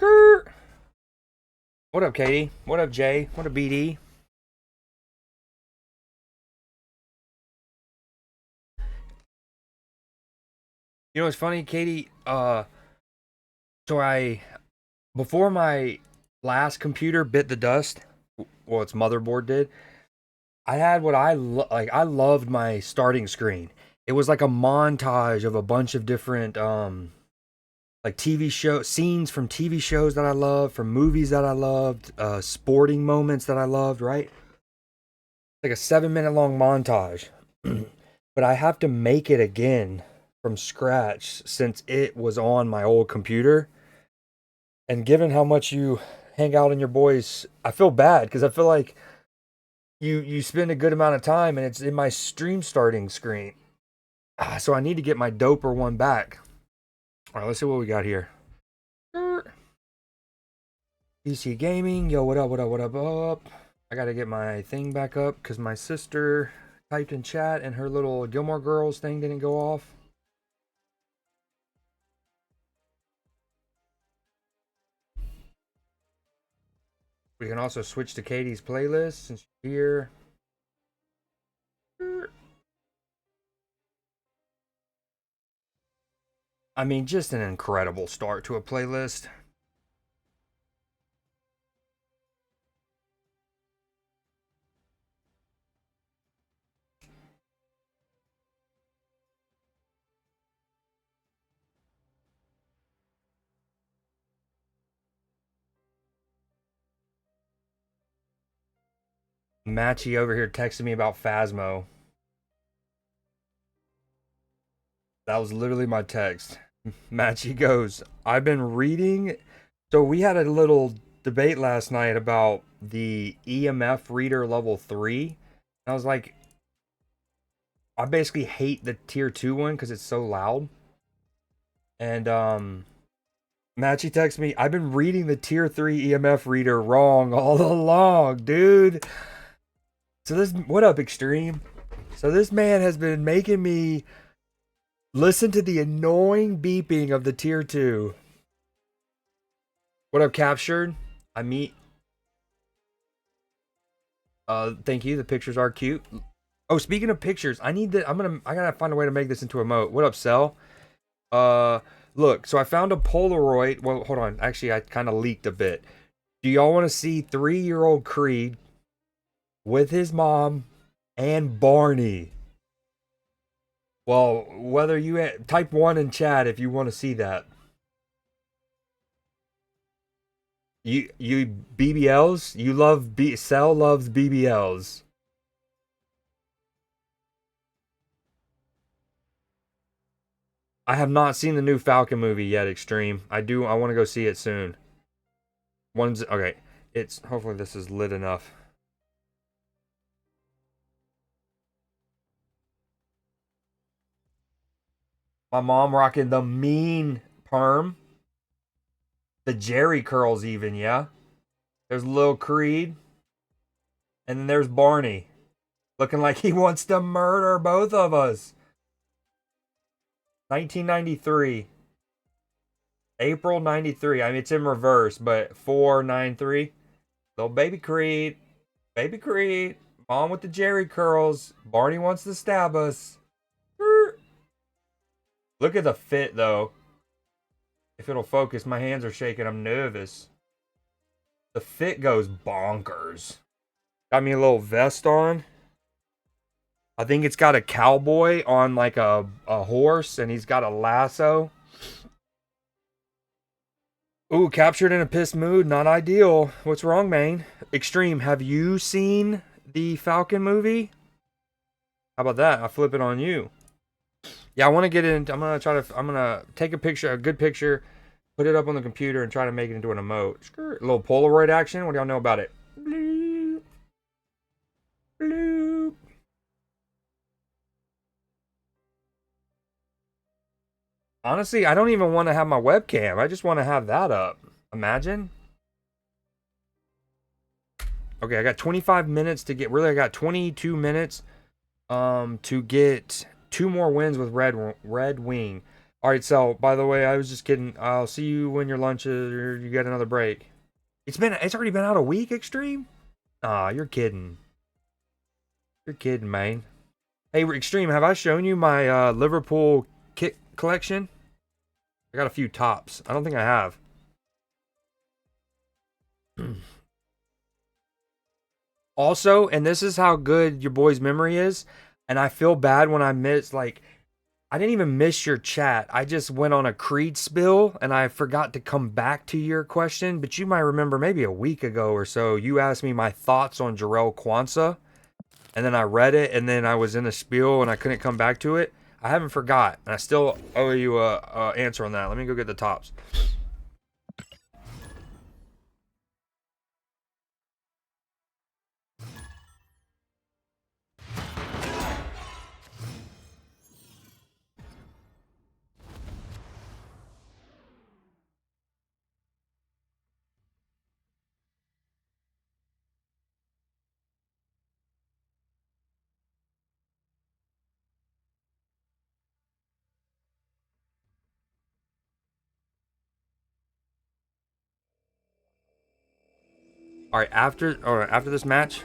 Skirt. What up, Katie? What up, Jay? What up, BD? You know what's funny, Katie? So I before my last computer bit the dust, well, its motherboard did. I had what like. I loved my starting screen. It was like a montage of a bunch of different like TV show scenes from TV shows that I loved, from movies that I loved, sporting moments that I loved. Right, like a 7 minute long montage. But I have to make it again from scratch since it was on my old computer. And given how much you hang out in your boys, I feel bad because I feel like you spend a good amount of time and it's in my stream starting screen. So I need to get my doper one back. All right, let's see what we got here. PC Gaming, yo, what up, what up, what up, up? I gotta get my thing back up because my sister typed in chat and her little Gilmore Girls thing didn't go off. We can also switch to Katie's playlist since she's here. I mean, just an incredible start to a playlist. Matchy over here texting me about Phasmo. That was literally my text. Matchy goes, I've been reading. So we had a little debate last night about the EMF reader level 3. And I was like, I basically hate the tier 2 one because it's so loud. And Matchy texts me, I've been reading the tier 3 EMF reader wrong all along, dude. So this, what up, Extreme? So this man has been making me listen to the annoying beeping of the tier 2. What up, Captured? I meet. Thank you. The pictures are cute. Oh, speaking of pictures, I gotta find a way to make this into a emote. What up, Cell? Look, so I found a Polaroid. Well, hold on. Actually, I kind of leaked a bit. Do y'all want to see 3-year-old Creed with his mom and Barney? Well, whether you type 1 in chat if you want to see that. You BBLs? You love Cell loves BBLs. I have not seen the new Falcon movie yet, Extreme. I want to go see it soon. One's okay. It's hopefully this is lit enough. My mom rocking the mean perm. The Jerry curls even, yeah. There's Lil Creed. And then there's Barney. Looking like he wants to murder both of us. 1993. April 93. I mean, it's in reverse, but 493. Little baby Creed. Baby Creed. Mom with the Jerry curls. Barney wants to stab us. Look at the fit, though. If it'll focus, my hands are shaking. I'm nervous. The fit goes bonkers. Got me a little vest on. I think it's got a cowboy on like a horse, and he's got a lasso. Ooh, captured in a pissed mood. Not ideal. What's wrong, man? Extreme, have you seen the Falcon movie? How about that? I flip it on you. Yeah, I want to get in. I'm gonna take a picture, a good picture, put it up on the computer, and try to make it into an emote. A little Polaroid action. What do y'all know about it? Bloop. Bloop. Honestly, I don't even want to have my webcam. I just want to have that up. Imagine. Okay, I got 25 minutes to get. Really, I got 22 minutes to get 2 more wins with Red Wing. All right, so by the way, I was just kidding. I'll see you when your lunch is or you get another break. It's already been out a week, Extreme? Ah, you're kidding. You're kidding, man. Hey, Extreme, have I shown you my Liverpool kit collection? I got a few tops. I don't think I have. Also, and this is how good your boy's memory is, and I feel bad when I miss, like, I didn't even miss your chat. I just went on a Creed spill and I forgot to come back to your question. But you might remember maybe a week ago or so, you asked me my thoughts on Jarrell Kwanzaa. And then I read it and then I was in a spiel and I couldn't come back to it. I haven't forgot. And I still owe you a answer on that. Let me go get the tops. All right, after this match,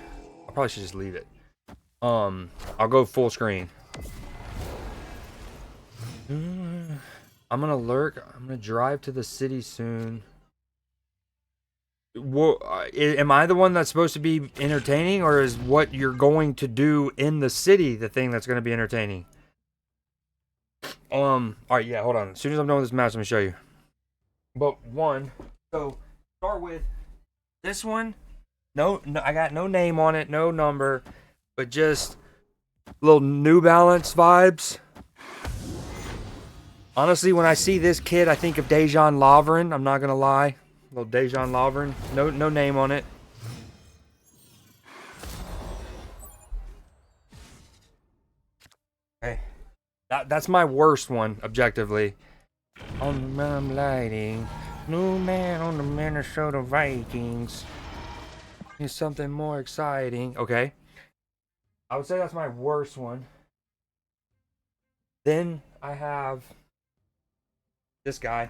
I probably should just leave it. I'll go full screen. I'm gonna lurk. I'm gonna drive to the city soon. Am I the one that's supposed to be entertaining, or is what you're going to do in the city the thing that's going to be entertaining? All right, yeah, hold on. As soon as I'm done with this match, let me show you. But one, so start with this one. No, I got no name on it, no number, but just little New Balance vibes. Honestly, when I see this kid, I think of Dejan Lovren. I'm not gonna lie, little Dejan Lovren. No name on it. Okay, that's my worst one, objectively. On the mountain lighting, new man on the Minnesota Vikings. Is something more exciting. Okay, I would say that's my worst one. Then I have this guy.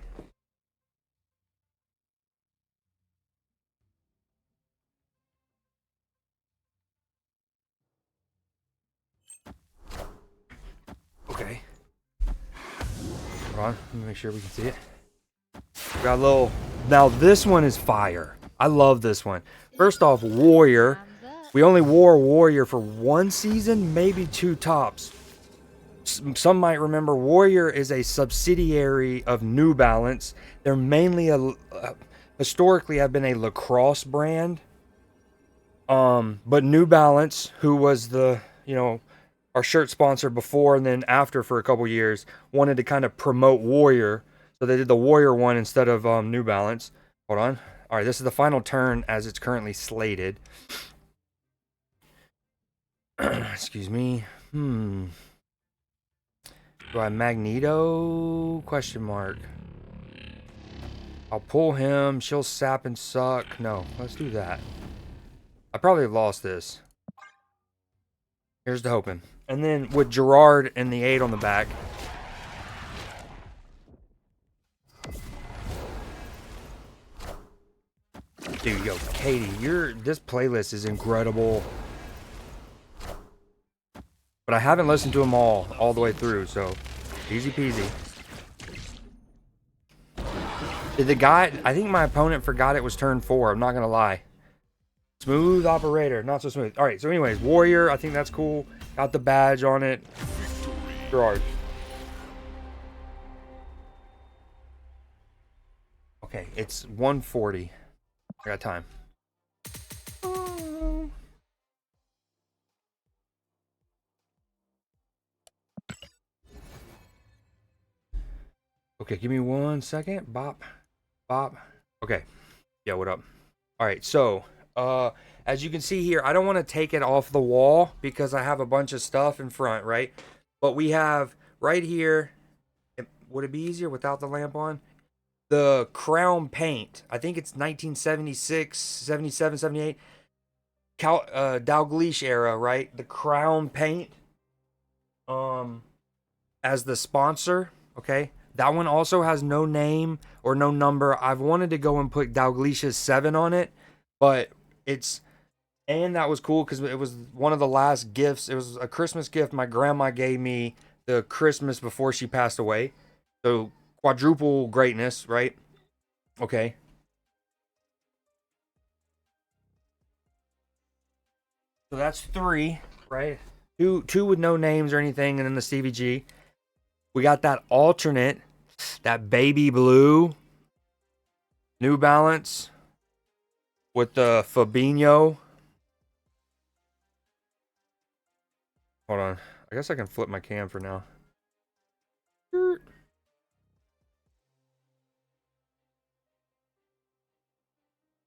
Okay. Hold on, let me make sure we can see it. We got a little. Now this one is fire. I love this one. First off, Warrior. We only wore Warrior for one season, maybe two tops. Some might remember Warrior is a subsidiary of New Balance. They're mainly historically have been a lacrosse brand. But New Balance, who was the, our shirt sponsor before and then after for a couple years, wanted to kind of promote Warrior. So they did the Warrior one instead of New Balance. Hold on. All right, this is the final turn as it's currently slated. Excuse me. Do I Magneto? Question mark. I'll pull him. She'll sap and suck. No, let's do that. I probably have lost this. Here's the hoping. And then with Gerard and the 8 on the back. Dude, yo, Katie, this playlist is incredible. But I haven't listened to them all the way through, so easy peasy. Did the guy, I think my opponent forgot it was turn 4, I'm not gonna lie. Smooth operator, not so smooth. Alright, so anyways, Warrior, I think that's cool. Got the badge on it. Gerard. Okay, it's 1:40. I got time. Okay, give me 1 second. Bop. Bop. Okay. Yeah, what up? Alright, so as you can see here, I don't want to take it off the wall because I have a bunch of stuff in front, right? But we have right here, would it be easier without the lamp on? The Crown paint. I think it's 1976, 77, 78. Dalglish era, right? The Crown paint as the sponsor, okay? That one also has no name or no number. I've wanted to go and put Dalglish's 7 on it, but it's, and that was cool because it was one of the last gifts. It was a Christmas gift my grandma gave me the Christmas before she passed away. So quadruple greatness, right? Okay. So that's 3, right? Two with no names or anything, and then the Stevie G. We got that alternate, that baby blue New Balance with the Fabinho. Hold on. I guess I can flip my cam for now.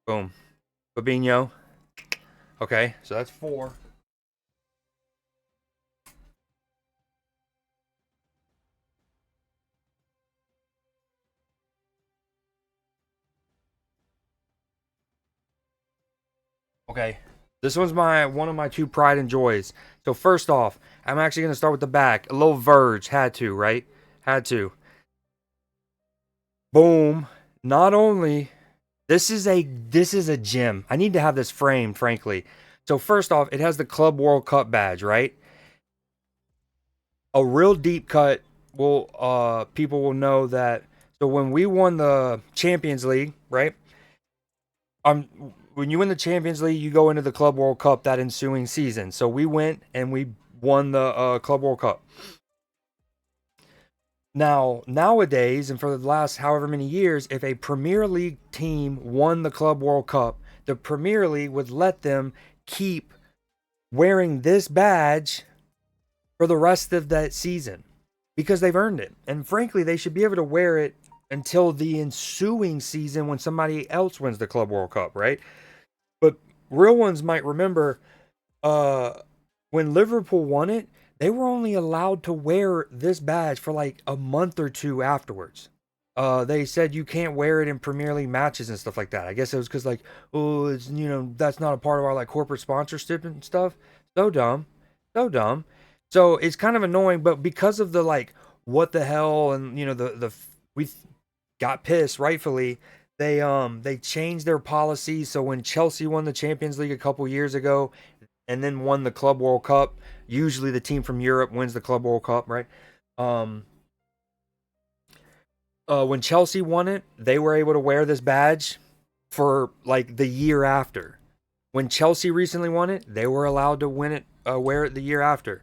Boom. Fabinho. Okay, so that's 4. Okay. This one's one of my 2 pride and joys. So first off, I'm actually gonna start with the back. A little Verge, had to, right? Had to. Boom. Not only this is a gem. I need to have this framed, frankly. So first off, it has the Club World Cup badge, right? A real deep cut will people will know that. So when we won the Champions League, right? When you win the Champions League, you go into the Club World Cup that ensuing season. So we went and we won the Club World Cup. Now, nowadays, and for the last however many years, if a Premier League team won the Club World Cup, the Premier League would let them keep wearing this badge for the rest of that season because they've earned it. And frankly, they should be able to wear it until the ensuing season when somebody else wins the Club World Cup, right? But real ones might remember when Liverpool won it, they were only allowed to wear this badge for like a month or 2 afterwards. They said you can't wear it in Premier League matches and stuff like that. I guess it was because like, oh, it's that's not a part of our like corporate sponsorship and stuff. So dumb, so dumb. So it's kind of annoying, but because of the like, what the hell, and we got pissed rightfully. They changed their policy. So when Chelsea won the Champions League a couple years ago, and then won the Club World Cup, usually the team from Europe wins the Club World Cup, right? When Chelsea won it, they were able to wear this badge for like the year after. When Chelsea recently won it, they were allowed to wear it the year after.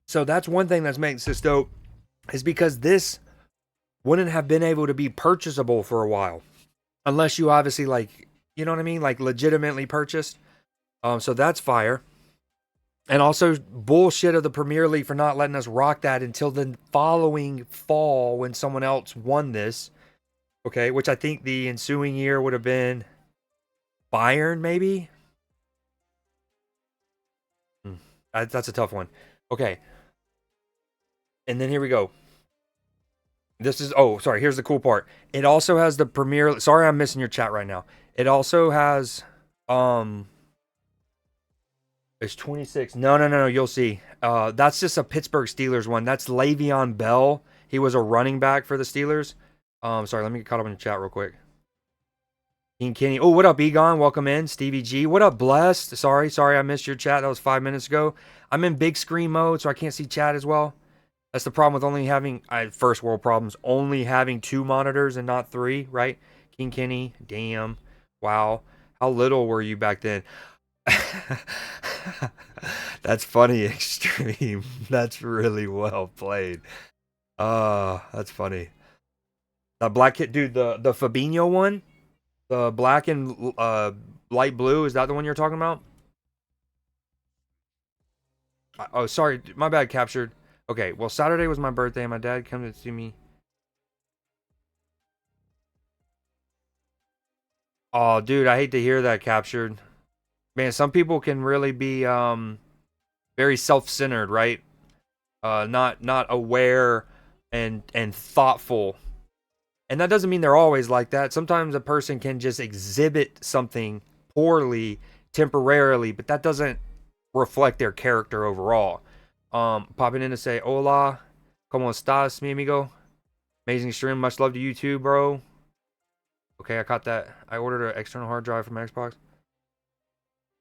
So that's one thing that makes this dope, is because this wouldn't have been able to be purchasable for a while, unless you obviously like, you know what I mean, like legitimately purchased. So that's fire. And also bullshit of the Premier League for not letting us rock that until the following fall when someone else won this. Okay, which I think the ensuing year would have been Bayern, maybe. That's a tough one. Okay. And then here we go. This is, oh, sorry, here's the cool part. It also has the Premier, sorry I'm missing your chat right now. It also has, it's 26. No, you'll see. That's just a Pittsburgh Steelers one. That's Le'Veon Bell. He was a running back for the Steelers. Sorry, let me get caught up in the chat real quick. King Kenny. Oh, what up, Egon? Welcome in. Stevie G. What up, Blessed? Sorry, I missed your chat. That was 5 minutes ago. I'm in big screen mode, so I can't see chat as well. That's the problem with only having, first world problems, only having 2 monitors and not 3, right? King Kenny, damn. Wow. How little were you back then? That's funny, Extreme. That's really well played. That's funny. The black kid, dude, the Fabinho one, the black and light blue, is that the one you're talking about? Oh, sorry, my bad, captured. Okay, well, Saturday was my birthday, and my dad came to see me. Oh, dude, I hate to hear that, captured. Man, some people can really be very self-centered, right? Not aware and thoughtful. And that doesn't mean they're always like that. Sometimes a person can just exhibit something poorly temporarily, but that doesn't reflect their character overall. Popping in to say hola. Como estás, mi amigo? Amazing stream. Much love to you too, bro. Okay, I caught that. I ordered an external hard drive from Xbox.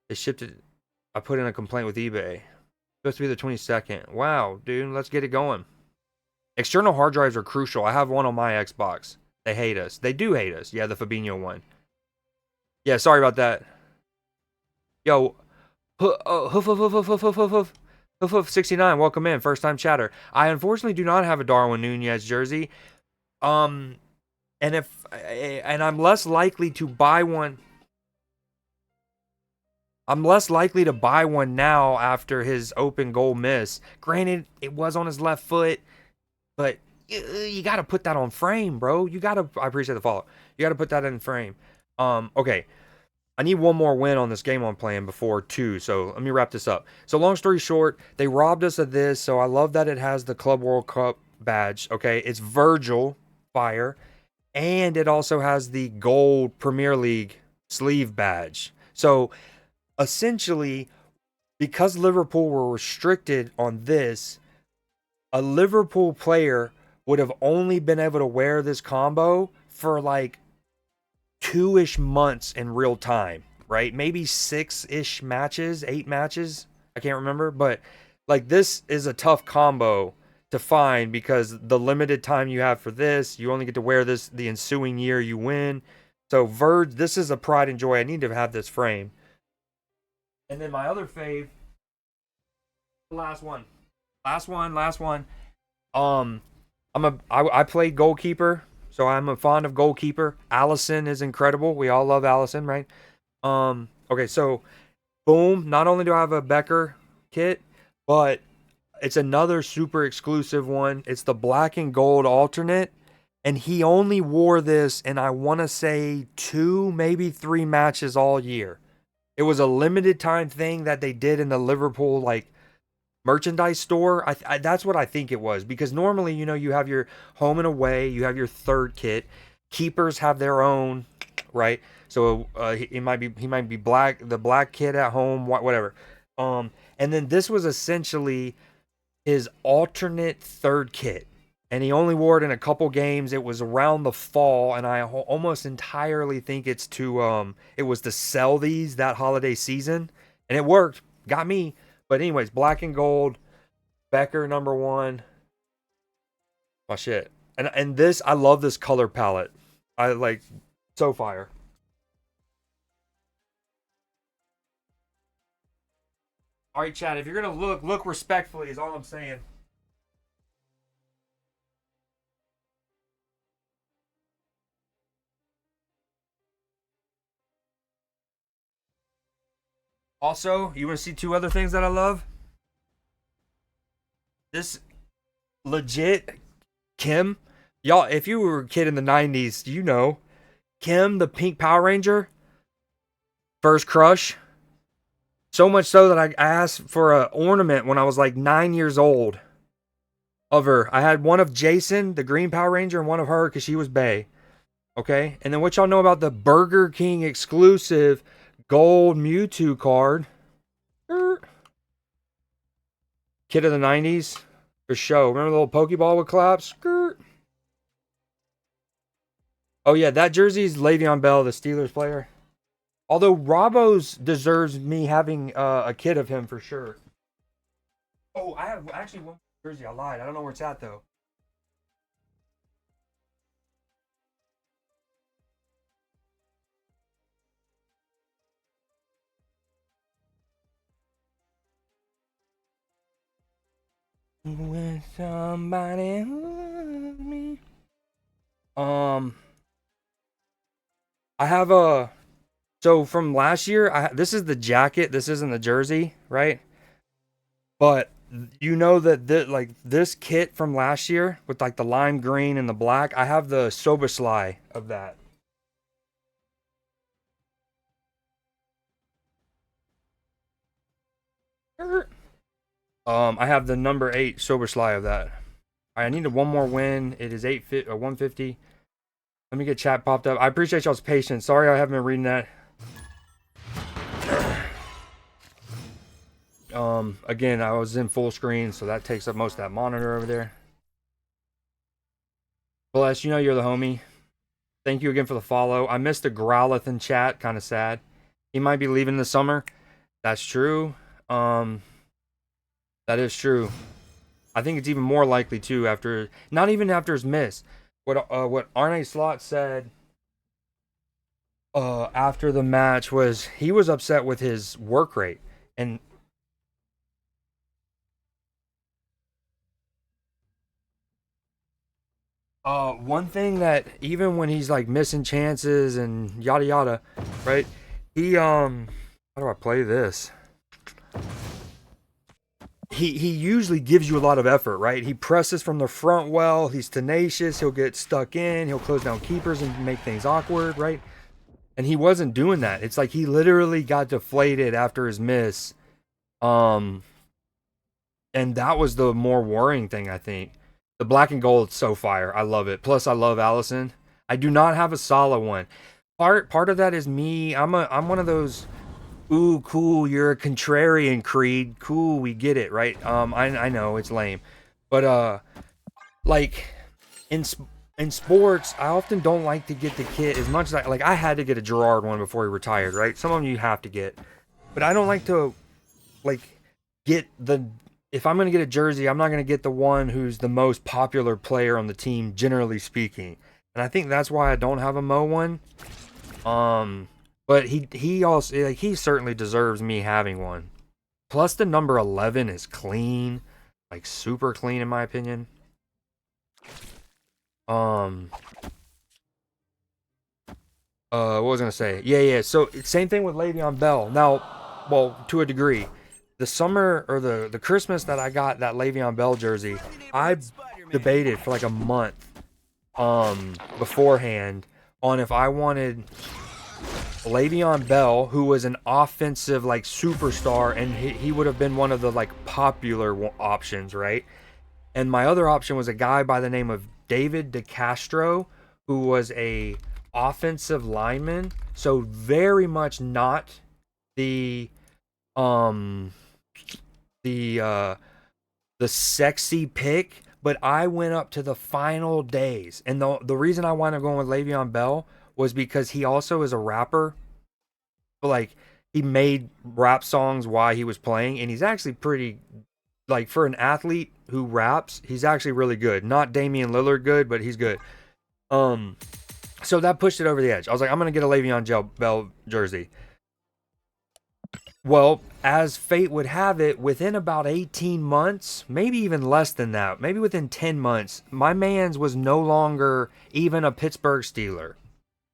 They shipped it. I put in a complaint with eBay. Supposed to be the 22nd. Wow, dude, let's get it going. External hard drives are crucial. I have one on my Xbox. They hate us. They do hate us. Yeah, the Fabinho one. Yeah, sorry about that. Yo, Hoof 69, welcome in, first time chatter. I unfortunately do not have a Darwin Nunez jersey. And I'm less likely to buy one. I'm less likely to buy one now after his open goal miss. Granted, it was on his left foot, but you got to put that on frame, bro. I appreciate the follow. You got to put that in frame. Okay. I need one more win on this game I'm playing before 2, so let me wrap this up. So long story short, they robbed us of this, so I love that it has the Club World Cup badge, okay? It's Virgil, fire, and it also has the gold Premier League sleeve badge. So essentially, because Liverpool were restricted on this, a Liverpool player would have only been able to wear this combo for like 2-ish months in real time, right? Maybe 6-ish matches, 8 matches. I can't remember, but like this is a tough combo to find because the limited time you have for this, you only get to wear this the ensuing year you win. So this is a pride and joy. I need to have this frame. And then my other fave, last one. I played goalkeeper, so I'm a fond of goalkeeper. Allison is incredible. We all love Allison, right? Okay, so boom. Not only do I have a Becker kit, but it's another super exclusive one. It's the black and gold alternate, and he only wore this in, I want to say, 2, maybe 3 matches all year. It was a limited time thing that they did in the Liverpool like merchandise store. That's what I think it was, because normally, you know, you have your home and away, you have your third kit. Keepers have their own, right? So he might be black, the black kit at home, whatever. And then this was essentially his alternate third kit, and he only wore it in a couple games. It was around the fall, and I almost entirely think it was to sell these that holiday season, and it worked, got me. But anyways, black and gold, Becker #1. My shit. And this, I love this color palette. I like, so fire. All right, chat, if you're going to look respectfully is all I'm saying. Also, you want to see 2 other things that I love? This legit Kim. Y'all, if you were a kid in the 90s, you know. Kim, the pink Power Ranger. First crush. So much so that I asked for an ornament when I was like 9 years old of her. I had one of Jason, the green Power Ranger, and one of her because she was bae. Okay? And then what y'all know about the Burger King exclusive gold Mewtwo card? Kid of the 90s. For show. Remember the little Pokeball with claps? Oh yeah, that jersey is Le'Veon Bell, the Steelers player. Although Robbo's deserves me having a kid of him for sure. Oh, I have actually one jersey. I lied. I don't know where it's at though. With somebody who loves me. I have a. So from last year, this is the jacket. This isn't the jersey, right? But you know that this kit from last year with like the lime green and the black, I have the Soboslai of that. I have the number 8 Soboslai of that. I need one more win. It is 150. Let me get chat popped up. I appreciate y'all's patience. Sorry I haven't been reading that. Again, I was in full screen, so that takes up most of that monitor over there. Bless, you know you're the homie. Thank you again for the follow. I missed the Growlithe in chat. Kind of sad. He might be leaving in the summer. That's true. Um, that is true. I think it's even more likely too after, not even after his miss. What Arne Slot said after the match was he was upset with his work rate. And one thing that even when he's like missing chances and yada yada, right? He how do I play this? He usually gives you a lot of effort, right? He presses from the front well. He's tenacious. He'll get stuck in. He'll close down keepers and make things awkward, right? And he wasn't doing that. It's like he literally got deflated after his miss. Um, and that was the more worrying thing, I think. The black and gold is so fire. I love it. Plus, I love Allison. I do not have a solid one. Part of that is me. I'm one of those. Ooh, cool. You're a contrarian, Creed. Cool, we get it, right? I know it's lame, but like in in sports, I often don't like to get the kit as much as I had to get a Gerard one before he retired, right? Some of them you have to get, but I don't like to like get the if I'm gonna get a jersey, I'm not gonna get the one who's the most popular player on the team, generally speaking. And I think that's why I don't have a Mo one. Um, but he also like he certainly deserves me having one. Plus the number 11 is clean, like super clean in my opinion. Um, what was I gonna say? Yeah. So same thing with Le'Veon Bell. Now, well, to a degree, the summer or the Christmas that I got that Le'Veon Bell jersey, I debated for like a month beforehand on if I wanted Le'Veon Bell, who was an offensive like superstar, and he would have been one of the like popular options, right? And my other option was a guy by the name of David DeCastro, who was a offensive lineman, so very much not the um the uh the sexy pick, but I went up to the final days. And the reason I wound up going with Le'Veon Bell was because he also is a rapper. But like he made rap songs while he was playing, and he's actually pretty like for an athlete who raps, he's actually really good. Not Damian Lillard good, but he's good. Um so that pushed it over the edge. I was like, I'm gonna get a Le'Veon Bell jersey. Well, as fate would have it, within about 18 months, maybe even less than that, maybe within 10 months, my man's was no longer even a Pittsburgh Steeler.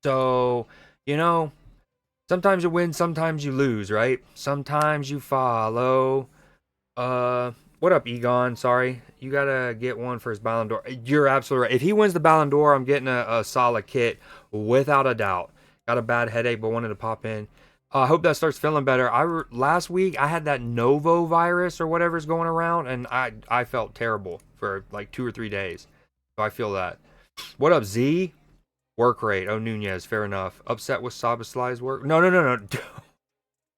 So, you know, sometimes you win, sometimes you lose, right? Sometimes you follow. What up, Egon? Sorry. You gotta get one for his Ballon d'Or. You're absolutely right. If he wins the Ballon d'Or, I'm getting a solid kit without a doubt. Got a bad headache, but wanted to pop in. I hope that starts feeling better. Last week I had that Novo virus or whatever's going around, and I felt terrible for like 2 or 3 days. So I feel that. What up, Z? Work rate. Oh, Nunez. Fair enough. Upset with Sabaslai's work? No.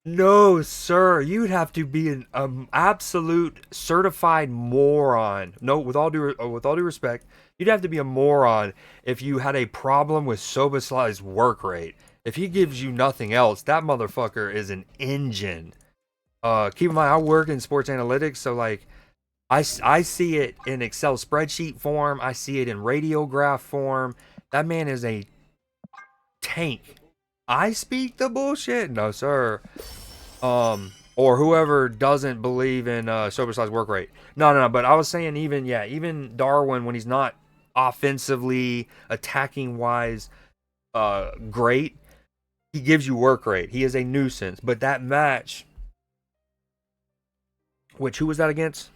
No, sir. You'd have to be an absolute certified moron. No, with all due respect, you'd have to be a moron if you had a problem with Soboslai's work rate. If he gives you nothing else, that motherfucker is an engine. Keep in mind, I work in sports analytics, so like, I see it in Excel spreadsheet form. I see it in radiograph form. That man is a tank. I speak the bullshit? No, sir. Or whoever doesn't believe in Sobersize work rate. No. But I was saying even Darwin when he's not offensively attacking wise, great. He gives you work rate. He is a nuisance. But that match, who was that against?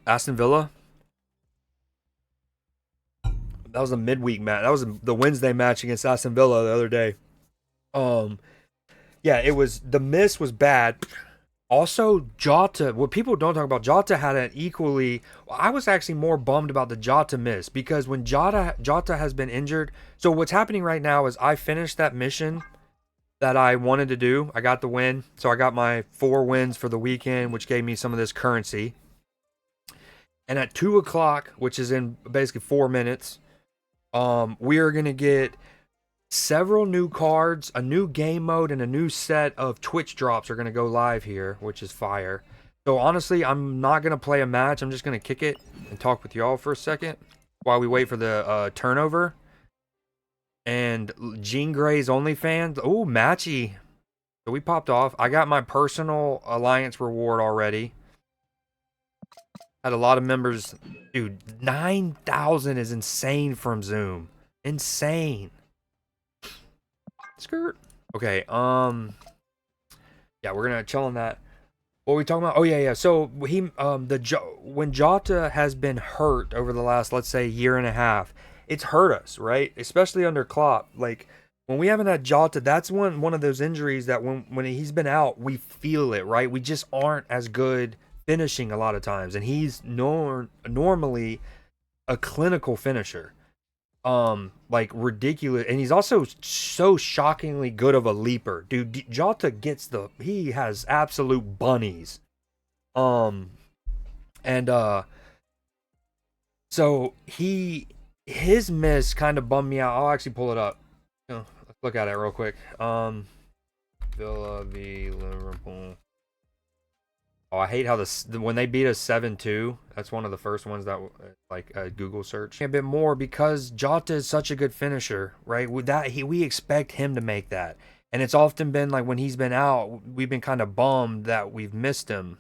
Aston Villa. That was a midweek match. That was the Wednesday match against Aston Villa the other day. Yeah, it was the miss was bad. Also, Jota, what people don't talk about, Jota had an equally. I was actually more bummed about the Jota miss because when Jota has been injured. So what's happening right now is I finished that mission that I wanted to do. I got the win, so I got my 4 wins for the weekend, which gave me some of this currency. And at 2 o'clock, which is in basically 4 minutes, We are gonna get several new cards, a new game mode, and a new set of Twitch drops are gonna go live here, which is fire. So honestly, I'm not gonna play a match. I'm just gonna kick it and talk with y'all for a second while we wait for the turnover. And Jean Grey's OnlyFans. Oh, matchy. So we popped off. I got my personal alliance reward already. Had a lot of members. Dude, 9,000 is insane from Zoom. Insane. Skirt. Okay, yeah, we're gonna chill on that. What are we talking about? Oh yeah. So when Jota has been hurt over the last, let's say, year and a half, it's hurt us, right? Especially under Klopp. Like when we haven't had Jota, that's one of those injuries that when he's been out, we feel it, right? We just aren't as good finishing a lot of times, and he's normally a clinical finisher. Like ridiculous, and he's also so shockingly good of a leaper, dude. Jota he has absolute bunnies. um and so his miss kind of bummed me out. I'll actually pull it up. Let's look at it real quick. Villa v Liverpool. Oh, I hate how when they beat us 7-2. That's one of the first ones that like Google search a bit more, because Jota is such a good finisher, right? With that, we expect him to make that, and it's often been like when he's been out, we've been kind of bummed that we've missed him.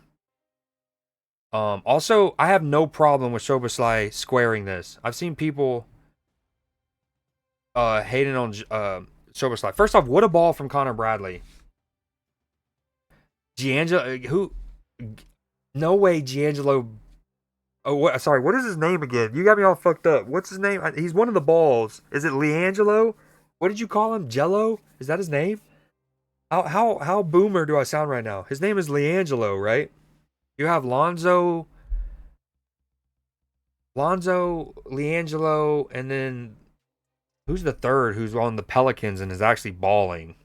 Also, I have no problem with Szoboszlai squaring this. I've seen people hating on Szoboszlai. First off, what a ball from Connor Bradley. Who? No way, Giangelo. Oh, sorry. What is his name again? You got me all fucked up. What's his name? He's one of the balls. Is it Leangelo? What did you call him? Jello? Is that his name? How boomer do I sound right now? His name is Leangelo, right? You have Lonzo, Leangelo, and then who's the third who's on the Pelicans and is actually balling?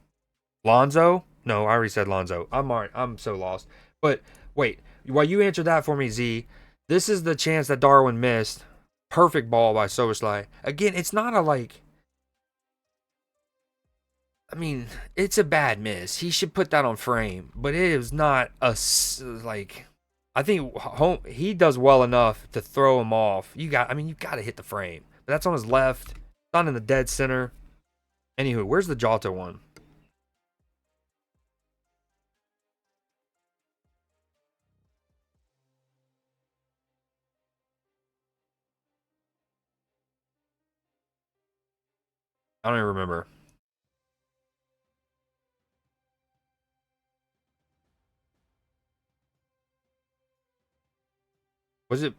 Lonzo? No, I already said Lonzo. I'm so lost. But wait, while you answer that for me, Z, this is the chance that Darwin missed. Perfect ball by Szoboszlai. Again, it's not a like. I mean, it's a bad miss. He should put that on frame, but it is not a like. I think he does well enough to throw him off. You got to hit the frame. But that's on his left. It's not in the dead center. Anywho, where's the Jota one? I don't even remember. Was it?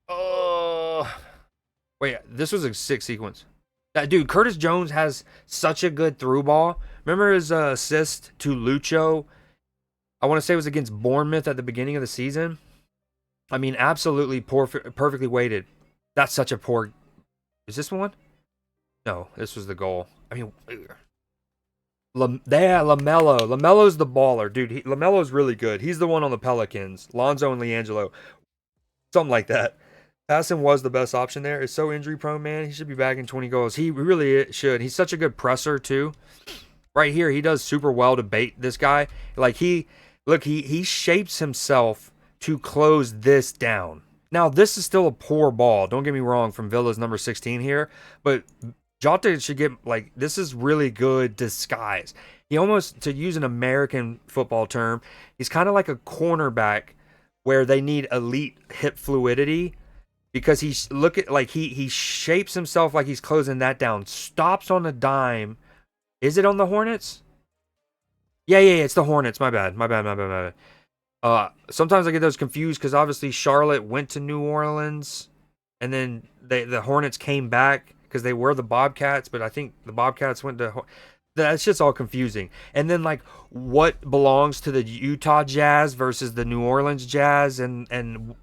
Oh, wait. This was a sick sequence. That dude, Curtis Jones has such a good through ball. Remember his assist to Lucho? I want to say it was against Bournemouth at the beginning of the season. I mean, absolutely perfectly weighted. That's such a poor. Is this one? No, this was the goal. I mean, Lamelo. Lamelo's the baller, dude. Lamelo's really good. He's the one on the Pelicans. Lonzo and Leangelo, something like that. Passon was the best option there. It's so injury prone, man. He should be bagging 20 goals. He really should. He's such a good presser too. Right here, he does super well to bait this guy. Like he shapes himself to close this down. Now, this is still a poor ball. Don't get me wrong, from Villa's number 16 here, but Jota should get, like, this is really good disguise. He almost, to use an American football term, he's kind of like a cornerback where they need elite hip fluidity, because he shapes himself like he's closing that down, stops on a dime. Is it on the Hornets? Yeah, it's the Hornets. My bad. Sometimes I get those confused because obviously Charlotte went to New Orleans, and then the Hornets came back because they were the Bobcats, but I think the Bobcats went to. That's just all confusing. And then, like, what belongs to the Utah Jazz versus the New Orleans Jazz, and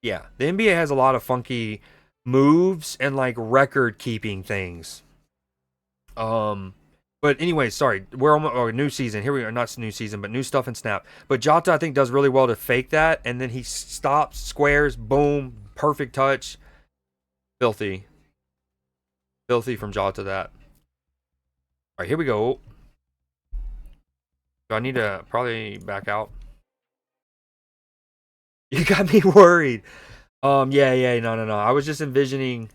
yeah, the NBA has a lot of funky moves and like record keeping things. But anyway, sorry, we're almost new season. Here we are, not new season, but new stuff in Snap. But Jota, I think, does really well to fake that, and then he stops, squares, boom, perfect touch, filthy. Filthy from jaw to that. All right, here we go. Do I need to probably back out? You got me worried. Yeah, no. I was just envisioning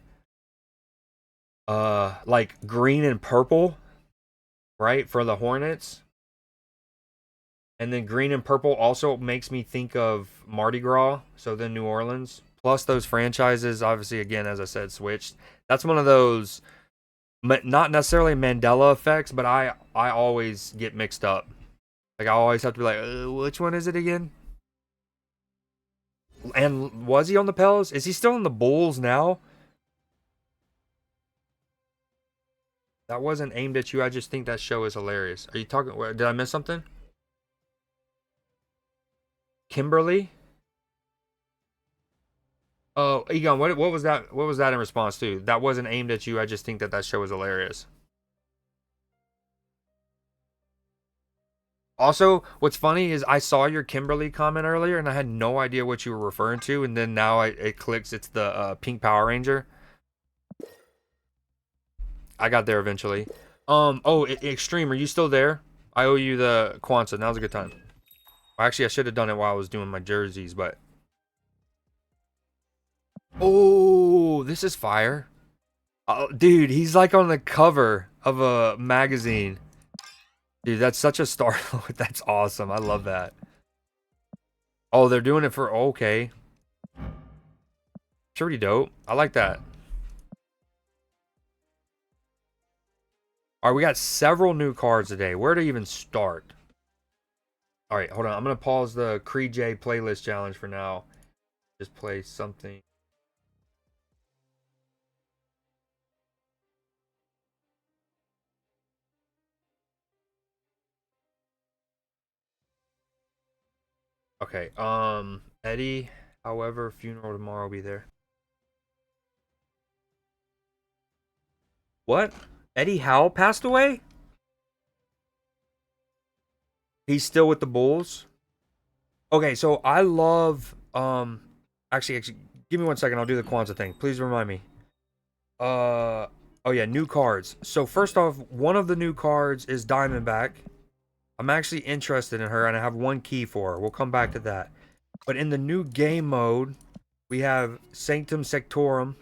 like green and purple, right, for the Hornets. And then green and purple also makes me think of Mardi Gras, so then New Orleans. Plus those franchises, obviously, again, as I said, switched. That's one of those, not necessarily Mandela effects, but I always get mixed up. Like, I always have to be like, which one is it again? And was he on the Pels? Is he still in the Bulls now? That wasn't aimed at you. I just think that show is hilarious. Are you talking? Did I miss something? Kimberly? Oh, Egon, what was that? What was that in response to? That wasn't aimed at you. I just think that that show is hilarious. Also, what's funny is I saw your Kimberly comment earlier, and I had no idea what you were referring to, and then now it clicks. It's the Pink Power Ranger. I got there eventually. Oh, Extreme, are you still there? I owe you the Kwanzaa. Now's a good time. Well, actually, I should have done it while I was doing my jerseys, but. Oh, this is fire. Oh, dude, he's like on the cover of a magazine. Dude, that's such a star. That's awesome. I love that. Oh, they're doing it for. Okay. Pretty dope. I like that. All right, we got several new cards today. Where to even start? All right, hold on. I'm going to pause the Creed J playlist challenge for now. Just play something. Okay, Eddie, however, funeral tomorrow will be there. What? Eddie Howe passed away? He's still with the Bulls? Okay, so I love actually give me 1 second, I'll do the Kwanzaa thing. Please remind me. Oh yeah, new cards. So first off, one of the new cards is Diamondback. I'm actually interested in her, and I have one key for her. We'll come back to that. But in the new game mode, we have Sanctum Sectorum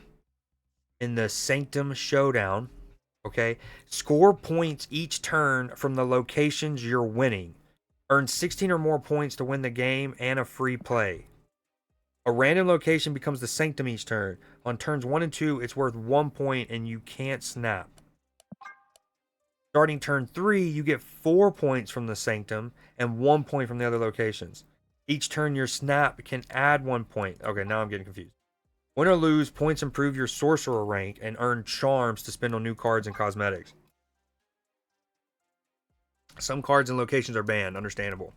in the Sanctum Showdown. Okay? Score points each turn from the locations you're winning. Earn 16 or more points to win the game and a free play. A random location becomes the Sanctum each turn. On turns 1 and 2, it's worth 1 point and you can't snap. Starting turn 3, you get 4 points from the Sanctum and 1 point from the other locations. Each turn your snap can add 1 point. Okay, now I'm getting confused. Win or lose, points improve your sorcerer rank and earn charms to spend on new cards and cosmetics. Some cards and locations are banned, understandable,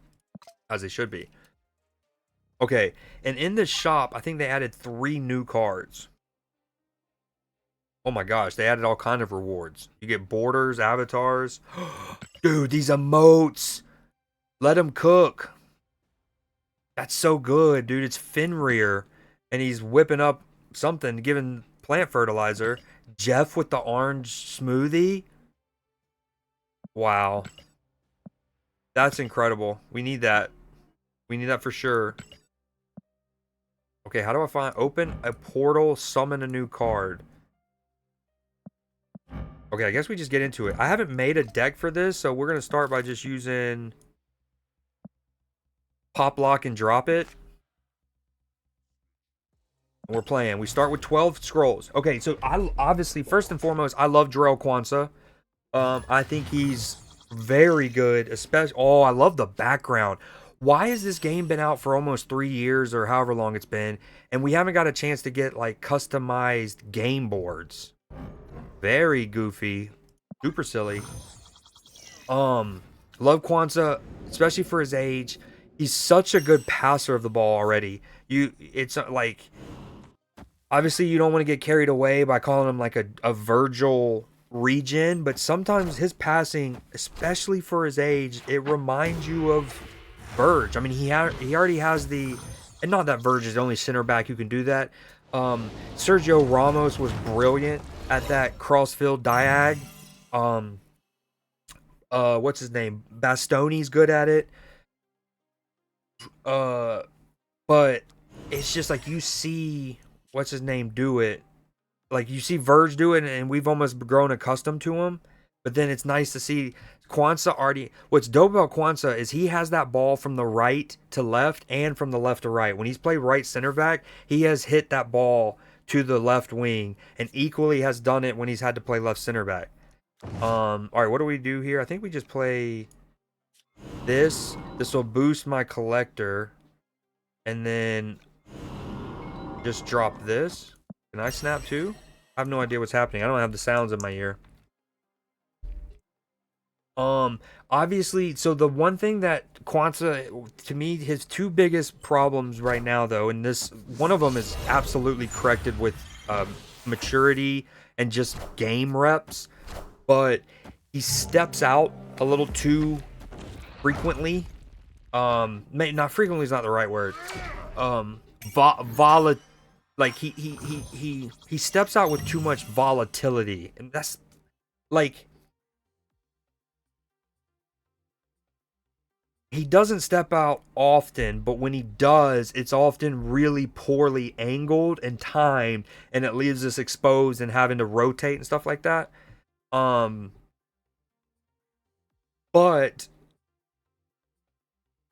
as they should be. Okay, and in this shop, I think they added 3 new cards. Oh my gosh, they added all kind of rewards. You get borders, avatars. Dude, these emotes. Let them cook. That's so good, dude. It's Fenrir, and he's whipping up something, giving plant fertilizer. Jeff with the orange smoothie. Wow. That's incredible. We need that. We need that for sure. Okay, how do I open a portal, summon a new card? Okay, I guess we just get into it. I haven't made a deck for this, so we're going to start by just using Pop Lock and Drop It. We're playing. We start with 12 scrolls. Okay, so I obviously, first and foremost, I love Jarrell Kwanzaa. I think he's very good, especially. Oh, I love the background. Why has this game been out for almost 3 years or however long it's been, and we haven't got a chance to get like customized game boards? Very goofy, super silly. Love Kwanzaa, especially for his age. He's such a good passer of the ball already. It's like, obviously you don't want to get carried away by calling him like a Virgil regen, but sometimes his passing, especially for his age, it reminds you of Verge. I mean, he already has the, and not that Verge is the only center back who can do that. Sergio Ramos was brilliant at that crossfield diag. What's his name? Bastoni's good at it. Uh, but it's just like you see what's his name do it. Like you see Verge do it, and we've almost grown accustomed to him. But then it's nice to see Kwanzaa already. What's dope about Kwanzaa is he has that ball from the right to left and from the left to right. When he's played right center back, he has hit that ball to the left wing, and equally has done it when he's had to play left center back. All right, what do we do here? I think we just play this. This will boost my collector, and then just drop this. Can I snap too? I have no idea what's happening. I don't have the sounds in my ear. Obviously, so the one thing that Kwanzaa, to me, his two biggest problems right now, though, and this one of them is absolutely corrected with maturity and just game reps, but he steps out a little too frequently. Not frequently is not the right word. Like he steps out with too much volatility, and that's like. He doesn't step out often, but when he does, it's often really poorly angled and timed, and it leaves us exposed and having to rotate and stuff like that. But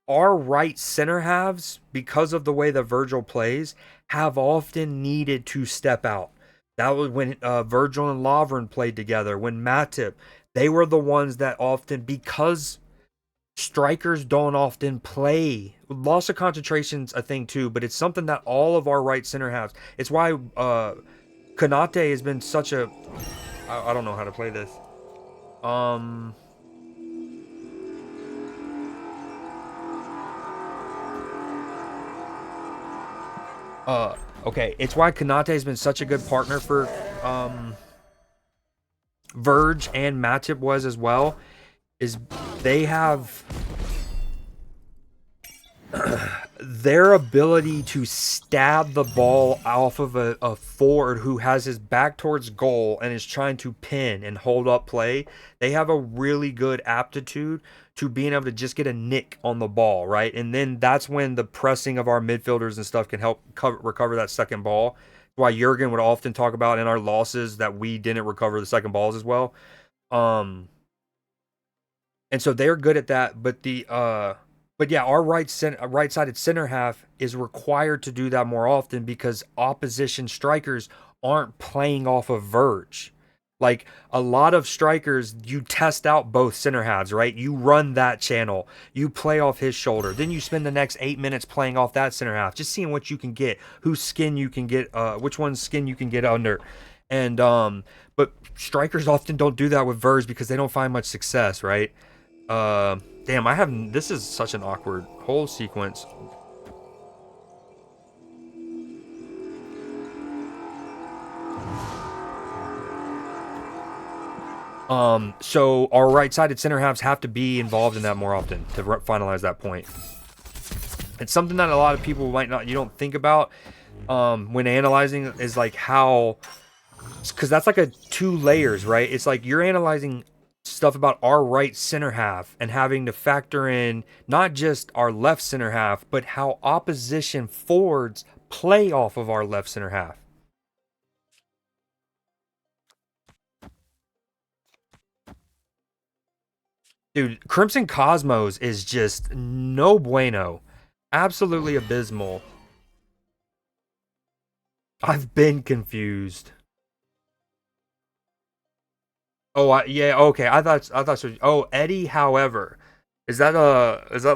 our right center halves, because of the way that Virgil plays, have often needed to step out. That was when Virgil and Lovren played together. When Matip, they were the ones that often, because strikers don't often play. Loss of concentration's a thing too, but it's something that all of our right center halves. It's why Konate has been such a. I don't know how to play this. Okay, it's why Konate has been such a good partner for Verge, and Matip was as well. Is they have their ability to stab the ball off of a forward who has his back towards goal and is trying to pin and hold up play. They have a really good aptitude to being able to just get a nick on the ball, right? And then that's when the pressing of our midfielders and stuff can help recover that second ball. Why Jurgen would often talk about in our losses that we didn't recover the second balls as well. And so they're good at that, but yeah, our right-sided center half is required to do that more often because opposition strikers aren't playing off of Verge. Like a lot of strikers, you test out both center halves, right? You run that channel, you play off his shoulder, then you spend the next 8 minutes playing off that center half, just seeing what you can get, whose skin you can get, which one's skin you can get under, and but strikers often don't do that with Verge because they don't find much success, right? Damn, this is such an awkward whole sequence. So our right-sided center halves have to be involved in that more often to finalize that point. It's something that a lot of people you don't think about when analyzing, is like how, because that's like a 2 layers, right? It's like you're analyzing stuff about our right center half and having to factor in not just our left center half, but how opposition forwards play off of our left center half. Dude, Crimson Cosmos is just no bueno. Absolutely abysmal. I've been confused. Oh, yeah, okay. I thought so. Oh, Eddie, however. Is that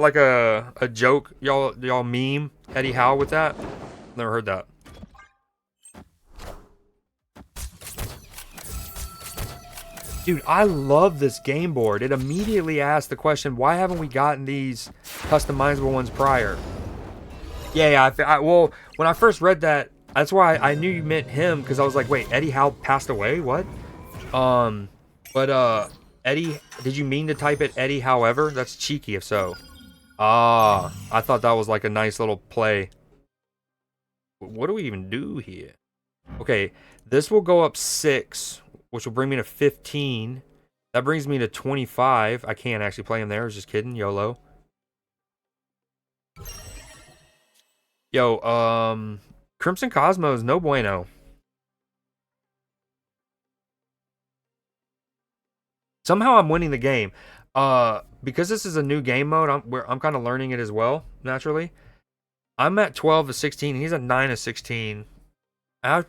like a joke y'all meme Eddie Howe with that? Never heard that. Dude, I love this game board. It immediately asked the question, why haven't we gotten these customizable ones prior? Yeah, well, when I first read that, that's why I knew you meant him, because I was like, wait, Eddie Howe passed away? What? But Eddie, did you mean to type it Eddie however? That's cheeky if so. Ah, I thought that was like a nice little play. What do we even do here? Okay, this will go up 6, which will bring me to 15. That brings me to 25. I can't actually play him there. I was just kidding. YOLO. Yo, Crimson Cosmos, no bueno. Somehow I'm winning the game. Because this is a new game mode, I'm kind of learning it as well, naturally. I'm at 12 of 16. He's at 9 of 16. Out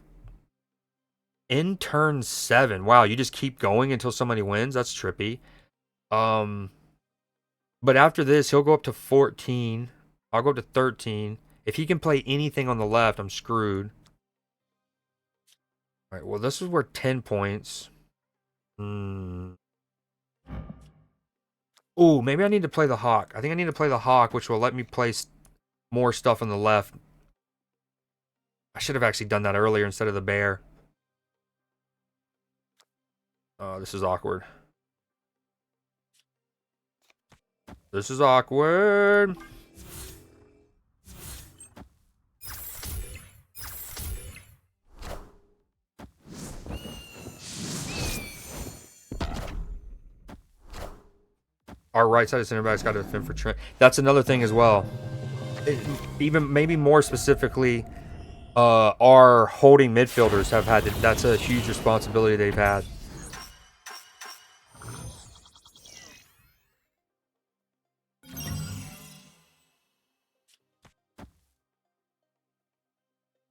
in turn 7. Wow, you just keep going until somebody wins. That's trippy. Um, but after this, he'll go up to 14. I'll go up to 13. If he can play anything on the left, I'm screwed. All right, well, this is where 10 points. Hmm. Oh, maybe I need to play the Hawk. I think I need to play the Hawk, which will let me place more stuff on the left. I should have actually done that earlier instead of the bear. Oh, this is awkward. This is awkward. Our right side of center back's got to defend for Trent. That's another thing as well. Even maybe more specifically, our holding midfielders have had to, that's a huge responsibility they've had.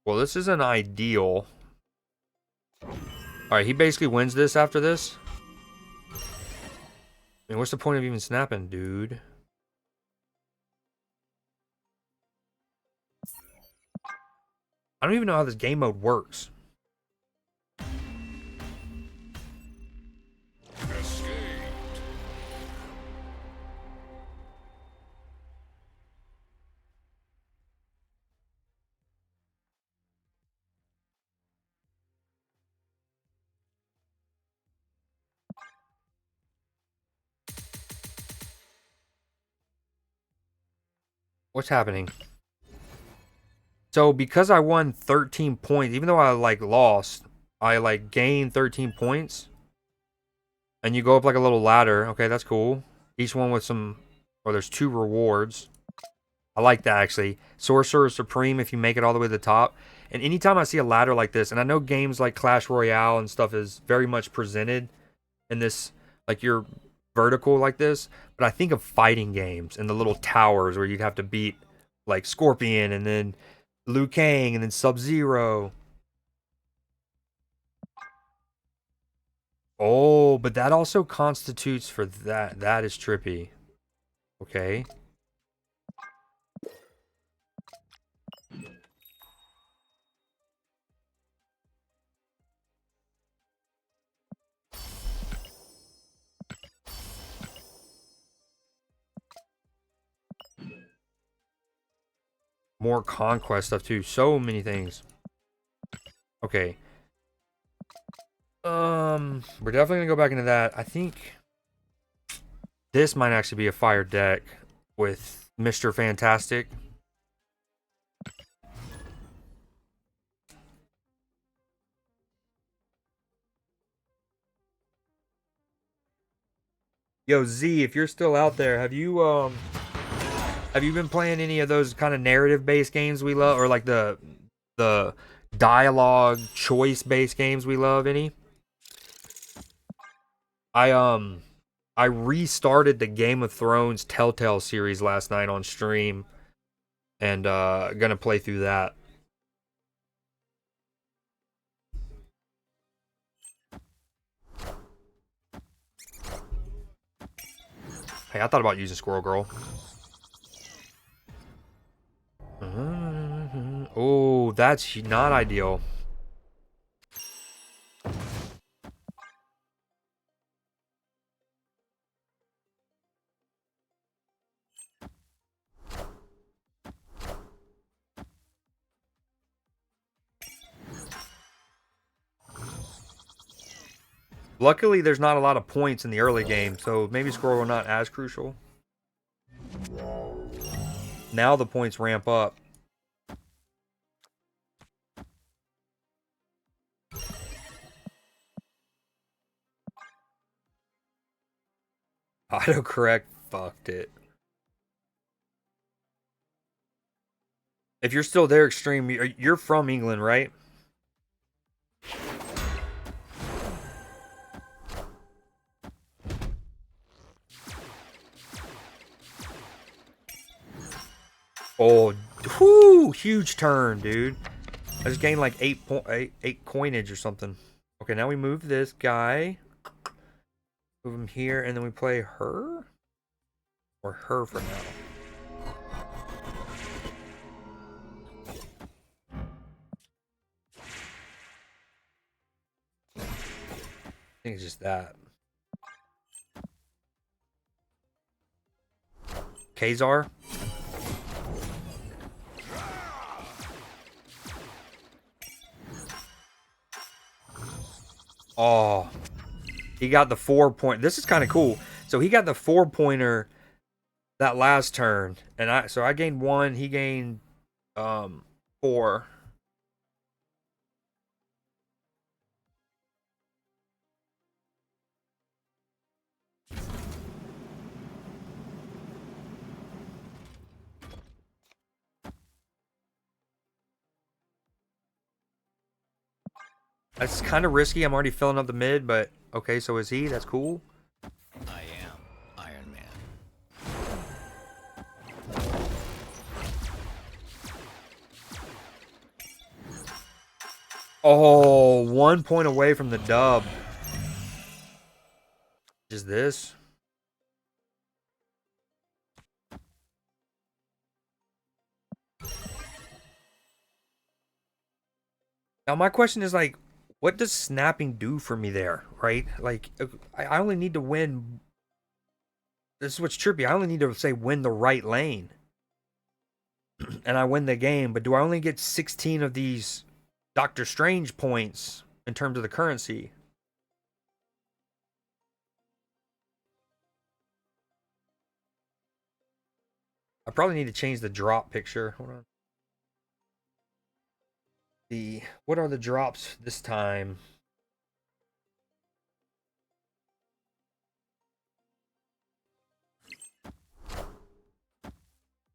Well, this isn't ideal. All right, he basically wins this after this. I mean, what's the point of even snapping, dude? I don't even know how this game mode works. What's happening? So because I won 13 points, even though I like lost, I like gained 13 points. And you go up like a little ladder. Okay, that's cool. Each one with some, or there's 2 rewards. I like that actually. Sorcerer Supreme if you make it all the way to the top. And anytime I see a ladder like this, and I know games like Clash Royale and stuff is very much presented in this, like you're vertical like this, but I think of fighting games and the little towers where you'd have to beat like Scorpion and then Liu Kang and then Sub-Zero. Oh, but that also constitutes for that. That is trippy. Okay. More conquest stuff too. So many things. Okay. We're definitely gonna go back into that. I think this might actually be a fire deck with Mr. Fantastic. Yo, Z, if you're still out there, have you been playing any of those kind of narrative based games we love, or like the dialogue choice based games we love any? I I restarted the Game of Thrones Telltale series last night on stream and gonna play through that. Hey, I thought about using Squirrel Girl. Oh, that's not ideal. Luckily, there's not a lot of points in the early game, so maybe Squirrel Girl not as crucial. Now the points ramp up. Autocorrect fucked it. If you're still there, Extreme, you're from England, right? Oh, whoo, huge turn, dude. I just gained like 8 coinage or something. Okay, now we move this guy. Move him here, and then we play her? Or her for now. I think it's just that. Kazar? Oh, he got the 4-point. This is kind of cool. So he got the 4-pointer that last turn, and I gained 1. He gained 4. That's kind of risky. I'm already filling up the mid, but okay. So is he? That's cool. I am Iron Man. Oh, 1 point away from the dub. Is this? Now my question is like, what does snapping do for me there, right? Like, I only need to win. This is what's trippy. I only need to say win the right lane, and I win the game. But do I only get 16 of these Doctor Strange points in terms of the currency? I probably need to change the drop picture. Hold on. What are the drops this time?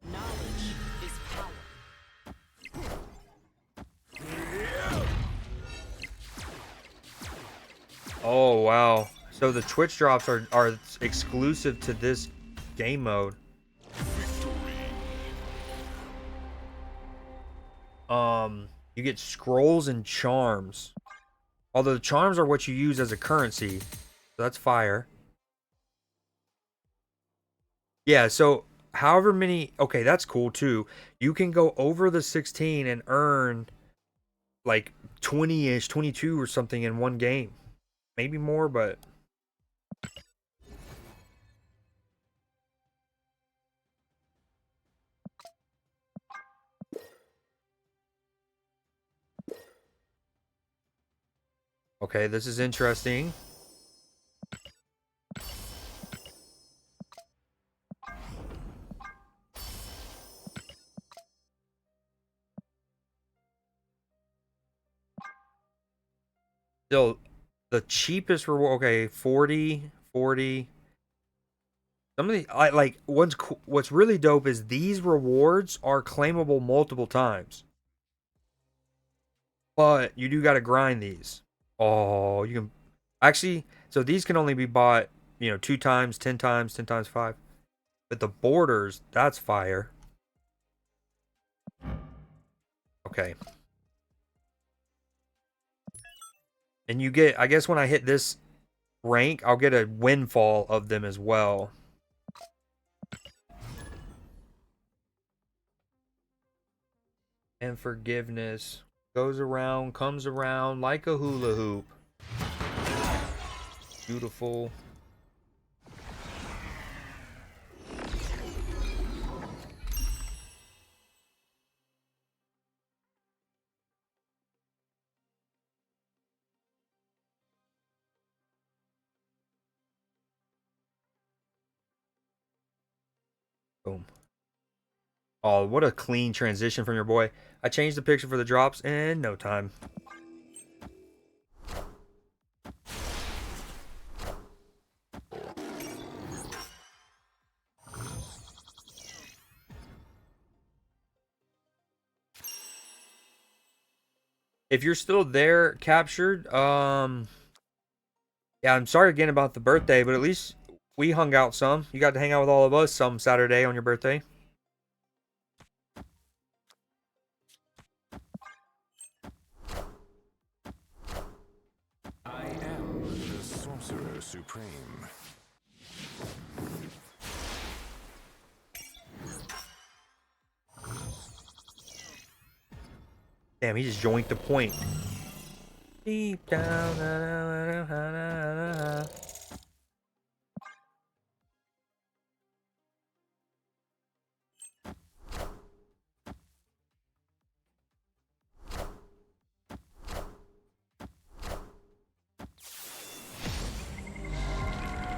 Knowledge is power. Oh wow. So the Twitch drops are exclusive to this game mode. You get scrolls and charms. Although the charms are what you use as a currency. So that's fire. Yeah, so however many, okay, that's cool too. You can go over the 16 and earn like 20-ish, 22 or something in one game. Maybe more, but okay, this is interesting. Still, the cheapest reward, okay, 40, 40. Some of the, I like, what's really dope is these rewards are claimable multiple times. But you do got to grind these. Oh, you can actually, so these can only be bought, 2 times, 10 times, 10 times 5. But the borders, that's fire. Okay. And you get, I guess when I hit this rank, I'll get a windfall of them as well. And forgiveness goes around, comes around like a hula hoop. Beautiful. Boom. Oh, what a clean transition from your boy. I changed the picture for the drops in no time. If you're still there, captured, yeah, I'm sorry again about the birthday, but at least we hung out some. You got to hang out with all of us some Saturday on your birthday. I am the Sorcerer Supreme. Damn, he just joinked the point. Deep down.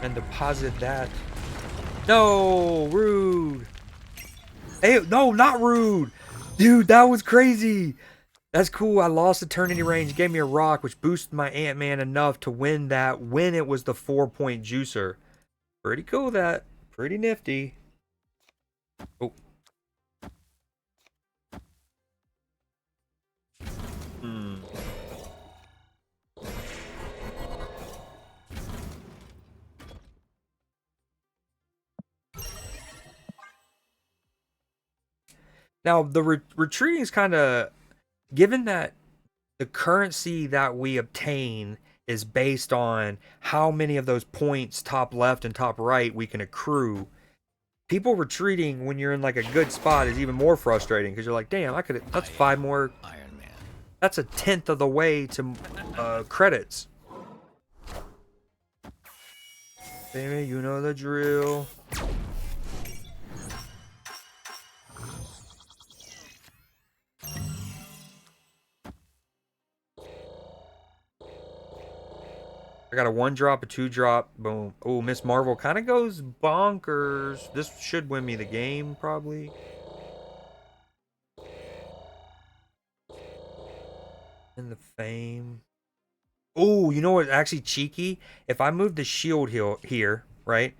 And deposit that. No, rude. Hey, no, not rude. Dude, that was crazy. That's cool. I lost the eternity range. Gave me a rock, which boosted my Ant-Man enough to win that when it was the 4-point juicer. Pretty cool, that. Pretty nifty. Oh. Hmm. Now, the retreating is kind of... Given that the currency that we obtain is based on how many of those points, top left and top right, we can accrue. People retreating when you're in like a good spot is even more frustrating because you're like, damn, I could. That's 5 more. Iron Man. That's a tenth of the way to credits. Baby, you know the drill. I got a 1-drop, a 2-drop, boom. Oh, Miss Marvel kind of goes bonkers. This should win me the game, probably. And the fame. Oh, you know what? Actually, cheeky. If I move the shield here, right?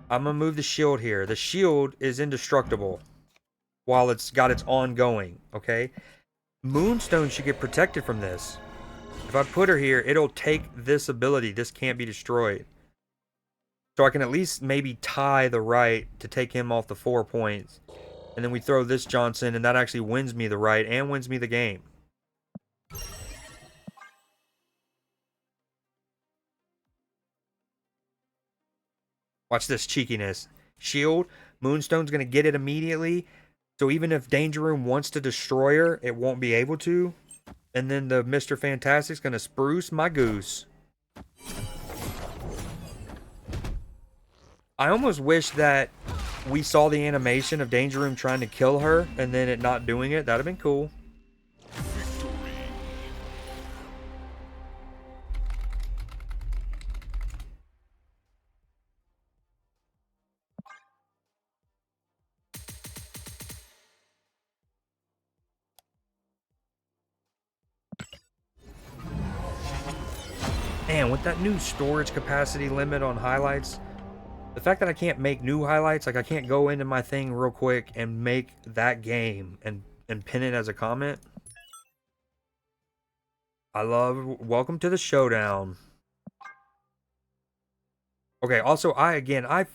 I'm gonna move the shield here. The shield is indestructible while it's got its ongoing. Okay. Moonstone should get protected from this. If I put her here, it'll take this ability. This can't be destroyed. So I can at least maybe tie the right to take him off the 4 points. And then we throw this Johnson, and that actually wins me the right and wins me the game. Watch this cheekiness. Shield, Moonstone's going to get it immediately. So even if Danger Room wants to destroy her, it won't be able to. And then the Mr. Fantastic's going to spruce my goose. I almost wish that we saw the animation of Danger Room trying to kill her and then it not doing it. That'd have been cool. Man, with that new storage capacity limit on highlights, the fact that I can't make new highlights, like I can't go into my thing real quick and make that game and pin it as a comment. I love welcome to the showdown. Okay, also I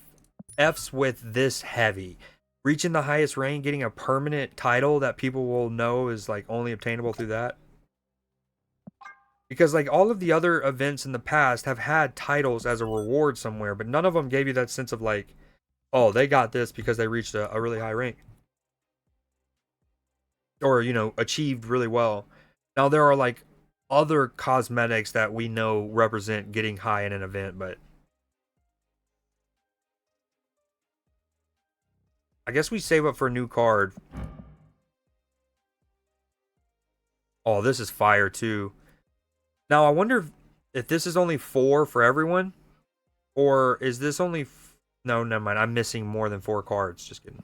F's with this heavy. Reaching the highest rank, getting a permanent title that people will know is like only obtainable through that. Because like all of the other events in the past have had titles as a reward somewhere, but none of them gave you that sense of like, oh, they got this because they reached a really high rank. Or, you know, achieved really well. Now there are like other cosmetics that we know represent getting high in an event, but I guess we save up for a new card. Oh, this is fire too. Now, I wonder if this is only 4 for everyone, or is this only... No, never mind. I'm missing more than 4 cards. Just kidding.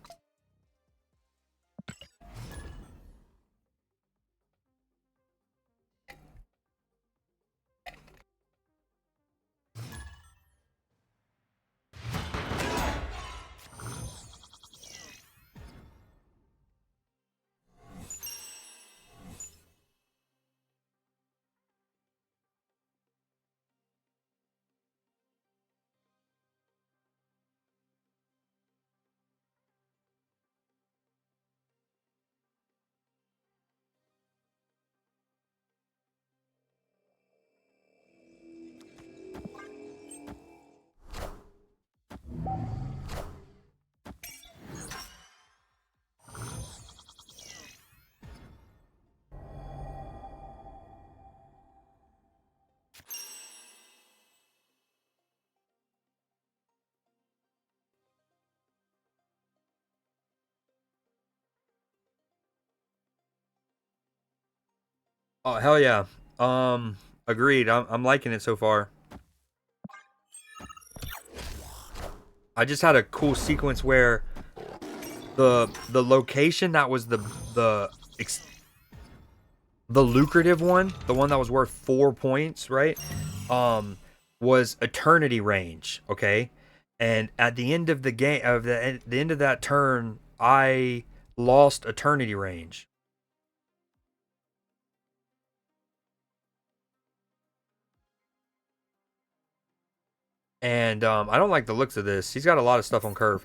Oh hell yeah. Agreed. I'm liking it so far. I just had a cool sequence where the location that was ex- the lucrative one, the one that was worth 4 points, right? Um, was Eternity Range. Okay, and at the end of the game, the end of that turn, I lost Eternity Range. And I don't like the looks of this. He's got a lot of stuff on curve.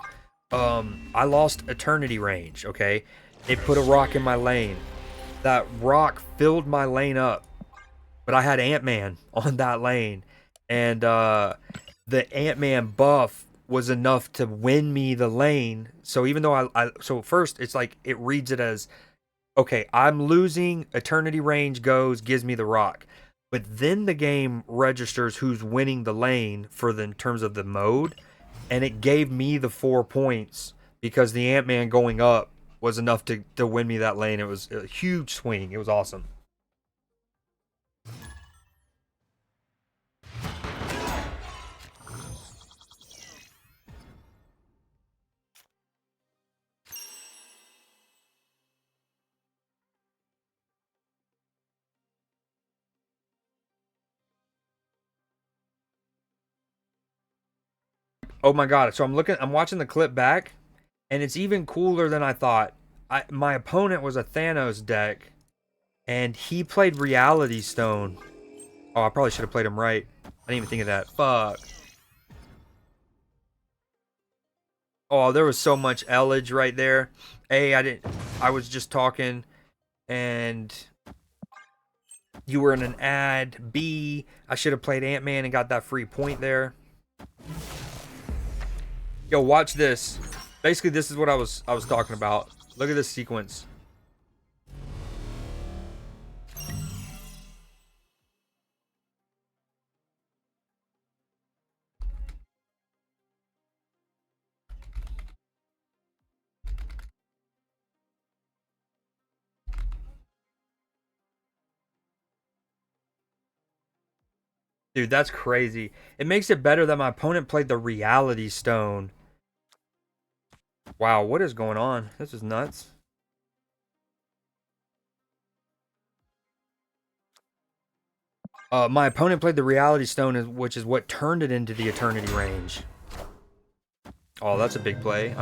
I lost Eternity Range. Okay, it put a rock in my lane. That rock filled my lane up, but I had Ant-Man on that lane, and the Ant-Man buff was enough to win me the lane. So even though so first it's like it reads it as okay, I'm losing, Eternity Range goes, gives me the rock. But then the game registers who's winning the lane for the in terms of the mode, and it gave me the 4 points because the Ant-Man going up was enough to win me that lane. It was a huge swing. It was awesome. Oh my god! So I'm watching the clip back, and it's even cooler than I thought. My opponent was a Thanos deck, and he played Reality Stone. Oh, I probably should have played him right. I didn't even think of that. Fuck. Oh, there was so much Elledge right there. A, I didn't. I was just talking, and you were in an ad. B, I should have played Ant-Man and got that free point there. Yo, watch this. Basically, this is what I was talking about. Look at this sequence. Dude, that's crazy. It makes it better that my opponent played the Reality Stone. Wow, what is going on? This is nuts. My opponent played the Reality Stone, which is what turned it into the Eternity Range. Oh, that's a big play.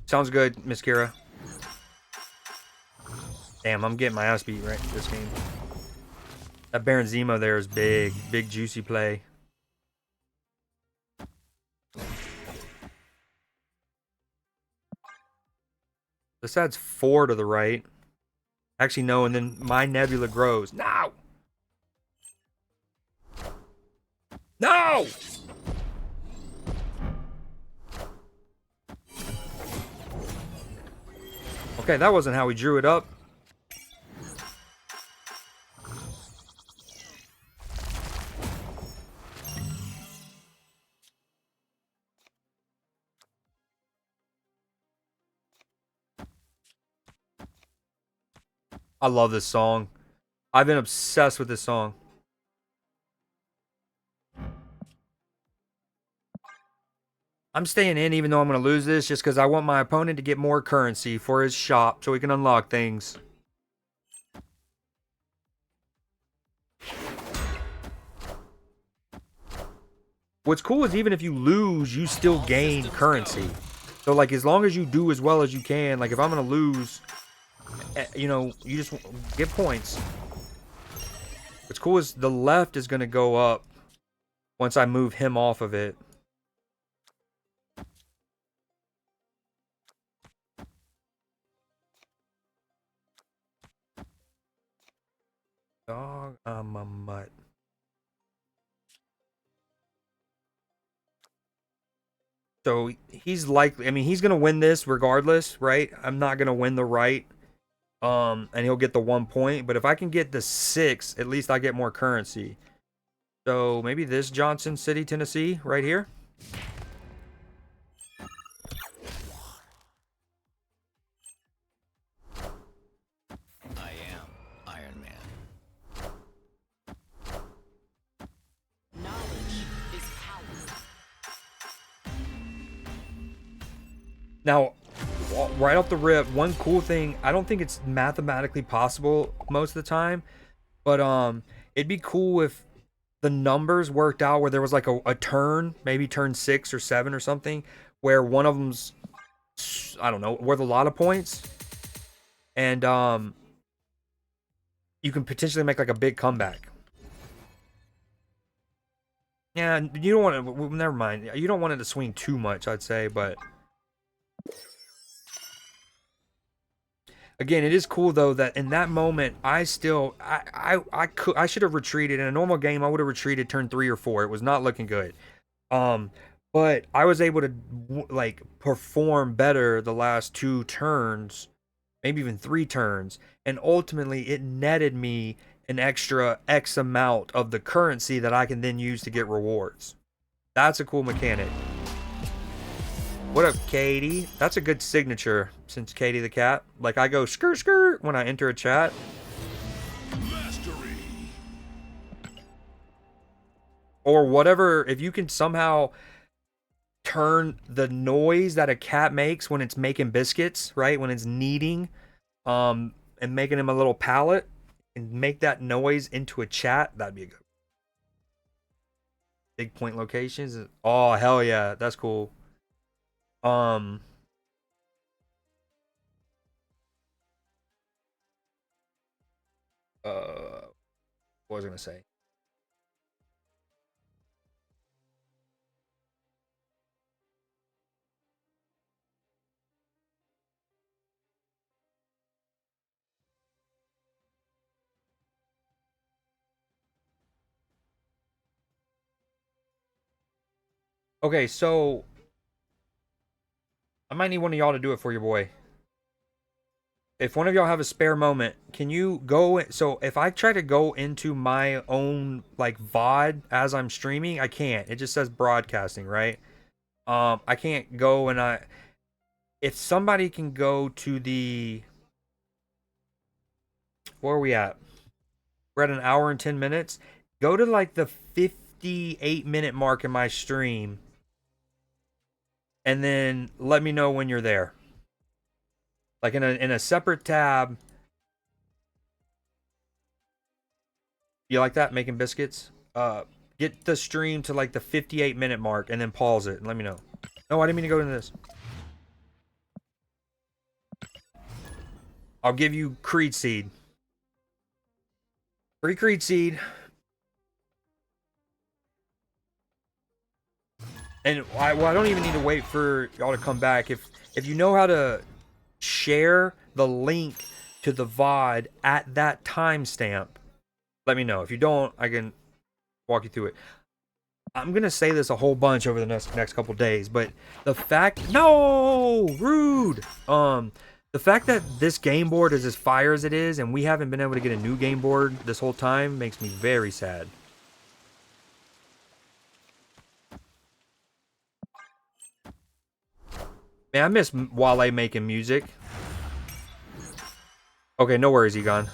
Sounds good, Miss Kira. Damn, I'm getting my ass beat right this game. That Baron Zemo there is big. Big, juicy play. This adds 4 to the right. Actually, no, and then my Nebula grows. No! No! Okay, that wasn't how we drew it up. I love this song. I've been obsessed with this song. I'm staying in even though I'm going to lose this just because I want my opponent to get more currency for his shop so he can unlock things. What's cool is even if you lose, you still gain currency. So, like, as long as you do as well as you can, like, if I'm going to lose, you know, you just get points. What's cool is the left is going to go up once I move him off of it. Dog, I'm a mutt. So he's likely, I mean, he's going to win this regardless, right? I'm not going to win the right. And he'll get the 1 point. But if I can get the 6, at least I get more currency. So maybe this Johnson City, Tennessee, right here. Now, right off the rip, one cool thing, I don't think it's mathematically possible most of the time, but it'd be cool if the numbers worked out where there was like a turn, maybe turn 6 or 7 or something, where one of them's, I don't know, worth a lot of points, and you can potentially make like a big comeback. Yeah, you don't want to. Never mind. You don't want it to swing too much, I'd say, but again, it is cool though that in that moment, I still, I should have retreated in a normal game. I would have retreated turn 3 or 4. It was not looking good. But I was able to like perform better the last 2 turns, maybe even 3 turns, and ultimately it netted me an extra X amount of the currency that I can then use to get rewards. That's a cool mechanic. What up, Katie? That's a good signature since Katie the cat. Like I go skirt skirt when I enter a chat. Mastery. Or whatever, if you can somehow turn the noise that a cat makes when it's making biscuits, right? When it's kneading, and making him a little pallet, and make that noise into a chat, that'd be a good. Big point locations. Oh hell yeah, that's cool. What was I gonna say? Okay, so I might need one of y'all to do it for your boy. If one of y'all have a spare moment, can you go so if I try to go into my own like VOD as I'm streaming, I can't. It just says broadcasting, right? I can't go and if somebody can go to the where are we at? We're at an hour and 10 minutes. Go to like the 58-minute mark in my stream and then let me know when you're there. Like in a separate tab. You like that? Making biscuits? Get the stream to like the 58-minute mark and then pause it and let me know. No, I didn't mean to go into this. I'll give you Creed Seed. Free Creed Seed. And I don't even need to wait for y'all to come back. If you know how to share the link to the VOD at that timestamp, let me know. If you don't, I can walk you through it. I'm gonna say this a whole bunch over the next couple days, but the fact rude. The fact that this game board is as fire as it is, and we haven't been able to get a new game board this whole time, makes me very sad. Man, I miss Wale making music. Okay, no worries, Egon.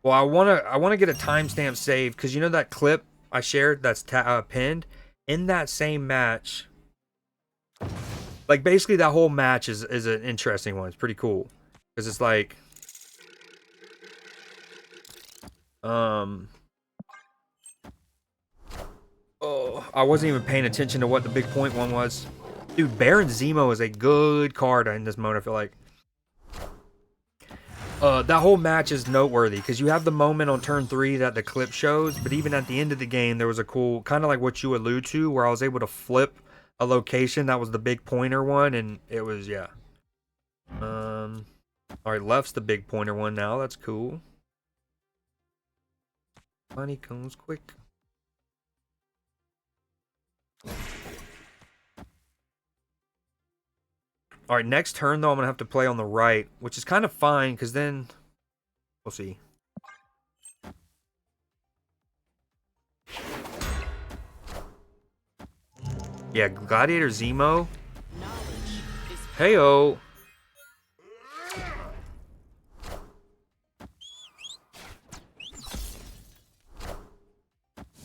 Well, I wanna get a timestamp saved because you know that clip I shared that's pinned in that same match. Like basically that whole match is an interesting one. It's pretty cool because it's like oh, I wasn't even paying attention to what the big point one was. Dude, Baron Zemo is a good card in this mode, I feel like. That whole match is noteworthy because you have the moment on turn 3 that the clip shows, but even at the end of the game, there was a cool, kind of like what you allude to, where I was able to flip a location that was the big pointer one, and it was, yeah. Alright, left's the big pointer one now, that's cool. Money comes quick. Alright, next turn though, I'm going to have to play on the right, which is kind of fine, because then we'll see. Yeah, Gladiator Zemo. Heyo.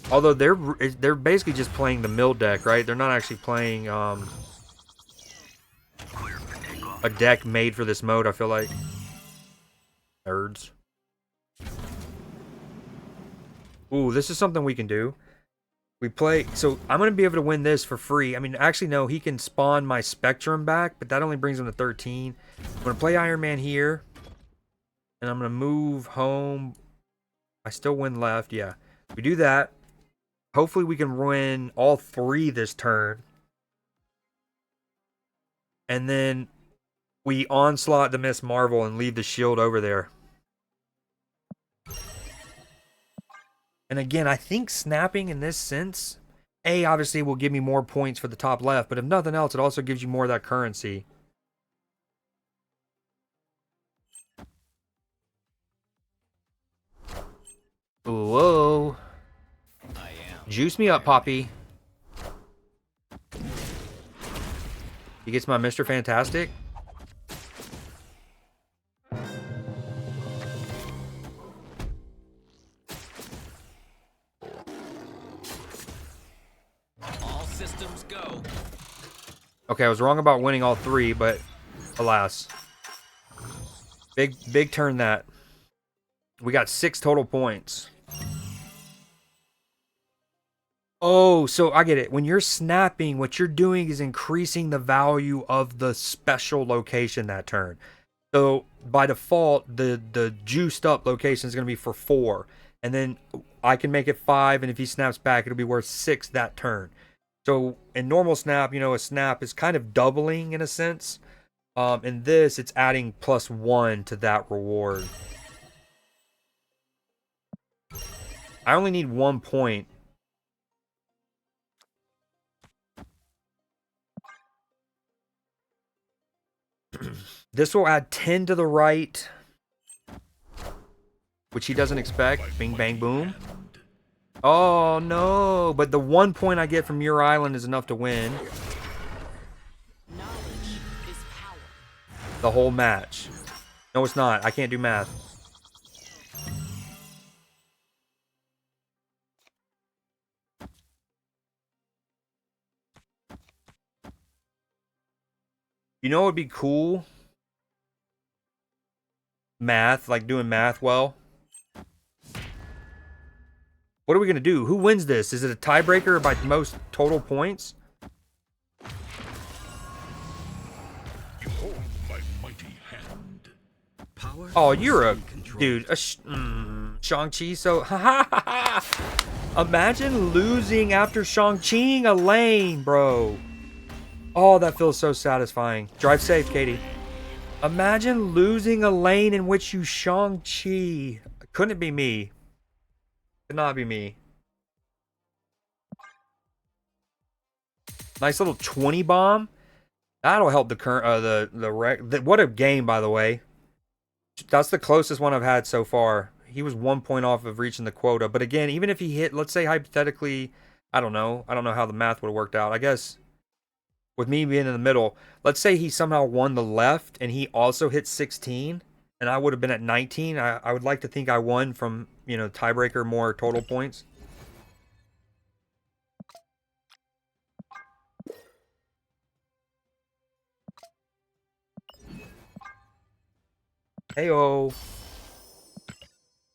Although they're basically just playing the mill deck, right? They're not actually playing a deck made for this mode, I feel like. Nerds. Ooh, this is something we can do. We play... So, I'm going to be able to win this for free. I mean, actually, no. He can spawn my Spectrum back, but that only brings him to 13. I'm going to play Iron Man here. And I'm going to move home. I still win left. Yeah. We do that. Hopefully, we can win all 3 this turn. And then we onslaught the Miss Marvel and leave the shield over there. And again, I think snapping in this sense, A, obviously will give me more points for the top left, but if nothing else, it also gives you more of that currency. Whoa. I am. Juice me up, Poppy. He gets my Mr. Fantastic. All systems go. Okay, I was wrong about winning all 3, but alas. Big turn that. We got 6 total points. Oh, so I get it. When you're snapping, what you're doing is increasing the value of the special location that turn. So by default, the juiced up location is going to be for 4. And then I can make it 5, and if he snaps back, it'll be worth 6 that turn. So in normal snap, you know, a snap is kind of doubling in a sense. In this, it's adding +1 to that reward. I only need 1 point. This will add 10 to the right, which he doesn't expect. Bing, bang, boom. Oh, no. But the 1 point I get from your island is enough to win Knowledge is power. the whole match. No, it's not. I can't do math. You know what would be cool? Math, like doing math well. What are we going to do? Who wins this? Is it a tiebreaker by most total points? Behold my mighty hand. Power. Oh, you're a control. dude. Shang-Chi. So, imagine losing after Shang-Chi a lane, bro. Oh, that feels so satisfying. Drive safe, Katie. Imagine losing a lane in which you Shang-Chi. Couldn't it be me? Could not be me. Nice little 20 bomb. That'll help the current the wreck. What a game, by the way. That's the closest one I've had so far. He was 1 point off of reaching the quota. But again, even if he hit, let's say hypothetically, I don't know how the math would have worked out. I guess with me being in the middle, let's say he somehow won the left and he also hit 16 and I would have been at 19. I would like to think I won from, you know, tiebreaker more total points. Heyo.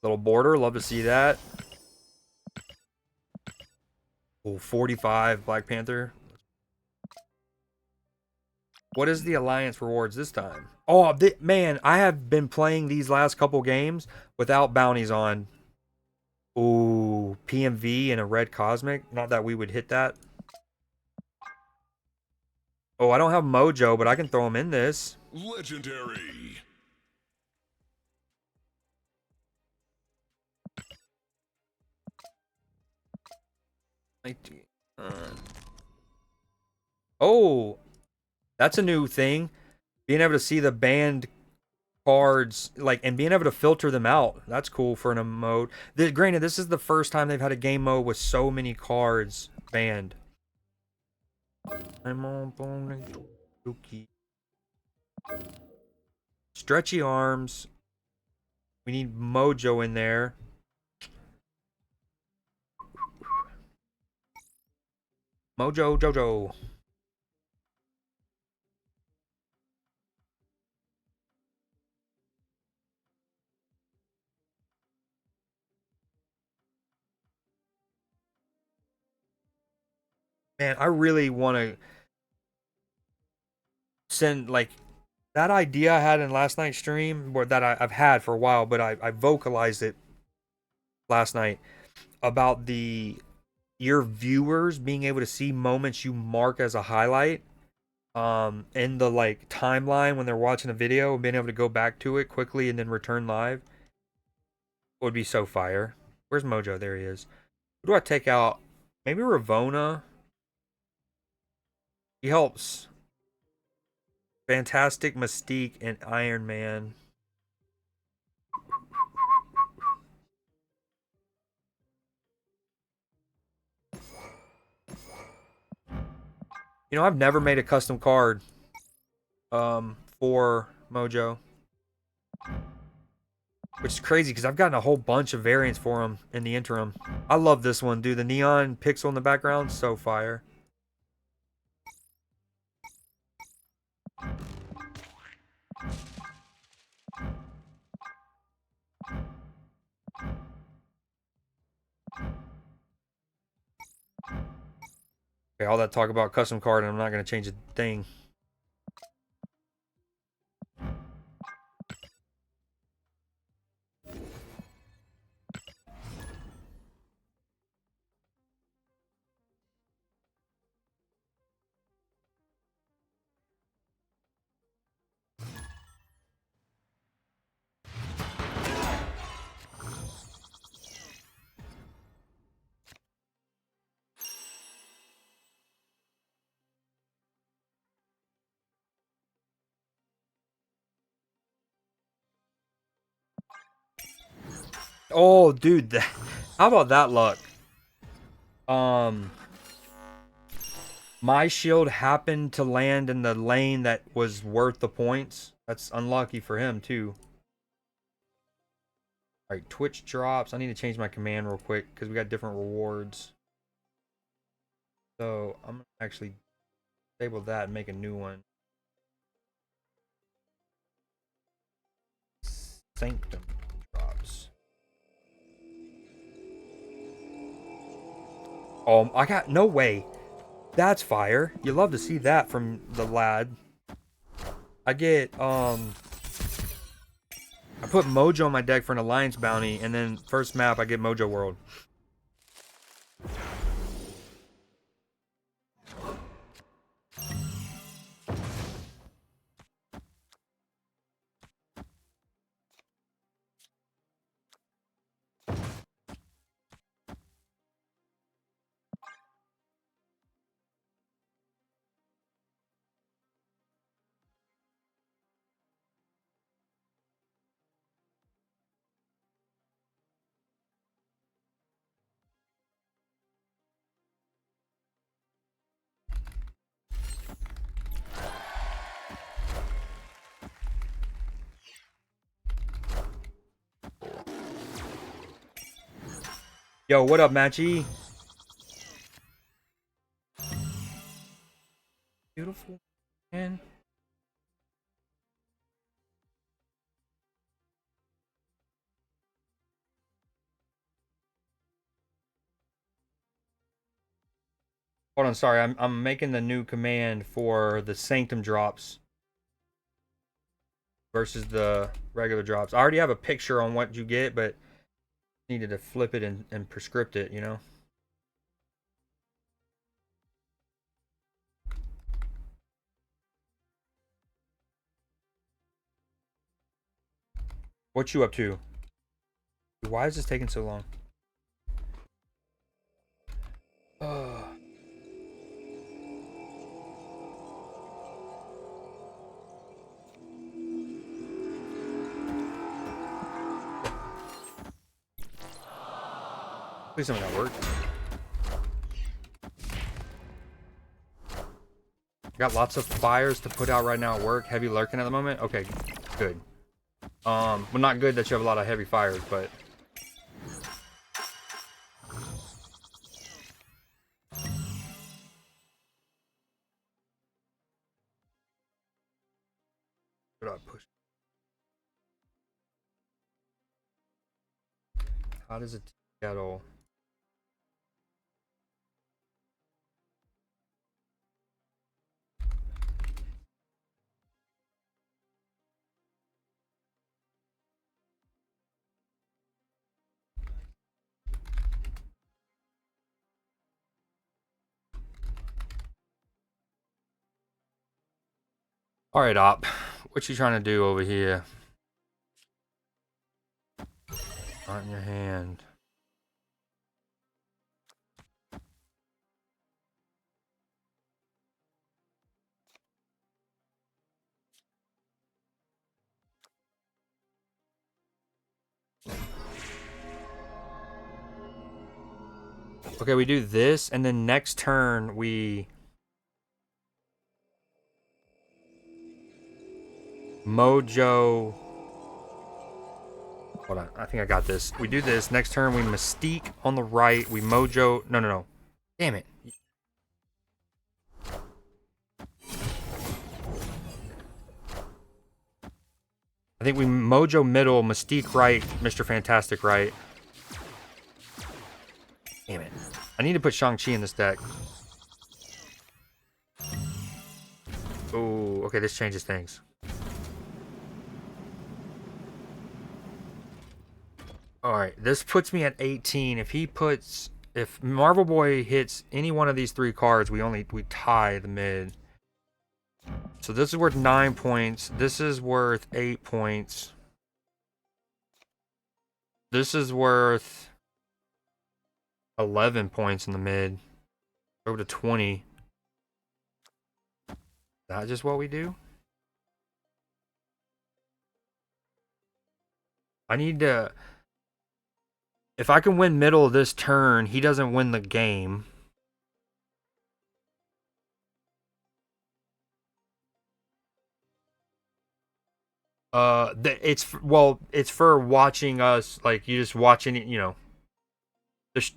Little border, love to see that. Oh, 45 Black Panther. What is the Alliance rewards this time? Oh, man, I have been playing these last couple games without bounties on. Ooh, PMV and a red Cosmic. Not that we would hit that. Oh, I don't have Mojo, but I can throw him in this. Legendary. Oh, that's a new thing. Being able to see the banned cards, like, and being able to filter them out. That's cool for an emote. Granted, this is the first time they've had a game mode with so many cards banned. I'm on Dookie. Stretchy arms. We need Mojo in there. Mojo Jojo. Man, I really want to send like that idea I had in last night's stream, or that I've had for a while, but I vocalized it last night about the your viewers being able to see moments you mark as a highlight in the like timeline when they're watching a video and being able to go back to it quickly and then return live would be so fire. Where's Mojo? There he is. Who do I take out? Maybe Ravona. He helps. Fantastic, Mystique, and Iron Man. You know, I've never made a custom card for Mojo, which is crazy because I've gotten a whole bunch of variants for him in the interim. I love this one, dude. The neon pixel in the background, so fire. Okay, all that talk about custom card, and I'm not going to change a thing. Oh, dude, how about that luck? My shield happened to land in the lane that was worth the points. That's unlucky for him too. All right, Twitch drops. I need to change my command real quick because we got different rewards. So I'm gonna actually disable that and make a new one. Sanctum drops. Oh, I got no way. That's fire. You love to see that from the lad. I get I put Mojo on my deck for an alliance bounty, and then first map I get Mojo World. Yo, what up, Matchy? Beautiful, man. Hold on, sorry. I'm making the new command for the Sanctum drops versus the regular drops. I already have a picture on what you get, but needed to flip it and prescript it, you know? What you up to? Why is this taking so long? Please tell me that worked. Got lots of fires to put out right now at work. Heavy lurking at the moment. Okay, good. Well, not good that you have a lot of heavy fires, but should I push? How does it get all? Alright, Op. What you trying to do over here? Not in your hand. Okay, we do this, and then next turn we Mojo. Hold on, I think I got this. We do this. Next turn we Mystique on the right. We Mojo. No, no, no. Damn it. I think we Mojo middle, Mystique right, Mr. Fantastic right. Damn it. I need to put Shang-Chi in this deck. Oh, okay, this changes things. Alright, this puts me at 18. If Marvel Boy hits any one of these 3 cards, we tie the mid. So this is worth 9 points. This is worth 8 points. This is worth 11 points in the mid. Go to 20. Is that just what we do? I need to... If I can win middle of this turn, he doesn't win the game. It's for watching us, like, you just watching it, you know.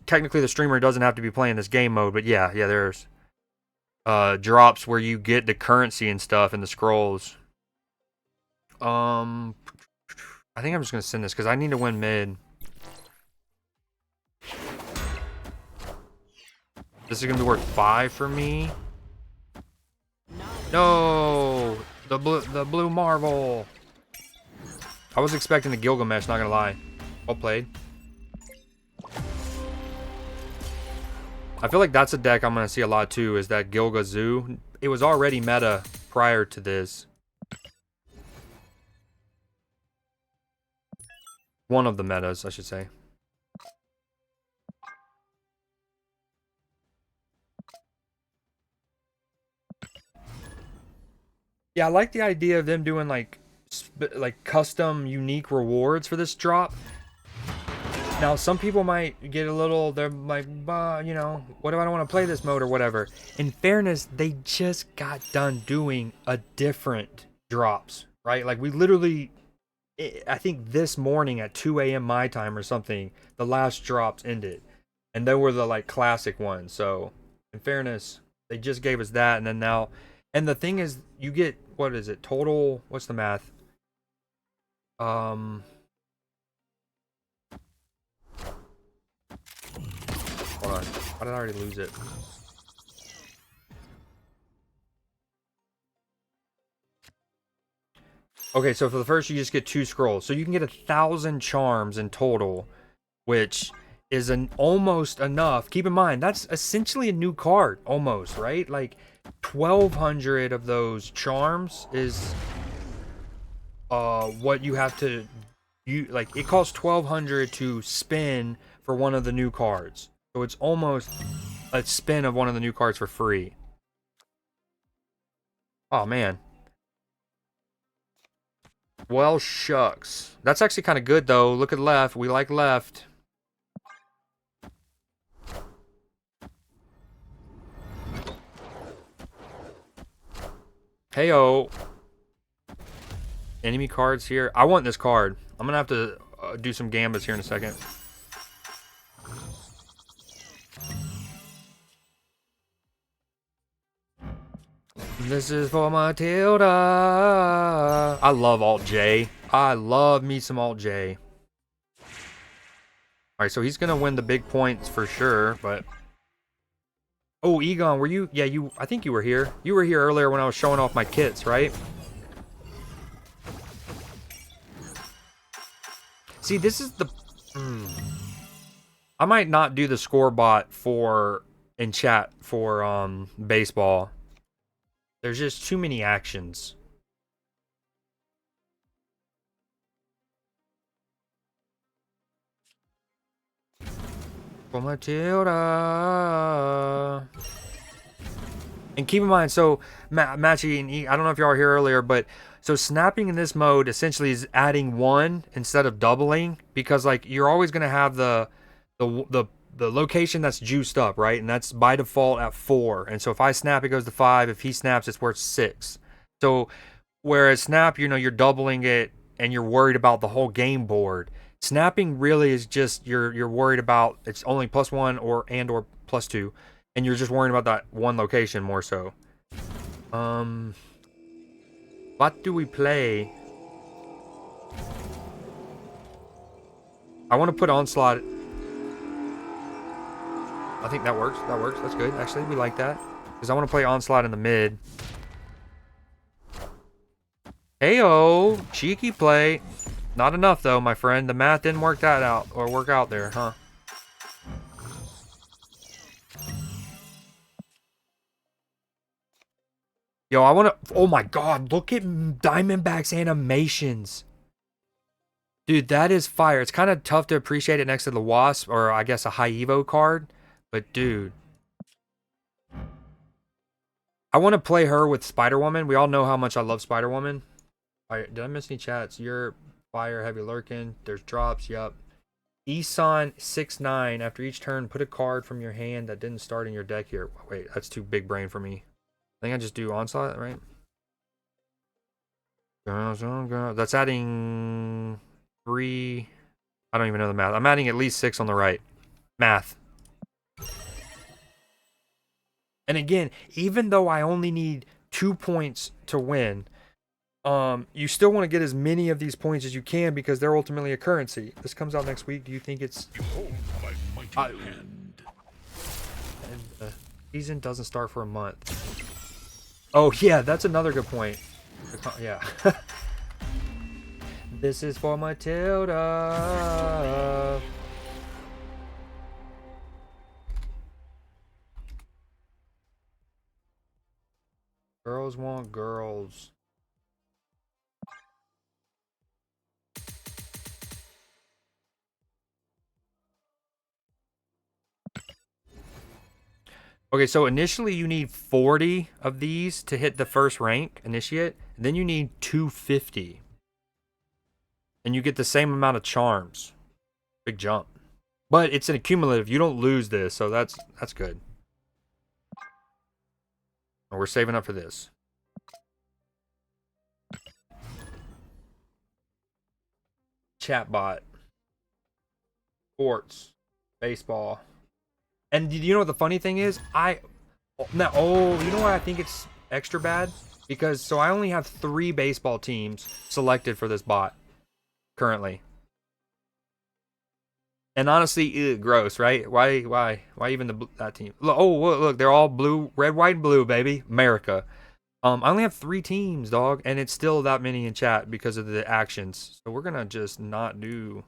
Technically the streamer doesn't have to be playing this game mode, but yeah, there's drops where you get the currency and stuff and the scrolls. I think I'm just gonna send this because I need to win mid. This is gonna be worth 5 for me. No, the blue Marvel. I was expecting the Gilgamesh, not gonna lie. Well played. I feel like that's a deck I'm gonna see a lot too, is that Gilgazoo. It was already meta prior to this. One of the metas, I should say. Yeah, I like the idea of them doing like custom unique rewards for this drop. Now, some people might get a little, they're like, you know, what if I don't want to play this mode or whatever? In fairness, they just got done doing a different drops, right? Like, we literally, I think this morning at 2 a.m. my time or something, the last drops ended. And they were the, like, classic ones. So, in fairness, they just gave us that, and then now, and the thing is, you get, what is it, total, what's the math? Hold on. Why did I already lose it? Okay, so for the first, you just get 2 scrolls. So you can get 1,000 charms in total, which is almost enough. Keep in mind, that's essentially a new card, almost, right? Like, 1,200 of those charms is what you have to... like, it costs 1,200 to spin for one of the new cards. So it's almost a spin of one of the new cards for free. Oh, man. Well, shucks. That's actually kind of good, though. Look at left. We like left. Heyo. Enemy cards here. I want this card. I'm going to have to do some gambits here in a second. This is for Matilda. I love Alt J. I love me some Alt J. Alright, so he's gonna win the big points for sure, but... Oh, Egon, were you... Yeah, I think you were here. You were here earlier when I was showing off my kits, right? See, this is the... I might not do the score bot in chat for baseball. There's just too many actions. For Matilda. And keep in mind, so Matchy and I don't know if y'all were here earlier, but so snapping in this mode essentially is adding one instead of doubling, because like you're always gonna have the location that's juiced up, right? And that's by default at 4. And so if I snap, it goes to 5. If he snaps, it's worth 6. So whereas snap, you're doubling it and you're worried about the whole game board. Snapping really is just you're worried about it's only +1 or +2, and you're just worrying about that one location more so. What do we play? I want to put Onslaught. I think that works. That works. That's good. Actually, we like that. Because I want to play Onslaught in the mid. Heyo, cheeky play. Not enough though, my friend. The math didn't work out there, huh? Yo, I want to... Oh my god, look at Diamondback's animations. Dude, that is fire. It's kind of tough to appreciate it next to the Wasp, or I guess a high Evo card. But dude... I want to play her with Spider-Woman. We all know how much I love Spider-Woman. Did I miss any chats? You're fire, heavy lurking. There's drops, yup. Eson 6-9. After each turn, put a card from your hand that didn't start in your deck here. Wait, that's too big brain for me. I think I just do Onslaught, right? That's adding 3. I don't even know the math. I'm adding at least 6 on the right. Math. And again, even though I only need 2 points to win, you still want to get as many of these points as you can because they're ultimately a currency. This comes out next week. Do you think it's... Behold my mighty hand. And the season doesn't start for a month. Oh, yeah, that's another good point. Yeah. This is for Matilda. Girls want girls. Okay, so initially you need 40 of these to hit the first rank, initiate. And then you need 250. And you get the same amount of charms. Big jump. But it's an accumulative. You don't lose this, so that's good. And we're saving up for this. Chatbot. Sports. Baseball. And you know what the funny thing is? You know why I think it's extra bad? Because, so I only have 3 baseball teams selected for this bot. Currently. And honestly, ew, gross, right? Why even that team? Look, they're all blue, red, white, and blue, baby. America. I only have 3 teams, dog, and it's still that many in chat because of the actions. So we're gonna just not do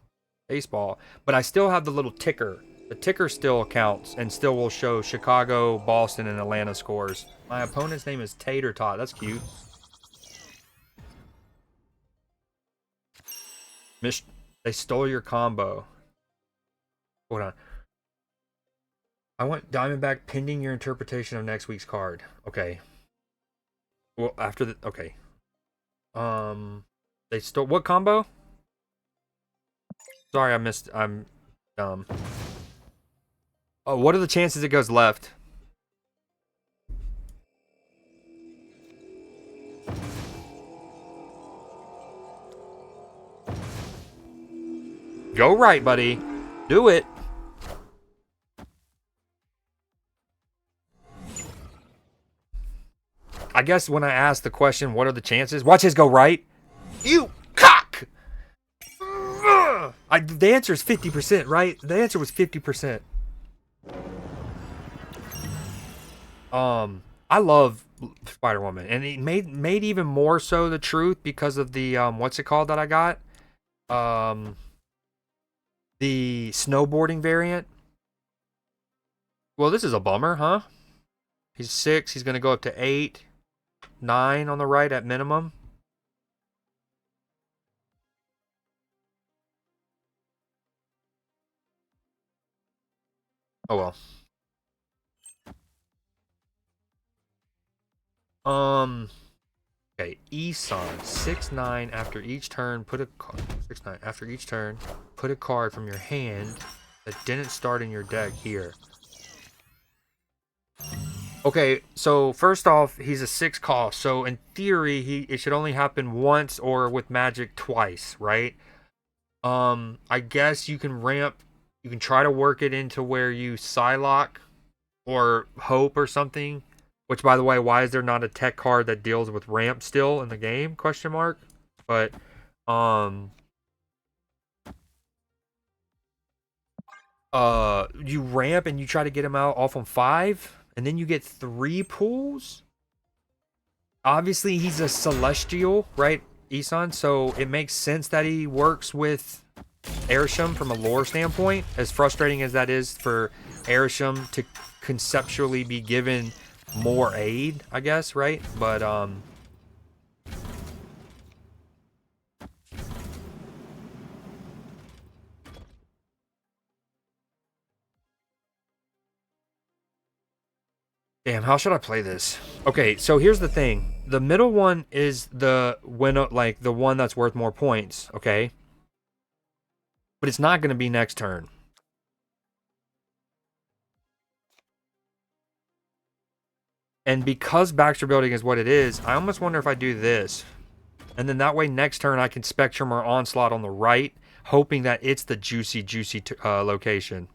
baseball. But I still have the little ticker. The ticker still counts and still will show Chicago, Boston, and Atlanta scores. My opponent's name is Tater Tot. That's cute. They stole your combo. Hold on. I want Diamondback pending your interpretation of next week's card. Okay. Well, after the... Okay. They stole... What combo? Sorry, I missed... I'm dumb. Oh, what are the chances it goes left? Go right, buddy. Do it. I guess when I asked the question, what are the chances? Watch his go right. You cock! The answer is 50%, right? The answer was 50%. I love Spider-Woman, and it made even more so the truth because of the what's it called that I got? The snowboarding variant. Well, this is a bummer, huh? He's 6. He's gonna go up to 8, 9 on the right at minimum. Oh well. Okay, Isan, 6-9 after each turn, put a card 6-9 after each turn, put a card from your hand that didn't start in your deck here. Okay, so first off, he's a 6 cost, so in theory it should only happen once or with magic twice, right? I guess you can try to work it into where you Psylocke or Hope or something. Which, by the way, why is there not a tech card that deals with ramp still in the game? Question mark. But, you ramp and you try to get him out off on 5, and then you get 3 pulls. Obviously, he's a celestial, right, Isan? So it makes sense that he works with Arishem from a lore standpoint. As frustrating as that is for Arishem to conceptually be given more aid, I guess, right? But damn, how should I play this? Okay, so here's the thing. The middle one is the winner, like the one that's worth more points, okay? But it's not going to be next turn. And because Baxter Building is what it is, I almost wonder if I do this. And then that way next turn I can Spectrum or Onslaught on the right, hoping that it's the juicy location.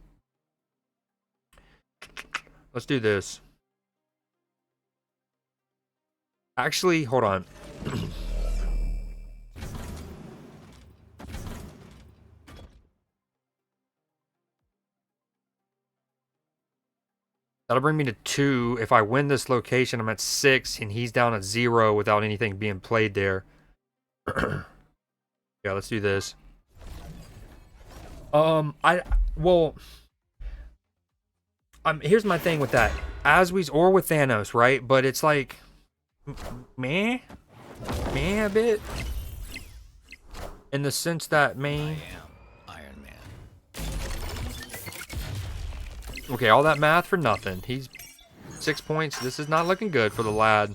Let's do this. Actually, hold on. That'll bring me to 2. If I win this location, I'm at 6, and he's down at 0 without anything being played there. Yeah, let's do this. Here's my thing with that. Asweez or with Thanos, right? But it's like, meh a bit. In the sense that, I am Iron Man. Okay, all that math for nothing. He's 6 points. This is not looking good for the lad.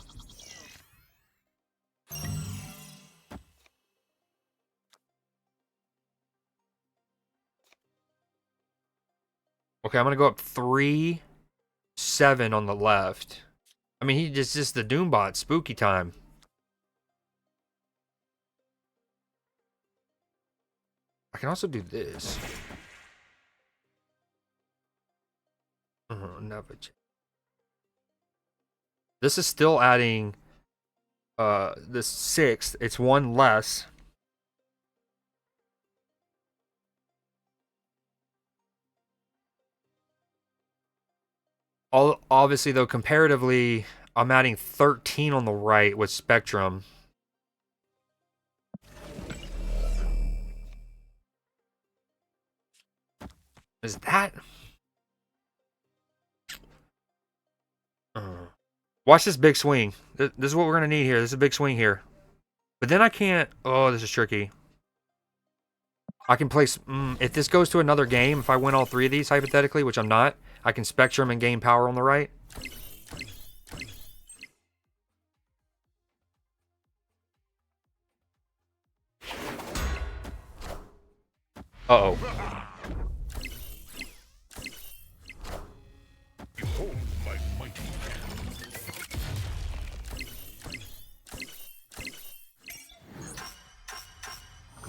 Okay, I'm gonna go up 3-7 on the left. I mean, he just the Doombot. Spooky time. I can also do this. Never. This is still adding the 6th. It's 1 less. Obviously, though, comparatively, I'm adding 13 on the right with Spectrum. Is that... Watch this big swing. This is what we're going to need here. This is a big swing here. But then I can't... Oh, this is tricky. I can place... if this goes to another game, if I win all 3 of these, hypothetically, which I'm not, I can Spectrum and gain power on the right. Uh-oh. Behold my mighty hand.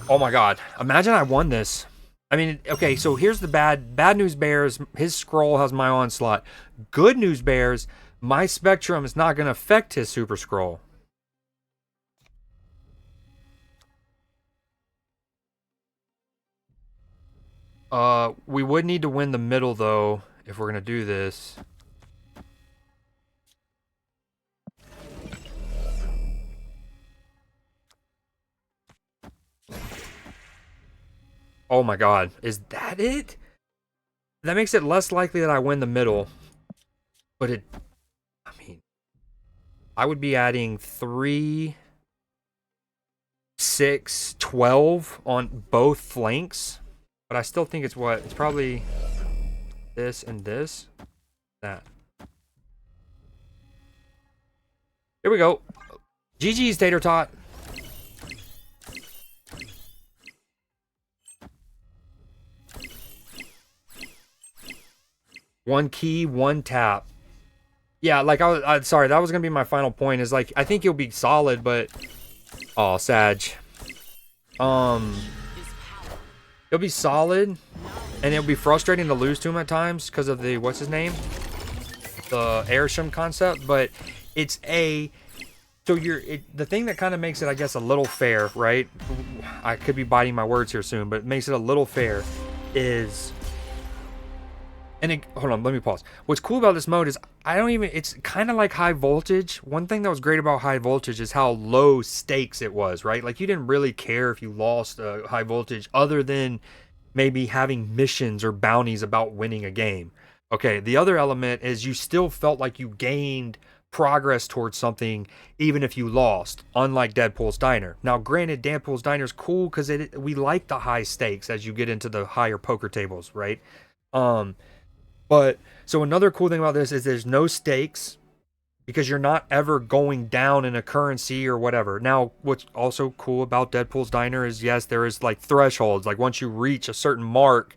Oh my god. Imagine I won this. I mean, okay, so here's the bad news bears. His scroll has my Onslaught. Good news bears, my Spectrum is not going to affect his super scroll. We would need to win the middle, though, if we're going to do this. Oh my god. Is that it? That makes it less likely that I win the middle. But it... I mean... I would be adding 3, 6, 12 on both flanks. But I still think it's what? It's probably... this, and this. That. Here we go. GG's, Tater Tot. One key, one tap. Yeah, like I sorry, that was gonna be my final point. Is like I think you'll be solid, but oh, Sag. He'll be solid, and it'll be frustrating to lose to him at times because of the what's his name, the Airsham concept. But it's a so the thing that kind of makes it, I guess, a little fair, right? I could be biting my words here soon, but it makes it a little fair is. Hold on, let me pause. What's cool about this mode is it's kind of like high voltage. One thing that was great about high voltage is how low stakes it was, right? Like you didn't really care if you lost high voltage other than maybe having missions or bounties about winning a game. Okay, the other element is you still felt like you gained progress towards something even if you lost, unlike Deadpool's Diner. Now, granted, Deadpool's Diner is cool because we like the high stakes as you get into the higher poker tables, right? But so another cool thing about this is there's no stakes because you're not ever going down in a currency or whatever. Now, what's also cool about Deadpool's Diner is, yes, there is like thresholds. Like once you reach a certain mark,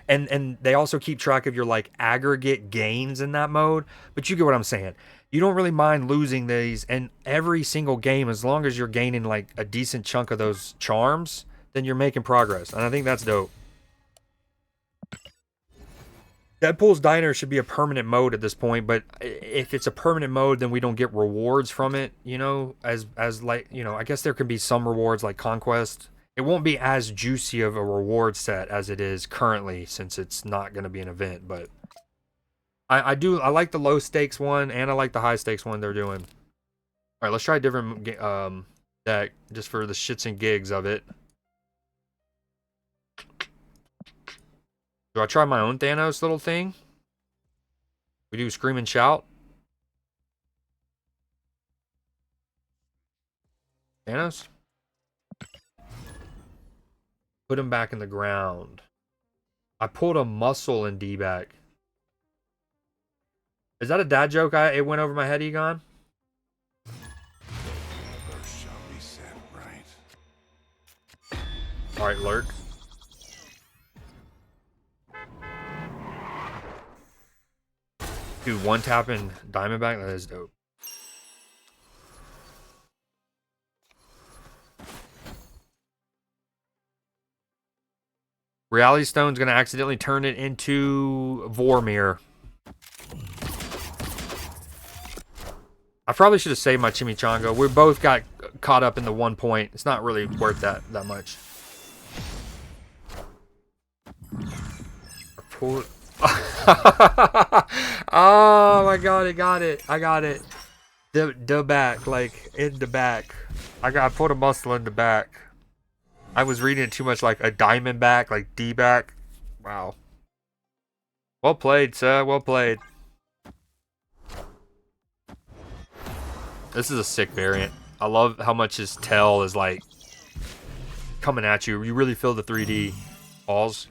and they also keep track of your like aggregate gains in that mode. But you get what I'm saying. You don't really mind losing these, and every single game, as long as you're gaining like a decent chunk of those charms, then you're making progress. And I think that's dope. Deadpool's Diner should be a permanent mode at this point, but if it's a permanent mode, then we don't get rewards from it, you know, as like, you know, I guess there can be some rewards like Conquest. It won't be as juicy of a reward set as it is currently since it's not going to be an event, but I like the low stakes one and I like the high stakes one they're doing. All right, let's try a different deck just for the shits and gigs of it. Do I try my own Thanos little thing? We do Scream and Shout. Thanos? Put him back in the ground. I pulled a muscle in D-back. Is that a dad joke? It went over my head, Egon? Shall be said right. Alright, Lurk. Dude, one tapping Diamondback, that is dope. Reality Stone's gonna accidentally turn it into Vormir. I probably should have saved my Chimichanga. We both got caught up in the 1 point. It's not really worth that much. Pull it. Oh my god, I got it. I got it. The back, like in the back. I put a muscle in the back. I was reading it too much like a diamond back, like D back. Wow. Well played, sir. Well played. This is a sick variant. I love how much his tail is like coming at you. You really feel the 3D balls.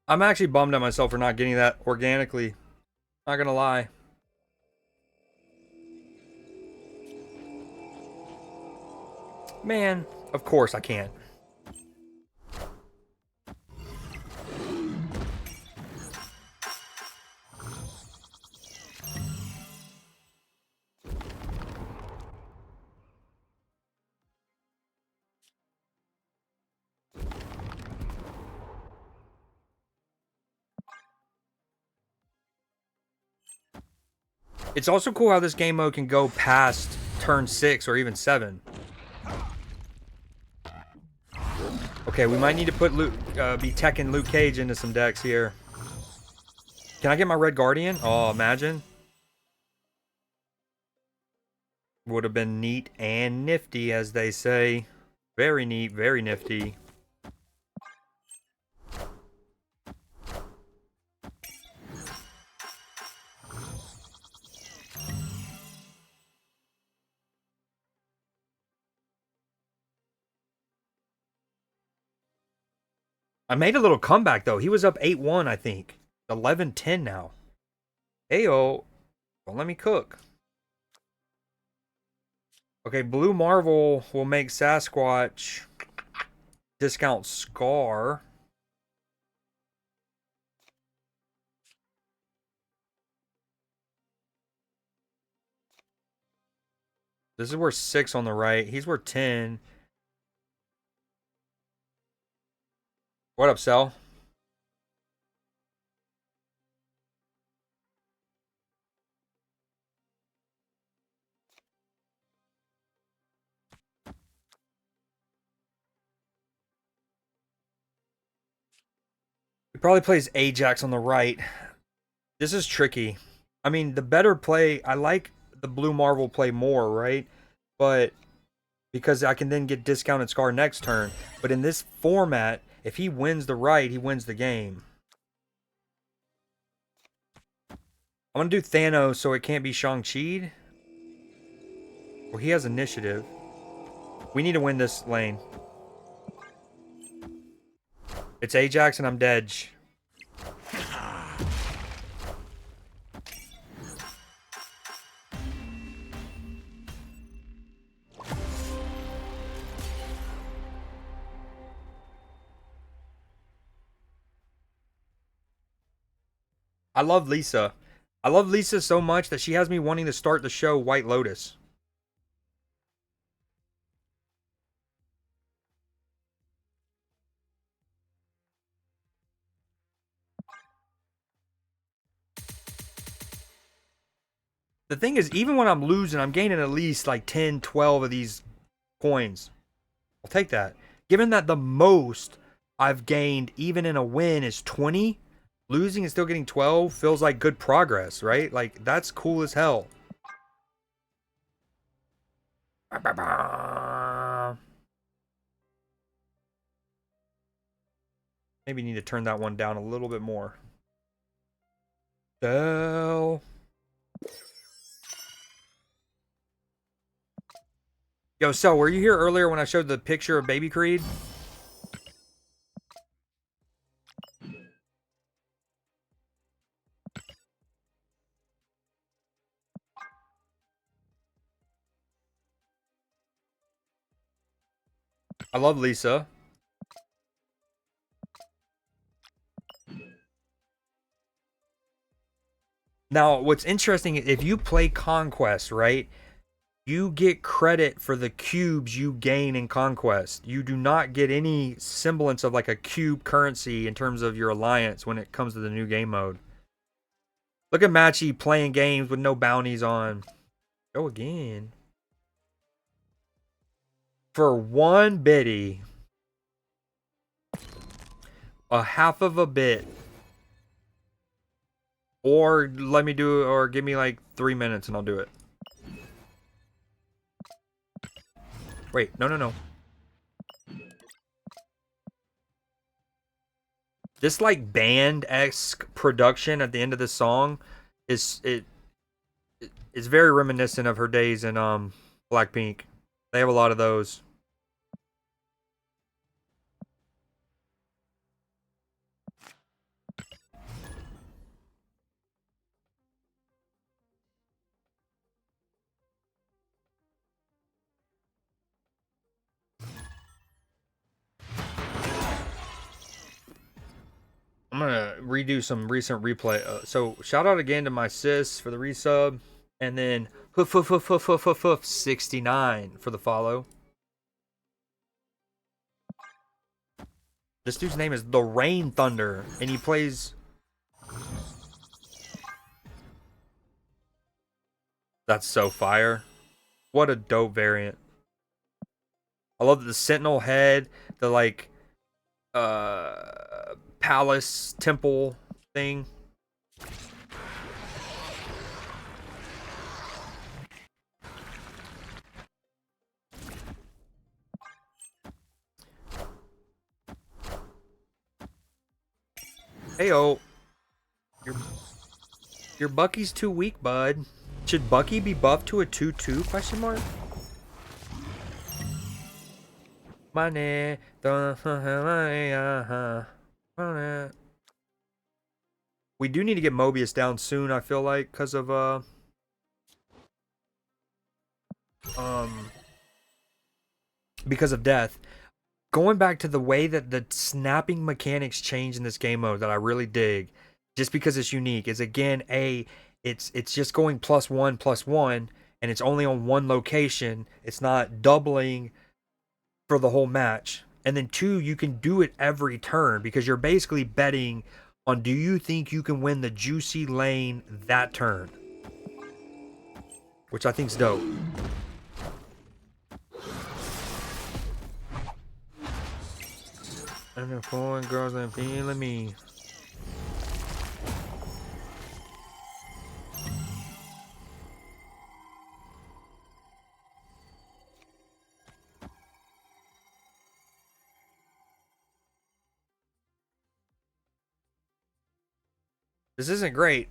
I'm actually bummed at myself for not getting that organically. Not gonna lie. Man, of course I can't. It's also cool how this game mode can go past turn 6 or even 7. Okay, we might need to put be teching Luke Cage into some decks here. Can I get my Red Guardian? Oh, imagine. Would have been neat and nifty, as they say. Very neat, very nifty. I made a little comeback, though. He was up 8-1, I think. 11-10 now. Ayo. Don't let me cook. Okay, Blue Marvel will make Sasquatch discount Scar. This is worth 6 on the right. He's worth 10. What up, Cell? He probably plays Ajax on the right. This is tricky. I mean, the better play, I like the Blue Marvel play more, right? But because I can then get discounted Scar next turn. But in this format, if he wins the right, he wins the game. I'm going to do Thanos so it can't be Shang-Chi. Well, he has initiative. We need to win this lane. It's Ajax and I'm dead. I love Lisa. I love Lisa so much that she has me wanting to start the show White Lotus. The thing is, even when I'm losing, I'm gaining at least like 10, 12 of these coins. I'll take that. Given that the most I've gained, even in a win, is 20, losing and still getting 12 feels like good progress, right? Like, that's cool as hell. Maybe need to turn that one down a little bit more. Hell. Yo, so were you here earlier when I showed the picture of Baby Creed? I love Lisa. Now, what's interesting, if you play Conquest, right, you get credit for the cubes you gain in Conquest. You do not get any semblance of like a cube currency in terms of your alliance when it comes to the new game mode. Look at Matchy playing games with no bounties on. Go again. For one biddy, a half of a bit. Or let me do it, or give me like 3 minutes and I'll do it. Wait, no. This like band-esque production at the end of this song is it's very reminiscent of her days in Blackpink. They have a lot of those. I'm gonna redo some recent replay. So shout out again to my sis for the resub, and then hoof 69 for the follow. This dude's name is the Rain Thunder, and he plays. That's so fire! What a dope variant. I love the Sentinel head, the like, palace temple thing. Heyo. Your Bucky's too weak, bud. Should Bucky be buffed to a 2-2 question mark? Money. We do need to get Mobius down soon, I feel like, because of because of death. Going back to the way that the snapping mechanics change in this game mode that I really dig, just because it's unique, is again it's just going +1/+1, and it's only on one location. It's not doubling for the whole match. And then 2, you can do it every turn because you're basically betting on, do you think you can win the juicy lane that turn? Which I think's dope. And the foreign girls ain't feeling me. This isn't great.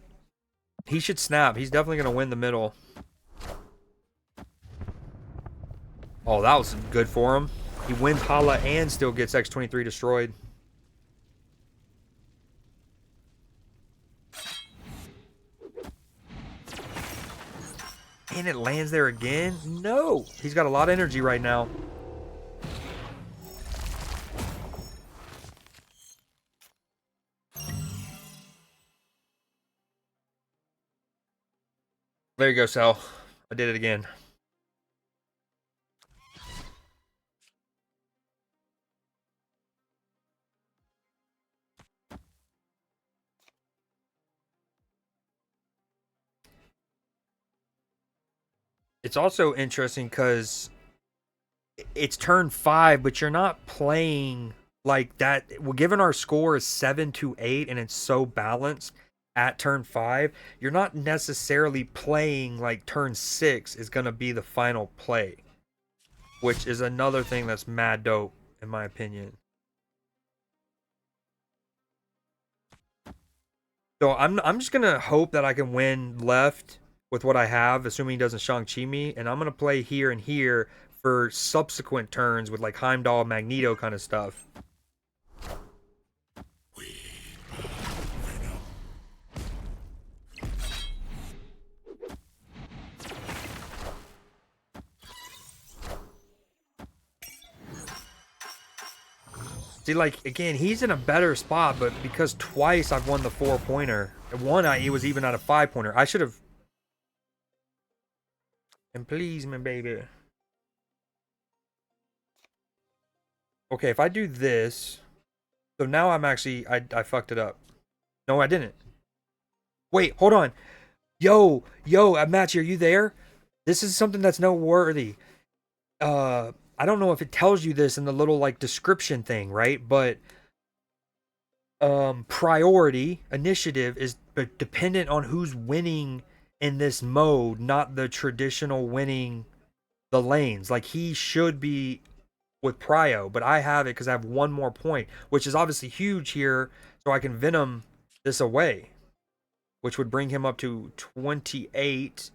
He should snap. He's definitely going to win the middle. Oh, that was good for him. He wins Hala and still gets X-23 destroyed. And it lands there again? No. He's got a lot of energy right now. There you go, Sal. I did it again. It's also interesting because it's turn 5, but you're not playing like that. Well, given our score is 7-8 and it's so balanced at turn 5, you're not necessarily playing like turn 6 is going to be the final play, which is another thing that's mad dope in my opinion. So I'm just going to hope that I can win left with what I have, assuming he doesn't Shang-Chi me, and I'm going to play here and here for subsequent turns with like Heimdall, Magneto kind of stuff. See, like, again, he's in a better spot, but because twice I've won the 4-pointer, and one he was even at a 5-pointer. I should have. And please, my baby. Okay, if I do this, so now I'm actually, I fucked it up. No, I didn't. Wait, hold on. Yo, Matchy, are you there? This is something that's noteworthy. I don't know if it tells you this in the little like description thing, right? But priority initiative is dependent on who's winning in this mode, not the traditional winning the lanes. Like he should be with prio, but I have it because I have one more point, which is obviously huge here, so I can Venom this away, which would bring him up to 28.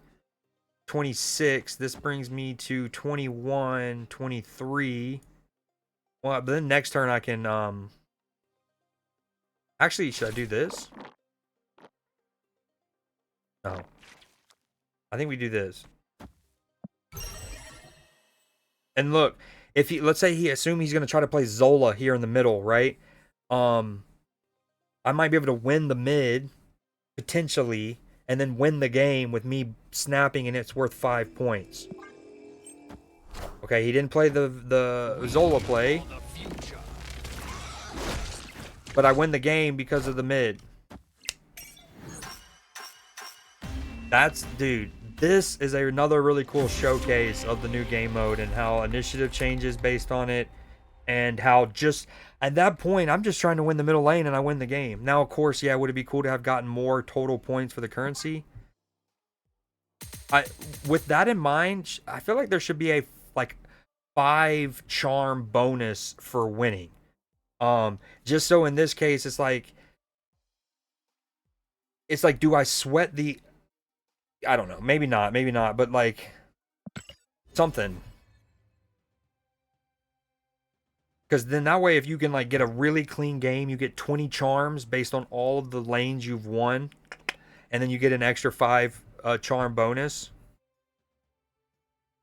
26. This brings me to 21, 23. Well, but then next turn I can actually, should I do this? No. I think we do this. And look, if he, let's say he assume he's going to try to play Zola here in the middle, right? I might be able to win the mid, potentially, and then win the game with me snapping and it's worth 5 points. Okay, he didn't play the Zola play, but I win the game because of the mid. Dude, this is another really cool showcase of the new game mode and how initiative changes based on it, and how just at that point I'm just trying to win the middle lane and I win the game. Now, of course, yeah, would it be cool to have gotten more total points for the currency? With that in mind, I feel like there should be a like 5 charm bonus for winning. Just so in this case it's like do I sweat the, I don't know, maybe not, but like something. Because then that way, if you can like get a really clean game, you get 20 charms based on all of the lanes you've won, and then you get an extra 5 charm bonus.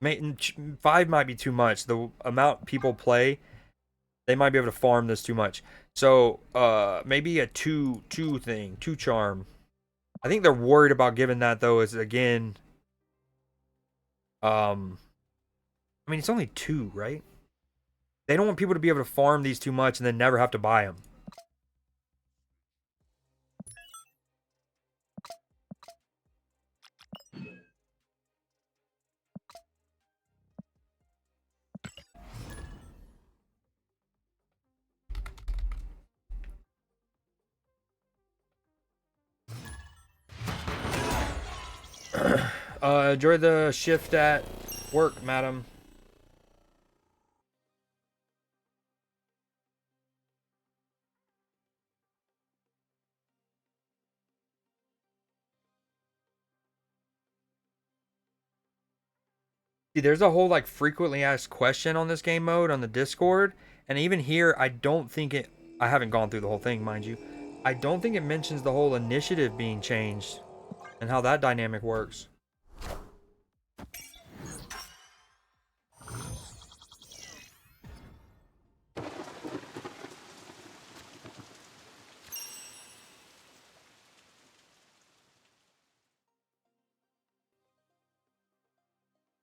5 might be too much. The amount people play, they might be able to farm this too much. So maybe a 2 charm. I think they're worried about giving that though, is again, I mean, it's only 2, right? They don't want people to be able to farm these too much and then never have to buy them. Enjoy the shift at work, madam. See, there's a whole like frequently asked question on this game mode on the Discord, and even here, I don't think it. I haven't gone through the whole thing, mind you. I don't think it mentions the whole initiative being changed and how that dynamic works.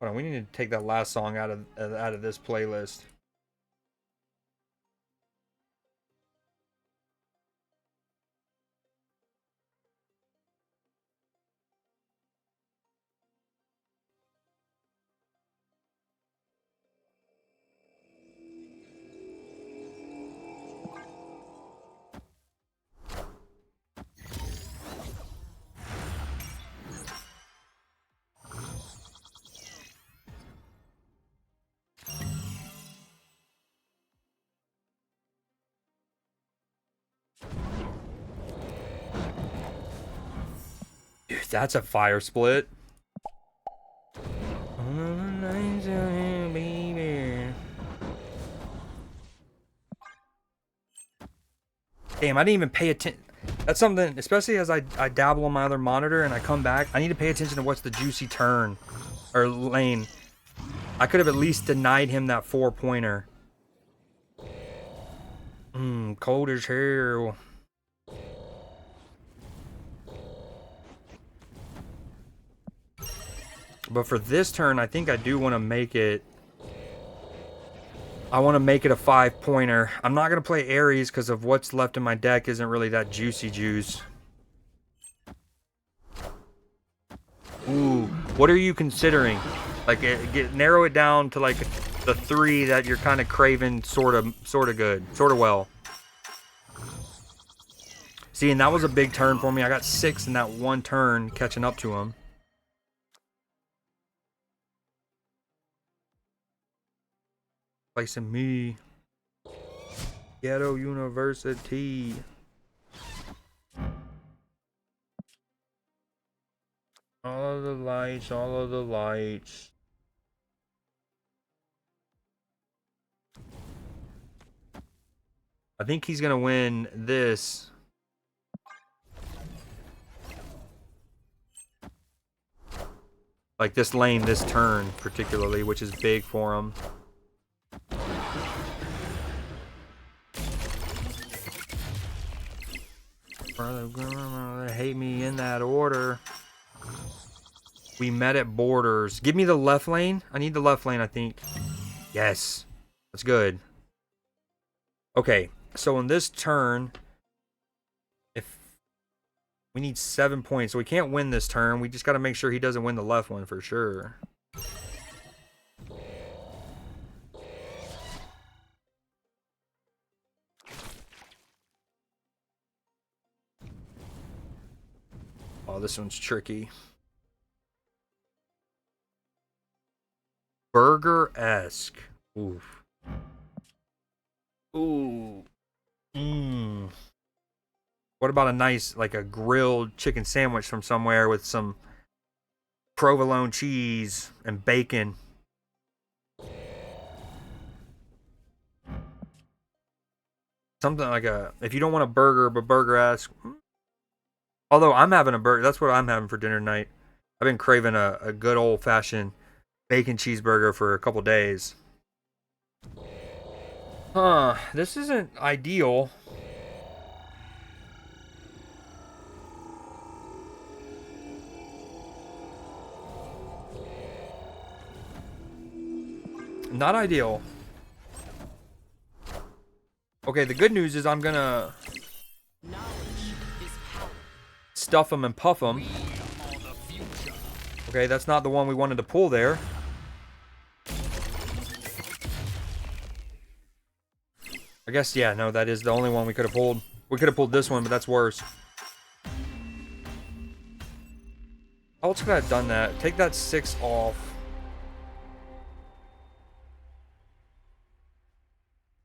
Hold on, we need to take that last song out of this playlist. Dude, that's a fire split. Damn, I didn't even pay attention. That's something, especially as I dabble on my other monitor and I come back, I need to pay attention to what's the juicy turn or lane. I could have at least denied him that 4-pointer. Cold as hell. But for this turn, I think I do want to make it. I want to make it a 5-pointer. I'm not going to play Ares because of what's left in my deck isn't really that juicy juice. Ooh, what are you considering? Like, narrow it down to like the 3 that you're kind of craving, sort of good, sort of well. See, and that was a big turn for me. I got 6 in that one turn, catching up to him. Placing me. Ghetto University. All of the lights, all of the lights. I think he's gonna win this. Like this lane, this turn particularly, which is big for him. They hate me in that order. We met at Borders. Give me the left lane. I need the left lane, I think. Yes. That's good. Okay. So in this turn, if we need 7 points, so we can't win this turn. We just got to make sure he doesn't win the left one for sure. Oh, this one's tricky. Burger-esque. Oof. Ooh. Mmm. What about a nice, like a grilled chicken sandwich from somewhere with some provolone cheese and bacon? Something like a, if you don't want a burger, but burger-esque. Although I'm having a burger. That's what I'm having for dinner tonight. I've been craving a good old-fashioned bacon cheeseburger for a couple days. Huh. This isn't ideal. Not ideal. Okay, the good news is I'm gonna stuff them and puff them. Okay, that's not the one we wanted to pull there. I guess, yeah, no, that is the only one we could have pulled. We could have pulled this one, but that's worse. How else could I have done that? Take that 6 off.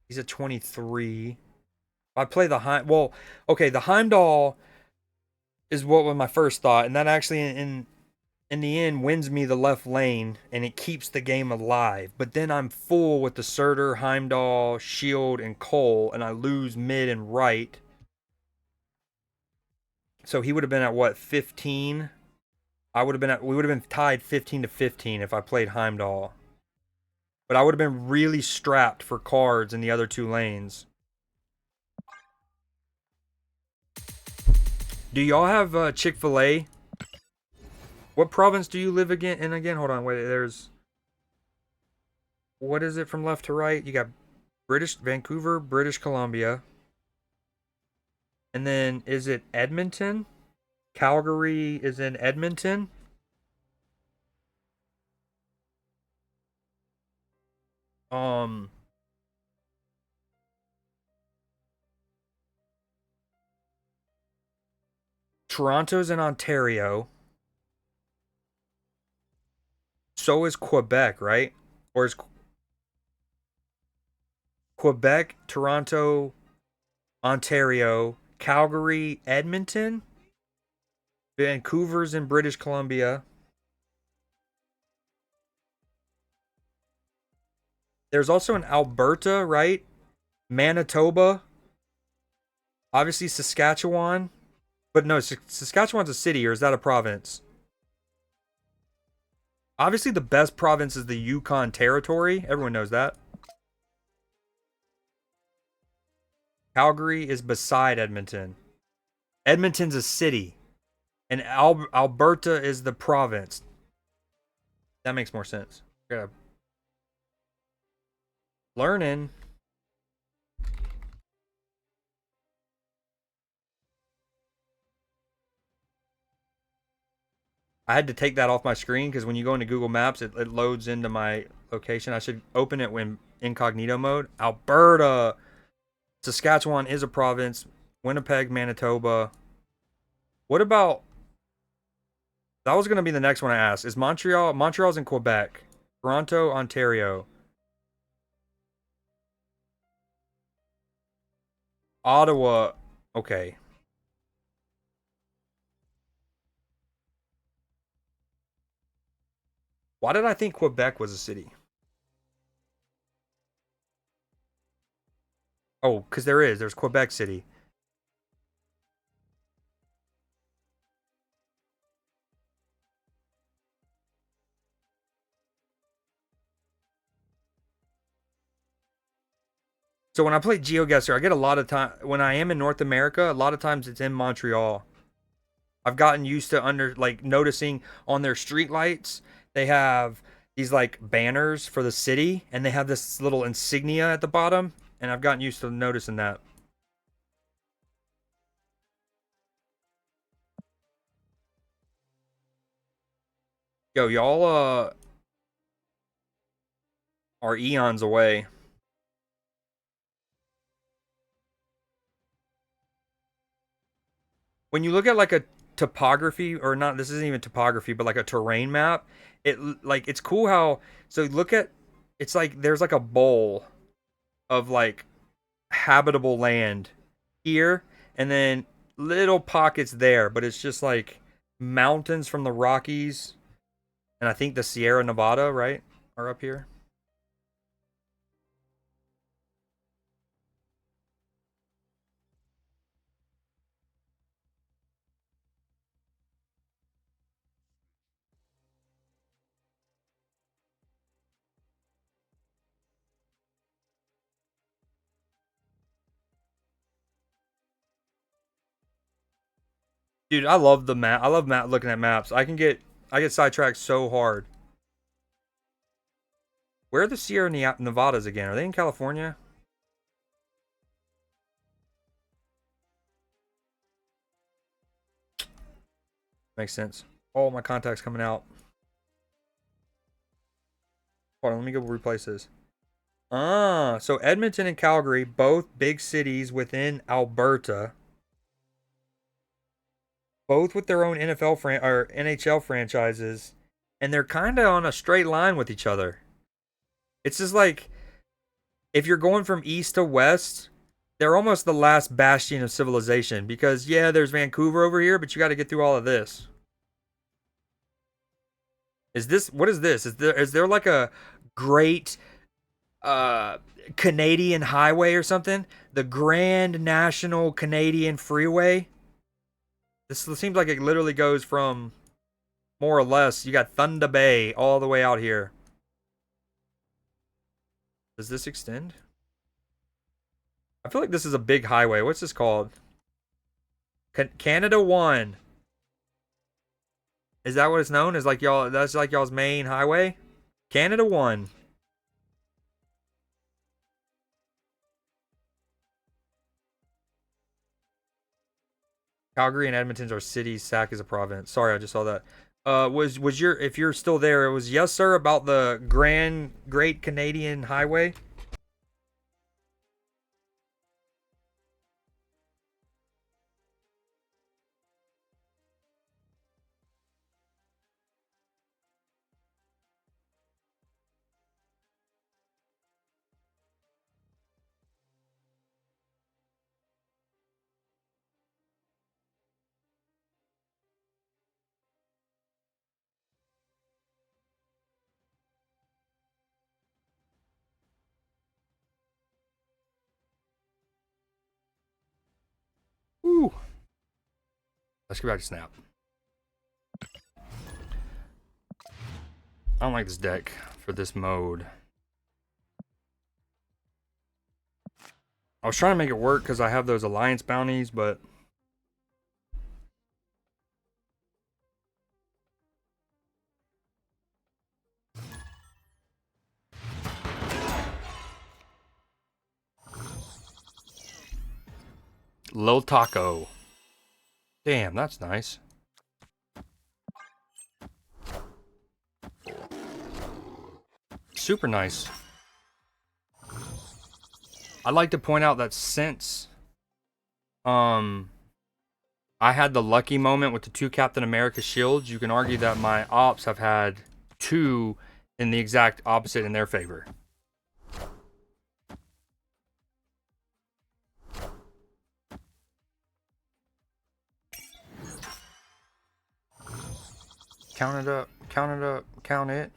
He's at 23. I play the Heim. Well, okay, the Heimdall is what was my first thought, and that actually in the end wins me the left lane, and it keeps the game alive. But then I'm full with the Surtur, Heimdall, Shield, and Cole, and I lose mid and right. So he would have been at what, 15? I would have been at, we would have been tied 15 to 15 if I played Heimdall. But I would have been really strapped for cards in the other 2 lanes. Do y'all have Chick-fil-A? What province do you live in again? Hold on, wait, there's... What is it from left to right? You got Vancouver, British Columbia. And then, is it Edmonton? Calgary is in Edmonton? Toronto's in Ontario. So is Quebec, right? Or is Quebec, Toronto, Ontario, Calgary, Edmonton? Vancouver's in British Columbia. There's also an Alberta, right? Manitoba. Obviously Saskatchewan. But no, Saskatchewan's a city, or is that a province? Obviously the best province is the Yukon Territory. Everyone knows that. Calgary is beside Edmonton. Edmonton's a city. And Alberta is the province. That makes more sense. Learning. I had to take that off my screen because when you go into Google Maps, it loads into my location. I should open it when incognito mode. Alberta. Saskatchewan is a province. Winnipeg, Manitoba. What about... That was going to be the next one I asked. Is Montreal... Montreal's in Quebec. Toronto, Ontario. Ottawa. Okay. Why did I think Quebec was a city? Oh, because there's Quebec City. So when I play GeoGuessr, I get a lot of time when I am in North America, a lot of times it's in Montreal. I've gotten used to noticing on their street lights, they have these like banners for the city and they have this little insignia at the bottom, and I've gotten used to noticing that. Yo, y'all are eons away. When you look at like a topography, or not, this isn't even topography, but like a terrain map, it's cool how, so look at, it's like there's like a bowl of like habitable land here, and then little pockets there, but it's just like mountains from the Rockies, and I think the Sierra Nevada, right, are up here. Dude, I love the map. I love looking at maps. I get sidetracked so hard. Where are the Sierra Nevadas again? Are they in California? Makes sense. All my contacts coming out. Hold on, let me go replace this. So Edmonton and Calgary, both big cities within Alberta. Both with their own or NHL franchises, and they're kind of on a straight line with each other. It's just like if you're going from east to west, they're almost the last bastion of civilization, because yeah, there's Vancouver over here, but you got to get through all of this. What is this? Is there like a great Canadian highway or something? The Grand National Canadian Freeway? This seems like it literally goes from, more or less, you got Thunder Bay all the way out here. Does this extend? I feel like this is a big highway. What's this called? Canada 1. Is that what it's known as? Like y'all, that's like y'all's main highway? Canada 1. Calgary and Edmonton are cities. Sac is a province. Sorry, I just saw that. Was your, if you're still there, it was yes sir about the Great Canadian Highway? Ooh. Let's go back to Snap. I don't like this deck for this mode. I was trying to make it work because I have those alliance bounties, but Lil Taco. Damn, that's nice. Super nice. I'd like to point out that since I had the lucky moment with the 2 Captain America shields, you can argue that my ops have had 2 in the exact opposite in their favor. Count it up, count it up, count it.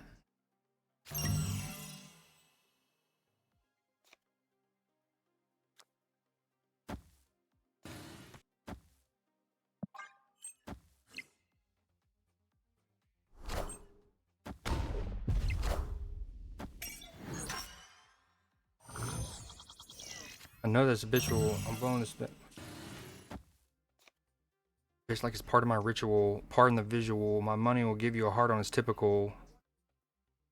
I know this habitual. I'm willing to spend. It's like it's part of my ritual. Pardon the visual. My money will give you a heart on its typical.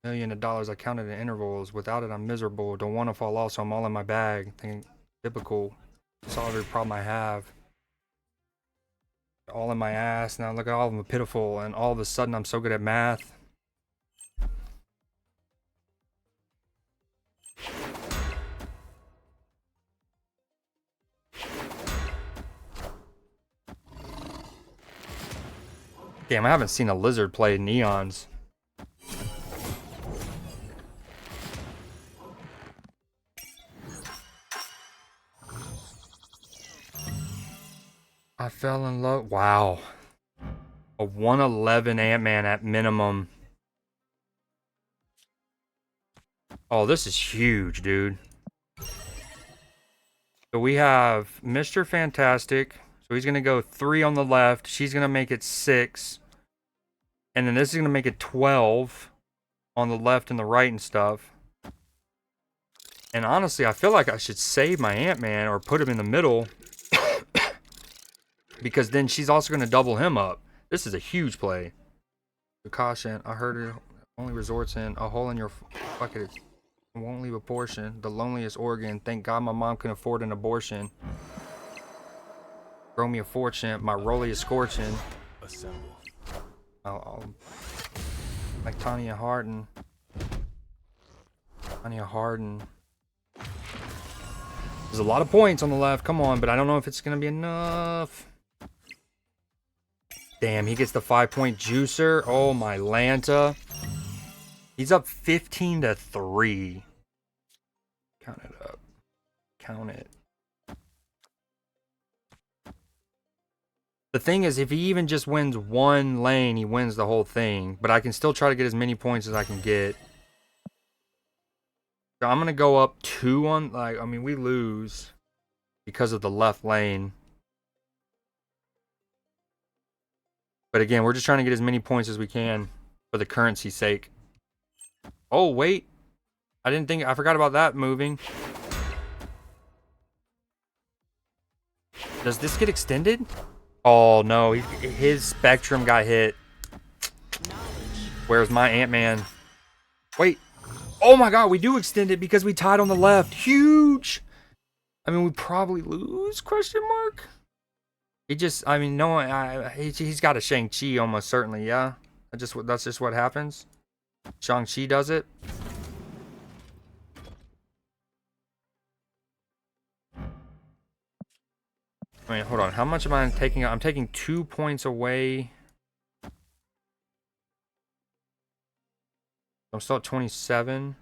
Million of dollars I counted in intervals. Without it, I'm miserable. Don't want to fall off, so I'm all in my bag. Think typical. Solve every problem I have. All in my ass. Now look at all of them pitiful. And all of a sudden, I'm so good at math. Damn, I haven't seen a lizard play in eons. I fell in love. Wow. A 111 Ant-Man at minimum. Oh, this is huge, dude. So we have Mr. Fantastic. So he's going to go 3 on the left. She's going to make it 6. And then this is going to make it 12 on the left and the right and stuff. And honestly, I feel like I should save my Ant-Man or put him in the middle. Because then she's also going to double him up. This is a huge play. The caution, I heard it only resorts in a hole in your bucket. It won't leave a portion. The loneliest organ. Thank God my mom can afford an abortion. Grow me a fortune. My rollie is scorching. Assemble. I'll like Tanya Hardin. Tanya Hardin. There's a lot of points on the left. Come on, but I don't know if it's going to be enough. Damn, he gets the 5-point juicer. Oh, my Lanta. He's up 15-3. Count it up. Count it. The thing is, if he even just wins one lane, he wins the whole thing. But I can still try to get as many points as I can get. So I'm going to go up 2 on... Like, I mean, we lose because of the left lane. But again, we're just trying to get as many points as we can for the currency's sake. Oh, wait. I forgot about that moving. Does this get extended? Oh, no. His Spectrum got hit. Where's my Ant-Man? Wait. Oh, my God. We do extend it because we tied on the left. Huge. I mean, we probably lose, question mark? He just, I mean, no, he's got a Shang-Chi almost certainly, yeah? That's just what happens? Shang-Chi does it? Wait, hold on. How much am I taking? I'm taking 2 points away. I'm still at 27.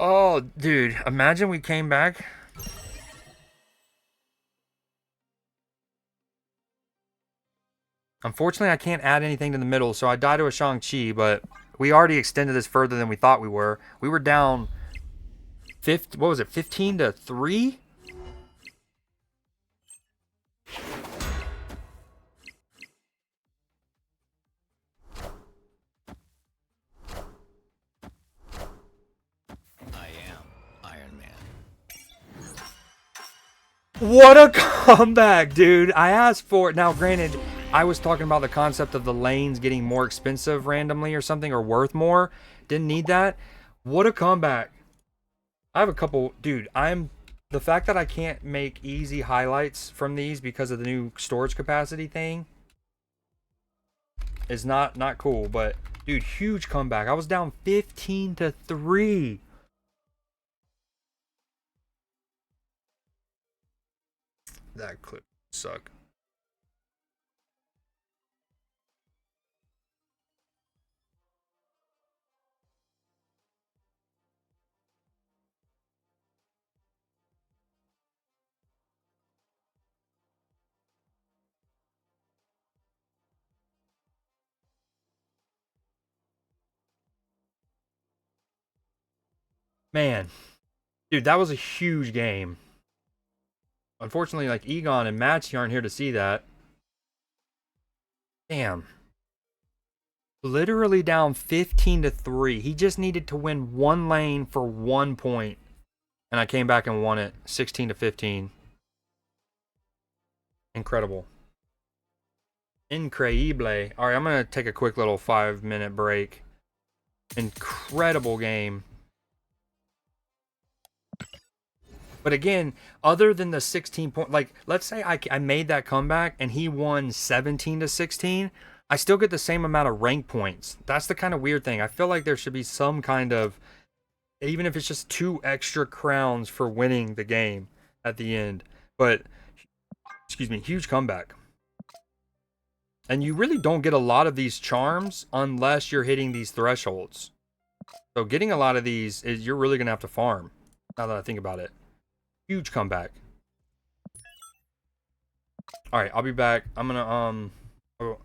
Oh, dude. Imagine we came back. Unfortunately, I can't add anything to the middle, so I die to a Shang-Chi, but we already extended this further than we thought we were. We were down 15-3? I am Iron Man. What a comeback, dude. I asked for it. Now, granted, I was talking about the concept of the lanes getting more expensive randomly or something, or worth more. Didn't need that. What a comeback. I have a couple, dude, the fact that I can't make easy highlights from these because of the new storage capacity thing is not cool, but dude, huge comeback. I was down 15-3. That clip suck. Man, dude, that was a huge game. Unfortunately, like Egon and Matchy aren't here to see that. Damn. Literally down 15-3. He just needed to win one lane for 1 point. And I came back and won it 16-15. Incredible. Increíble. All right, I'm going to take a quick little 5-minute break. Incredible game. But again, other than the 16 point, like, let's say I made that comeback and he won 17-16, I still get the same amount of rank points. That's the kind of weird thing. I feel like there should be some kind of, even if it's just 2 extra crowns for winning the game at the end. But, excuse me, huge comeback. And you really don't get a lot of these charms unless you're hitting these thresholds. So getting a lot of these, you're really going to have to farm, now that I think about it. Huge comeback. All right, I'll be back. I'm going to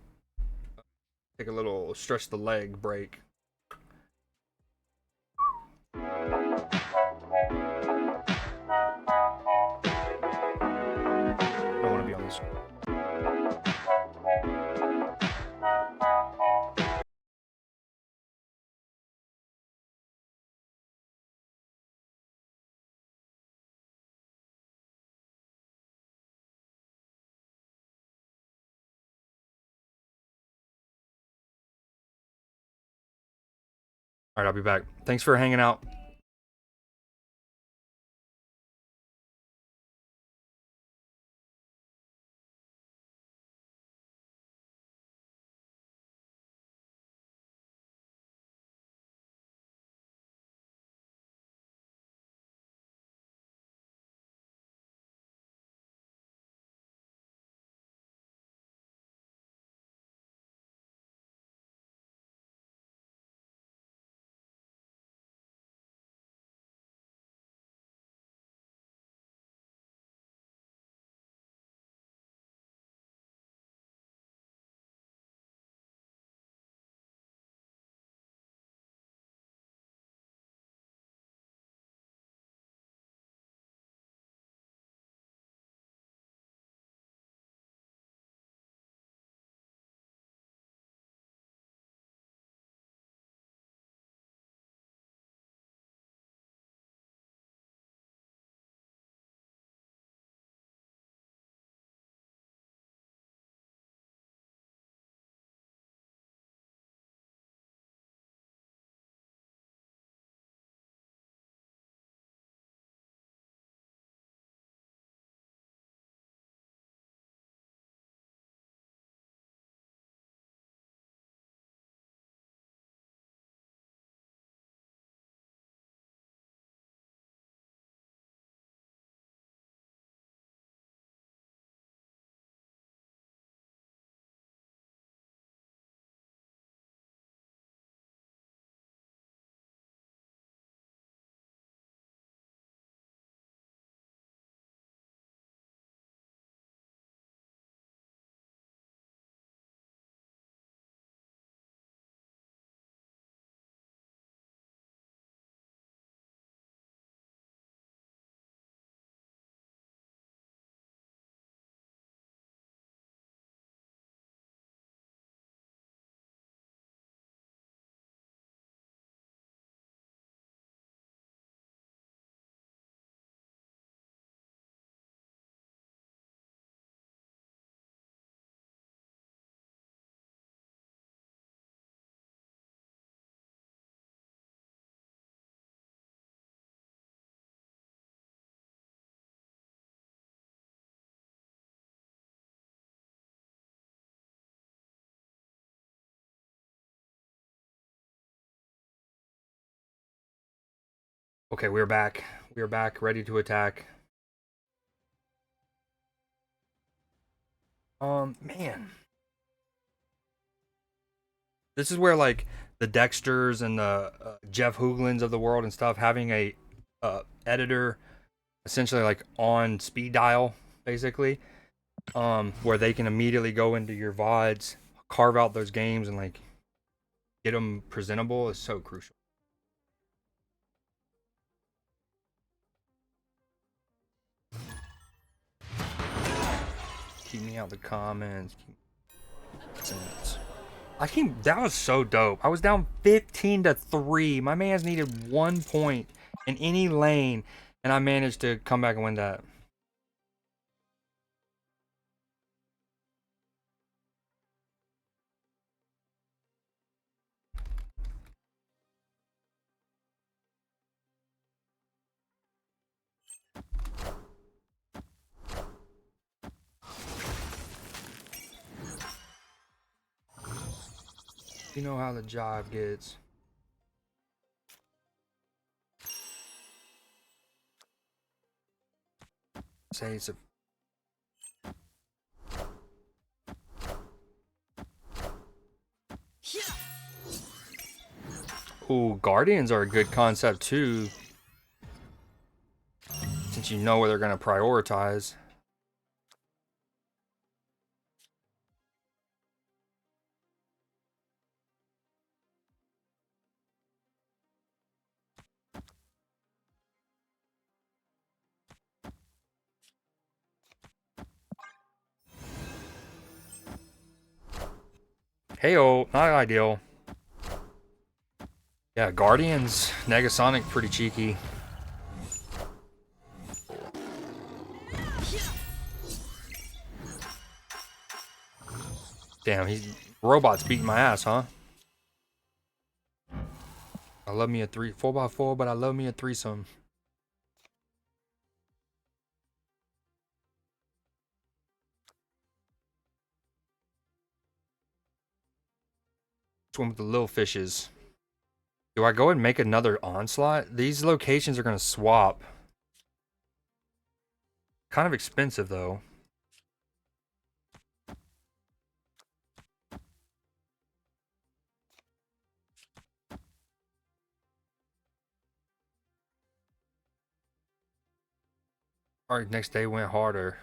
take a little stretch the leg break. I don't want to be on this. All right, I'll be back. Thanks for hanging out. Okay, we're back. We're back, ready to attack. Man. This is where, like, the Dexters and the Jeff Hooglins of the world and stuff, having a editor essentially like on speed dial, basically, where they can immediately go into your VODs, carve out those games, and like get them presentable is so crucial. Keep me out the comments. Keep... That was so dope. I was down 15-3. My man's needed 1 point in any lane, and I managed to come back and win that. You know how the job gets. Say it's a Ooh, Guardians are a good concept too. Since you know where they're gonna prioritize. Heyo, not ideal. Yeah, Guardians, Negasonic, pretty cheeky. Damn, robot's beating my ass, huh? I love me a 4x4, but I love me a threesome. Swim with the little fishes. Do I go and make another onslaught? These locations are gonna swap. Kind of expensive though. Alright, next day went harder.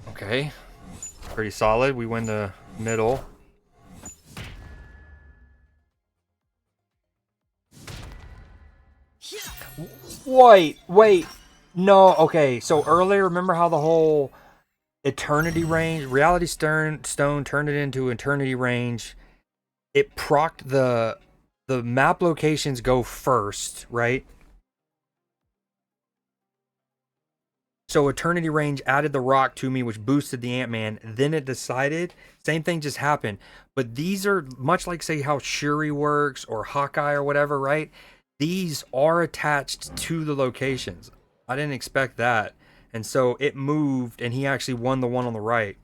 Okay. Pretty solid. We win the middle. Wait. No, okay. So earlier, remember how the whole Eternity Range, Reality Stone turned it into Eternity Range. It procced the map locations go first, right? So Eternity Range added the rock to me, which boosted the Ant-Man. Then it decided, same thing just happened. But these are much like, say, how Shuri works or Hawkeye or whatever, right? These are attached to the locations. I didn't expect that. And so it moved, and he actually won the one on the right.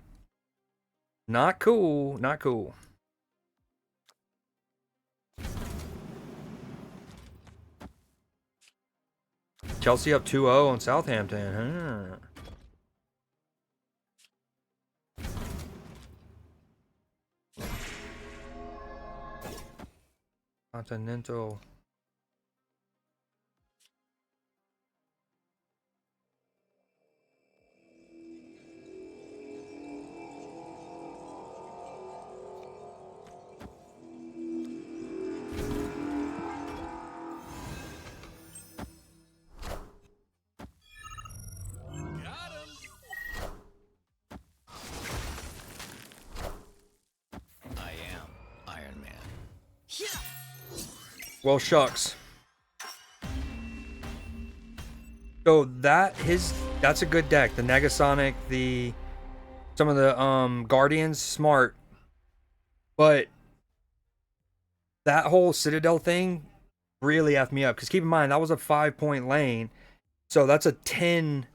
Not cool. Not cool. Chelsea up 2-0 on Southampton. Continental. I am Iron Man. Well, shucks. So that's a good deck. The Negasonic, some of the Guardians, smart. But that whole Citadel thing really effed me up. Because keep in mind, that was a 5-point lane. So that's a 10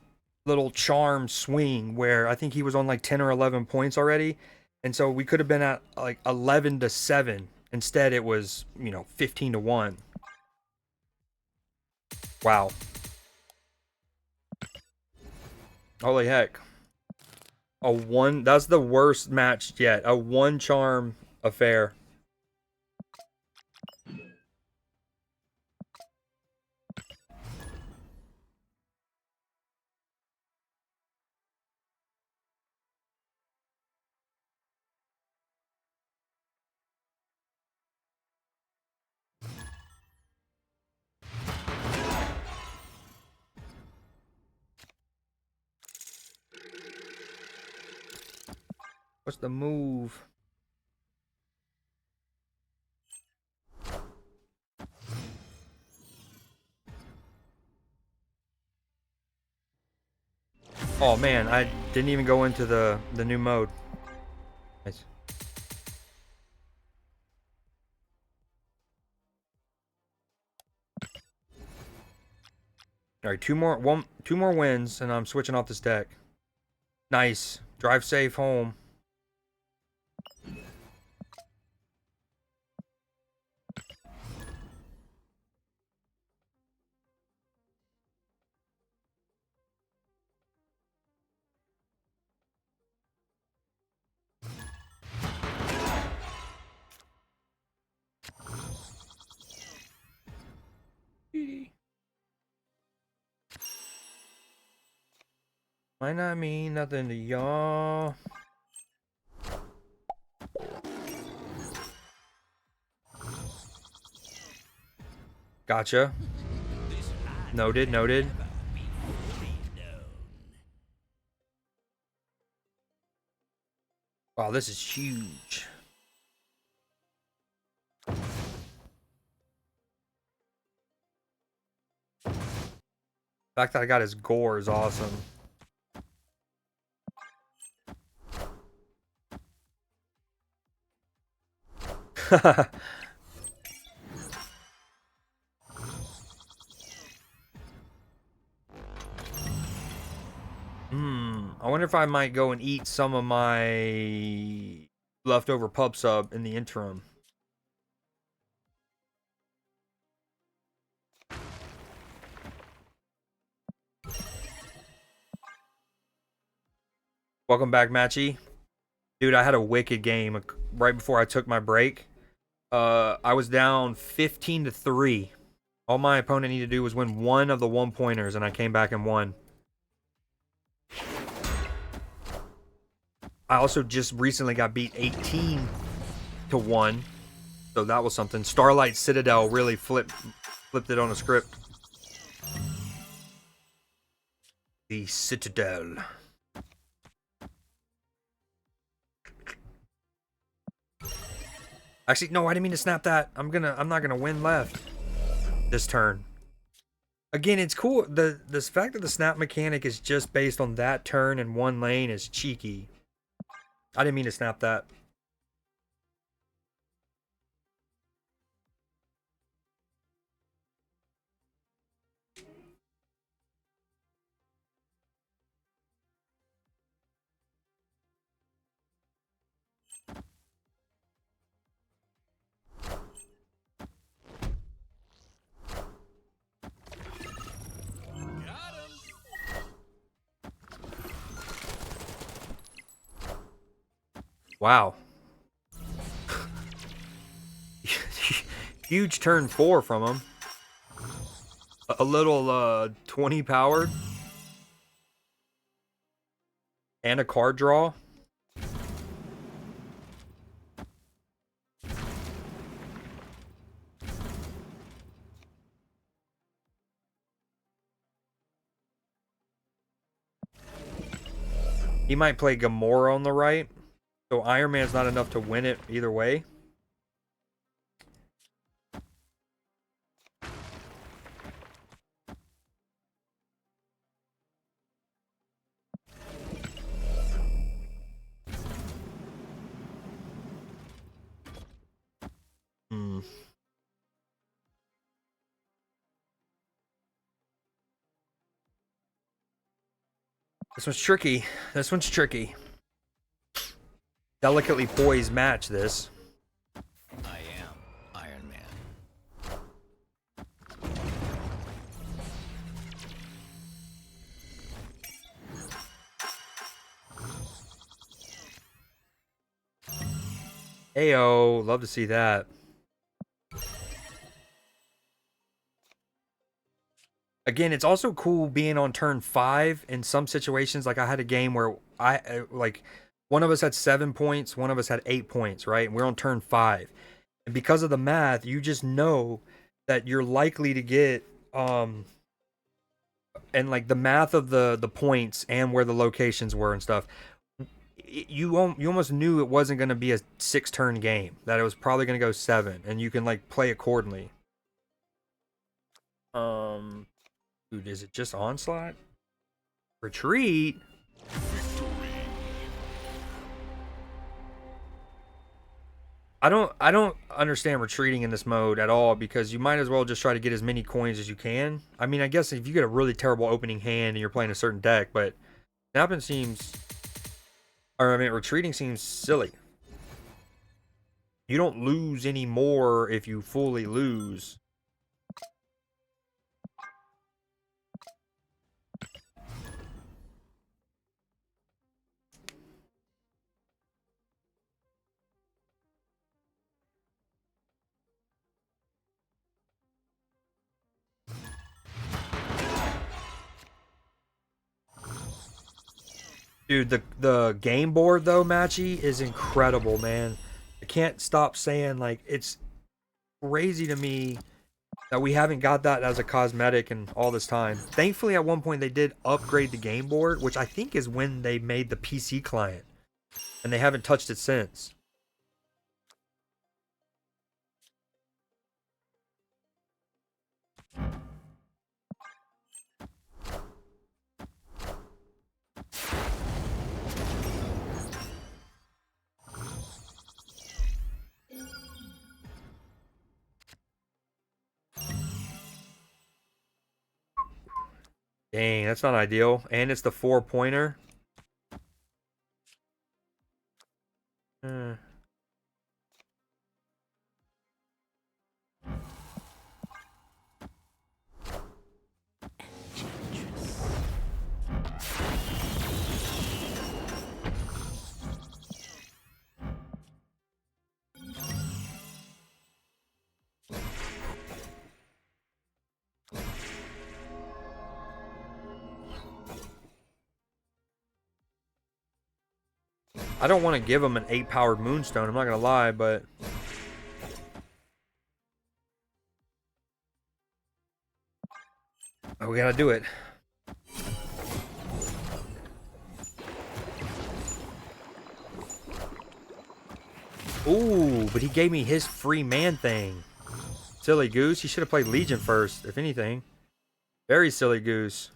little charm swing where I think he was on like 10 or 11 points already. And so we could have been at like 11-7. Instead, it was, 15-1. Wow. Holy heck. That's the worst match yet. A 1-charm affair. What's the move? Oh man, I didn't even go into the new mode. Nice. All right, two more wins, and I'm switching off this deck. Nice. Drive safe home. Might not mean nothing to y'all. Gotcha. Noted, noted. Wow, this is huge. The fact that I got his gore is awesome. I wonder if I might go and eat some of my leftover pub sub in the interim. Welcome back, Matchy. Dude, I had a wicked game right before I took my break. I was down 15-3. All my opponent needed to do was win one of the 1-pointers, and I came back and won. I also just recently got beat 18-1, so that was something. Starlight Citadel really flipped it on a script. The Citadel. Actually, no, I didn't mean to snap that. I'm not gonna win left this turn. Again, it's cool. The fact that the snap mechanic is just based on that turn and one lane is cheeky. I didn't mean to snap that. Wow. Huge turn 4 from him. A little 20 powered. And a card draw. He might play Gamora on the right. So Iron Man's not enough to win it either way. This one's tricky. This one's tricky. Delicately poised match, this. I am Iron Man. Ayo, love to see that. Again, it's also cool being on turn 5 in some situations. Like I had a game where like one of us had 7 points, one of us had 8 points, right? And we're on turn 5. And because of the math, you just know that you're likely to get and like the math of the points and where the locations were and stuff. you almost knew it wasn't going to be a 6-turn game, that it was probably going to go 7, and you can like play accordingly. Dude, is it just onslaught? Retreat? I don't understand retreating in this mode at all, because you might as well just try to get as many coins as you can. I mean, I guess if you get a really terrible opening hand and you're playing a certain deck, but snapping seems, or I mean, retreating seems silly. You don't lose any more if you fully lose. Dude, the game board though, Matchy, is incredible, man. I can't stop saying, like, it's crazy to me that we haven't got that as a cosmetic in all this time. Thankfully, at one point they did upgrade the game board, which I think is when they made the PC client, and they haven't touched it since. Dang, that's not ideal. And it's the 4-pointer. I don't want to give him an 8-powered Moonstone, I'm not going to lie, but... oh, we got to do it. Ooh, but he gave me his free man thing. Silly goose. He should have played Legion first, if anything. Very silly goose.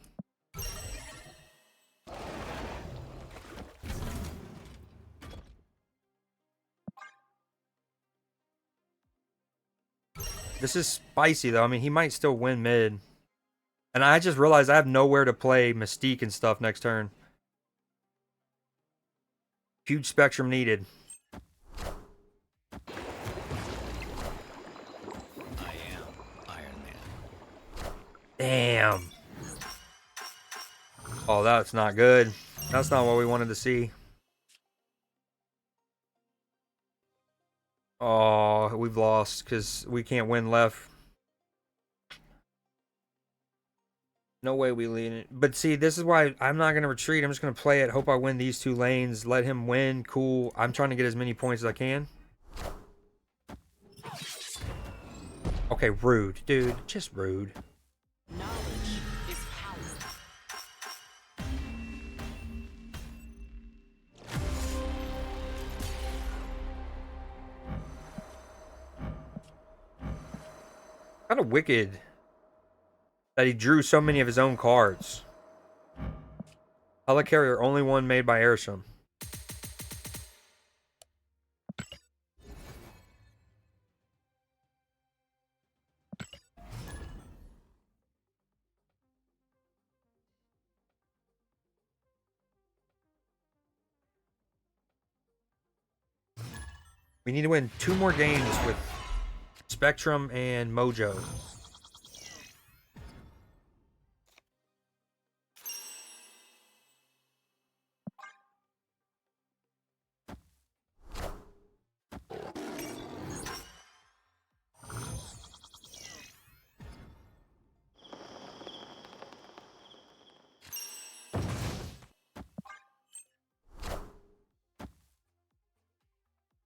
This is spicy, though. I mean, he might still win mid. And I just realized I have nowhere to play Mystique and stuff next turn. Huge spectrum needed. I am Iron Man. Damn. Oh, that's not good. That's not what we wanted to see. Oh, we've lost because we can't win left. No way we lead it. But see, this is why I'm not going to retreat. I'm just going to play it. Hope I win these 2 lanes. Let him win. Cool. I'm trying to get as many points as I can. Okay, rude. Dude, just rude. Knowledge is power. Kind of wicked that he drew so many of his own cards. Helicarrier, only one made by Airsham. We need to win 2 more games with Spectrum and Mojo.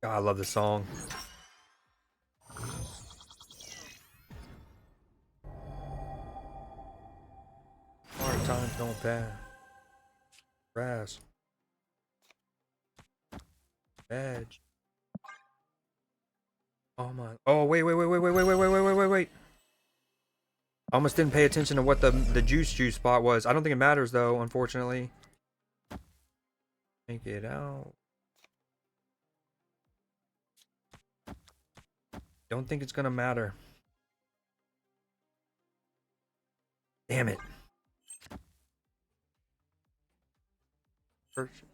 God, I love this song. Hard times don't pass. Brass. Badge. Oh my. Oh wait. I almost didn't pay attention to what the juice spot was. I don't think it matters though, unfortunately. Make it out. Don't think it's gonna matter. Damn it. First.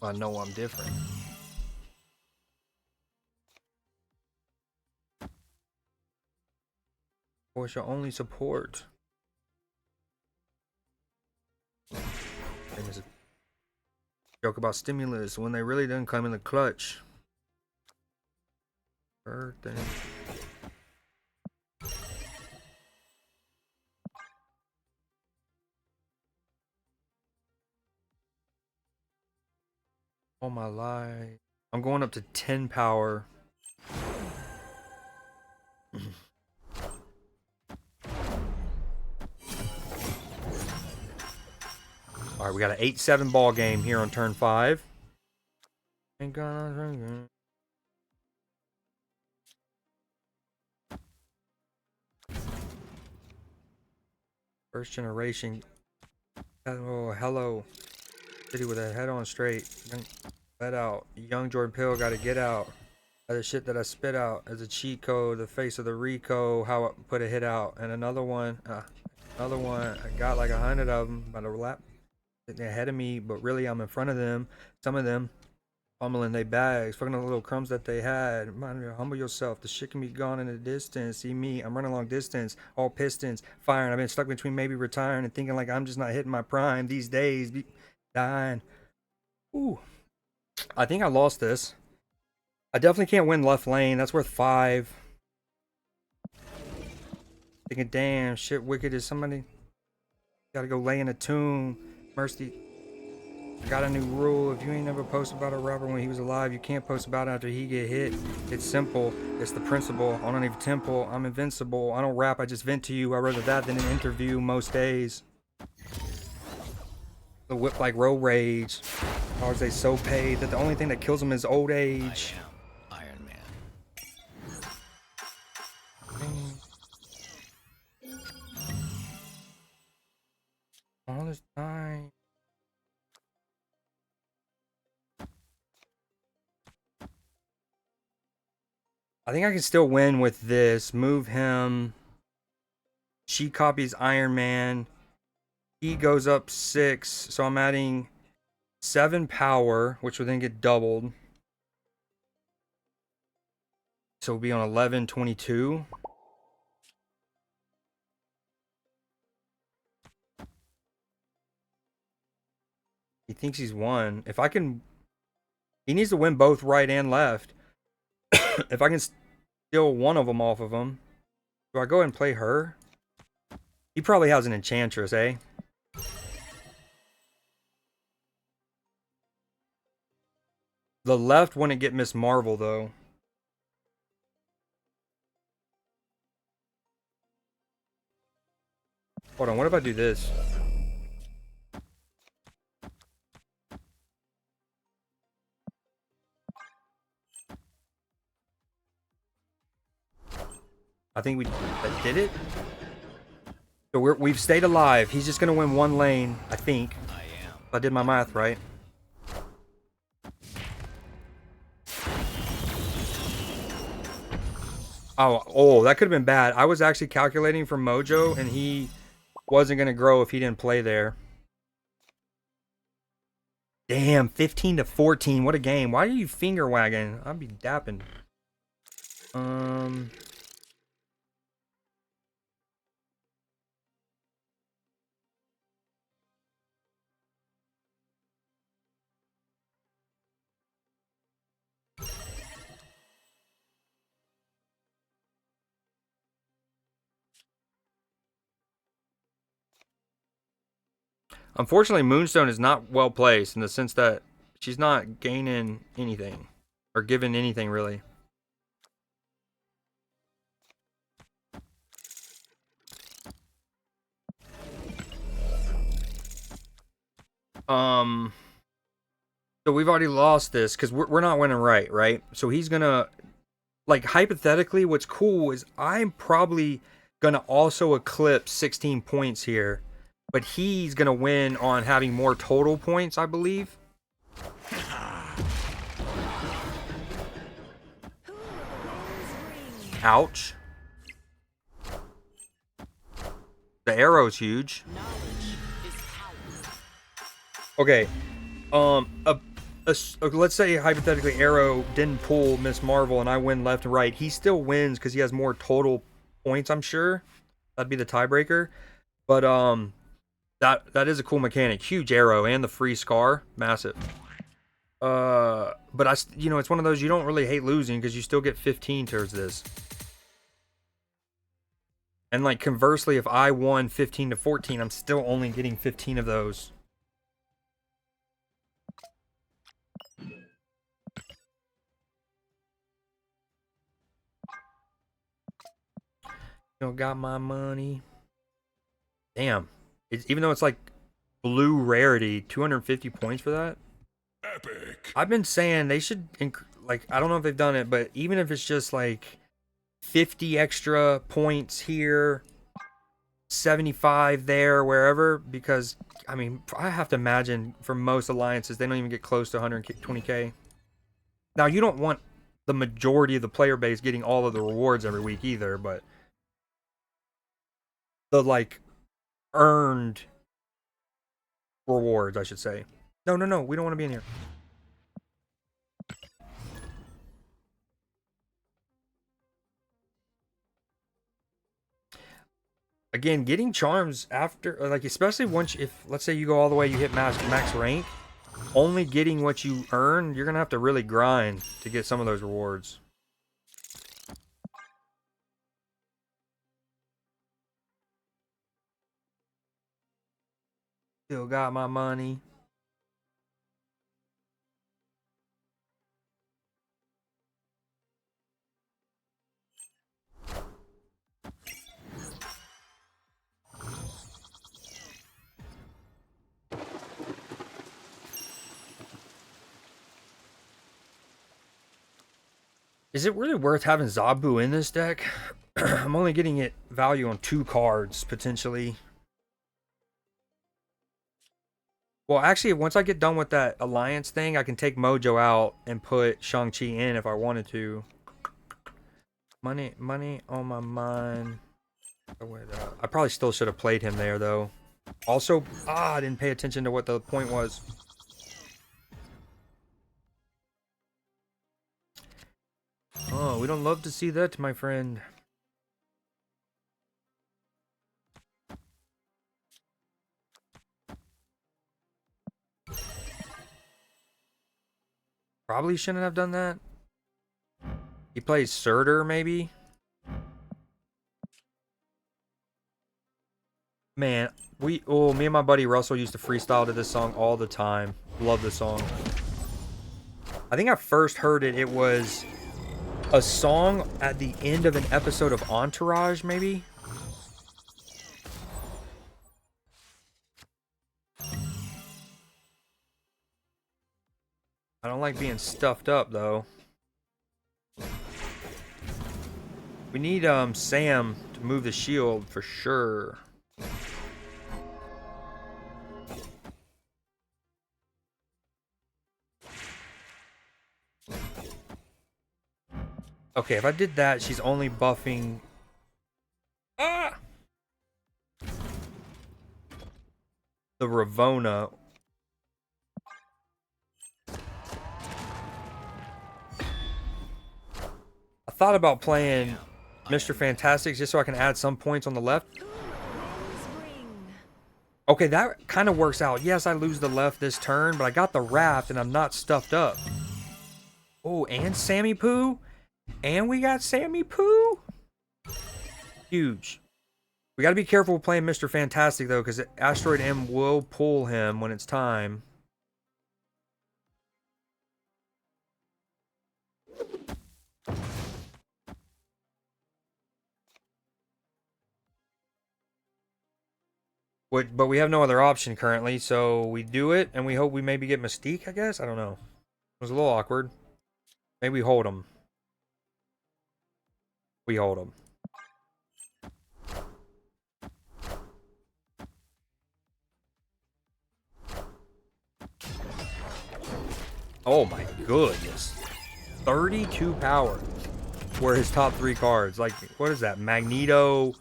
I know I'm different. Force your only support. And there's a joke about stimulus when they really didn't come in the clutch. Birthday. Oh my life. I'm going up to 10 power. Alright, we got an 8-7 ball game here on turn 5. Ain't gonna... First generation. Oh, hello. City with a head on straight. Let out. Young Jordan Peele got to get out. The shit that I spit out as a cheat code. The face of the Rico. How I put a hit out. And another one. I got like 100 of them by the lap. They're ahead of me, but really I'm in front of them. Some of them fumbling their bags, fucking the little crumbs that they had. Remind me, humble yourself. The shit can be gone in the distance. See me, I'm running long distance, all pistons firing. I've been stuck between maybe retiring and thinking like I'm just not hitting my prime these days. Dying. Ooh, I think I lost this. I definitely can't win left lane. That's worth 5. Thinking, damn, shit, wicked is somebody. Gotta go lay in a tomb. Mercy. Got a new rule. If you ain't never posted about a rapper when he was alive, you can't post about it after he get hit. It's simple. It's the principle. I don't even temple. I'm invincible. I don't rap. I just vent to you. I'd rather that than an interview most days. The whip like road rage. Or is they so paid that the only thing that kills them is old age. I am Iron Man. All this time. I think I can still win with this. Move him. She copies Iron Man. He goes up 6. So I'm adding 7 power, which will then get doubled. So we'll be on 11-22. He thinks he's won. If I can... He needs to win both right and left. If I can steal one of them off of him. Do I go ahead and play her? He probably has an Enchantress, eh? The left wouldn't get Miss Marvel, though. Hold on, what if I do this? I think we that did it. So we've stayed alive. He's just gonna win one lane, I think. I am. If I did my math right. Oh, that could have been bad. I was actually calculating for Mojo, and he wasn't gonna grow if he didn't play there. Damn, 15-14. What a game. Why are you finger wagging? I'll be dapping. Unfortunately, Moonstone is not well placed in the sense that she's not gaining anything or giving anything really. Um, so we've already lost this because we're not winning right? So he's gonna, like, hypothetically, what's cool is I'm probably gonna also eclipse 16 points here, but he's gonna win on having more total points, I believe. Ouch. The arrow's huge. Knowledge is power. Okay. Let's say hypothetically Arrow didn't pull Miss Marvel and I win left and right. He still wins because he has more total points, I'm sure. That'd be the tiebreaker. But that is a cool mechanic. Huge arrow and the free scar, massive. But it's one of those you don't really hate losing because you still get 15 towards this. And like conversely, if I won 15 to 14, I'm still only getting 15 of those. Got my money. Damn. Even though it's like blue rarity, 250 points for that. Epic. I've been saying they should, like, I don't know if they've done it, but even if it's just like 50 extra points here, 75 there, wherever, because, I mean, I have to imagine for most alliances, they don't even get close to 120k. Now, you don't want the majority of the player base getting all of the rewards every week either, but the, like, earned rewards, I should say. No, we don't want to be in here. Again, getting charms after, like, especially once, if let's say you go all the way, you hit max rank, only getting what you earn, you're gonna have to really grind to get some of those rewards. Still got my money. Is it really worth having Zabu in this deck? I'm only getting it value on 2 cards, potentially. Well, actually, once I get done with that alliance thing, I can take Mojo out and put Shang-Chi in if I wanted to. Money on my mind. I probably still should have played him there, though. Also, I didn't pay attention to what the point was. Oh, we don't love to see that, my friend. Probably shouldn't have done that. He plays Surtur, maybe? Man, me and my buddy Russell used to freestyle to this song all the time. Love this song. I think I first heard it, it was a song at the end of an episode of Entourage, maybe? I don't like being stuffed up, though. We need Sam to move the shield for sure. Okay, if I did that, she's only buffing... Ah! The Ravona. I thought about playing Mr. Fantastic just so I can add some points on the left. Okay, that kind of works out. Yes, I lose the left this turn, but I got the raft and I'm not stuffed up. Oh, and Sammy Poo? And we got Sammy Poo? Huge. We gotta be careful with playing Mr. Fantastic, though, because Asteroid M will pull him when it's time. But we have no other option currently, so we do it, and we hope we maybe get Mystique, I guess? I don't know. It was a little awkward. Maybe we hold him. We hold him. Oh my goodness. 32 power were his top 3 cards. Like, what is that? Magneto,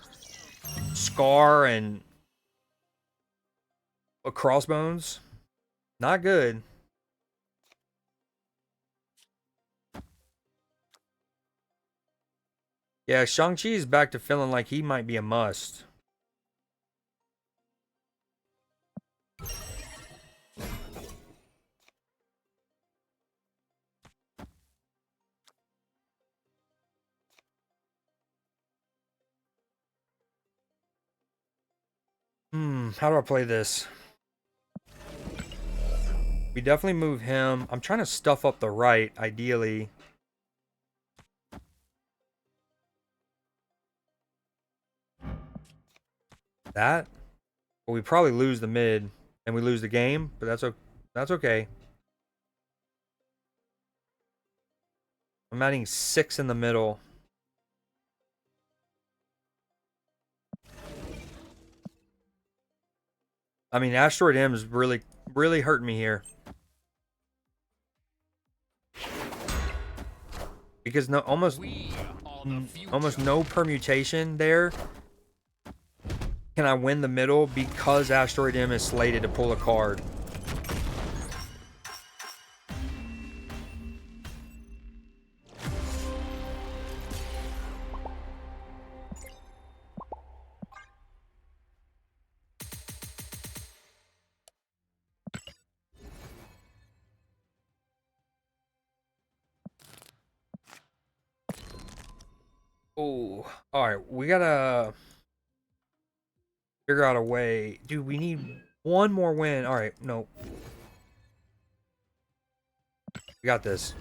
Scar, and a Crossbones? Not good. Yeah, Shang-Chi is back to feeling like he might be a must. How do I play this? We definitely move him. I'm trying to stuff up the right, ideally. That? Well, we probably lose the mid, and we lose the game, but that's okay. I'm adding 6 in the middle. I mean, Asteroid M is really, really hurting me here. Because no, almost no permutation there. Can I win the middle because Asteroid M is slated to pull a card? Oh, all right. We gotta figure out a way. Dude, we need one more win. All right, no. We got this.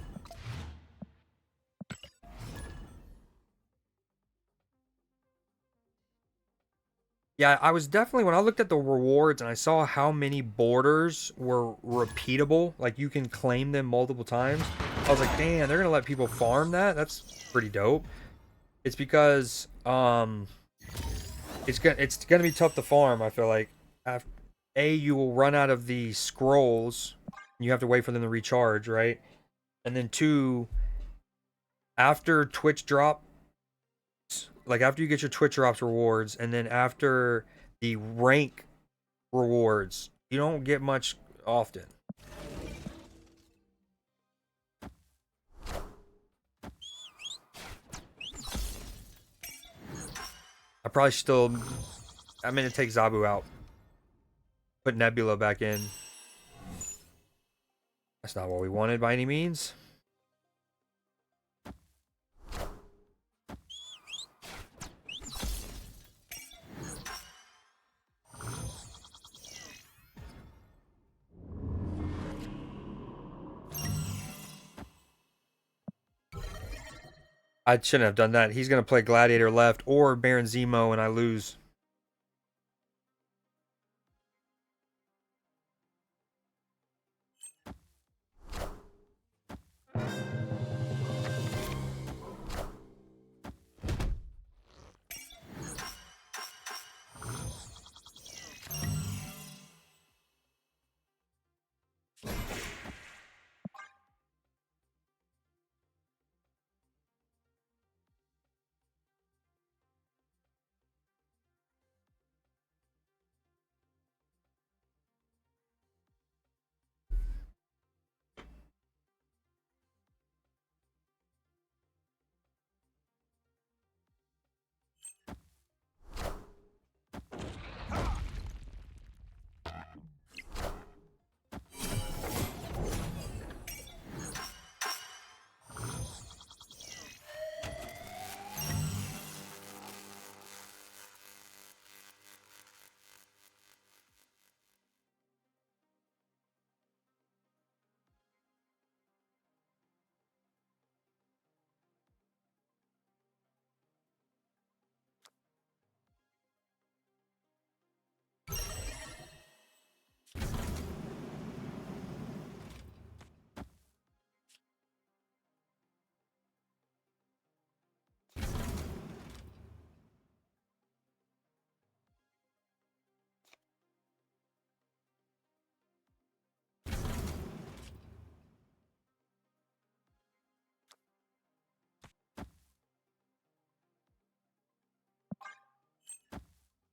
Yeah, I was definitely, when I looked at the rewards and I saw how many borders were repeatable, like you can claim them multiple times, I was like, damn, they're gonna let people farm that? That's pretty dope. It's because it's gonna be tough to farm, I feel like. You will run out of the scrolls. You have to wait for them to recharge, right? And then 2, after Twitch drop, like after you get your Twitch drops rewards, and then after the rank rewards, you don't get much often. I probably still, I'm gonna take Zabu out, put Nebula back in. That's not what we wanted by any means. I shouldn't have done that. He's gonna play Gladiator left or Baron Zemo and I lose.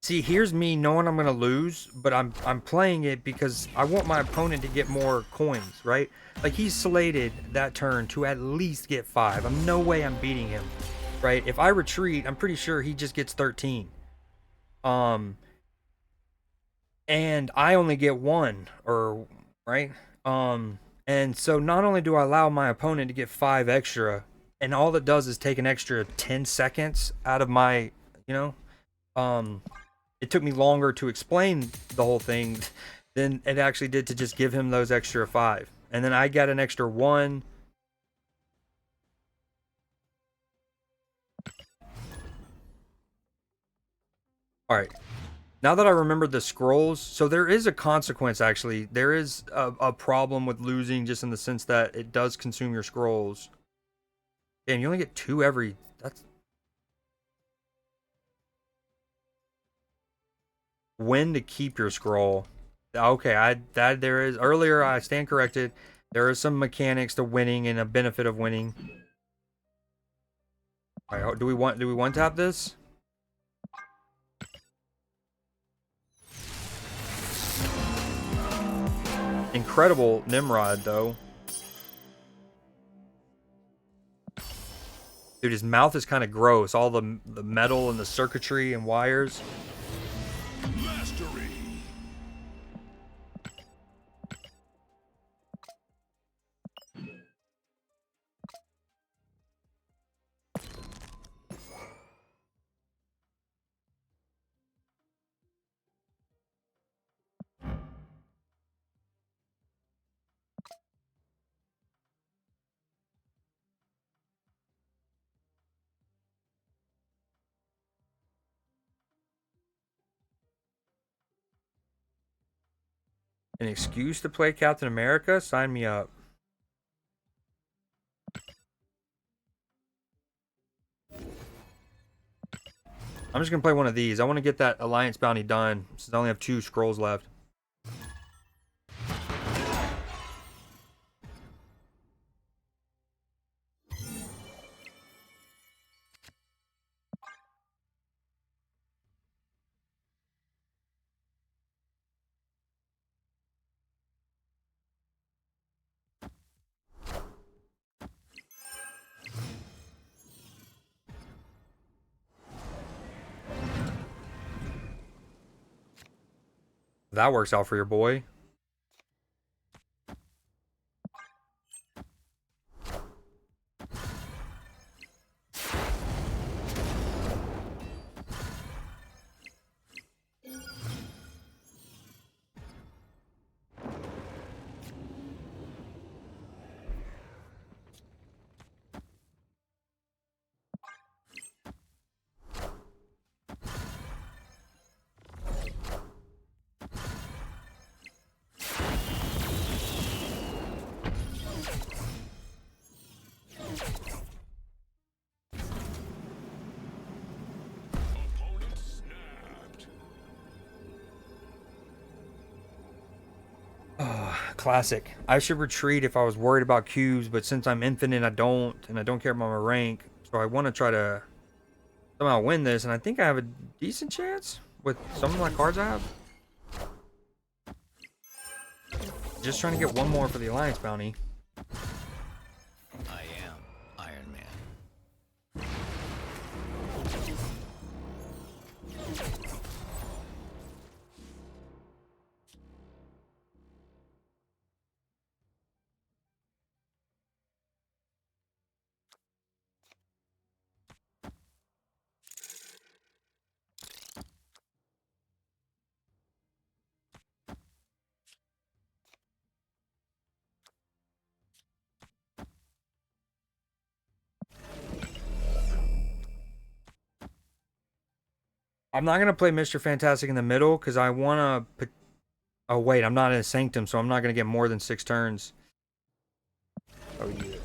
See, here's me knowing I'm gonna lose, but I'm playing it because I want my opponent to get more coins, right? Like he's slated that turn to at least get 5. I'm no way I'm beating him, right? If I retreat, I'm pretty sure he just gets 13. And I only get 1, or right? And so not only do I allow my opponent to get 5 extra, and all it does is take an extra 10 seconds out of my, you know, it took me longer to explain the whole thing than it actually did to just give him those extra 5. And then I got an extra 1. All right. Now that I remember the scrolls, so there is a consequence actually. There is a problem with losing just in the sense that it does consume your scrolls. Damn, you only get 2 every. That's when to keep your scroll. Okay, that there is earlier. I stand corrected. There is some mechanics to winning and a benefit of winning. All right, do we one tap this? Incredible Nimrod though. Dude, his mouth is kind of gross. All the metal and the circuitry and wires. Mastery. An excuse to play Captain America? Sign me up. I'm just gonna play one of these. I want to get that Alliance bounty done since I only have 2 scrolls left. That works out for your boy. Opponent snapped. Classic. I should retreat if I was worried about cubes, but since I'm infinite, I don't, and I don't care about my rank. So I want to try to somehow win this, and I think I have a decent chance with some of my cards I have. Just trying to get 1 more for the Alliance bounty. I am Iron Man. I'm not gonna play Mr. Fantastic in the middle because I wanna. Oh wait, I'm not in a Sanctum, so I'm not gonna get more than 6 turns. Oh yeah.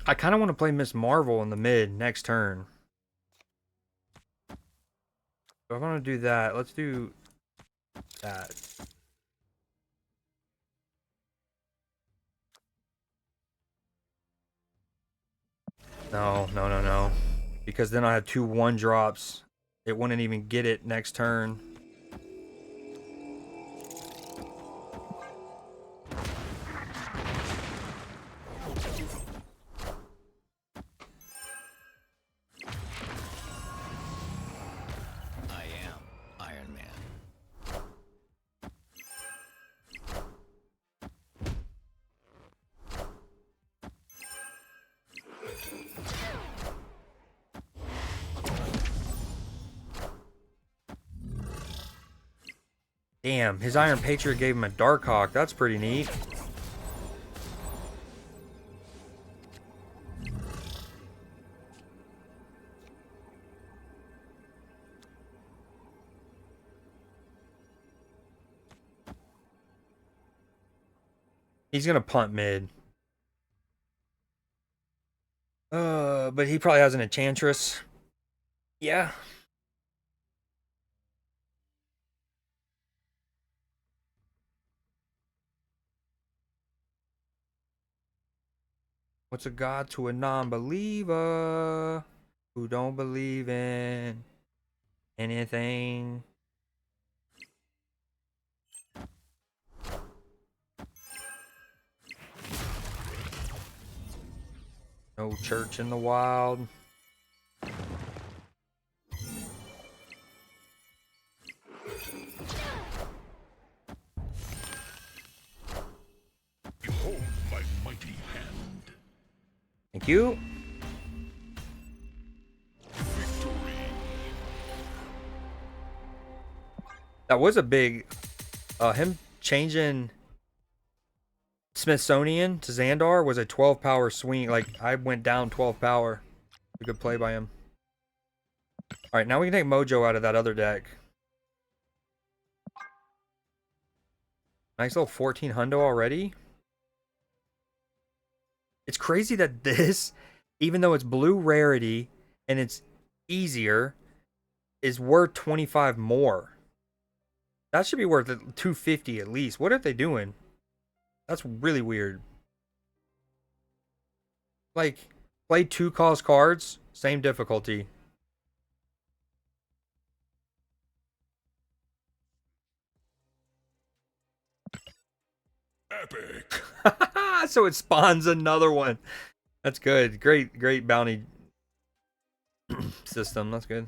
I kind of want to play Miss Marvel in the mid next turn. So if I want to do that, let's do that. No. Because then I have 2 1-drops. it wouldn't even get it next turn. I am Iron Man. Damn, his Iron Patriot gave him a Darkhawk. That's pretty neat. He's gonna punt mid. But he probably has an Enchantress. Yeah. What's a god to a non-believer who don't believe in anything? No church in the wild. Behold my mighty hand. Thank you. Victory. That was a big him changing Smithsonian to Xandar was a 12 power swing. Like I went down 12 power. A good play by him. Alright, now we can take Mojo out of that other deck. Nice little 14 hundo already. It's crazy that this, even though it's blue rarity and it's easier, is worth 25 more. That should be worth 250 at least. What are they doing? That's really weird. Like, play 2 cost cards, same difficulty. Epic. So it spawns another one. That's good. Great bounty system. That's good.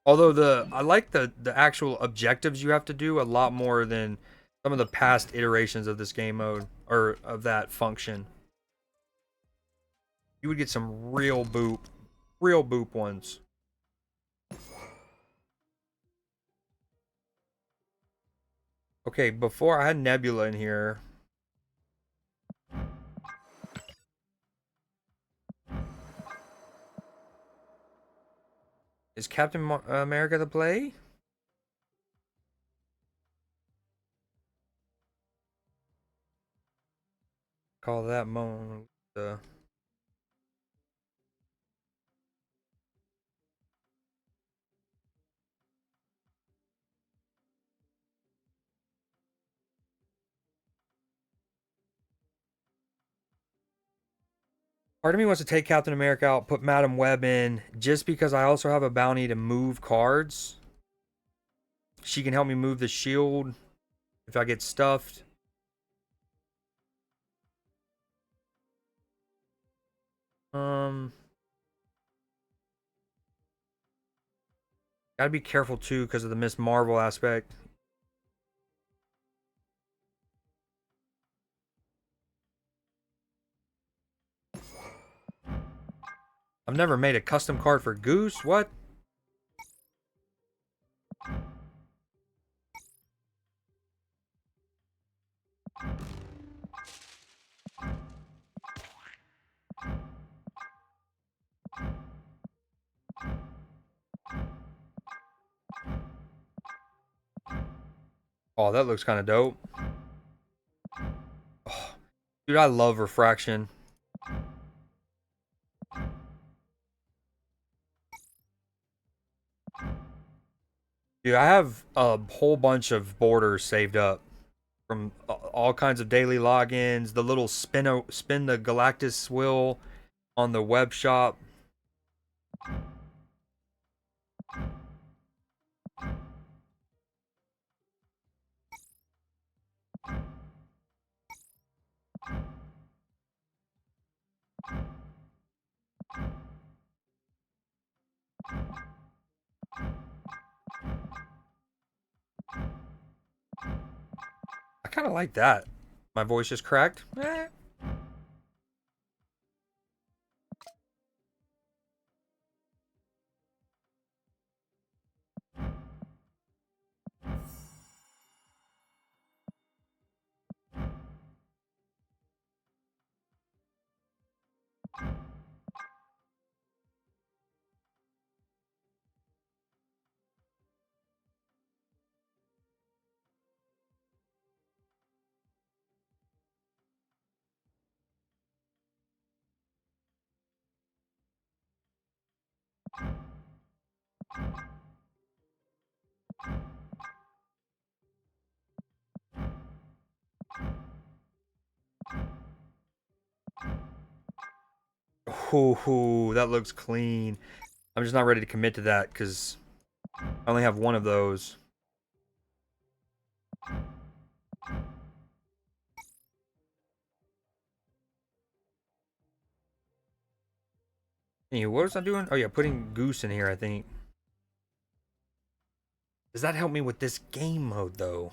Although I like the actual objectives you have to do a lot more than some of the past iterations of this game mode or of that function. You would get some real boop ones. Okay, before I had Nebula in here. Is Captain America the play? Call that Mona Lisa. Part of me wants to take Captain America out, put Madam Web in, just because I also have a bounty to move cards. She can help me move the shield if I get stuffed. Gotta be careful too because of the Miss Marvel aspect. I've never made a custom card for Goose. What? Oh, that looks kind of dope. Oh, dude, I love refraction. Dude, I have a whole bunch of borders saved up from all kinds of daily logins. The little spin the Galactus swill on the web shop. kind of like that. My voice just cracked. Eh. Ooh, that looks clean. I'm just not ready to commit to that because I only have one of those. Anyway, what was I doing? Oh yeah, putting Goose in here, I think. Does that help me with this game mode though?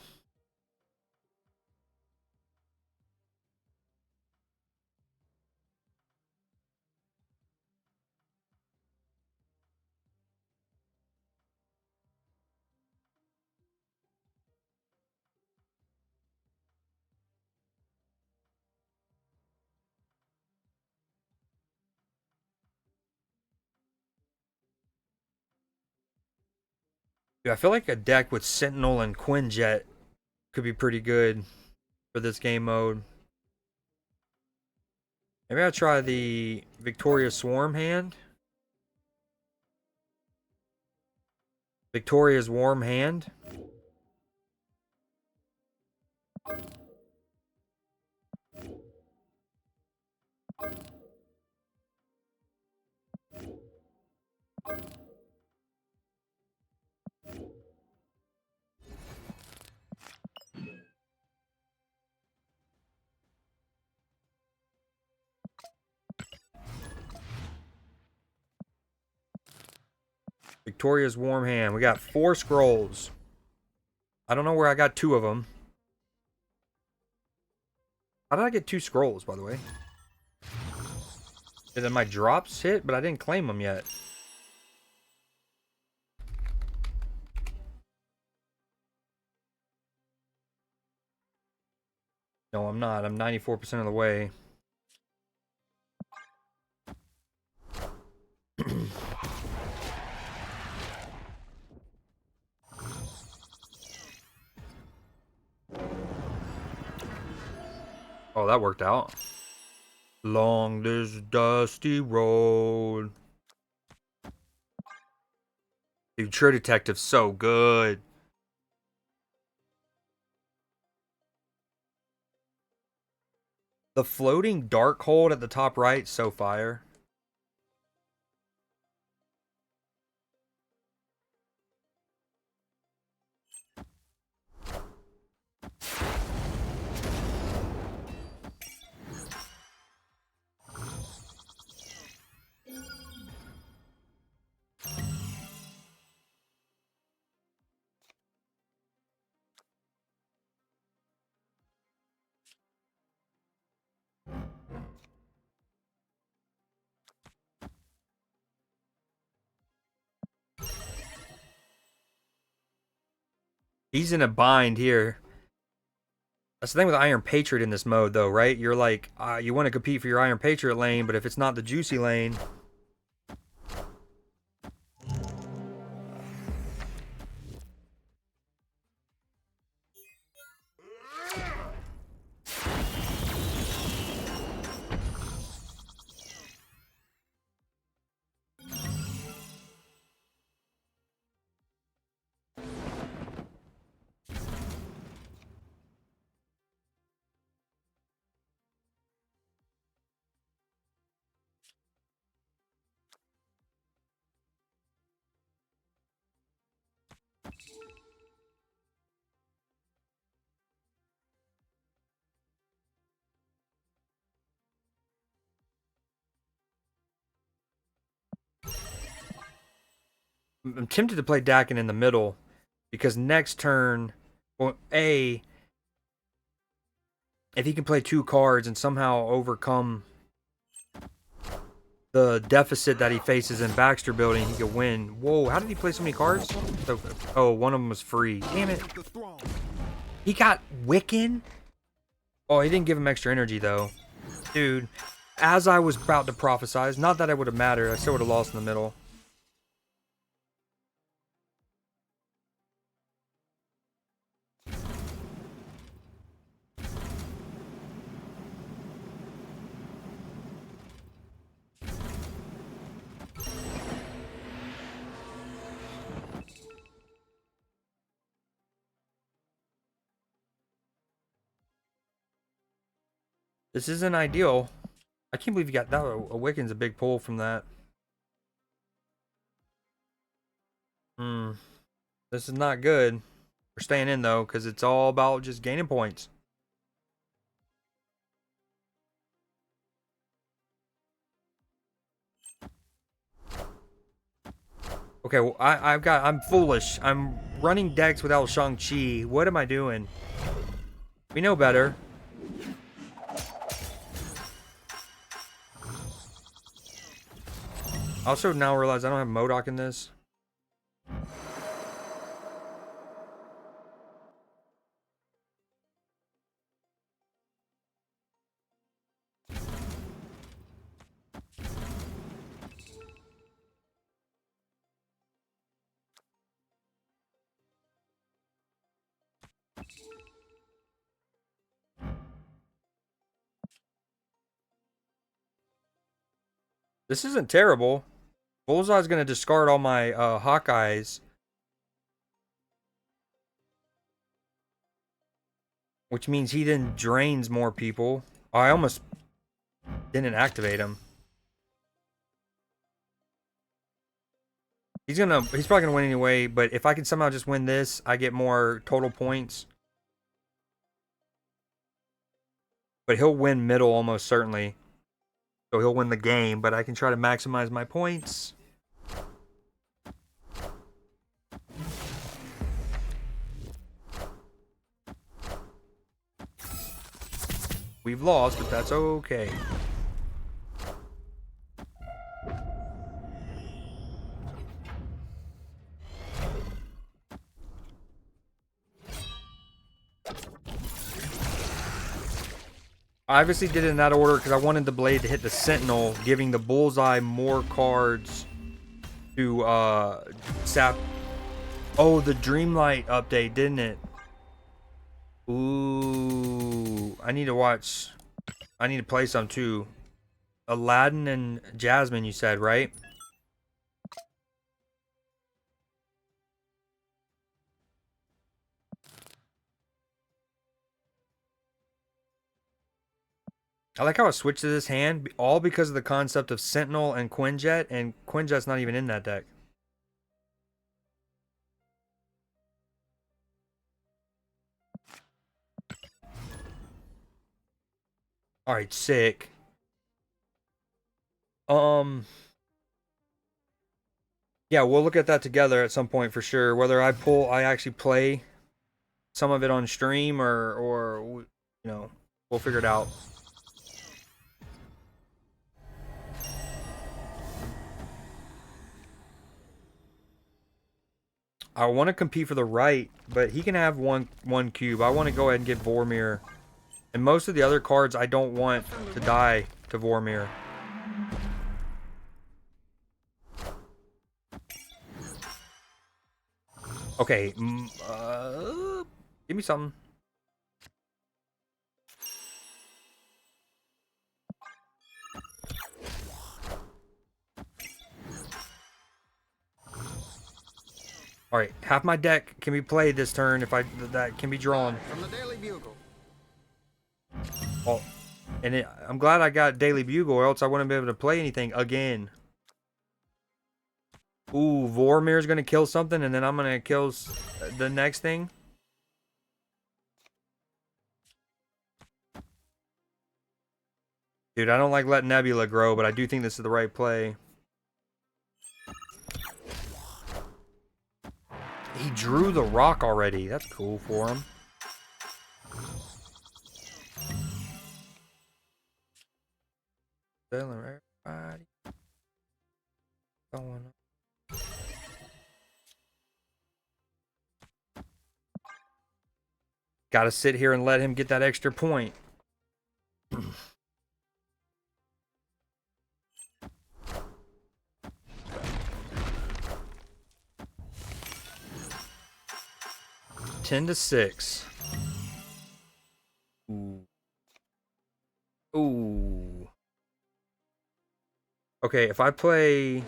Dude, I feel like a deck with Sentinel and Quinjet could be pretty good for this game mode. Maybe I'll try the Victoria Swarm hand. Victoria's Warm hand. Victoria's Warm hand. We got 4 scrolls. I don't know where I got 2 of them. How did I get 2 scrolls, by the way? And then my drops hit, but I didn't claim them yet. No, I'm not. I'm 94% of the way. Oh, that worked out. Long this dusty road. Dude, True Detective's so good. The floating dark hold at the top right, so fire. He's in a bind here. That's the thing with Iron Patriot in this mode, though, right? You're like, you want to compete for your Iron Patriot lane, but if it's not the juicy lane, I'm tempted to play Dakin in the middle because next turn, well, A, if he can play 2 cards and somehow overcome the deficit that he faces in Baxter Building, he could win. Whoa, how did he play so many cards? Oh, one of them was free. Damn it. He got Wiccan? Oh, he didn't give him extra energy, though. Dude, as I was about to prophesize, not that it would have mattered, I still would have lost in the middle. This isn't ideal. I can't believe you got that. A Wiccan's a big pull from that. This is not good. We're staying in, though, because it's all about just gaining points. Okay, well, I'm foolish. I'm running decks without Shang-Chi. What am I doing? We know better. I also now realize I don't have MODOK in this. This isn't terrible. Bullseye's gonna discard all my Hawkeyes. Which means he then drains more people. Oh, I almost didn't activate him. He's probably gonna win anyway, but if I can somehow just win this, I get more total points. But he'll win middle almost certainly. So he'll win the game, but I can try to maximize my points. We've lost, but that's okay. I obviously did it in that order because I wanted the blade to hit the sentinel, giving the bullseye more cards to sap. Oh, the Dreamlight update, didn't it? Ooh, I need to watch. I need to play some too. Aladdin and Jasmine, you said, right? I like how I switched to this hand, all because of the concept of Sentinel and Quinjet, and Quinjet's not even in that deck. Alright, sick. Yeah, we'll look at that together at some point for sure. Whether I actually play some of it on stream or you know, we'll figure it out. I want to compete for the right, but he can have one cube. I want to go ahead and get Vormir. And most of the other cards I don't want to die to Vormir. Okay, give me something. All right, half my deck can be played this turn if that can be drawn. From the Daily Bugle. Oh, and I'm glad I got Daily Bugle, or else I wouldn't be able to play anything again. Ooh, Vormir's gonna kill something, and then I'm gonna kill the next thing. Dude, I don't like letting Nebula grow, but I do think this is the right play. He drew the rock already. That's cool for him. Telling everybody going on. Gotta sit here and let him get that extra point. Ten to 6. Ooh. Ooh. Okay, if I play...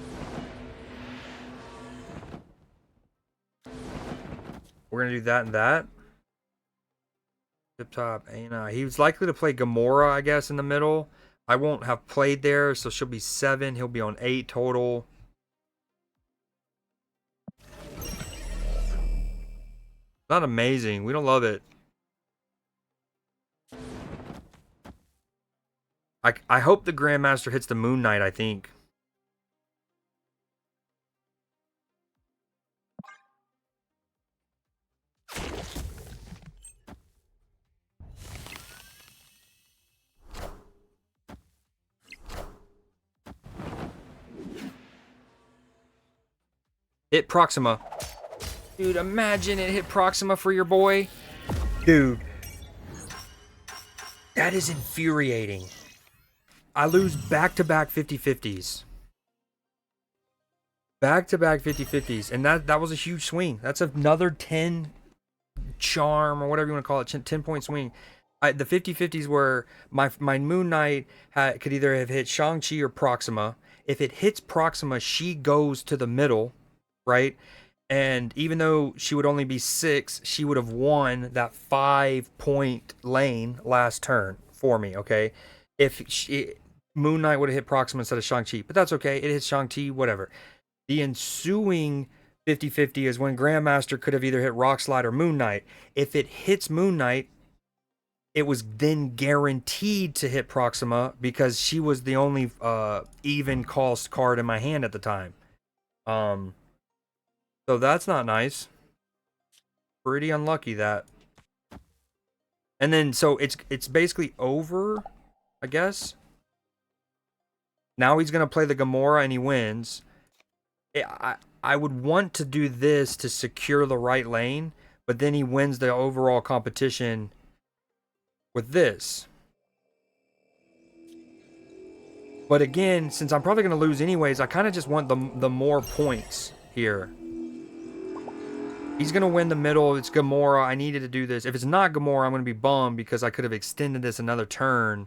We're gonna do that and that. Tip top, Aina. He was likely to play Gamora, I guess, in the middle. I won't have played there, so she'll be 7. He'll be on 8 total. Not amazing. We don't love it. I hope the Grandmaster hits the Moon Knight, I think. Hit Proxima. Dude, imagine it hit Proxima for your boy. Dude. That is infuriating. I lose back-to-back 50-50s. Back-to-back 50-50s. And that was a huge swing. That's another 10 charm, or whatever you want to call it, 10-point swing. The 50-50s were my Moon Knight could either have hit Shang-Chi or Proxima. If it hits Proxima, she goes to the middle, right? And even though she would only be 6, she would have won that 5-point lane last turn for me, okay? If Moon Knight would have hit Proxima instead of Shang-Chi, but that's okay. It hits Shang-Chi, whatever. The ensuing 50-50 is when Grandmaster could have either hit Rockslide or Moon Knight. If it hits Moon Knight, it was then guaranteed to hit Proxima because she was the only even cost card in my hand at the time. So that's not nice. Pretty unlucky that. And then so it's basically over, I guess. Now he's gonna play the Gamora and he wins. I would want to do this to secure the right lane, but then he wins the overall competition with this. But again, since I'm probably gonna lose anyways, I kind of just want the more points here. He's going to win the middle. It's Gamora. I needed to do this. If it's not Gamora, I'm going to be bummed because I could have extended this another turn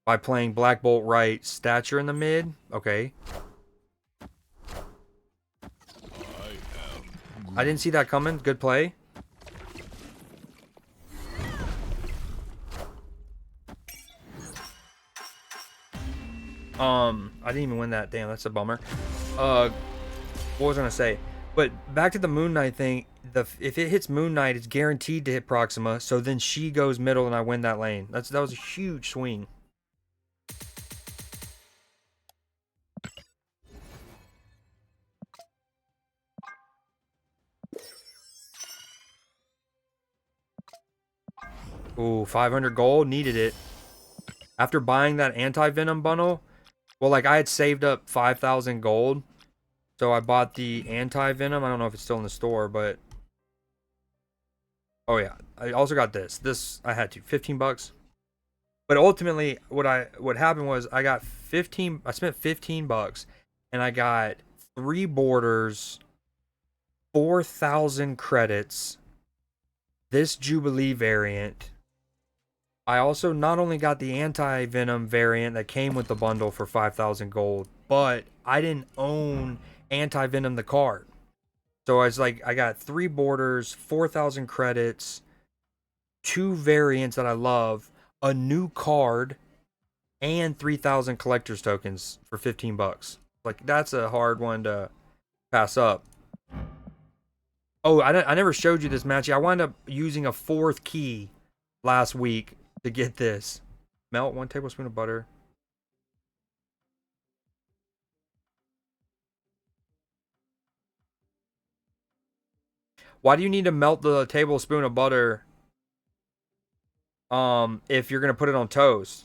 by playing Black Bolt right, Stature in the mid. Okay. I didn't see that coming. Good play. I didn't even win that. Damn, that's a bummer. What was I going to say? But back to the Moon Knight thing. If it hits Moon Knight, it's guaranteed to hit Proxima. So then she goes middle and I win that lane. That was a huge swing. Ooh, 500 gold. Needed it. After buying that Anti-Venom bundle, well, like I had saved up 5,000 gold. So I bought the Anti-Venom. I don't know if it's still in the store, but... Oh yeah, I also got this. This I had to, 15 bucks. But ultimately, what happened was I spent 15 bucks and I got 3 borders, 4,000 credits, this Jubilee variant. I also not only got the Anti-Venom variant that came with the bundle for 5,000 gold, but I didn't own Anti-Venom the card. So I was like, I got 3 borders, 4,000 credits, 2 variants that I love, a new card, and 3,000 collector's tokens for 15 bucks. Like, that's a hard one to pass up. Oh, I never showed you this match. I wound up using a 4th key last week to get this. Melt 1 tablespoon of butter. Why do you need to melt the tablespoon of butter if you're going to put it on toast?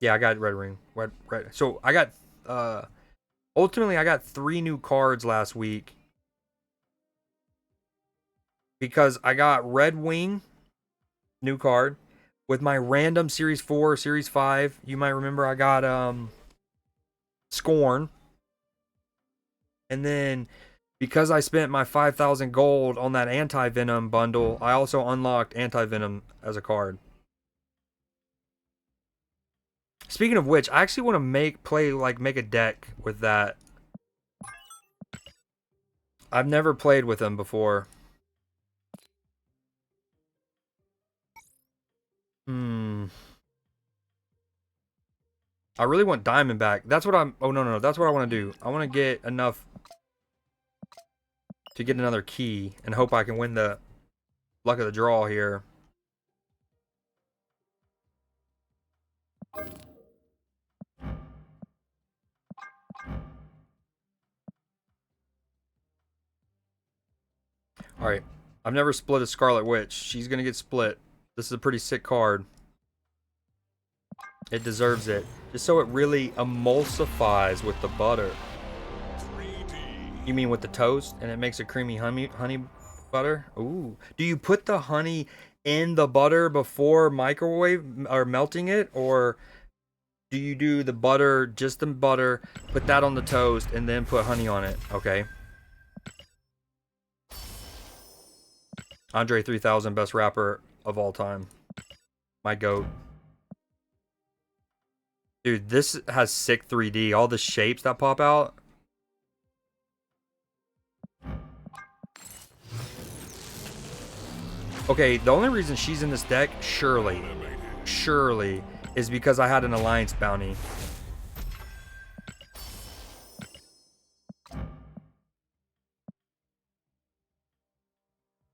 Yeah, I got red ring. Red. So I got ultimately I got 3 new cards last week because I got red wing new card with my random series 4, series 5. You might remember I got Scorn. And then because I spent my 5,000 gold on that anti-venom bundle, I also unlocked anti-venom as a card. Speaking of which, I actually want to make a deck with that. I've never played with them before. Hmm. I really want Diamondback. That's what I'm. Oh no. That's what I want to do. I want to get enough to get another key and hope I can win the luck of the draw here. All right. I've never split a Scarlet Witch. She's gonna get split. This is a pretty sick card. It deserves it. Just so it really emulsifies with the butter. 3D. You mean with the toast and it makes a creamy honey butter? Ooh. Do you put the honey in the butter before microwave or melting it, or do you do the butter, just the butter, put that on the toast and then put honey on it? Okay. Andre 3000, best rapper of all time. My goat. Dude, this has sick 3D. All the shapes that pop out. Okay, the only reason she's in this deck, surely, is because I had an alliance bounty.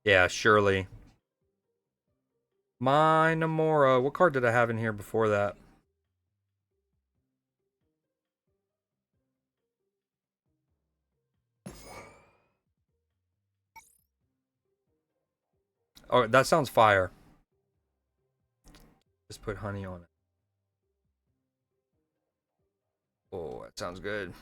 Yeah, surely. My Namora. What card did I have in here before that? Oh, that sounds fire. Just put honey on it. Oh, that sounds good.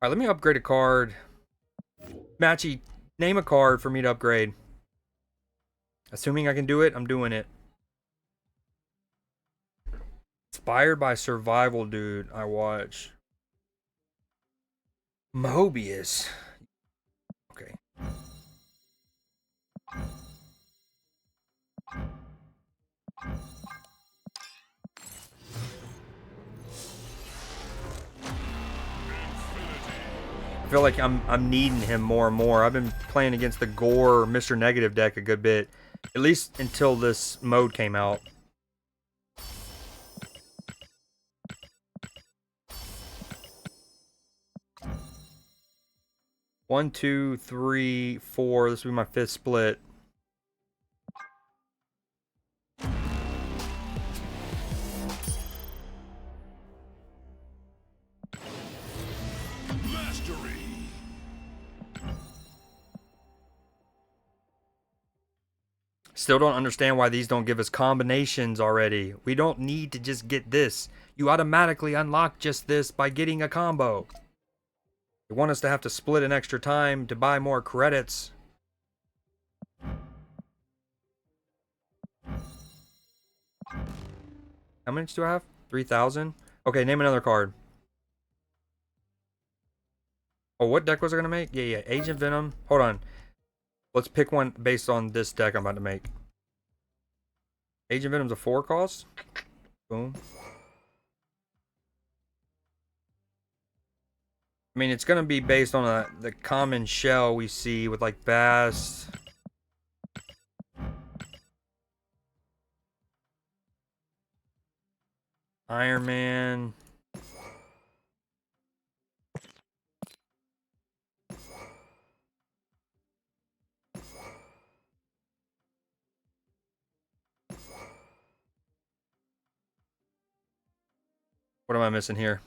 All right, let me upgrade a card. Matchy, name a card for me to upgrade. Assuming I can do it, I'm doing it. Inspired by Survival Dude, I watch. Mobius. Okay. I feel like I'm needing him more and more. I've been playing against the Gore Mr. Negative deck a good bit. At least until this mode came out. One, two, three, four. This will be my 5th split. Mastery. Still don't understand why these don't give us combinations already. We don't need to just get this. You automatically unlock just this by getting a combo. They want us to have to split an extra time to buy more credits. How much do I have? 3,000? Okay, name another card. Oh, what deck was I going to make? Yeah. Agent Venom. Hold on. Let's pick one based on this deck I'm about to make. Agent Venom's a 4 cost. Boom. I mean, it's going to be based on the common shell we see with like Bass. Iron Man. What am I missing here?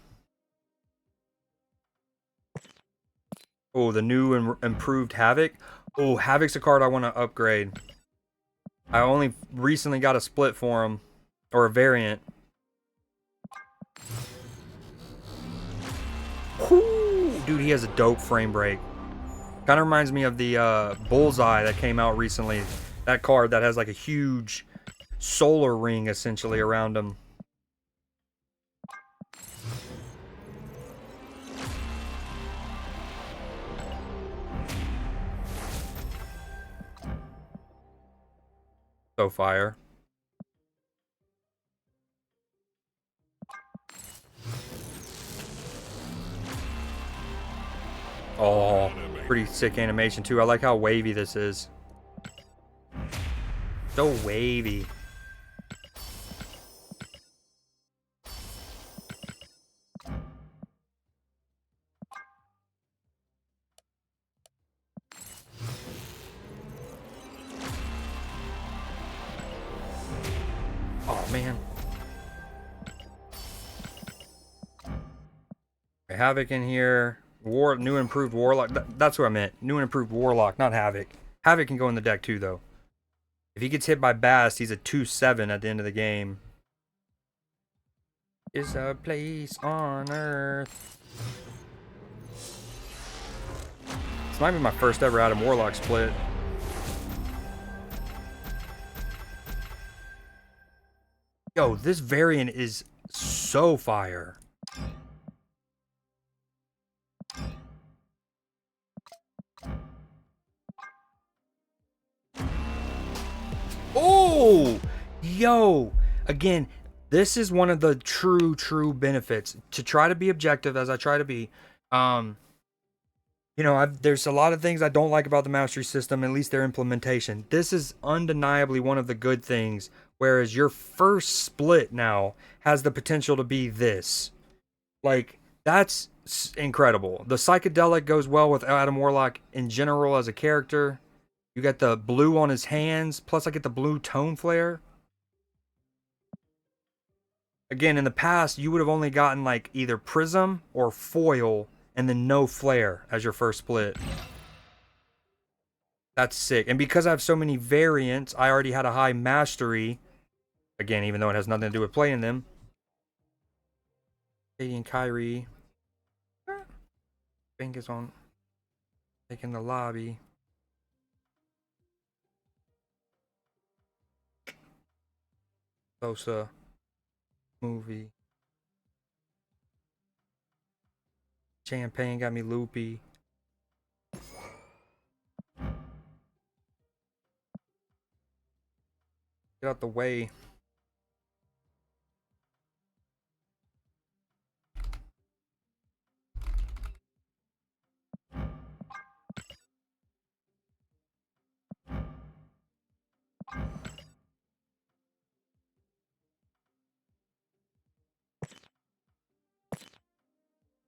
Oh, the new and improved Havoc. Oh, Havoc's a card I want to upgrade. I only recently got a split for him, or a variant. Whoo! Dude, he has a dope frame break. Kind of reminds me of the Bullseye that came out recently. That card that has like a huge solar ring essentially around him. So fire. Oh, pretty sick animation too. I like how wavy this is. So wavy. Oh man. Havoc in here. New improved Warlock. That's what I meant. New and improved Warlock, not Havoc. Havoc can go in the deck too, though. If he gets hit by Bast, he's a 2/7 at the end of the game. Is a place on Earth. This might be my first ever Adam Warlock split. Yo, this variant is so fire. Oh, yo, again, this is one of the true benefits to try to be objective as I try to be. There's a lot of things I don't like about the mastery system, at least their implementation. This is undeniably one of the good things, whereas your first split now has the potential to be this. Like, that's incredible. The psychedelic goes well with Adam Warlock in general as a character. You got the blue on his hands, plus I get the blue tone flare. Again, in the past, you would have only gotten like either prism or foil and then no flare as your first split. That's sick. And because I have so many variants, I already had a high mastery. Again, even though it has nothing to do with playing them. Katie and Kyrie. Bank is on. Taking the lobby. Sosa. Movie. Champagne got me loopy. Get out the way.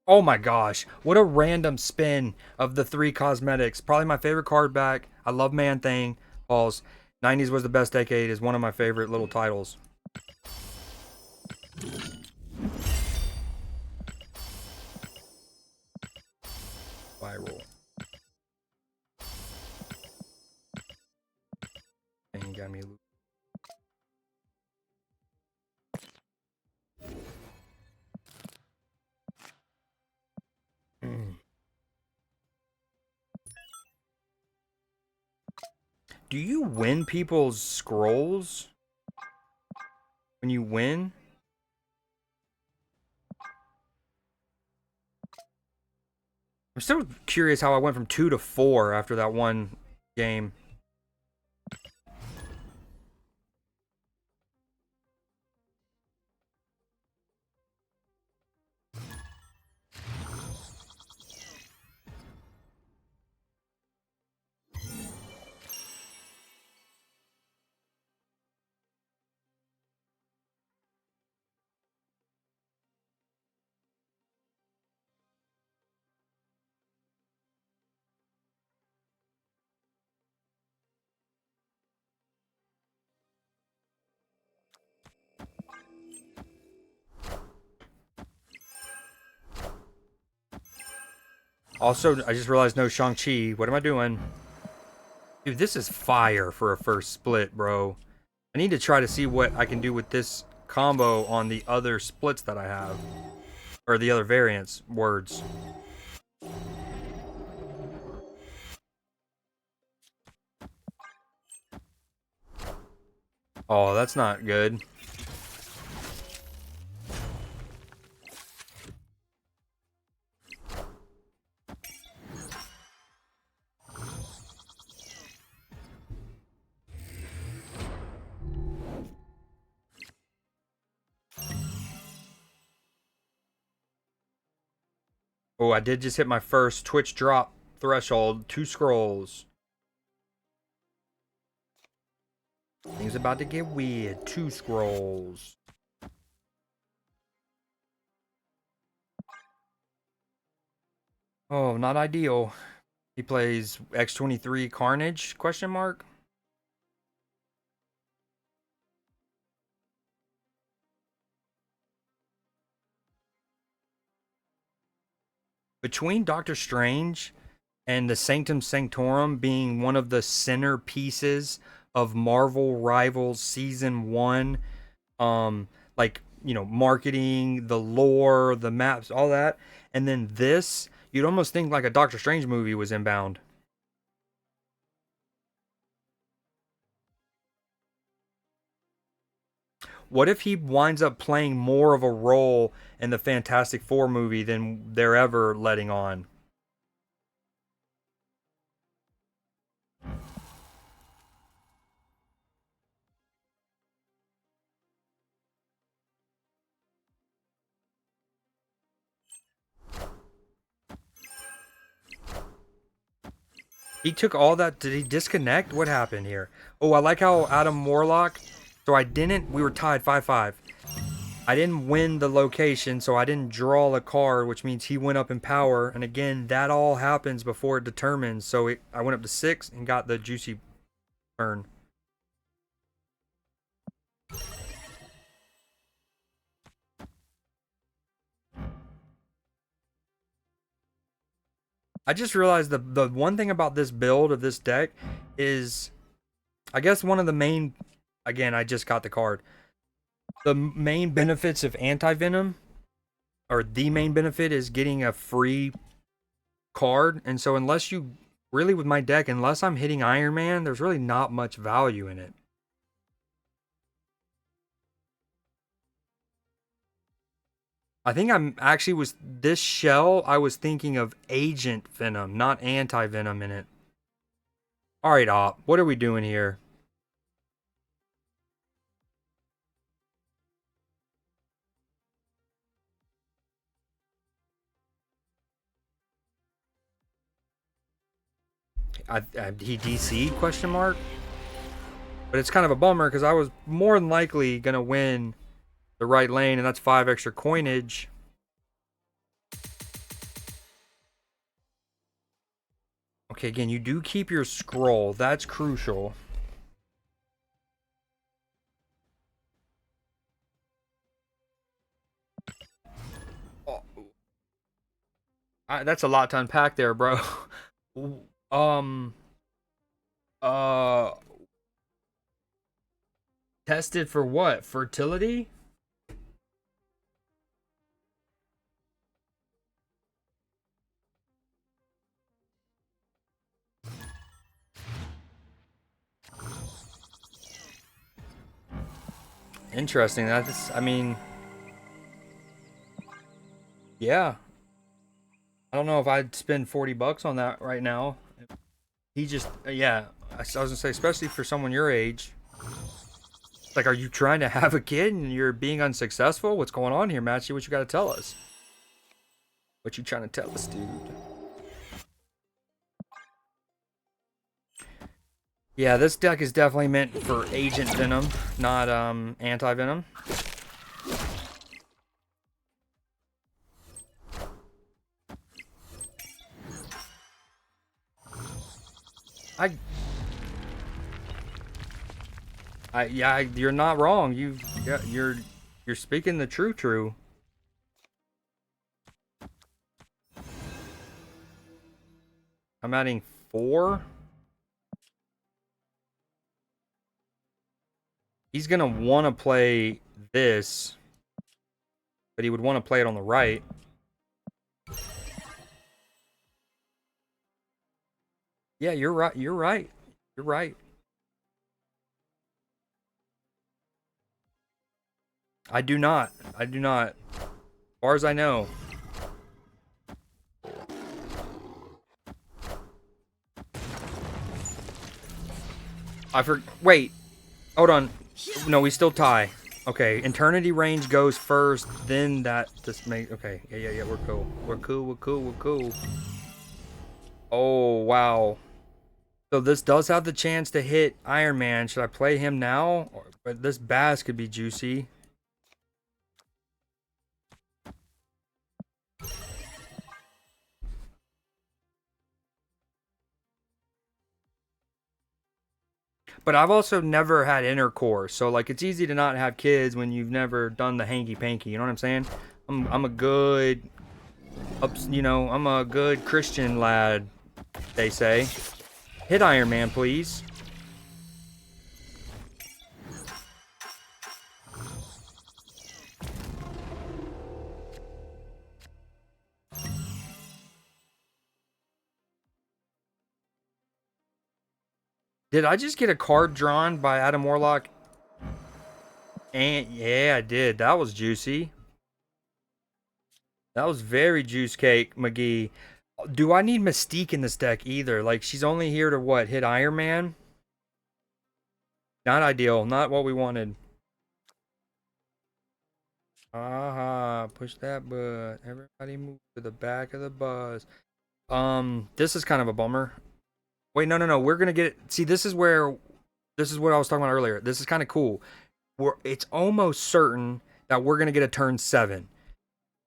Oh my gosh, what a random spin of the 3 cosmetics. Probably my favorite card back. I love Man Thing. Balls. 90s was the best decade is one of my favorite little titles. Viral. And got me. Do you win people's scrolls when you win? I'm still curious how I went from 2 to 4 after that one game. Also, I just realized no Shang-Chi. What am I doing? Dude, this is fire for a first split, bro. I need to try to see what I can do with this combo on the other splits that I have. Or the other variants, words. Oh, that's not good. Oh, I did just hit my first Twitch drop threshold. 2 scrolls. Things about to get weird. 2 scrolls. Oh, not ideal. He plays X-23 Carnage, question mark? Between Doctor Strange and the Sanctum Sanctorum being one of the centerpieces of Marvel Rivals Season 1, like, you know, marketing, the lore, the maps, all that, and then this, you'd almost think like a Doctor Strange movie was inbound. What if he winds up playing more of a role in the Fantastic Four movie than they're ever letting on? He took all that. Did he disconnect? What happened here? Oh, I like how Adam Warlock. So I didn't. We were tied 5-5. I didn't win the location, so I didn't draw a card, which means he went up in power. And again, that all happens before it determines. So I went up to 6 and got the juicy turn. I just realized the one thing about this build of this deck is, I guess one of the main, again, I just got the card. The main benefits of anti-venom, or the main benefit, is getting a free card. And so unless you, really with my deck, unless I'm hitting Iron Man, there's really not much value in it. I think I'm actually this shell, I was thinking of Agent Venom, not anti-venom in it. Alright, Op, what are we doing here? He DC'd, question mark? But it's kind of a bummer because I was more than likely going to win the right lane, and that's 5 extra coinage. Okay, again, you do keep your scroll. That's crucial. Oh. That's a lot to unpack there, bro. Uh, tested for what? Fertility? Interesting. That's, I mean, yeah. I don't know if I'd spend 40 bucks on that right now. He just, yeah. I was gonna say, especially for someone your age. Like, are you trying to have a kid and you're being unsuccessful? What's going on here, Matchy? What you gotta tell us? What you trying to tell us, dude? Yeah, this deck is definitely meant for Agent Venom, not anti-venom. Yeah, you're not wrong. You're speaking the true. I'm adding 4. He's gonna want to play this, but he would want to play it on the right. Yeah, you're right. You're right. You're right. I do not. I do not. As far as I know. Wait. Hold on. No, we still tie. Okay, Eternity Range goes first, then that just make okay. Yeah, we're cool. We're cool. Oh, wow. So this does have the chance to hit Iron Man. Should I play him now? But this Bass could be juicy. But I've also never had intercourse, so like it's easy to not have kids when you've never done the hanky panky. You know what I'm saying? I'm a good, I'm a good Christian lad. They say, hit Iron Man, please. Did I just get a card drawn by Adam Warlock? And yeah, I did. That was juicy. That was very juice cake, McGee. Do I need Mystique in this deck either? Like, she's only here to what? Hit Iron Man? Not ideal. Not what we wanted. Aha. Push that butt. Everybody move to the back of the bus. This is kind of a bummer. Wait, no. We're gonna get it. See, this is what I was talking about earlier. This is kind of cool. It's almost certain that we're gonna get a turn 7,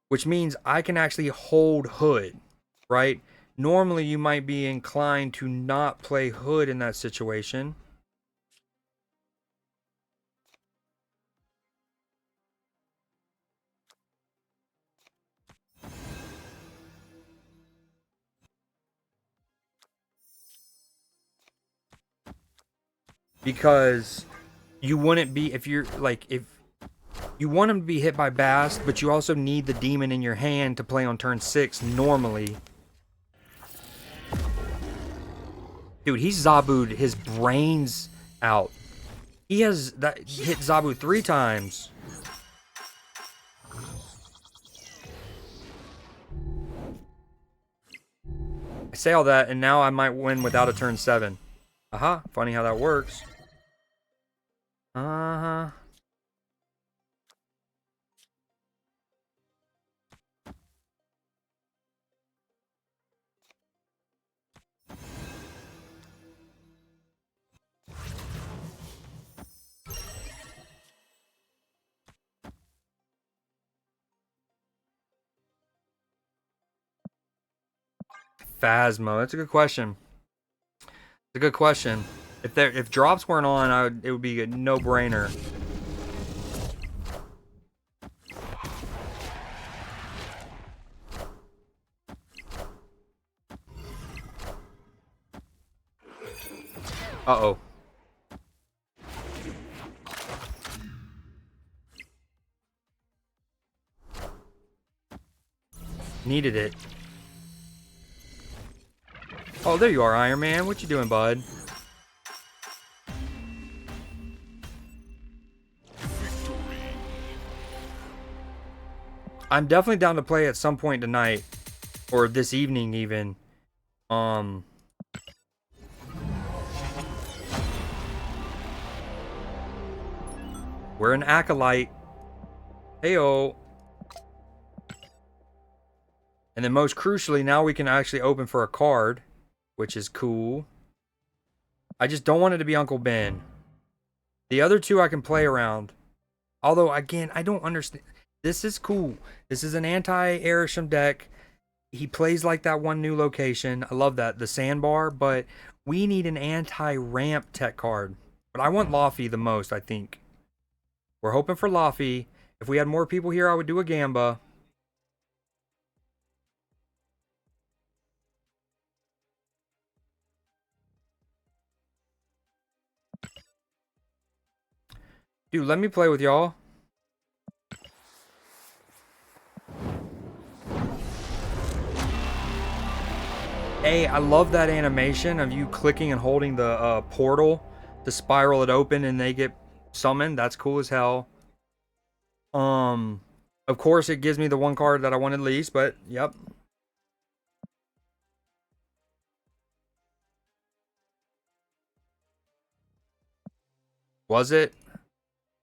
which means I can actually hold Hood, right? Normally, you might be inclined to not play Hood in that situation. Because you wouldn't be, if you want him to be hit by Bast, but you also need the demon in your hand to play on turn 6 normally. Dude, he's Zabu'd his brains out. He has hit Zabu 3 times. I say all that, and now I might win without a turn 7. Aha, funny how that works. Uh-huh. Phasmo, that's a good question. It's a good question. If drops weren't on, it would be a no-brainer. Uh-oh. Needed it. Oh, there you are, Iron Man. What you doing, bud? I'm definitely down to play at some point tonight. Or this evening, even. We're an Acolyte. Heyo. And then most crucially, now we can actually open for a card, which is cool. I just don't want it to be Uncle Ben. The other two I can play around. Although, again, I don't understand. This is cool. This is an anti-Airsham deck. He plays like that one new location. I love that. The sandbar. But we need an anti-ramp tech card. But I want Laffy the most, I think. We're hoping for Laffy. If we had more people here, I would do a Gamba. Dude, let me play with y'all. Hey, I love that animation of you clicking and holding the portal to spiral it open and they get summoned. That's cool as hell. Of course, it gives me the one card that I wanted least, but yep. Was it?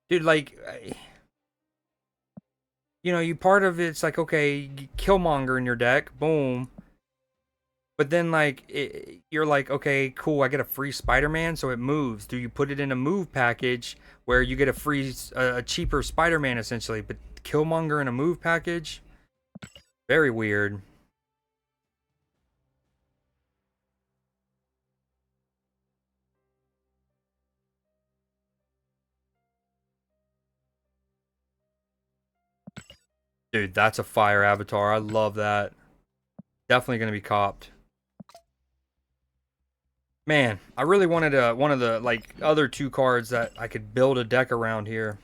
Dude, like, you know, you part of it's like, okay, Killmonger in your deck, boom. But then, like, you're like, okay, cool, I get a free Spider-Man, so it moves. Do you put it in a move package where you get a free, a cheaper Spider-Man, essentially? But Killmonger in a move package? Very weird. Dude, that's a fire avatar. I love that. Definitely going to be copped. Man, I really wanted one of the, like, other two cards that I could build a deck around here.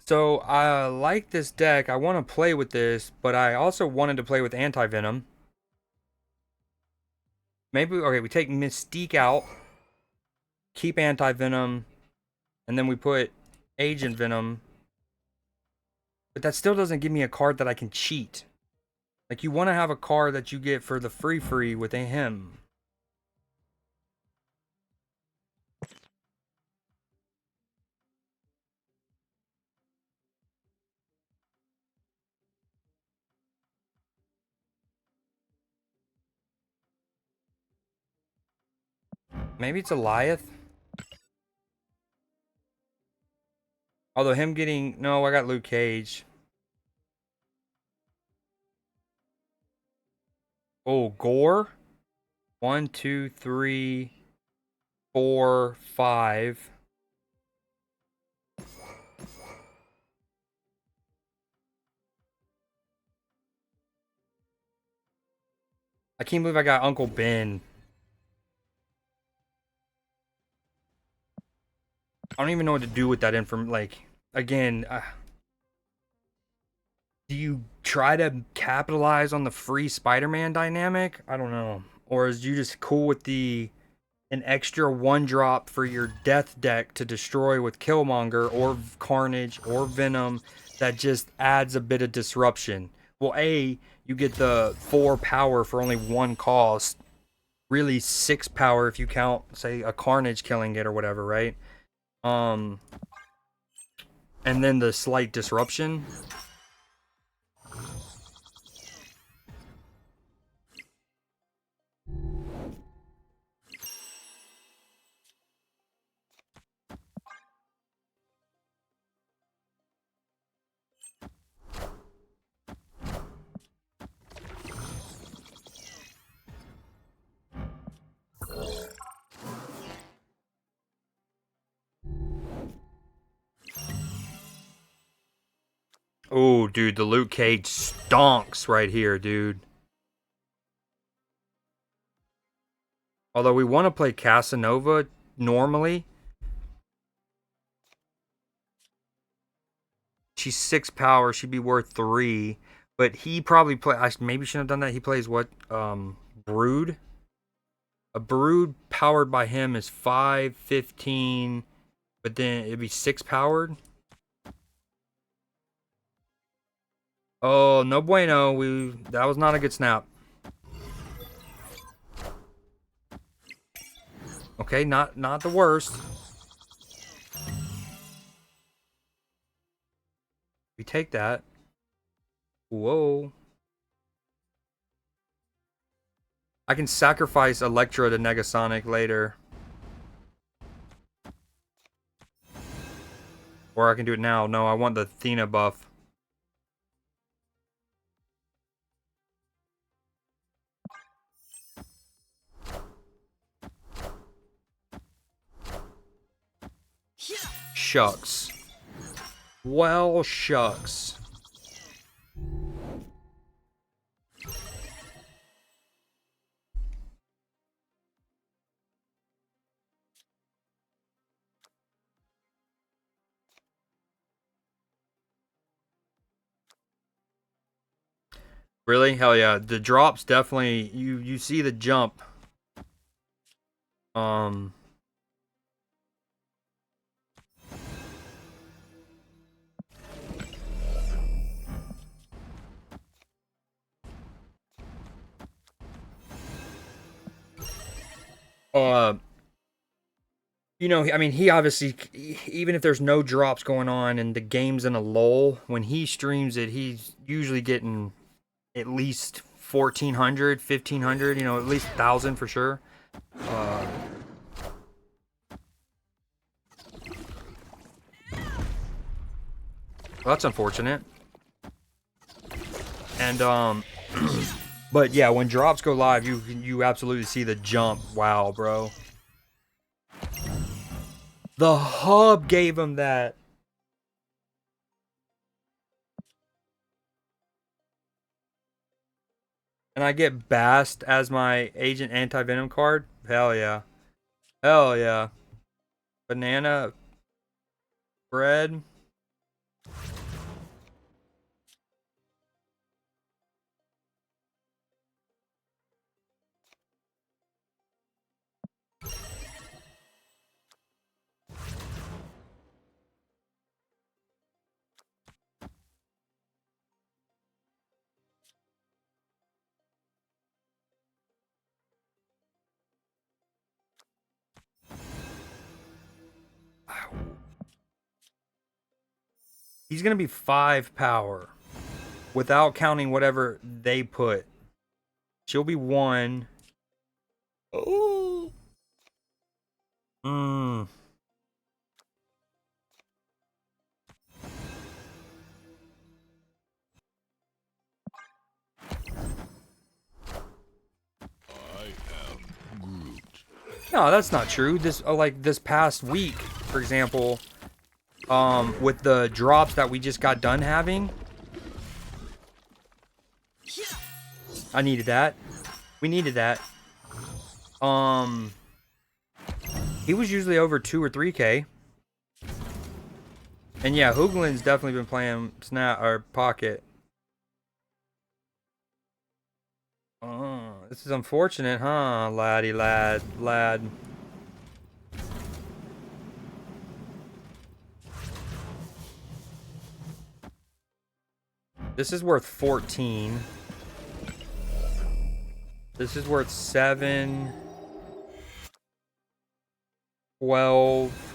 So I like this deck. I want to play with this, but I also wanted to play with Anti-Venom. Maybe, okay, we take Mystique out, keep Anti-Venom, and then we put Agent Venom. But that still doesn't give me a card that I can cheat. Like, you want to have a card that you get for the free with him. Maybe it's Eliath. Although him getting... No, I got Luke Cage. Oh, Gore? 1, 2, 3, 4, 5. I can't believe I got Uncle Ben. I don't even know what to do with that information. Like, again, do you try to capitalize on the free Spider-Man dynamic? I don't know. Or is you just cool with an extra one drop for your death deck to destroy with Killmonger or Carnage or Venom that just adds a bit of disruption? Well, A, you get the 4 power for only 1 cost. Really 6 power if you count, say, a Carnage killing it or whatever, right? And then the slight disruption. Oh, dude, the Luke Cage stonks right here, dude. Although we want to play Casanova normally. She's 6 power. She'd be worth 3. But he probably play. I maybe shouldn't have done that. He plays what? Brood. A Brood powered by him is 5, 15. But then it'd be 6 powered. Oh, no bueno. That was not a good snap. Okay, not the worst. We take that. Whoa. I can sacrifice Electra to Negasonic later. Or I can do it now. No, I want the Athena buff. Shucks. Well, shucks. Really? Hell yeah. The drops definitely you see the jump. Um uh you know, I mean, he obviously, even if there's no drops going on and the game's in a lull, when he streams it, he's usually getting at least 1,400, 1,500, you know, at least 1,000 for sure. Uh, well, that's unfortunate. And, but yeah, when drops go live, you absolutely see the jump. Wow, bro. The hub gave him that. And I get Bast as my Agent Anti-Venom card. Hell yeah. Hell yeah. Banana bread. He's going to be 5 power without counting whatever they put. She'll be 1. Oh. Mmm. I am Groot. No, that's not true. This like this past week, for example, with the drops that we just got done having, I needed that. We needed that. He was usually over 2 or 3K. And yeah, Hoogland's definitely been playing Snap or Pocket. Oh, this is unfortunate, huh, laddie lad. This is worth 14. This is worth 7, 12,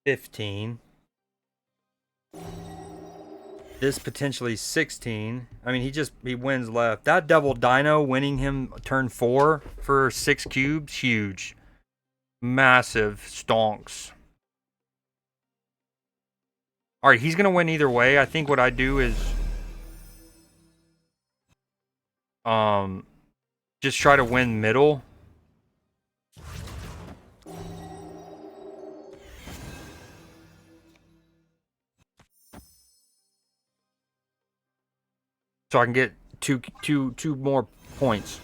15. This potentially 16. I mean, he wins left. That double dino winning him turn 4 for 6 cubes, huge. Massive stonks. Alright, he's gonna win either way. I think what I do is just try to win middle. So I can get two more points.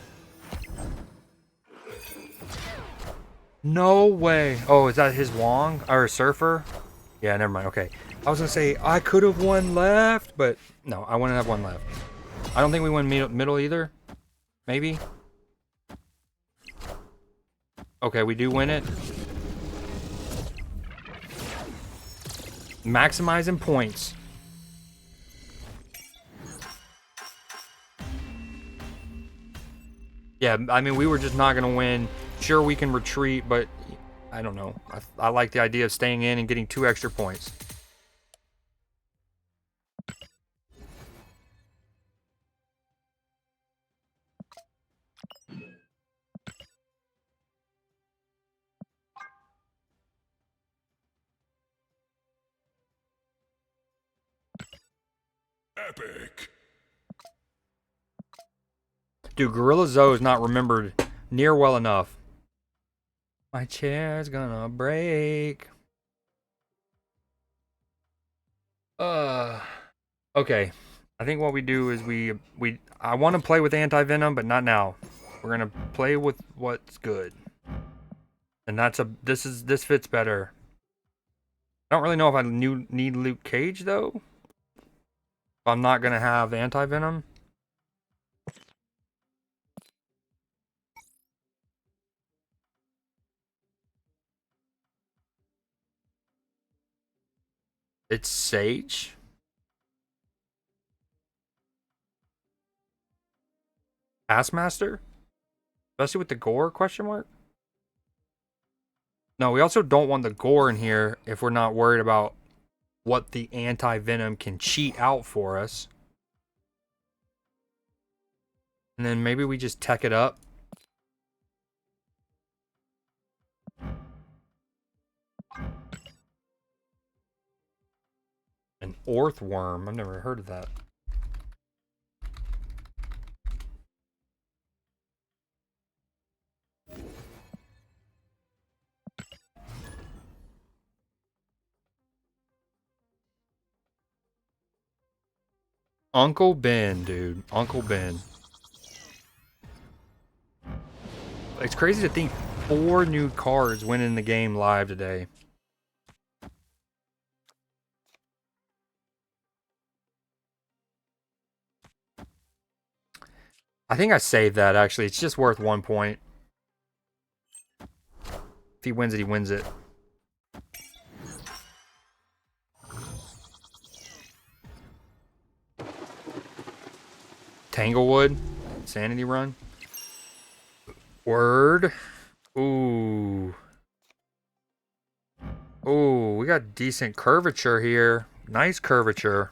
No way. Oh, is that his Wong? Or Surfer? Yeah, never mind. Okay. I was going to say, I could have won left, but no, I wouldn't have one left. I don't think we won middle either. Maybe. Okay, we do win it. Maximizing points. Yeah, I mean, we were just not going to win. Sure, we can retreat, but I don't know. I like the idea of staying in and getting 2 extra points. Epic. Dude, Gorilla Zoe is not remembered near well enough. My chair's gonna break. Okay. I think what we do is I want to play with Anti-Venom, but not now. We're gonna play with what's good. And this fits better. I don't really know if I need Luke Cage though. I'm not gonna have anti-venom. It's Sage. Taskmaster? Especially with the gore, question mark? No, we also don't want the gore in here if we're not worried about what the anti-venom can cheat out for us. And then maybe we just tech it up. An Orthworm. I've never heard of that. Uncle Ben, dude. Uncle Ben. It's crazy to think 4 new cards went in the game live today. I think I saved that, actually. It's just worth 1 point. If he wins it, he wins it. Tanglewood. Sanity run. Word. Ooh. Ooh, we got decent curvature here. Nice curvature.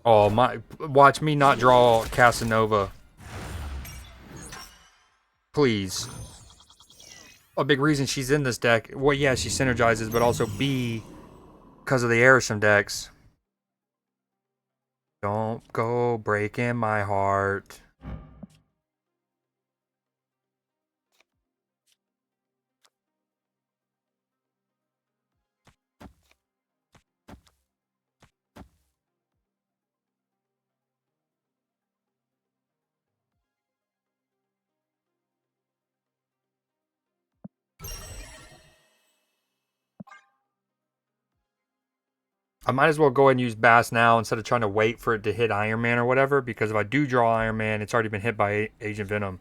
Oh, my. Watch me not draw Casanova. Please. A big reason she's in this deck. Well, yeah, she synergizes, but also B, because of the Airsham decks. Don't go breaking my heart. I might as well go ahead and use Bass now instead of trying to wait for it to hit Iron Man or whatever, because if I do draw Iron Man, it's already been hit by Agent Venom.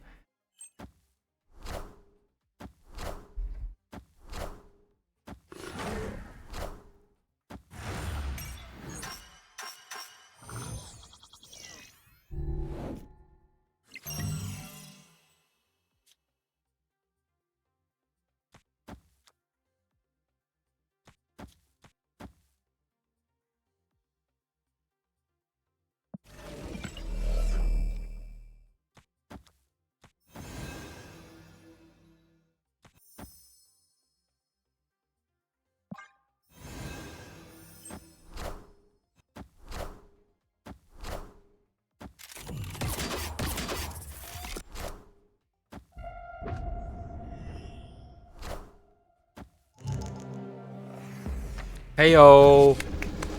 Heyo.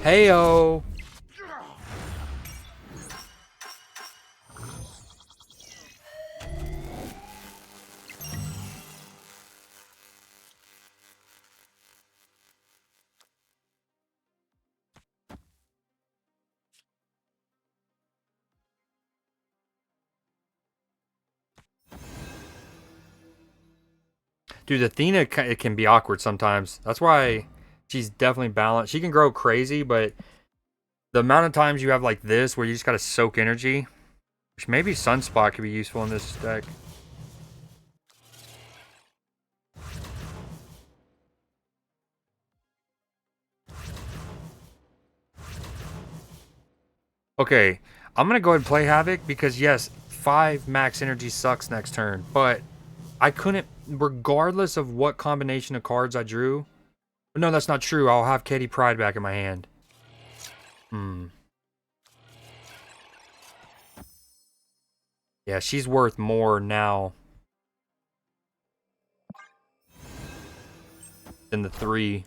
Heyo. Dude, Athena, it can be awkward sometimes. That's why she's definitely balanced. She can grow crazy, but the amount of times you have like this where you just gotta soak energy, which maybe Sunspot could be useful in this deck. Okay, I'm gonna go ahead and play Havoc because yes, 5 max energy sucks next turn, but I couldn't, regardless of what combination of cards I drew. No, that's not true. I'll have Katie Pride back in my hand. Yeah, she's worth more now than the 3.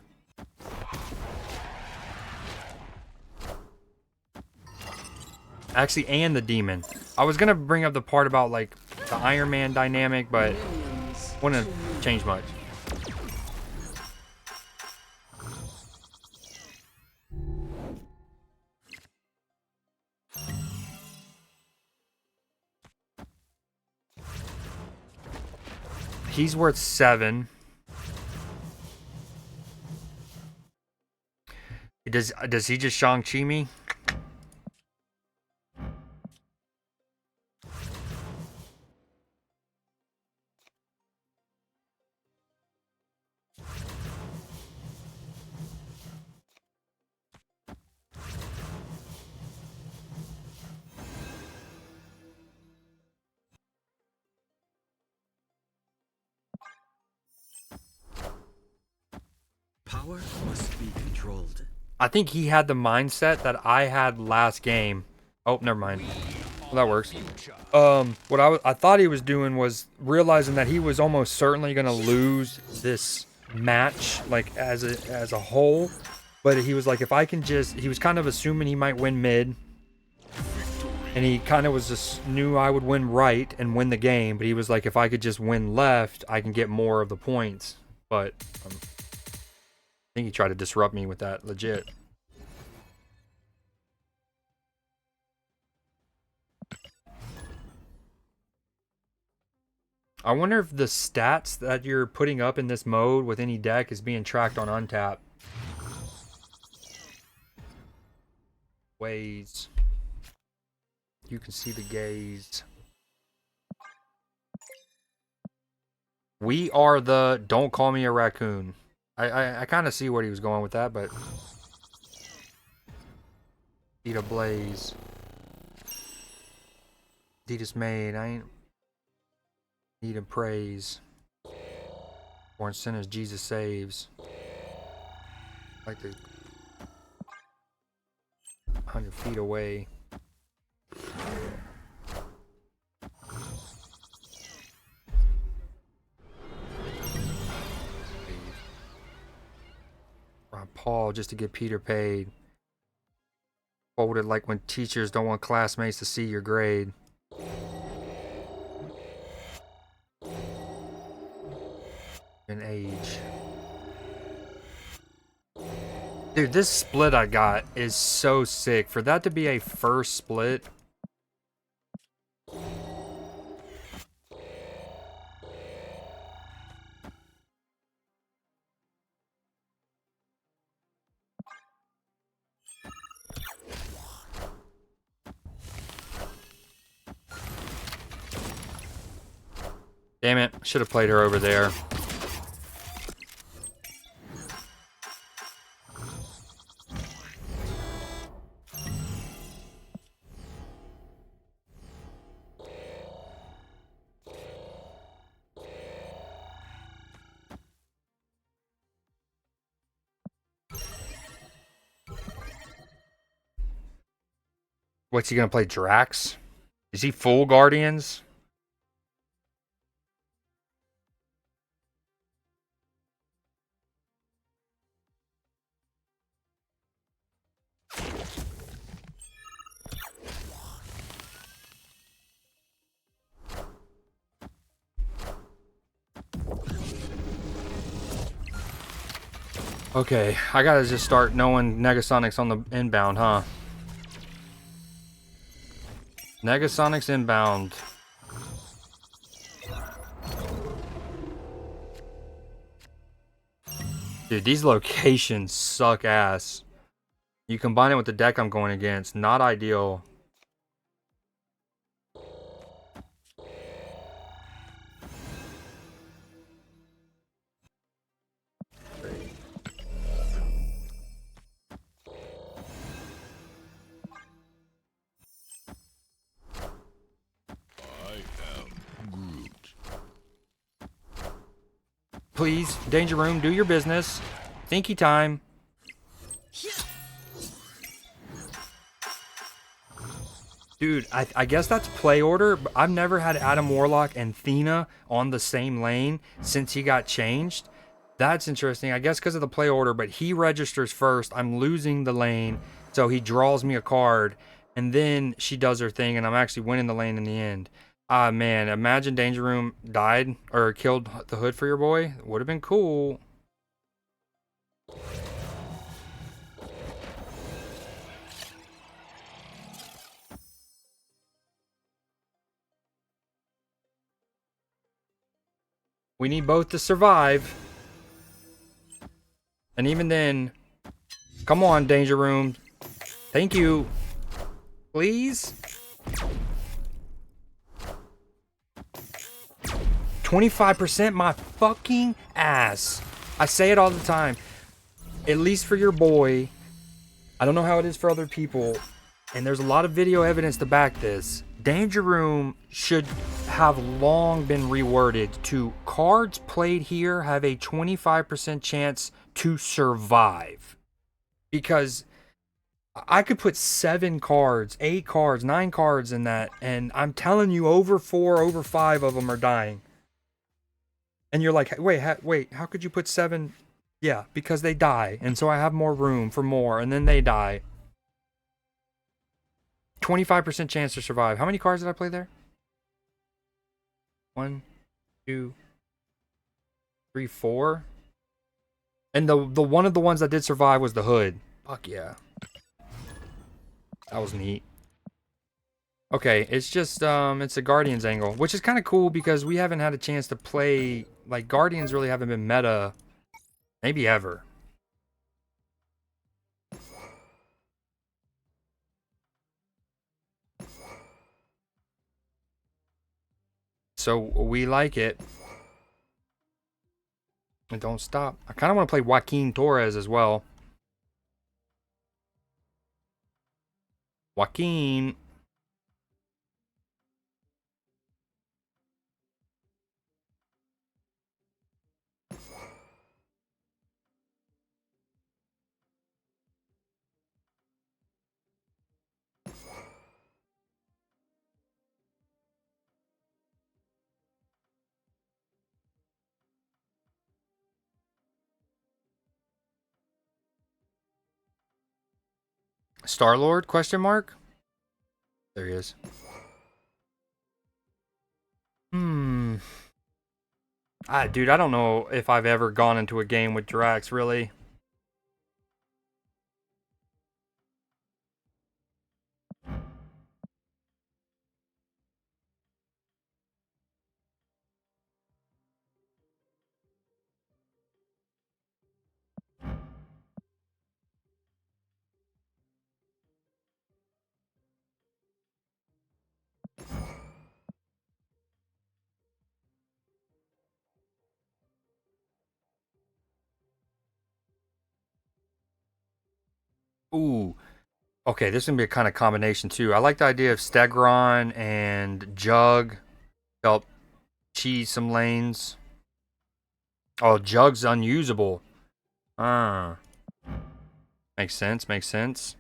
Actually, and the demon. I was gonna bring up the part about like the Iron Man dynamic, but wouldn't have changed much. He's worth 7. Does he just Shang-Chi me? Power must be controlled. I think he had the mindset that I had last game. Oh, never mind. Well, that works. What I thought he was doing was realizing that he was almost certainly gonna lose this match, like as a whole. But he was like, if I can just, he was kind of assuming he might win mid, and he kind of was just knew I would win right and win the game. But he was like, if I could just win left, I can get more of the points. But I think he tried to disrupt me with that, legit. I wonder if the stats that you're putting up in this mode with any deck is being tracked on Untap. Ways. You can see the gaze. We are the don't call me a raccoon. I kind of see where he was going with that, but eat a blaze. Adidas made. I ain't need a praise. Born sinners, Jesus saves. Like the 100 feet away. Ron Paul just to get Peter paid. Folded like when teachers don't want classmates to see your grade. In age. Dude, this split I got is so sick. For that to be a first split. Damn it, should have played her over there. What's he gonna play, Drax? Is he full Guardians? Okay, I gotta just start knowing Negasonics on the inbound, huh? Negasonics inbound. Dude, these locations suck ass. You combine it with the deck I'm going against, not ideal. I am Groot. Please, Danger Room, do your business. Thinky time. Dude, I guess that's play order, but I've never had Adam Warlock and Thena on the same lane since he got changed. That's interesting, I guess because of the play order, but he registers first. I'm losing the lane, so he draws me a card, and then she does her thing, and I'm actually winning the lane in the end. Ah, man, imagine Danger Room died or killed the hood for your boy. Would have been cool. We need both to survive. And even then, come on, Danger Room. Thank you. Please? 25% my fucking ass. I say it all the time. At least for your boy. I don't know how it is for other people. And there's a lot of video evidence to back this. Danger Room should have long been reworded to cards played here have a 25% chance to survive. Because I could put 7 cards, 8 cards, 9 cards in that, and I'm telling you over 4, over 5 of them are dying. And you're like, wait, how could you put 7? Yeah, because they die. And so I have more room for more, and then they die. 25% chance to survive. How many cards did I play there? 1, 2, 3, 4. And the one of the ones that did survive was the hood. Fuck yeah. That was neat. Okay, it's just it's a Guardians angle, which is kind of cool because we haven't had a chance to play, like, Guardians really haven't been meta maybe ever. So we like it. And don't stop. I kind of want to play Joaquin Torres as well. Joaquin. Star-Lord, question mark? There he is. Dude, I don't know if I've ever gone into a game with Drax, really. Ooh. Okay, this is gonna be a kind of combination too. I like the idea of Stegron and Jug. Help cheese some lanes. Oh, Jug's unusable. Makes sense, makes sense.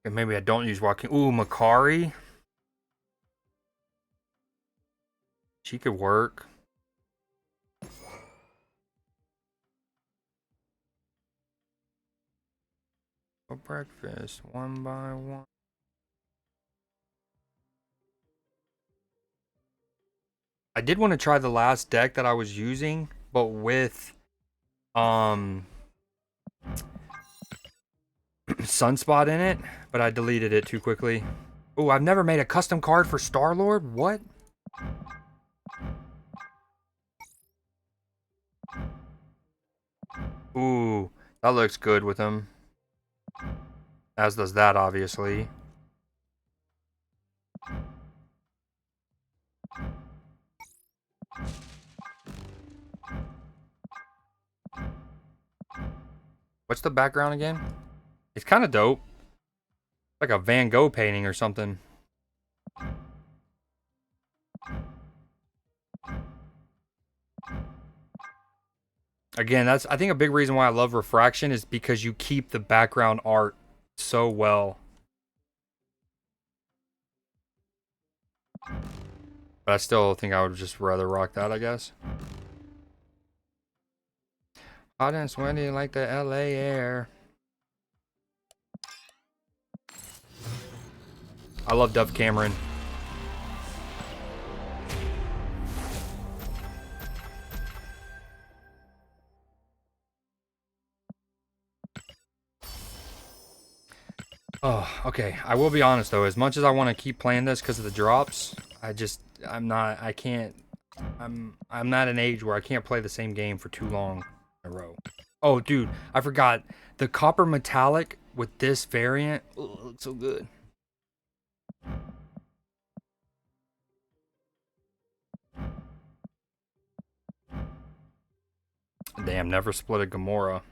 And maybe I don't use Joaquin. Ooh, Makari. She could work. For breakfast, one by one. I did want to try the last deck that I was using, but with Sunspot in it, but I deleted it too quickly. Ooh, I've never made a custom card for Star-Lord? What? Ooh, that looks good with him. As does that, obviously. What's the background again? It's kind of dope. Like a Van Gogh painting or something. Again, that's I think a big reason why I love refraction is because you keep the background art so well. But I still think I would just rather rock that, I guess. Hot and sweaty like the LA air. I love Dove Cameron. Oh, okay. I will be honest though, as much as I want to keep playing this because of the drops, I'm not, I can't, I'm not an age where I can't play the same game for too long in a row. Oh, dude, I forgot. The copper metallic with this variant, oh, it looks so good. Damn, never split a Gamora.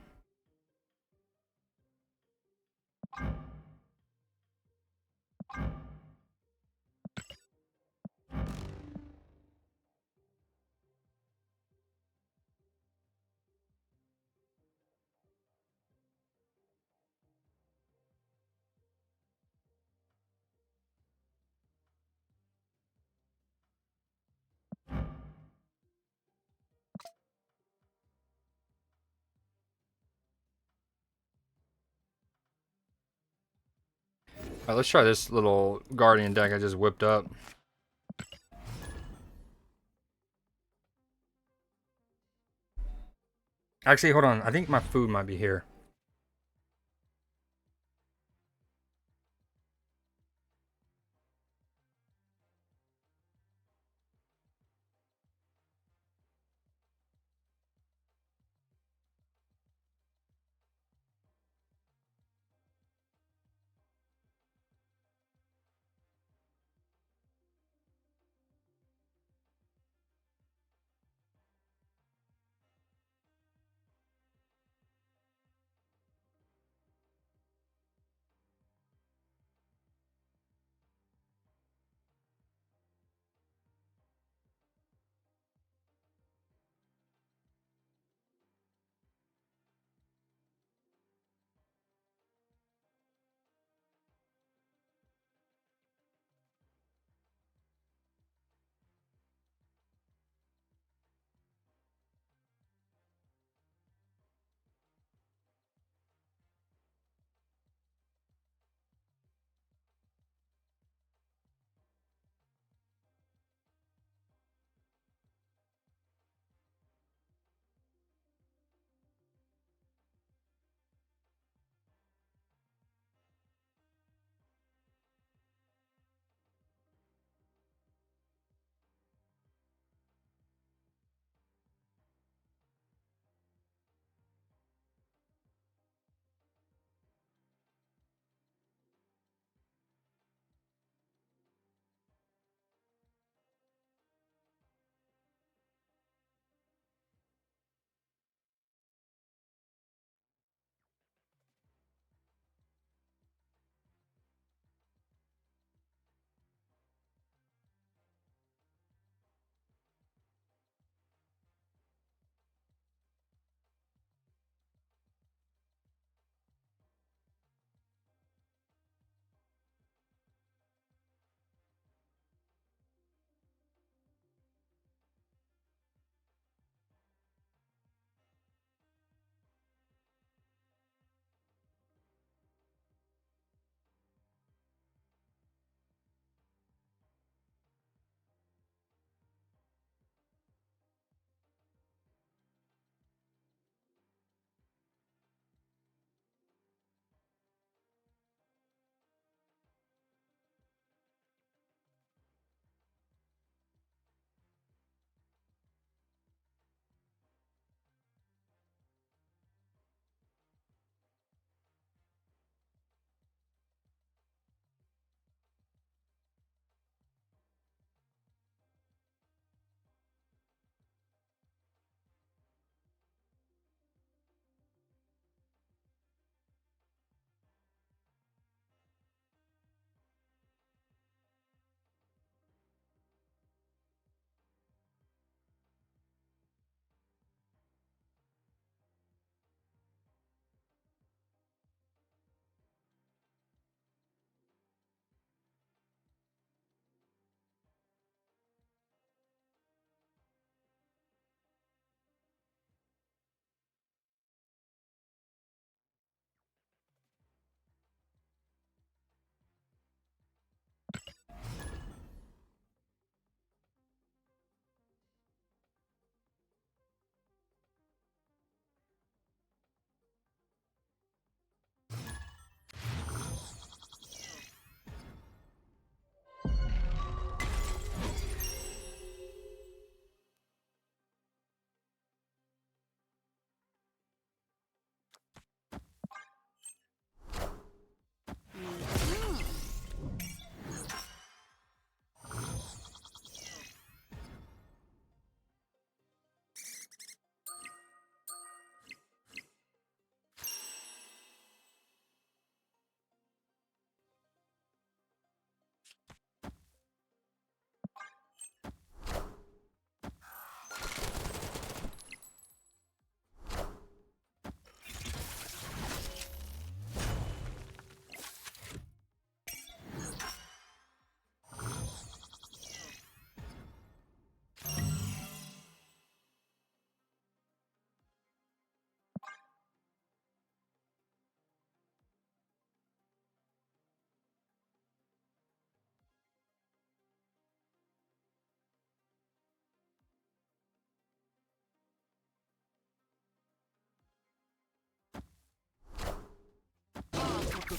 Alright, let's try this little Guardian deck I just whipped up. Actually, hold on. I think my food might be here.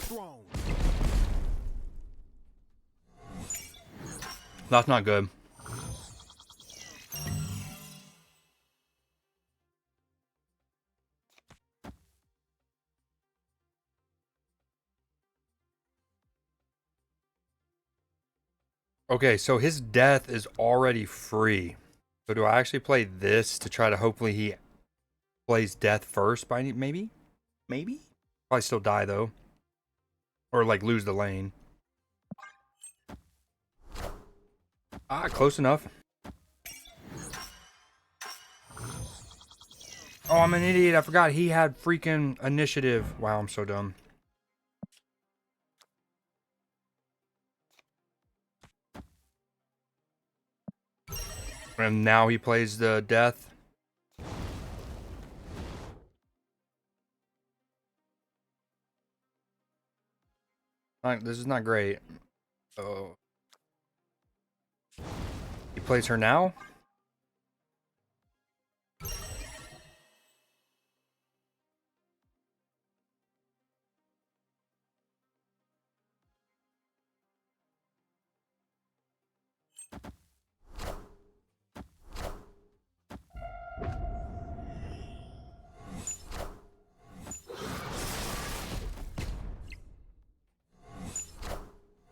throne. That's not good. Okay, so his death is already free. So do I actually play this to try to hopefully he plays death first by maybe? Maybe? Probably still die though. Or like lose the lane. Ah, close enough. Oh, I'm an idiot. I forgot he had freaking initiative. Wow, I'm so dumb. And now he plays the death. This is not great. Oh. He plays her now?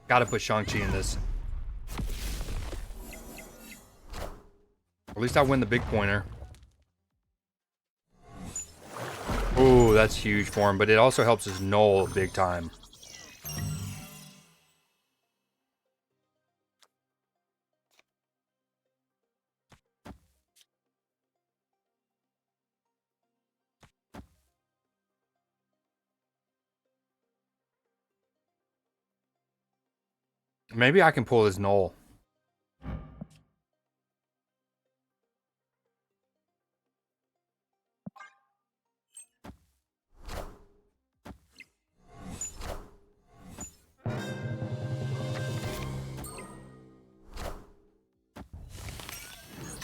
Gotta put Shang-Chi in this. At least I win the big pointer. Ooh, that's huge for him, but it also helps his null big time. Maybe I can pull his null.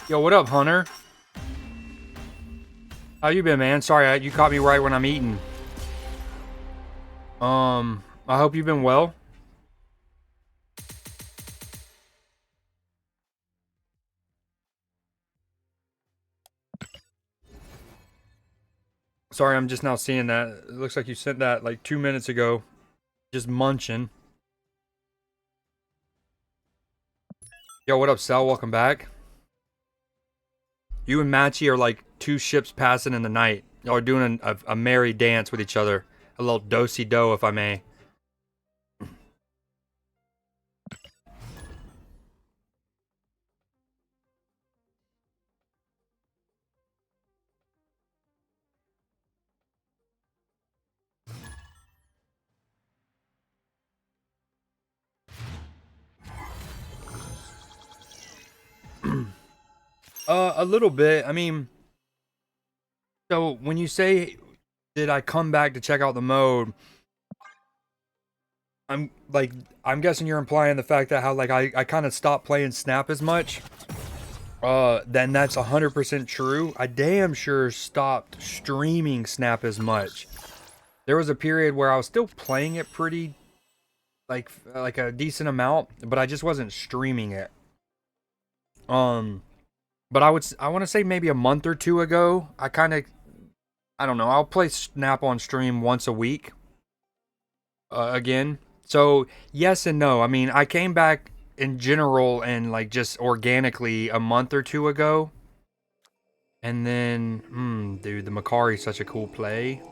Yo, what up, Hunter? How you been, man? Sorry, you caught me right when I'm eating. I hope you've been well. Sorry, I'm just now seeing that. It looks like you sent that like 2 minutes ago. Just munching. Yo, what up, Sal? Welcome back. You and Machi are like two ships passing in the night. Y'all are doing a merry dance with each other. A little do-si-do, if I may. A little bit. I mean, so when you say, did I come back to check out the mode? I'm guessing you're implying the fact that how like I kind of stopped playing Snap as much. Then that's 100% true. I damn sure stopped streaming Snap as much. There was a period where I was still playing it pretty, like a decent amount, but I just wasn't streaming it. But I want to say maybe a month or two ago, I don't know, I'll play Snap on stream once a week. Again. So, yes and no. I mean, I came back in general and like just organically a month or two ago. And then, dude, the Makari's such a cool play.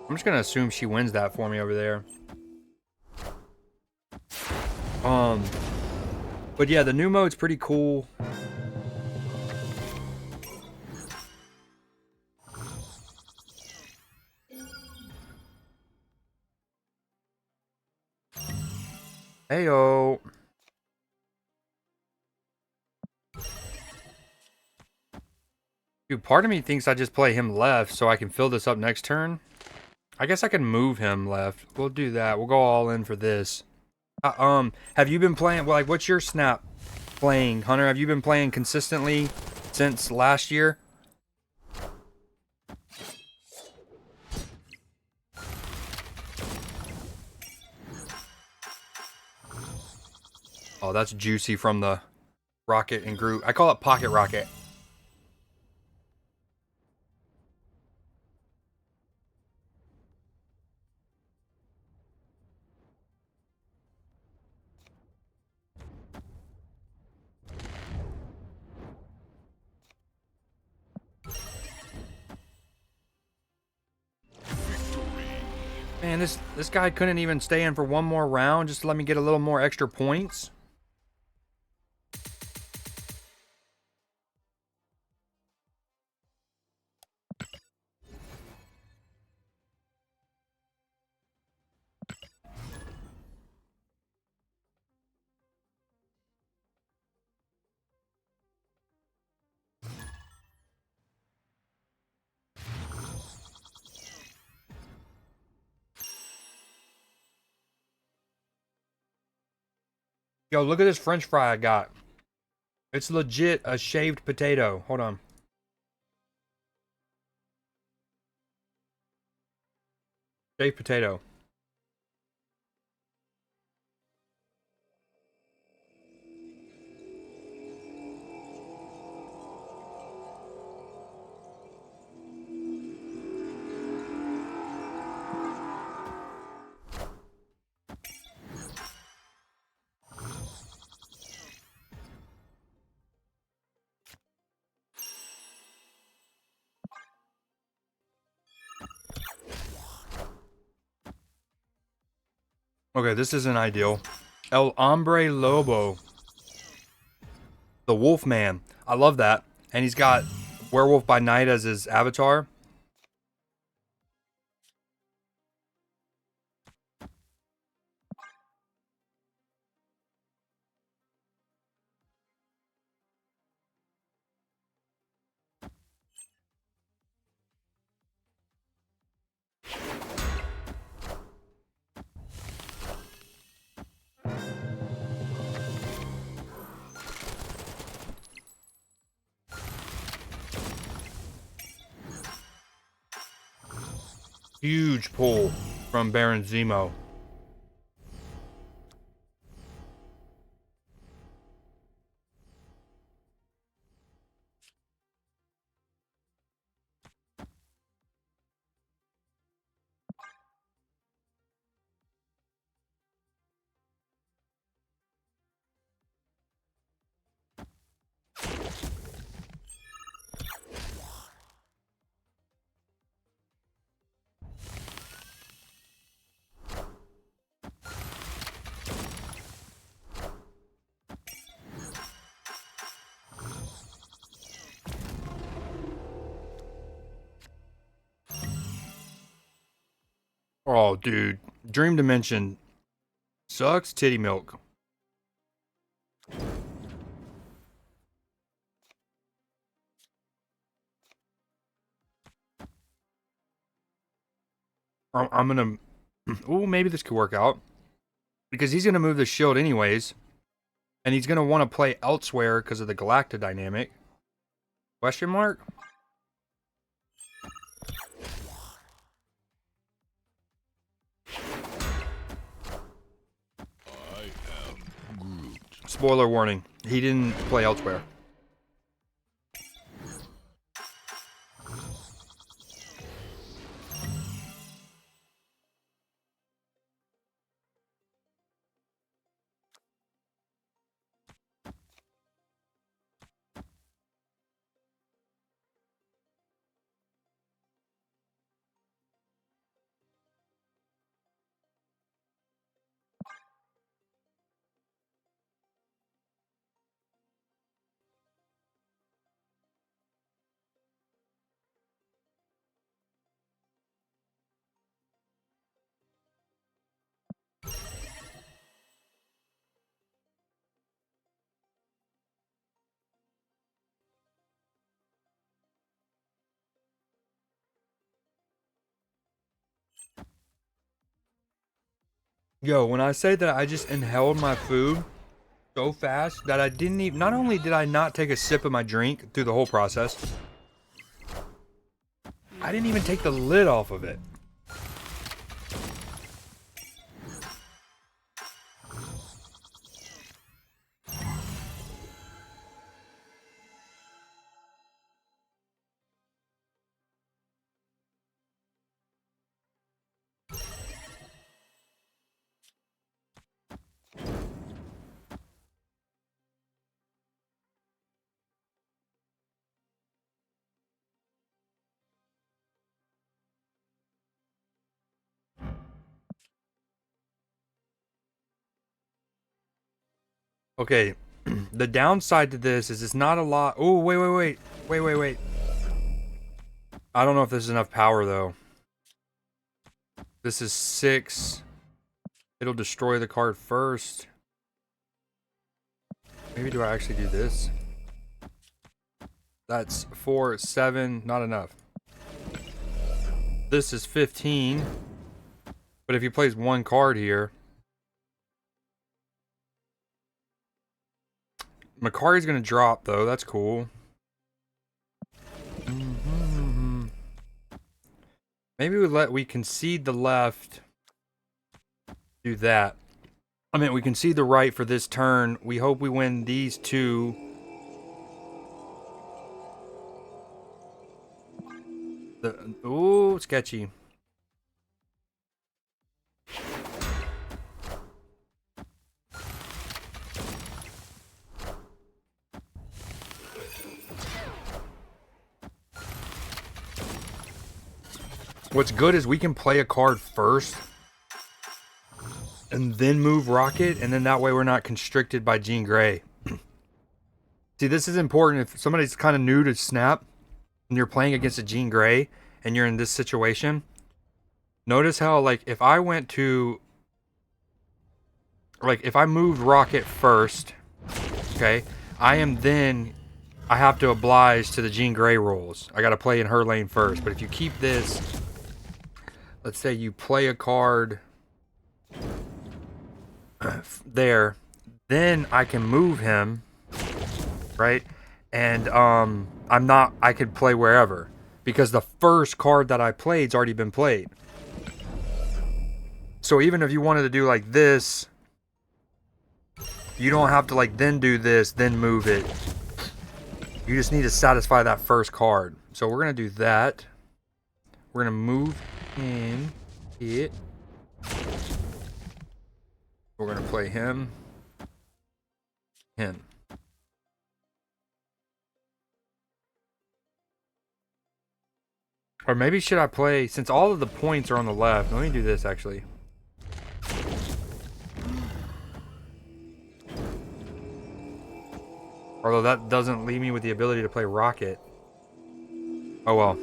I'm just gonna assume she wins that for me over there. But yeah, the new mode's pretty cool. Heyo. Dude, part of me thinks I just play him left so I can fill this up next turn. I guess I can move him left. We'll do that. We'll go all in for this. Have you been playing, well, like, what's your Snap playing, Hunter? Have you been playing consistently since last year? Oh, that's juicy from the Rocket and Groot. I call it Pocket Rocket. Man, this guy couldn't even stay in for one more round just to let me get a little more extra points. Yo, look at this French fry I got. It's legit a shaved potato. Hold on. Shaved potato. Okay, this isn't ideal. El Hombre Lobo. The Wolf Man. I love that. And he's got Werewolf by Night as his avatar. Huge pull from Baron Zemo. Oh, dude. Dream Dimension sucks titty milk. I'm gonna... Ooh, maybe this could work out. Because he's gonna move the shield anyways. And he's gonna want to play elsewhere because of the Galacta dynamic. Question mark? I am Groot. Spoiler warning. He didn't play elsewhere. Yo, when I say that I just inhaled my food so fast that I didn't even... Not only did I not take a sip of my drink through the whole process, I didn't even take the lid off of it. Okay, the downside to this is it's not a lot. Oh, wait. I don't know if this is enough power, though. This is 6. It'll destroy the card first. Maybe do I actually do this? That's 4, 7, not enough. This is 15. But if he plays one card here, Makari's gonna drop though. That's cool. Maybe we concede the left. Do that. I mean, we concede the right for this turn. We hope we win these two. Ooh, sketchy. What's good is we can play a card first and then move Rocket, and then that way we're not constricted by Jean Grey. See, this is important if somebody's kind of new to Snap and you're playing against a Jean Grey and you're in this situation. Notice how, like, if I went to, like, if I moved Rocket first, okay, I have to oblige to the Jean Grey rules. I got to play in her lane first. But if you keep this, let's say you play a card there, then I can move him, right? And I could play wherever because the first card that I played's already been played. So even if you wanted to do like this, you don't have to like then do this, then move it. You just need to satisfy that first card. So we're going to do that. We're going to move in it. We're going to play him. Him. Or maybe should I play, since all of the points are on the left, let me do this actually. Although that doesn't leave me with the ability to play Rocket. Oh well.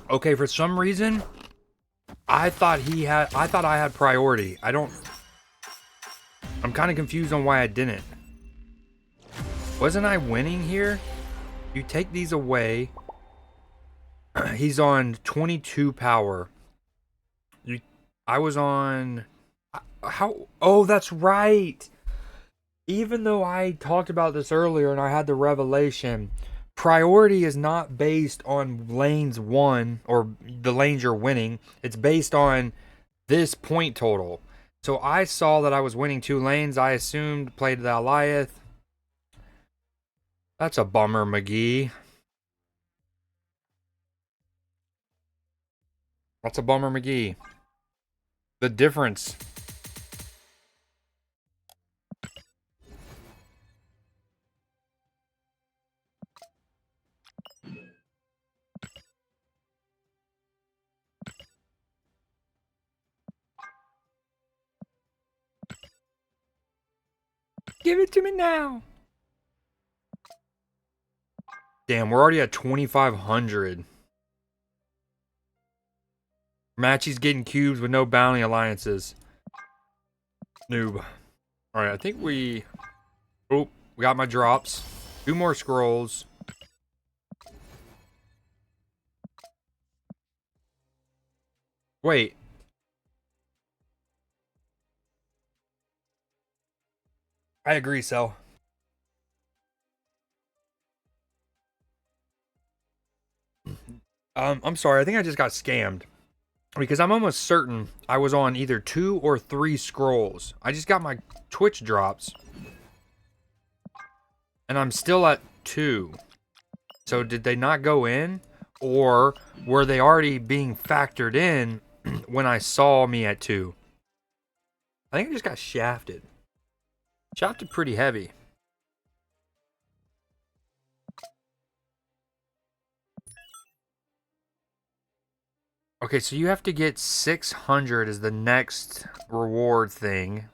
Okay, for some reason, I thought I had priority. I'm kind of confused on why I didn't. Wasn't I winning here? You take these away. He's on 22 power. I was on... How? Oh, that's right. Even though I talked about this earlier and I had the revelation, priority is not based on lanes 1 or the lanes you're winning. It's based on this point total. So I saw that I was winning 2 lanes. I assumed played the Alioth. That's a bummer, McGee. That's a bummer, McGee. The difference. Give it to me now. Damn, we're already at 2,500. Matchy's getting cubes with no bounty alliances. Noob. Alright, I think we... Oh, we got my drops. 2 more scrolls. Wait. I agree, Cell. I'm sorry. I think I just got scammed. Because I'm almost certain I was on either 2 or 3 scrolls. I just got my Twitch drops. And I'm still at 2. So did they not go in? Or were they already being factored in when I saw me at 2? I think I just got shafted. Shafted pretty heavy. Okay, so you have to get 600 as the next reward thing.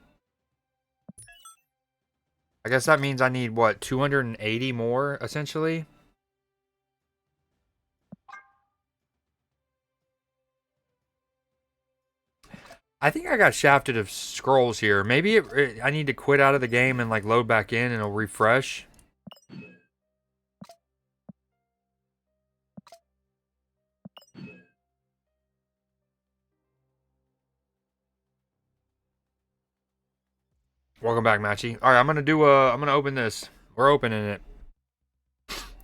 I guess that means I need, what, 280 more, essentially? I think I got shafted of scrolls here. Maybe I need to quit out of the game and, like, load back in and it'll refresh. Welcome back, Matchy. All right, I'm gonna open this. We're opening it.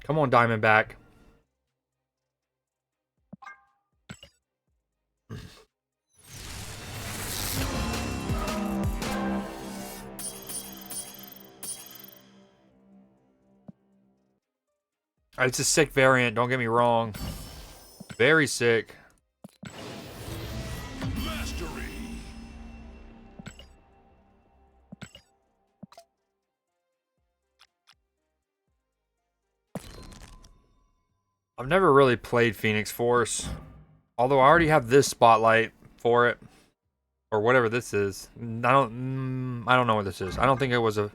Come on, Diamondback. It's a sick variant, don't get me wrong. Very sick. Mastery. I've never really played Phoenix Force. Although I already have this spotlight for it. Or whatever this is. I don't know what this is. I don't think it was a...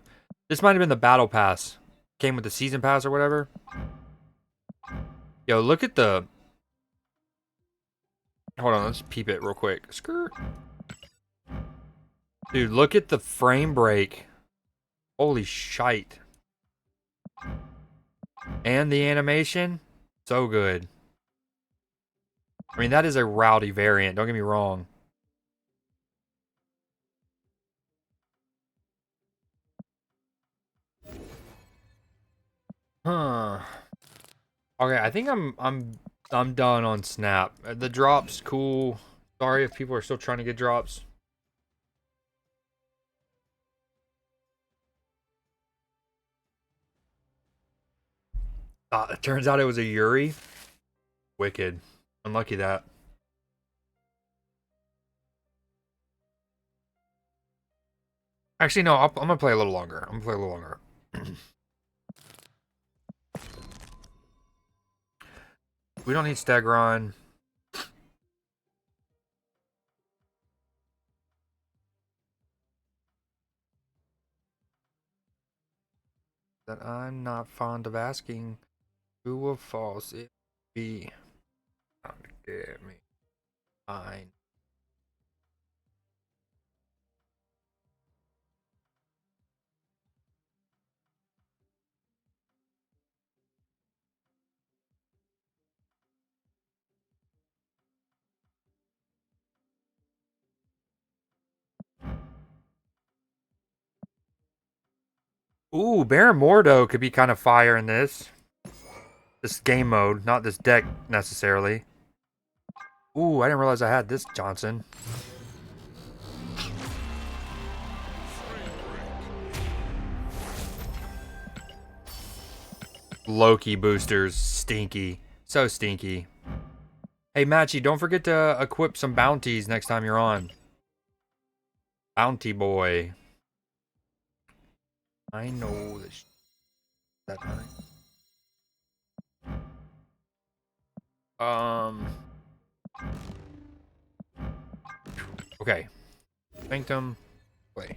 This might have been the battle pass. Came with the season pass or whatever. Yo, look at the... Hold on, let's peep it real quick. Skirt. Dude, look at the frame break. Holy shite. And the animation. So good. I mean, that is a rowdy variant. Don't get me wrong. Huh. Okay, I think I'm done on Snap. The drops, cool. Sorry if people are still trying to get drops. It turns out it was a Yuri. Wicked. Unlucky that. Actually, no, I'm gonna play a little longer. I'm gonna play a little longer. We don't need Stegron. That I'm not fond of asking. True or false? It be. Get me. Fine. Ooh, Baron Mordo could be kind of fire in this. This game mode, not this deck necessarily. Ooh, I didn't realize I had this Johnson. Loki boosters, stinky. So stinky. Hey, Matchy, don't forget to equip some bounties next time you're on. Bounty boy. I know this. That right. Okay. Sanctum. Play.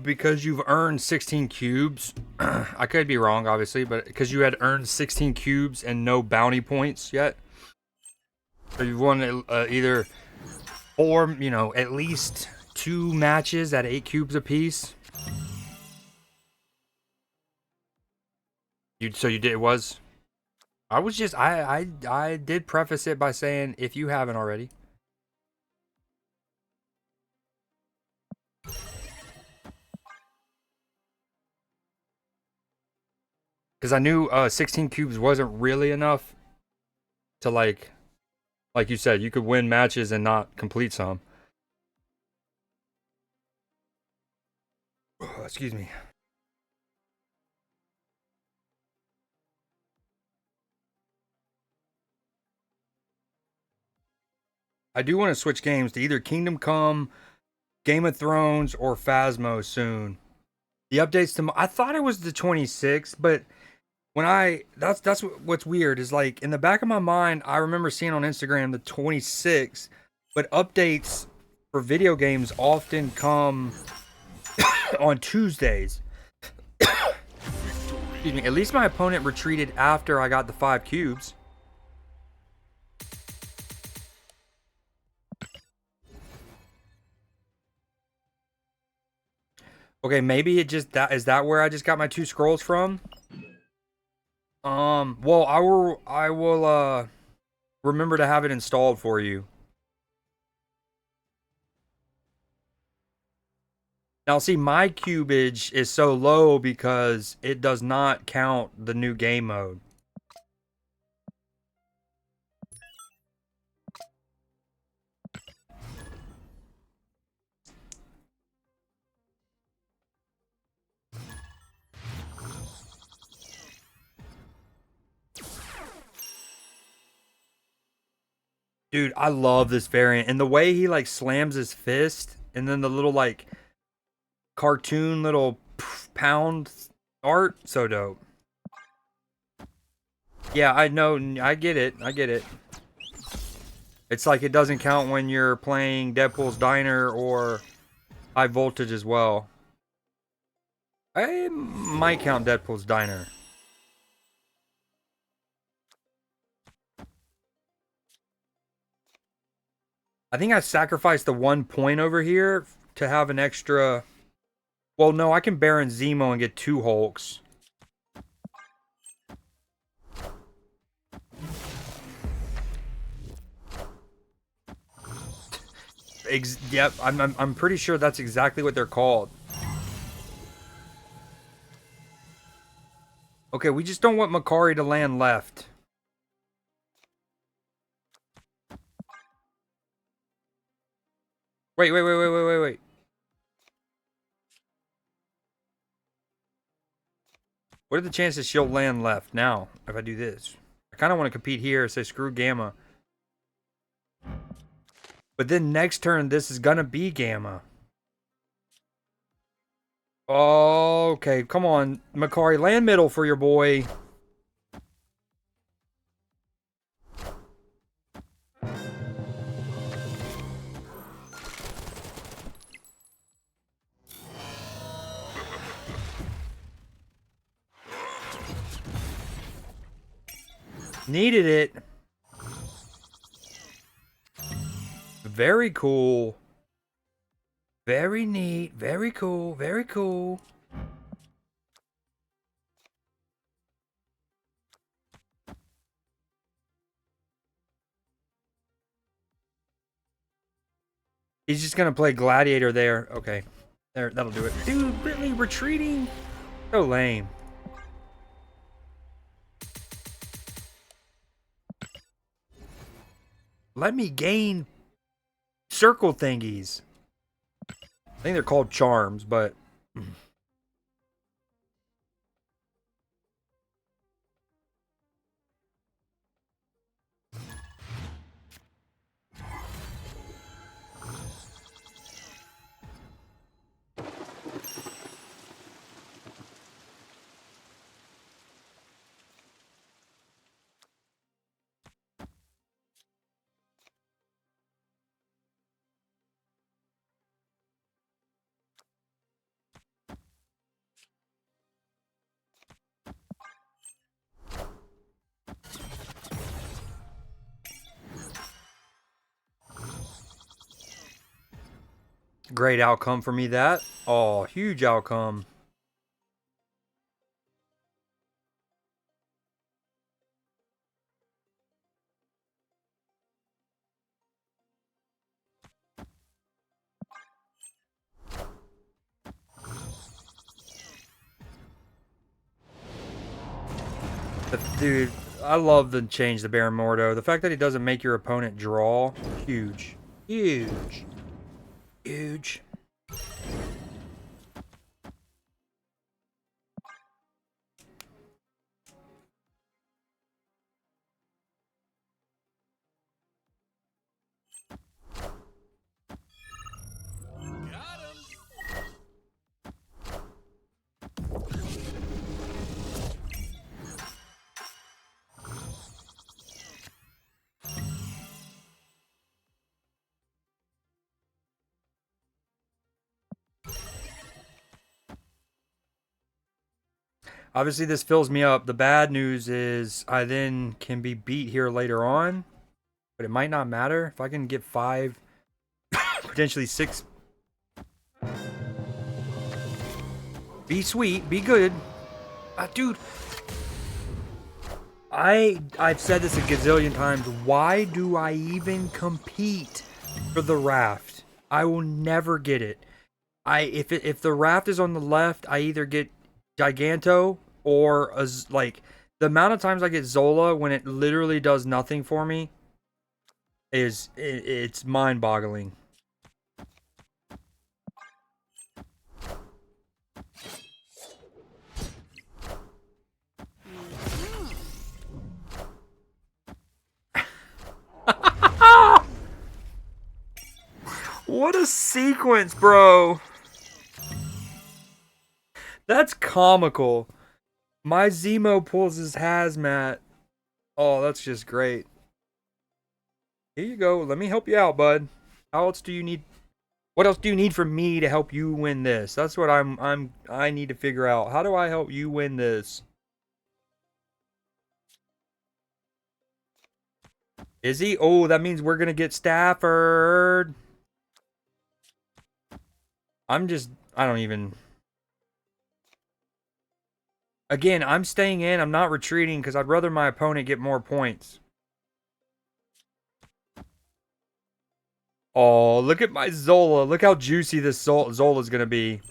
Because you've earned 16 cubes. I could be wrong, obviously, but because you had earned 16 cubes and no bounty points yet. So you've won either four, at least 2 matches at 8 cubes apiece. So you did, it was. I was just, I did preface it by saying, if you haven't already. Because I knew 16 cubes wasn't really enough to, like you said, you could win matches and not complete some. Excuse me. I do want to switch games to either Kingdom Come, Game of Thrones, or Phasmo soon. The updates to I thought it was the 26th, but when that's what's weird is, like, in the back of my mind, I remember seeing on Instagram the 26th, but updates for video games often come on Tuesdays. Excuse me. At least my opponent retreated after I got the 5 cubes. Okay, maybe it just is that where I just got my 2 scrolls from? Well, I will remember to have it installed for you. Now, see, my cubage is so low because it does not count the new game mode. Dude, I love this variant. And the way he, like, slams his fist, and then the little, like, cartoon little pound art, so dope. Yeah, I know, I get it. It's like it doesn't count when you're playing Deadpool's Diner or High Voltage as well. I might count Deadpool's Diner. I think I sacrificed the 1 point over here to have an extra. Well, no, I can Baron Zemo and get 2 Hulks. Yep, I'm pretty sure that's exactly what they're called. Okay, we just don't want Makari to land left. Wait. What are the chances she'll land left now if I do this? I kind of want to compete here, say screw Gamma. But then next turn, this is going to be Gamma. Okay, come on, Makari, land middle for your boy. Needed it. Very cool. Very neat. Very cool. Very cool. He's just gonna play Gladiator there. Okay. There, that'll do it. Dude, really retreating? So lame. Let me gain circle thingies. I think they're called charms, but Great outcome for me, that. Oh, huge outcome. Dude, I love the change the Baron Mordo. The fact that he doesn't make your opponent draw, huge. Huge. Huge. Obviously, this fills me up. The bad news is I then can be beat here later on, but it might not matter. If I can get 5, potentially 6. Be sweet, be good. Dude, I've said this a gazillion times. Why do I even compete for the raft? I will never get it. If the raft is on the left, I either get Giganto or like the amount of times I get Zola when it literally does nothing for me it's mind-boggling. What a sequence, bro. That's comical. My Zemo pulls his hazmat. Oh, that's just great. Here you go. Let me help you out, bud. How else do you need? What else do you need from me to help you win this? That's what I need to figure out. How do I help you win this? Is he? Oh, that means we're gonna get Stafford. I don't even. Again, I'm staying in. I'm not retreating because I'd rather my opponent get more points. Oh, look at my Zola. Look how juicy this Zola's going to be.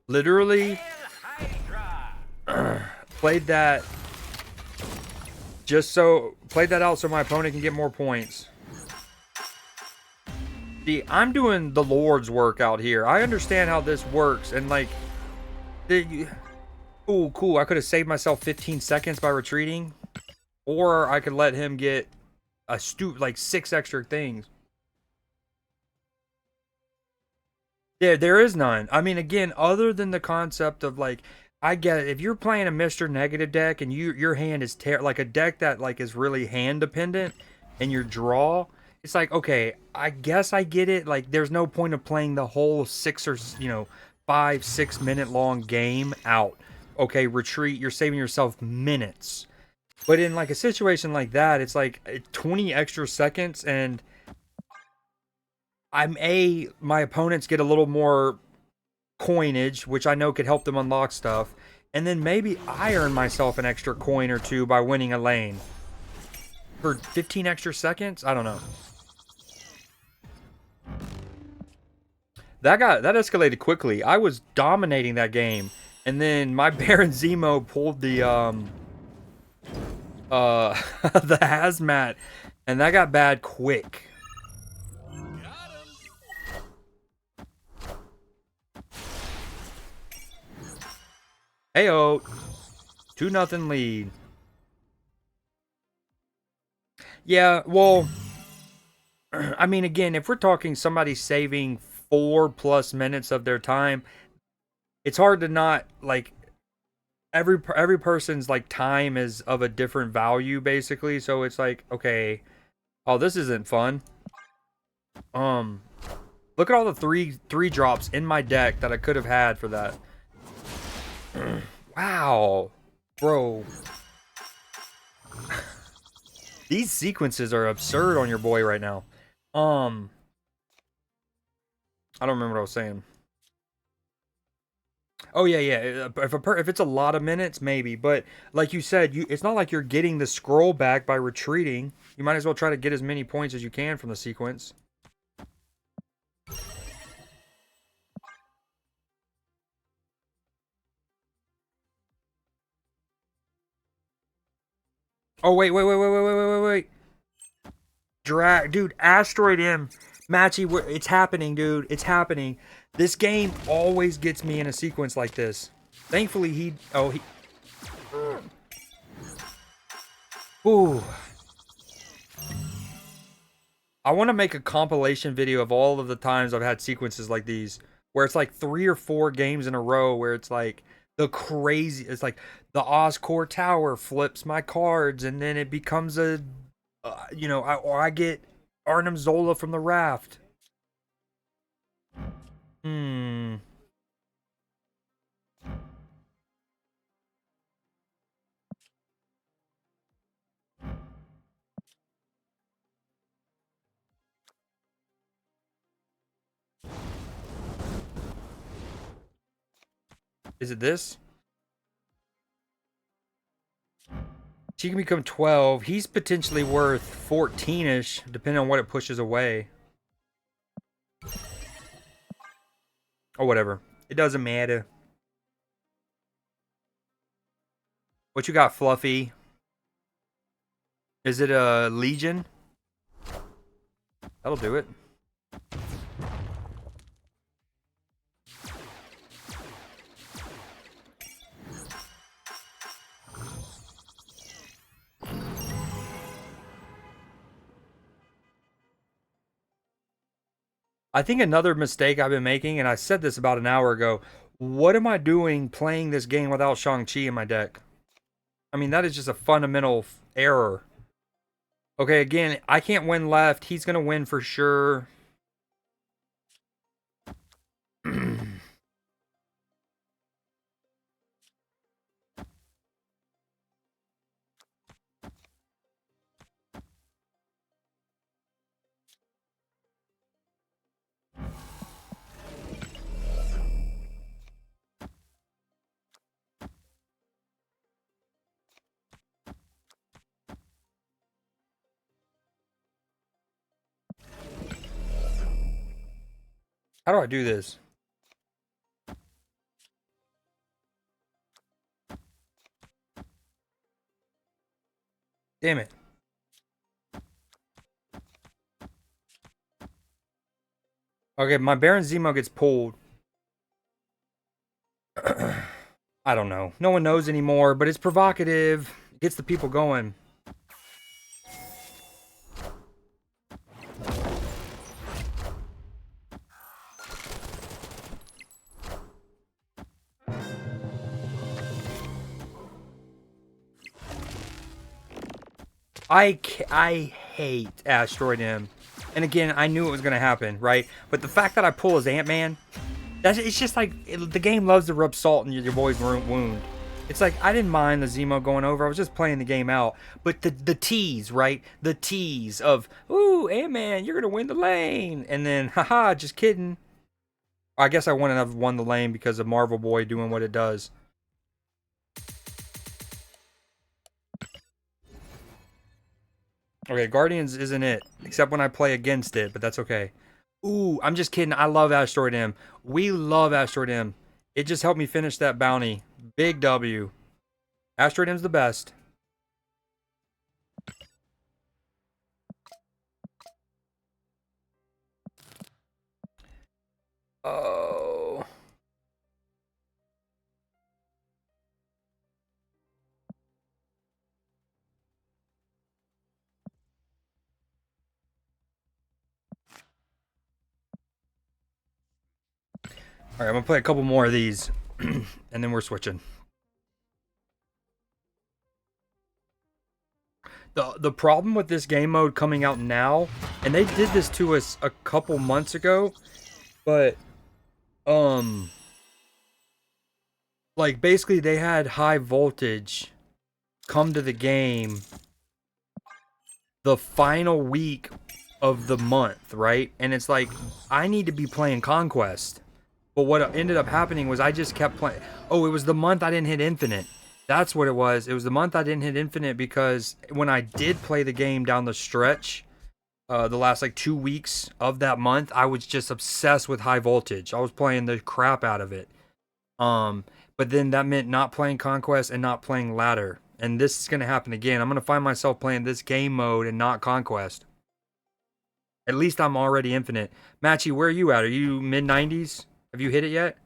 Literally played that out so my opponent can get more points. See, I'm doing the Lord's work out here. I understand how this works, and like, oh, cool. I could have saved myself 15 seconds by retreating, or I could let him get like 6 extra things. There is none. I mean, again, other than the concept of like, I get it. If you're playing a Mr. Negative deck and your hand is like a deck that like is really hand dependent, and your draw, it's like, okay, I guess I get it. Like, there's no point of playing the whole 6 or 5-6 minute long game out. Okay, retreat. You're saving yourself minutes. But in like a situation like that, it's like 20 extra seconds, and my opponents get a little more coinage, which I know could help them unlock stuff, and then maybe I earn myself an extra coin or two by winning a lane for 15 extra seconds. I don't know. That escalated quickly. I was dominating that game, and then my Baron Zemo pulled the the hazmat, and that got bad quick. Heyo, 2-0 lead. Yeah, well, I mean, again, if we're talking somebody saving 4+ minutes of their time, it's hard to not, like, every person's like time is of a different value basically, so it's like, okay, oh, this isn't fun. Look at all the three drops in my deck that I could have had for that. Wow, bro. These sequences are absurd on your boy right now. I don't remember what I was saying. Oh yeah. If it's a lot of minutes, maybe. But like you said, it's not like you're getting the scroll back by retreating. You might as well try to get as many points as you can from the sequence. Oh wait. Dude, Asteroid M. Matchy, it's happening, dude. It's happening. This game always gets me in a sequence like this. Thankfully, he. Ooh. I want to make a compilation video of all of the times I've had sequences like these, where it's like 3 or 4 games in a row, where it's like it's like the Oscorp Tower flips my cards, and then it becomes a, or I get Arnim Zola from the raft. Is it this? She can become 12. He's potentially worth 14-ish, depending on what it pushes away. Or whatever. It doesn't matter. What you got, Fluffy? Is it a Legion? That'll do it. I think another mistake I've been making, and I said this about an hour ago, what am I doing playing this game without Shang-Chi in my deck? I mean, that is just a fundamental error. Okay, again, I can't win left. He's going to win for sure. How do I do this? Damn it. Okay, my Baron Zemo gets pulled. I don't know. No one knows anymore, but it's provocative. It gets the people going. I hate Asteroid M. And again, I knew it was going to happen, right? But the fact that I pull as Ant-Man, it's just like, the game loves to rub salt in your boy's wound. It's like, I didn't mind the Zemo going over. I was just playing the game out. But the tease, right? The tease of, ooh, Ant-Man, you're going to win the lane. And then, haha, just kidding. I guess I wouldn't have won the lane because of Marvel Boy doing what it does. Okay, Guardians isn't it. Except when I play against it, but that's okay. Ooh, I'm just kidding. I love Asteroid M. We love Asteroid M. It just helped me finish that bounty. Big W. Asteroid M's the best. Oh. All right, I'm gonna play a couple more of these, and then we're switching. The problem with this game mode coming out now, and they did this to us a couple months ago, but like basically they had high voltage come to the game the final week of the month, right? And it's like, I need to be playing Conquest. But what ended up happening was I just kept playing. Oh, it was the month I didn't hit Infinite. That's what it was. It was the month I didn't hit Infinite because when I did play the game down the stretch, the last like 2 weeks of that month, I was just obsessed with High Voltage. I was playing the crap out of it. But then that meant not playing Conquest and not playing Ladder. And this is going to happen again. I'm going to find myself playing this game mode and not Conquest. At least I'm already Infinite. Matchy, where are you at? Are you mid 90s? Have you hit it yet?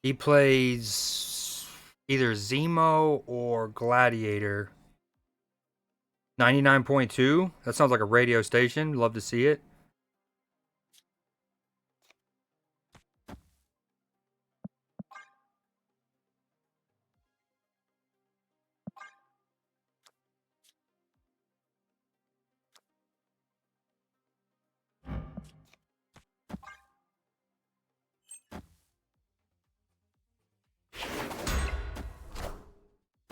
He plays either Zemo or Gladiator. 99.2? That sounds like a radio station. Love to see it.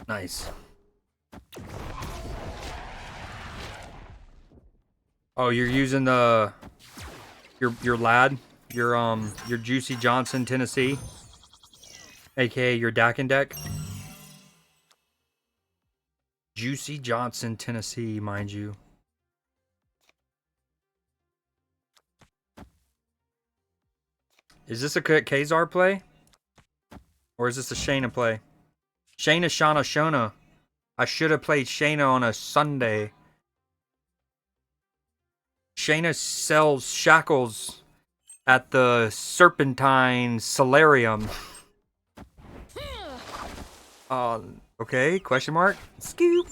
Nice. Oh, you're using the your lad, your Juicy Johnson, Tennessee, aka your Dakin deck. Juicy Johnson, Tennessee, mind you. Is this a Kazar play? Or is this a Shayna play? Shayna, Shauna, Shona. I should have played Shayna on a Sunday. Shayna sells shackles at the Serpentine Solarium. Okay, question mark? Scoop.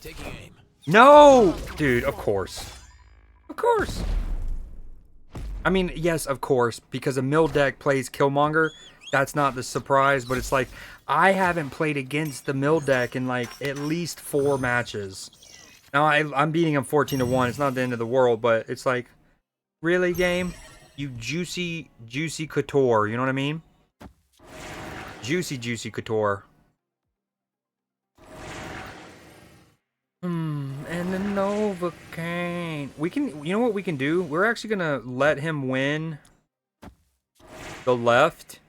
Taking aim. No! Dude, of course. Of course. I mean, yes, of course, because a mill deck plays Killmonger. That's not the surprise, but it's like, I haven't played against the mill deck in like at least 4 matches. Now, I'm beating him 14-1. It's not the end of the world, but it's like, really, game? You juicy couture, you know what I mean? Juicy couture. And the Novocaine. We can, you know what we can do? We're actually gonna let him win the left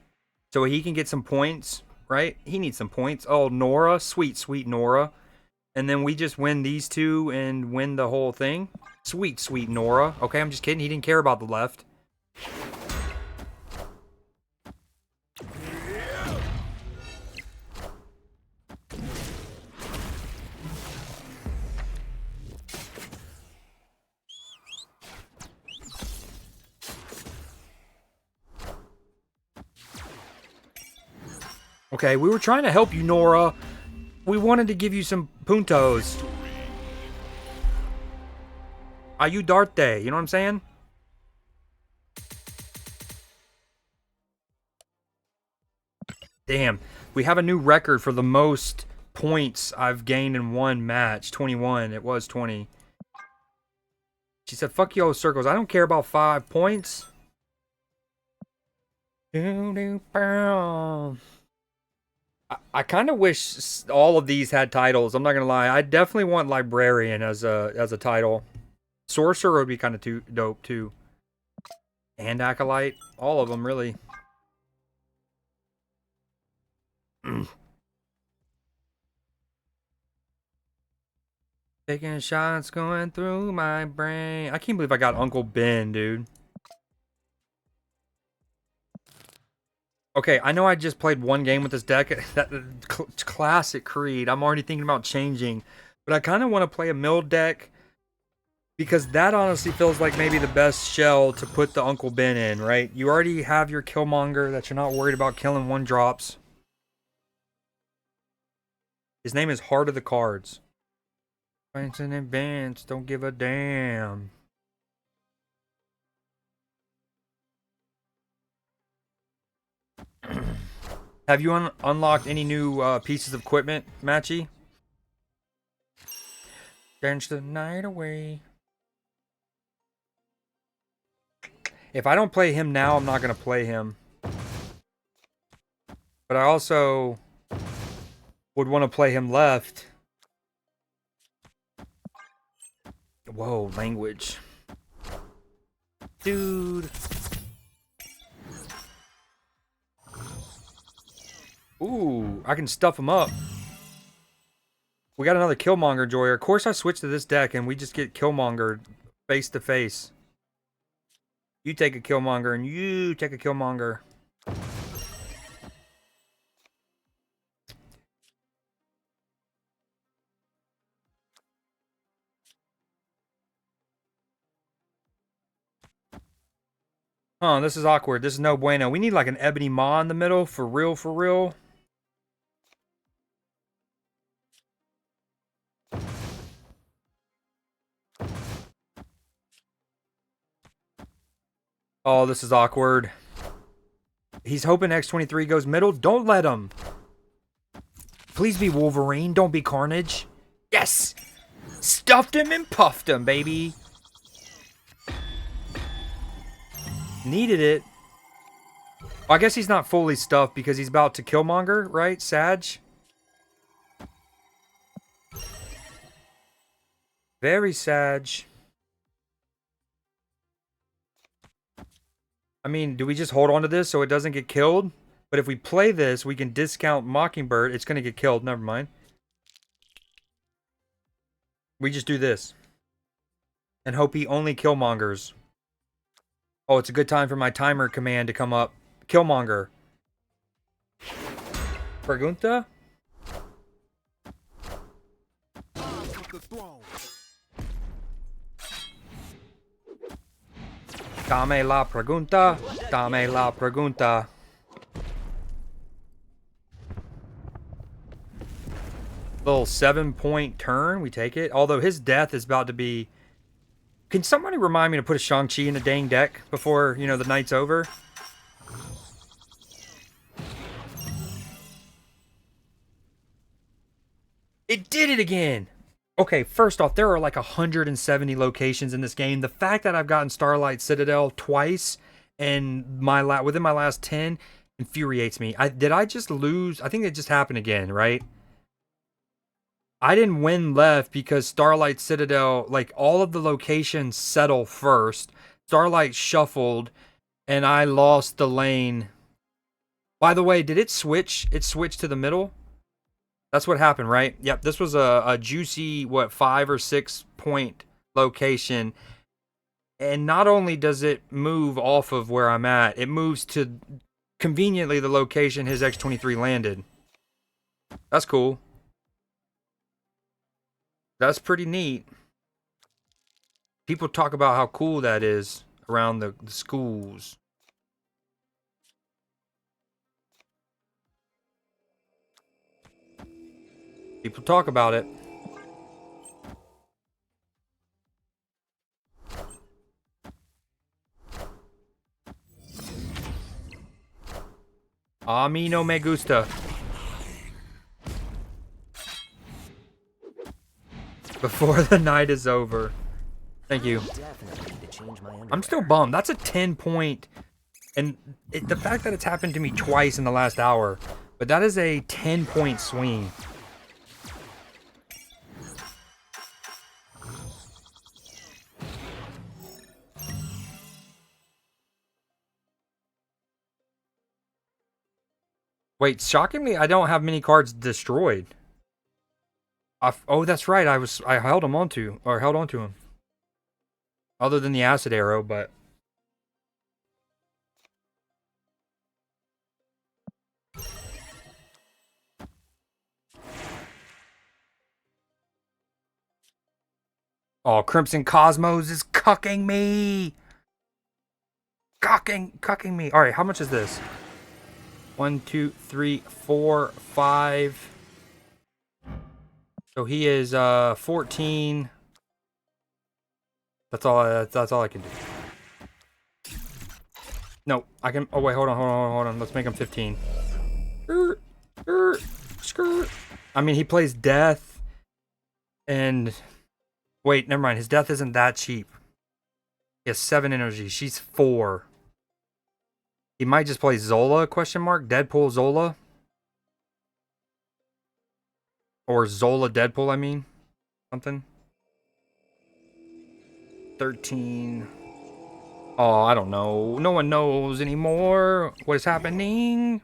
so he can get some points, right? He needs some points. Oh, Nora, sweet Nora. And then we just win these two and win the whole thing. Sweet Nora. Okay, I'm just kidding. He didn't care about the left. Okay, we were trying to help you, Nora. We wanted to give you some puntos. Ayudarte, you know what I'm saying? Damn, we have a new record for the most points I've gained in one match. 21, it was 20. She said, fuck y'all circles, I don't care about 5 points. I kind of wish all of these had titles. I'm not gonna lie. I definitely want Librarian as a title. Sorcerer would be kind of too dope too. And Acolyte, all of them really. Taking shots going through my brain. I can't believe I got Uncle Ben, dude. Okay, I know I just played one game with this deck. That classic Creed. I'm already thinking about changing, but I kind of want to play a mill deck because that honestly feels like maybe the best shell to put the Uncle Ben in, right? You already have your Killmonger that you're not worried about killing 1-drops. His name is Heart of the Cards. Points in advance, don't give a damn. Have you unlocked any new pieces of equipment, Matchy? Dance the night away. If I don't play him now, I'm not going to play him. But I also would want to play him left. Whoa, language. Dude. Ooh, I can stuff him up. We got another Killmonger, Joyer. Of course I switched to this deck and we just get Killmonger face to face. You take a Killmonger and you take a Killmonger. Oh, this is awkward. This is no bueno. We need like an Ebony Maw in the middle. For real, for real. Oh, this is awkward. He's hoping X-23 goes middle. Don't let him. Please be Wolverine. Don't be Carnage. Yes! Stuffed him and puffed him, baby. Needed it. Well, I guess he's not fully stuffed because he's about to Killmonger, right? Sag? Very Sag. I mean, do we just hold on to this so it doesn't get killed? But if we play this, we can discount Mockingbird. It's going to get killed. Never mind. We just do this. And hope he only Killmongers. Oh, it's a good time for my timer command to come up. Killmonger. Pregunta? Dame la pregunta. Dame la pregunta. Little 7-point turn. We take it. Although his death is about to be... Can somebody remind me to put a Shang-Chi in the dang deck before, you know, the night's over? It did it again! Okay, first off, there are like 170 locations in this game. The fact that I've gotten Starlight Citadel twice and within my last 10 infuriates me. Did I just lose? I think it just happened again, right? I didn't win left because Starlight Citadel, like all of the locations settle first. Starlight shuffled and I lost the lane. By the way, did it switch? It switched to the middle? That's what happened, right? Yep, this was a juicy, 5 or 6 point location. And not only does it move off of where I'm at, it moves to conveniently the location his X-23 landed. That's cool. That's pretty neat. People talk about how cool that is around the schools. People talk about it. A mí no me gusta. Before the night is over. Thank you. I'm still bummed. That's a 10-point. And the fact that it's happened to me twice in the last hour. But that is a 10-point swing. Wait, shockingly, I don't have many cards destroyed. Oh, that's right. I held onto him. Other than the acid arrow, but oh, Crimson Cosmos is cucking me. Cucking me. All right, how much is this? 1, 2, 3, 4, 5. So he is 14. That's all I can do. No, I can. Oh wait, hold on. Let's make him 15. Skirt, skirt. I mean, he plays death, and wait, never mind. His death isn't that cheap. He has 7 energy. She's 4. He might just play Zola? Question mark. Deadpool Zola, or Zola Deadpool. I mean, something. 13. Oh, I don't know. No one knows anymore what is happening.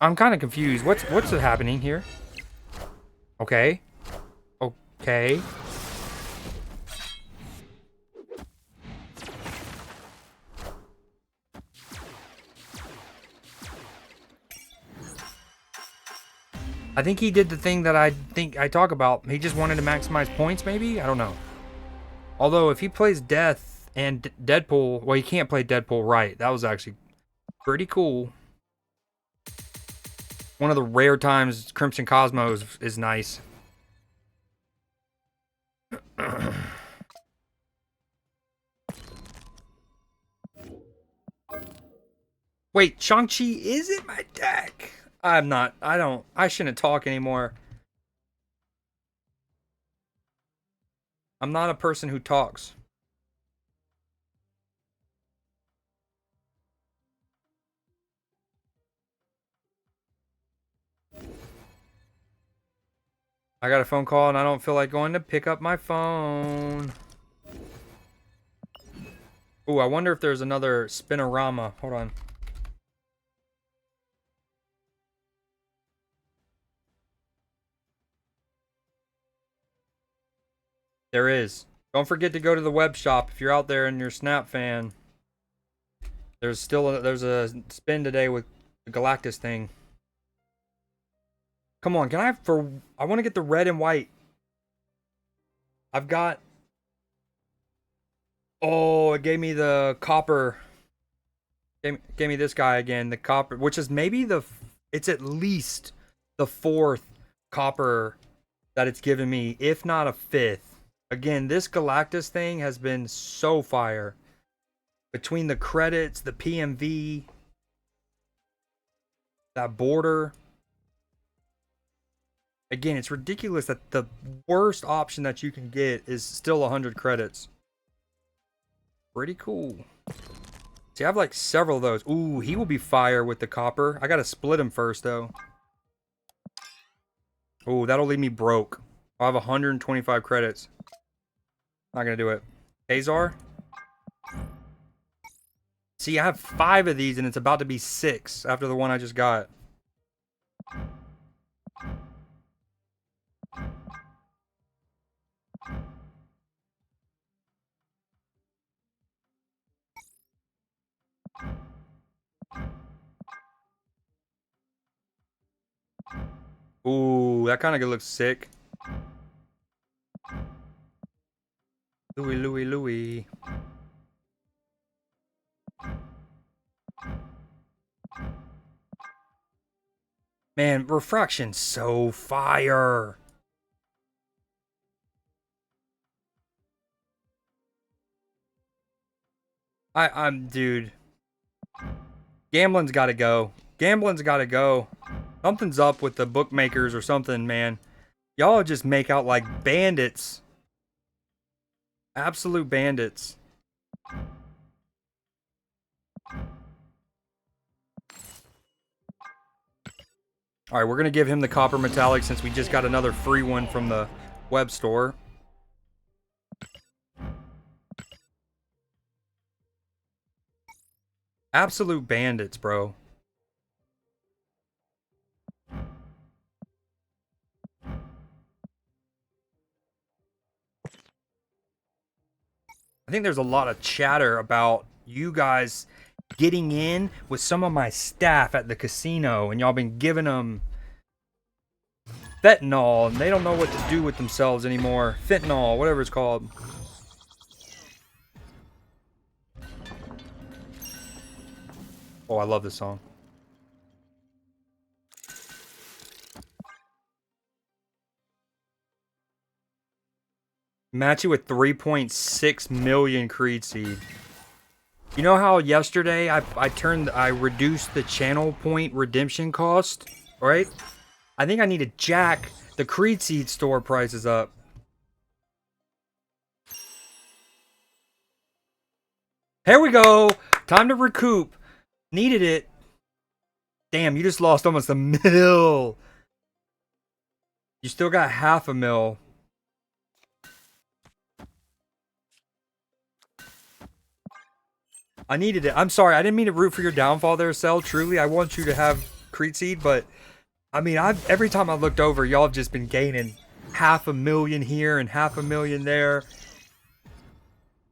I'm kind of confused. What's happening here? Okay. Okay. I think he did the thing that I think I talk about. He just wanted to maximize points, maybe? I don't know. Although, if he plays Death and Deadpool... Well, he can't play Deadpool right. That was actually pretty cool. One of the rare times Crimson Cosmos is nice. Wait, Shang-Chi is in my deck? I shouldn't talk anymore. I'm not a person who talks. I got a phone call and I don't feel like going to pick up my phone. Ooh, I wonder if there's another Spinorama. Hold on. There is. Don't forget to go to the web shop if you're out there and you're a Snap fan. There's a spin today with the Galactus thing. Come on, I want to get the red and white. I've got... Oh, it gave me the copper. Gave me this guy again, the copper, which is maybe it's at least the 4th copper that it's given me, if not a 5th. Again, this Galactus thing has been so fire. Between the credits, the PMV, that border. Again, it's ridiculous that the worst option that you can get is still 100 credits. Pretty cool. See, I have like several of those. Ooh, he will be fire with the copper. I gotta split him first, though. Ooh, that'll leave me broke. I'll have 125 credits. Not gonna do it. Azar? See, I have 5 of these and it's about to be 6 after the one I just got. Ooh, that kind of looks sick. Louis. Man, Refraction's so fire. Dude. Gambling's gotta go. Gambling's gotta go. Something's up with the bookmakers or something, man. Y'all just make out like bandits. Absolute bandits. Alright, we're going to give him the copper metallic since we just got another free one from the web store. Absolute bandits, bro. I think there's a lot of chatter about you guys getting in with some of my staff at the casino, and y'all been giving them fentanyl, and they don't know what to do with themselves anymore. Fentanyl, whatever it's called. Oh, I love this song. Match you with 3.6 million Creed Seed. You know how yesterday I reduced the channel point redemption cost, right? I think I need to jack the Creed Seed store prices up. Here we go. Time to recoup. Needed it. Damn, you just lost almost a mil. You still got half a mil. I needed it. I'm sorry. I didn't mean to root for your downfall there, Cell. Truly, I want you to have Creed Seed, but I mean, every time I looked over, y'all have just been gaining 500,000 here and 500,000 there.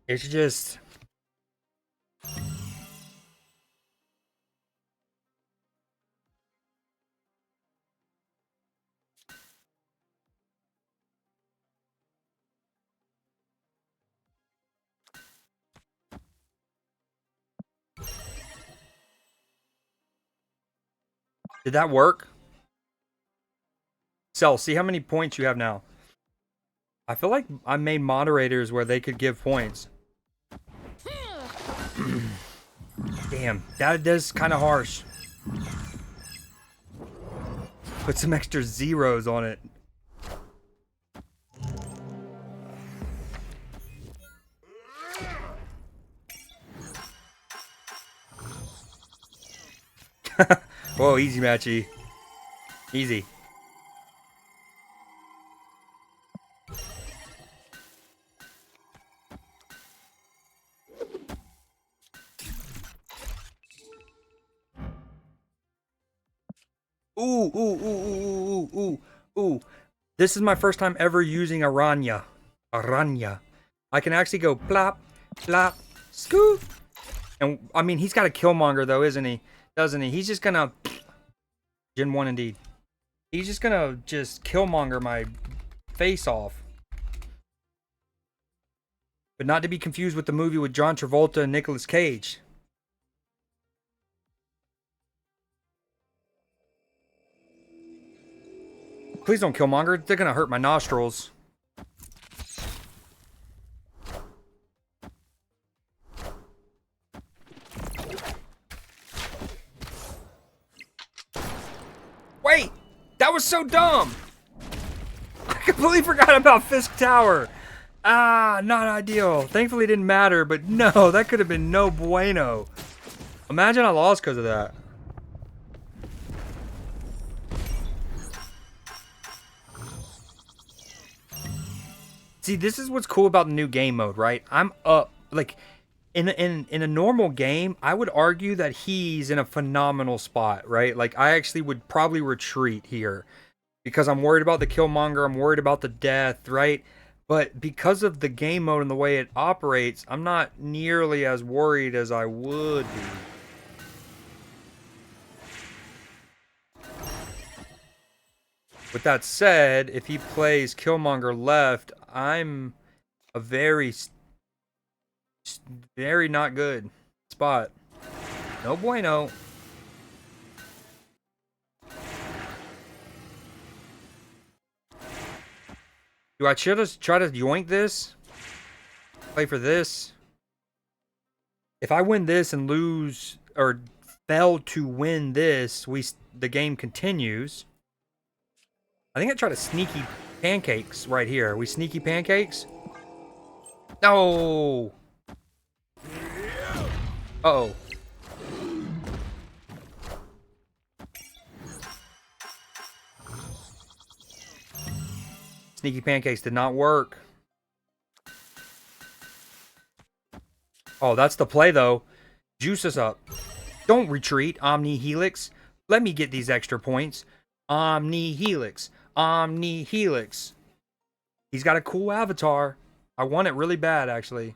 It's just... Did that work? Cell, see how many points you have now. I feel like I made moderators where they could give points. Damn, that is kind of harsh. Put some extra zeros on it. Whoa, easy, Matchy. Easy. Ooh, ooh, ooh, ooh, ooh, ooh, ooh. This is my first time ever using Aranya. Aranya. I can actually go plop, plop, scoop. And, I mean, he's got a Killmonger, though, isn't he? Doesn't he? He's just gonna... Gen 1, indeed. He's just gonna just Killmonger my face off. But not to be confused with the movie with John Travolta and Nicolas Cage. Please don't Killmonger. They're gonna hurt my nostrils. Wait! That was so dumb! I completely forgot about Fisk Tower. Ah, not ideal. Thankfully it didn't matter, but no, that could have been no bueno. Imagine I lost because of that. See, this is what's cool about the new game mode, right? I'm up, like, in a normal game, I would argue that he's in a phenomenal spot, right? Like, I actually would probably retreat here because I'm worried about the Killmonger, I'm worried about the death, right? But because of the game mode and the way it operates, I'm not nearly as worried as I would be. With that said, if he plays Killmonger left, I'm a very not good spot. No bueno. Do I just try to yoink this? Play for this? If I win this and lose or fail to win this, the game continues. I think I try to sneaky pancakes right here. We sneaky pancakes? No. Uh-oh. Sneaky pancakes did not work. Oh, that's the play, though. Juice us up. Don't retreat, Omni Helix. Let me get these extra points. Omni Helix. Omni Helix. He's got a cool avatar. I want it really bad, actually.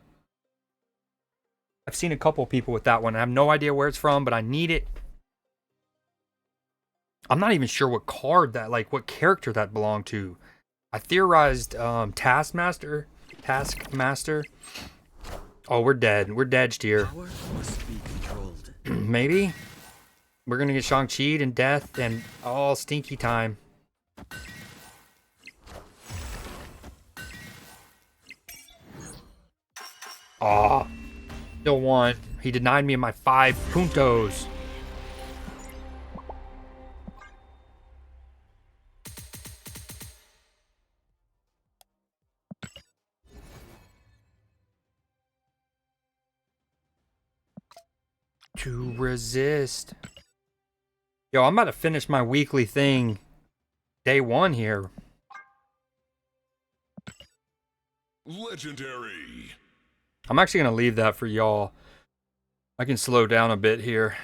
I've seen a couple people with that one. I have no idea where it's from, but I need it. I'm not even sure what card that, like, what character that belonged to. I theorized Taskmaster. Taskmaster. Oh, we're dead. We're dead here. Power must be controlled. Maybe. We're gonna get Shang-Chi and death and all stinky time. Aw. Still want. He denied me of my 5 puntos. To resist. Yo, I'm about to finish my weekly thing. Day 1 here. Legendary. I'm actually going to leave that for y'all. I can slow down a bit here.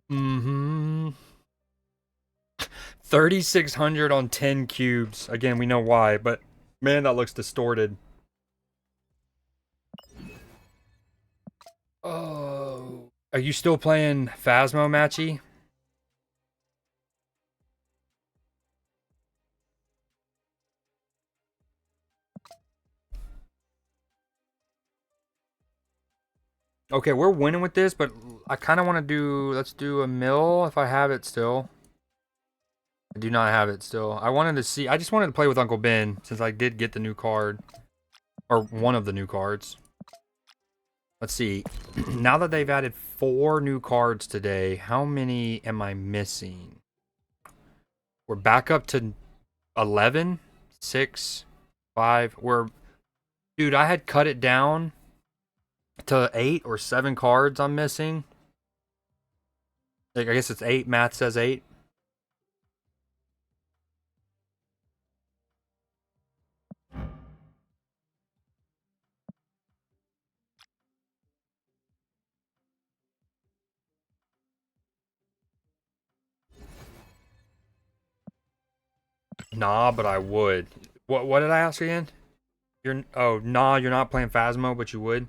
3,600 on 10 cubes. Again, we know why, but man, that looks distorted. Oh. Are you still playing Phasmo, Matchy? Okay, we're winning with this, but I kind of want to do, let's do a mill if I have it still. I do not have it still. I wanted to see, I just wanted to play with Uncle Ben since I did get the new card. Or one of the new cards. Let's see. Now that they've added 4 new cards today, how many am I missing? We're back up to 11, 6, 5. Dude, I had cut it down to 8 or 7 cards I'm missing. Like, I guess it's 8. Math says 8. Nah, but I would. What did I ask again? You're not playing Phasmo, but you would.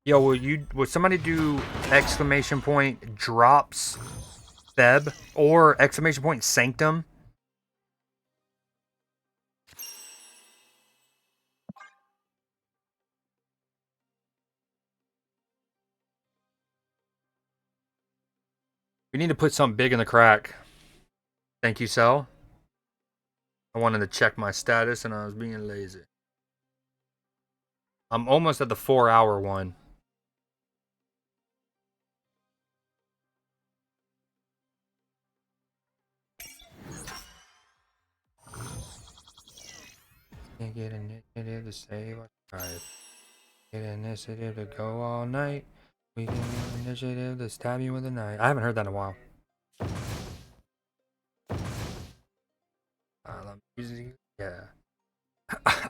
Yo, would somebody do exclamation point drops Theb or exclamation point Sanctum? We need to put something big in the crack. Thank you, Cell. I wanted to check my status and I was being lazy. I'm almost at the 4-hour one. Can't get initiative to say what's right. Get initiative to go all night. We can get initiative to stab you with a knife. I haven't heard that in a while. Yeah.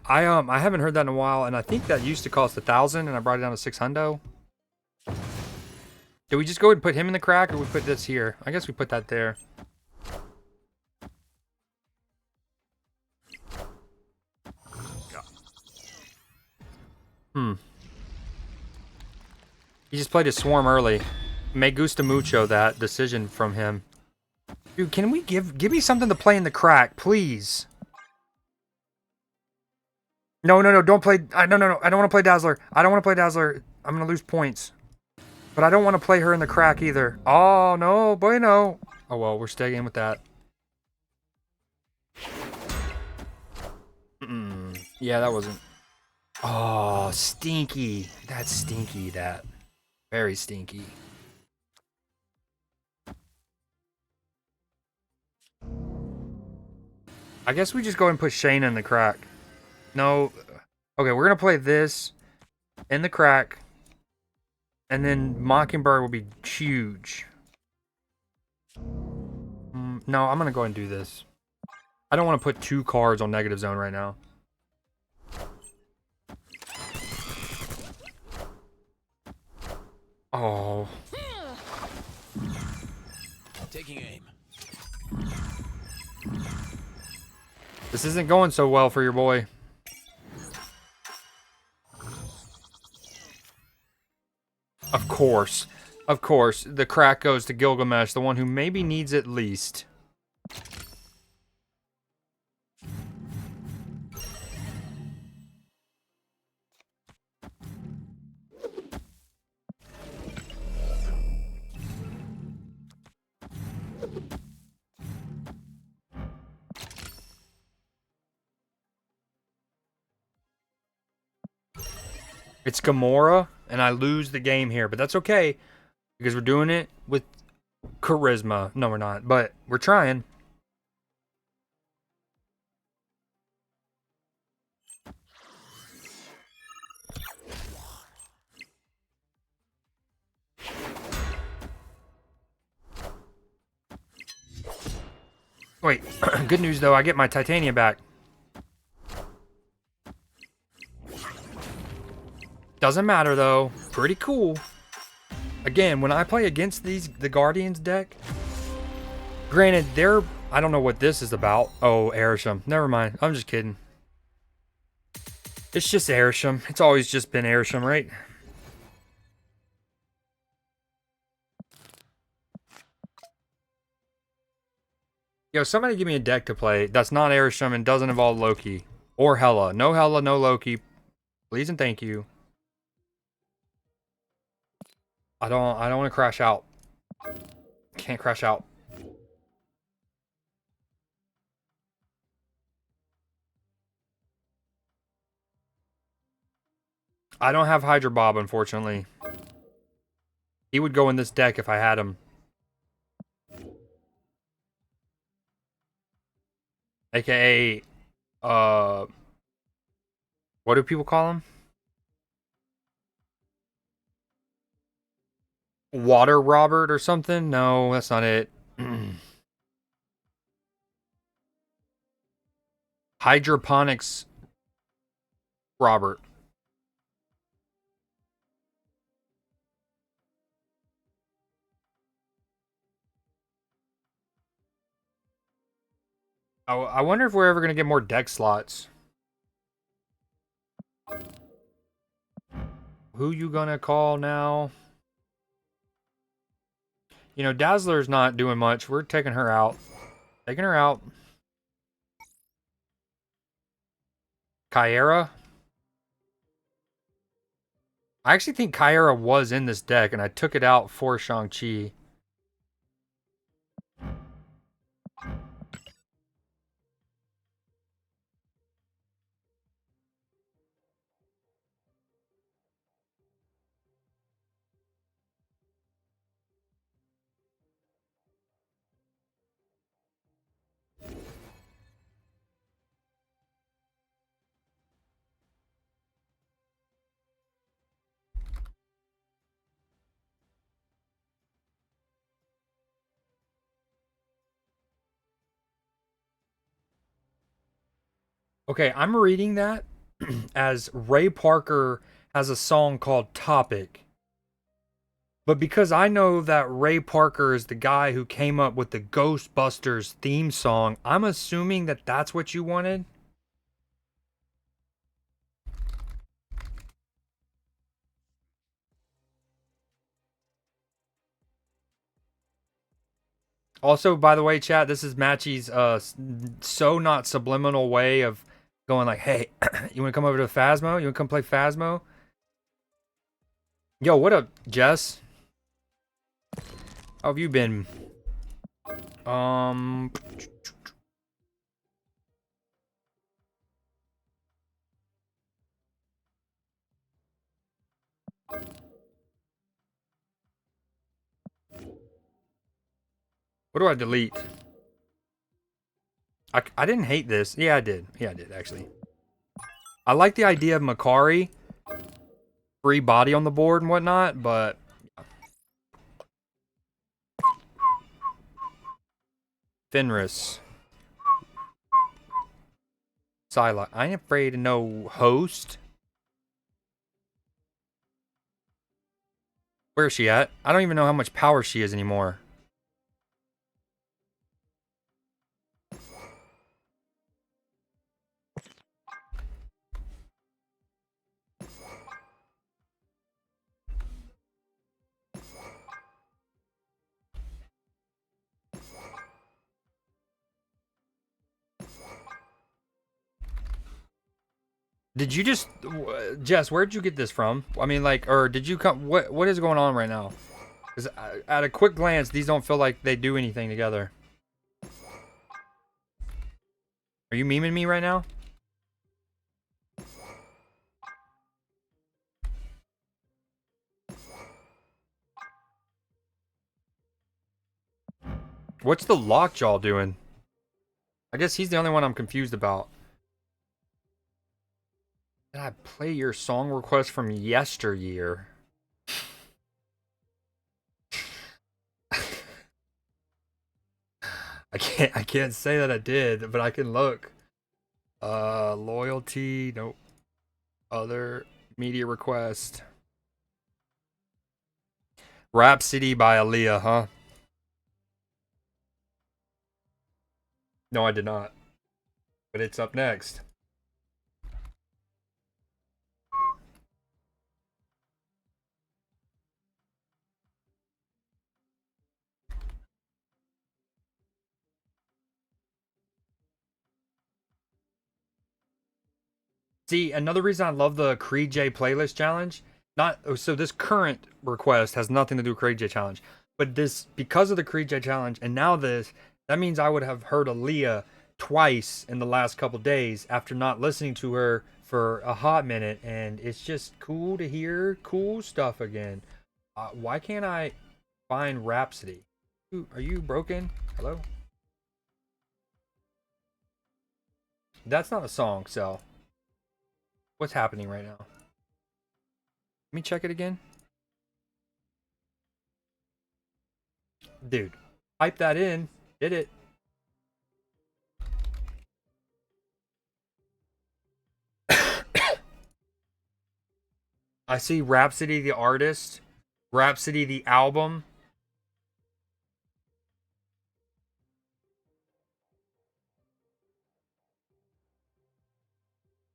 I haven't heard that in a while, and I think that used to cost 1,000, and I brought it down to 600. Did we just go ahead and put him in the crack, or we put this here? I guess we put that there. He just played his swarm early. Me gusta mucho that decision from him. Dude, can we give me something to play in the crack, please? No, don't play. No, I don't want to play Dazzler. I don't want to play Dazzler. I'm gonna lose points. But I don't want to play her in the crack either. Oh no, bueno. Oh well, we're staying with that. Yeah, that wasn't. Oh, stinky. That's stinky. That very stinky. I guess we just go and put Shayna in the crack. No. Okay, we're going to play this in the crack. And then Mockingbird will be huge. No, I'm going to go and do this. I don't want to put 2 cards on negative zone right now. Oh. Taking aim. This isn't going so well for your boy. Of course. Of course. The crack goes to Gilgamesh, the one who maybe needs it least. It's Gamora, and I lose the game here, but that's okay because we're doing it with charisma. No, we're not, but we're trying. Wait, good news though, I get my Titania back. Doesn't matter though, pretty cool. Again, when I play against the Guardians deck, granted, I don't know what this is about. Oh, Airsham. Never mind, I'm just kidding. It's just Airsham. It's always just been Airsham, right? Yo, somebody give me a deck to play that's not Airsham and doesn't involve Loki. Or Hela. No Hela, no Loki. Please and thank you. I don't want to crash out. Can't crash out. I don't have Hydra Bob, unfortunately. He would go in this deck if I had him. AKA, what do people call him? Water Robert or something? No, that's not it. Hydroponics Robert. I wonder if we're ever going to get more deck slots. Who you gonna call now? You know, Dazzler's not doing much. We're taking her out. Taking her out. Kyera? I actually think Kyera was in this deck, and I took it out for Shang-Chi. Okay, I'm reading that as Ray Parker has a song called Topic. But because I know that Ray Parker is the guy who came up with the Ghostbusters theme song, I'm assuming that that's what you wanted. Also, by the way, chat, this is Matchy's so not subliminal way of going like, hey, you want to come over to Phasmo? You want to come play Phasmo? Yo, what up, Jess? How have you been? What do I delete? I didn't hate this. Yeah, I did. Yeah, I did, actually. I like the idea of Makari. Free body on the board and whatnot, but... Fenris. Psylocke. I ain't afraid of no host. Where is she at? I don't even know how much power she is anymore. Did you just... Jess, where'd you get this from? I mean, like, or did you come... What is going on right now? Because at a quick glance, these don't feel like they do anything together. Are you memeing me right now? What's the Lockjaw doing? I guess he's the only one I'm confused about. Did I play your song request from yesteryear? I can't say that I did, but I can look. Loyalty, nope. Other media request. Rhapsody by Aaliyah, huh? No, I did not. But it's up next. See, another reason I love the Creed J playlist challenge, so this current request has nothing to do with Creed J challenge, but this, because of the Creed J challenge and now this, that means I would have heard Aaliyah twice in the last couple days after not listening to her for a hot minute, and it's just cool to hear cool stuff again. Why can't I find Rhapsody? Are you broken? Hello? That's not a song, so what's happening right now? Let me check it again. Dude, type that in. Did it? I see Rhapsody the artist, Rhapsody the album.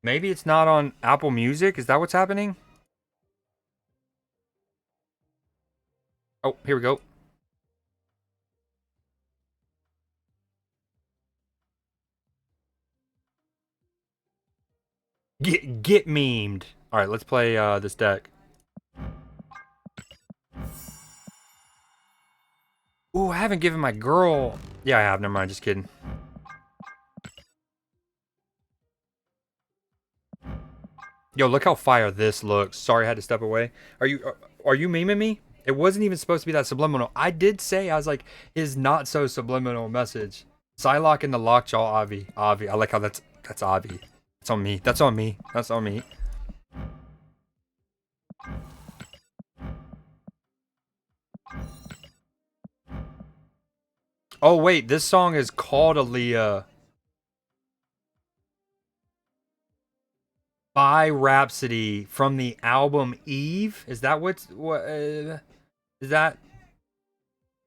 Maybe it's not on Apple Music. Is that what's happening? Oh, here we go. Get memed. All right, let's play this deck. Ooh, I haven't given my girl. Yeah, I have. Never mind. Just kidding. Yo, look how fire this looks. Sorry, I had to step away. Are you memeing me? It wasn't even supposed to be that subliminal. I did say, I was like, his not so subliminal message. Psylocke and the Lockjaw Avi. Avi. I like how that's Avi. That's on me. That's on me. That's on me. Oh wait, this song is called Aaliyah by Rhapsody from the album Eve. Is that what is that?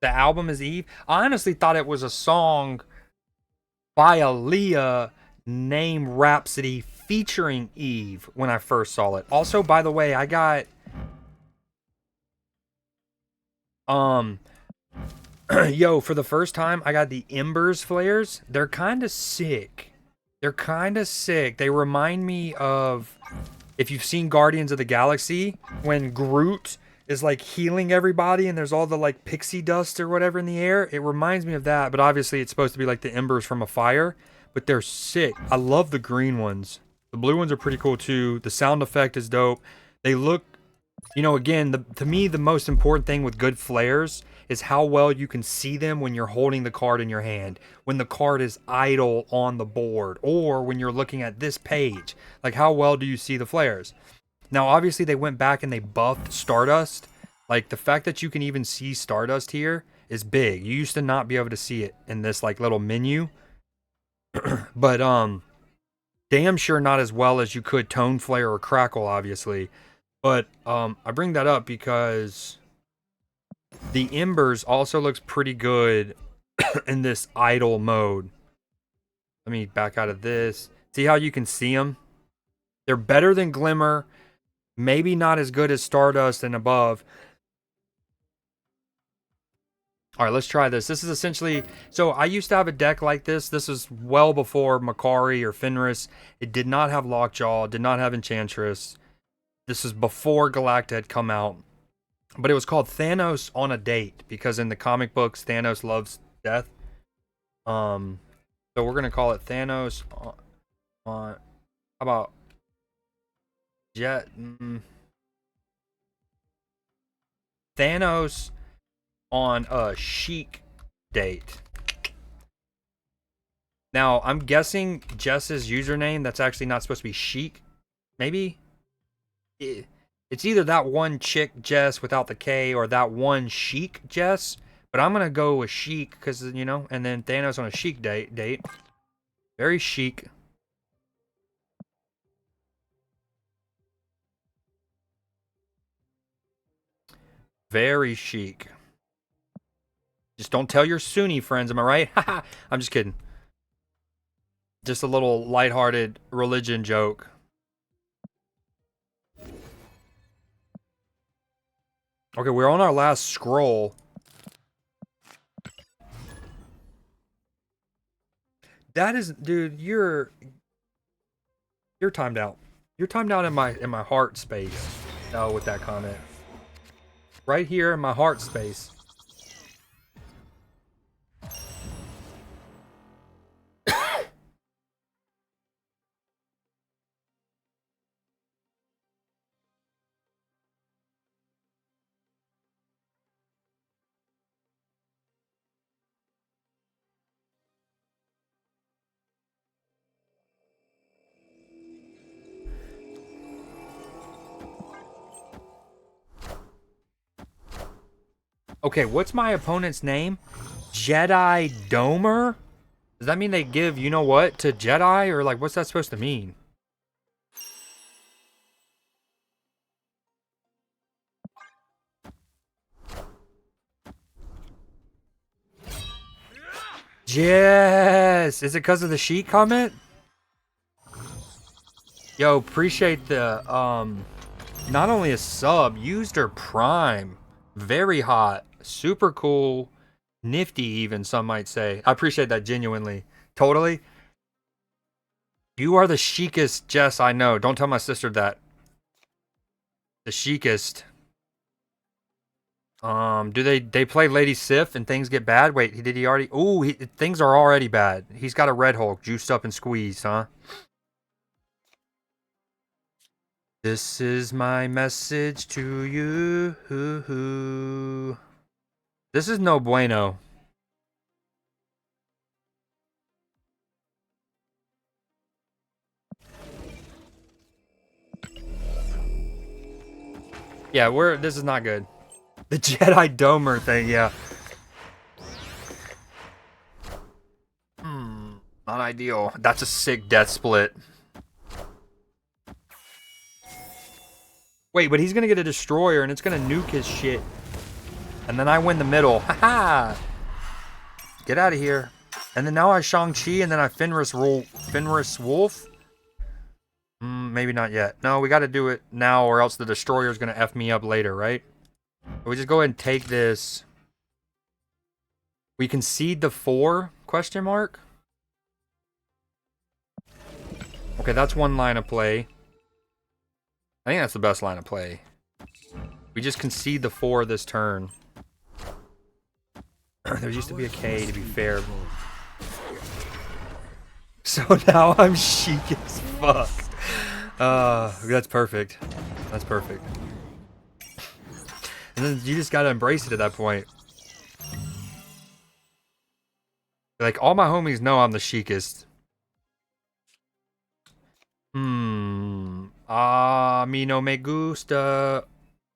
The album is Eve? I honestly thought it was a song by Aaliyah named Rhapsody featuring Eve when I first saw it. Also, by the way, I got yo, for the first time, I got the Embers flares. They're kind of sick. They remind me of, if you've seen Guardians of the Galaxy, when Groot is like healing everybody and there's all the like pixie dust or whatever in the air. It reminds me of that, but obviously it's supposed to be like the embers from a fire, but they're sick. I love the green ones. The blue ones are pretty cool too. The sound effect is dope. They look, again, to me, the most important thing with good flares is how well you can see them when you're holding the card in your hand, when the card is idle on the board, or when you're looking at this page. Like, how well do you see the flares? Now, obviously, they went back and they buffed Stardust. Like, the fact that you can even see Stardust here is big. You used to not be able to see it in this, like, little menu. But, damn sure not as well as you could Tone Flare or Crackle, obviously. But, I bring that up because the Embers also looks pretty good in this idle mode. Let me back out of this. See how you can see them? They're better than Glimmer. Maybe not as good as Stardust and above. All right, let's try this. This is essentially... So I used to have a deck like this. This is well before Makari or Fenris. It did not have Lockjaw. Did not have Enchantress. This is before Galacta had come out. But it was called Thanos on a Date. Because in the comic books, Thanos loves death. So we're going to call it Thanos on... How about... Thanos on a chic date. Now, I'm guessing Jess's username, that's actually not supposed to be Sheik. Maybe? It's either that one chick Jess without the K or that one Sheik Jess. But I'm going to go with Sheik because, you know, and then Thanos on a Sheik date. Very chic. Very chic. Just don't tell your Sunni friends, am I right? I'm just kidding. Just a little lighthearted religion joke. Okay, we're on our last scroll. That is, dude, you're timed out. You're timed out in my heart space. Oh, with that comment. Right here in my heart space. Okay, what's my opponent's name? Jedi Domer? Does that mean they give you know what to Jedi? Or like, what's that supposed to mean? Yes! Is it because of the sheet comment? Yo, appreciate the, not only a sub, used her prime. Very hot. Super cool. Nifty even, some might say. I appreciate that genuinely. Totally. You are the chicest Jess I know. Don't tell my sister that. The chicest. Do they play Lady Sif and things get bad? Wait, did he already? Ooh, things are already bad. He's got a Red Hulk juiced up and squeezed, huh? This is my message to you. This is no bueno. Yeah, this is not good. The Jedi Domer thing, yeah. Not ideal. That's a sick death split. Wait, but he's gonna get a destroyer and it's gonna nuke his shit. And then I win the middle. Haha! Get out of here. And then now I Shang-Chi and then I Fenris Wolf. Maybe not yet. No, we gotta do it now or else the destroyer's gonna F me up later, right? We just go ahead and take this. We concede the 4? Question mark? Okay, that's one line of play. I think that's the best line of play. We just concede the 4 this turn. There used to be a K, to be fair. So now I'm chic as fuck. That's perfect. That's perfect. And then you just gotta embrace it at that point. Like, all my homies know I'm the chicest. A mí no me gusta.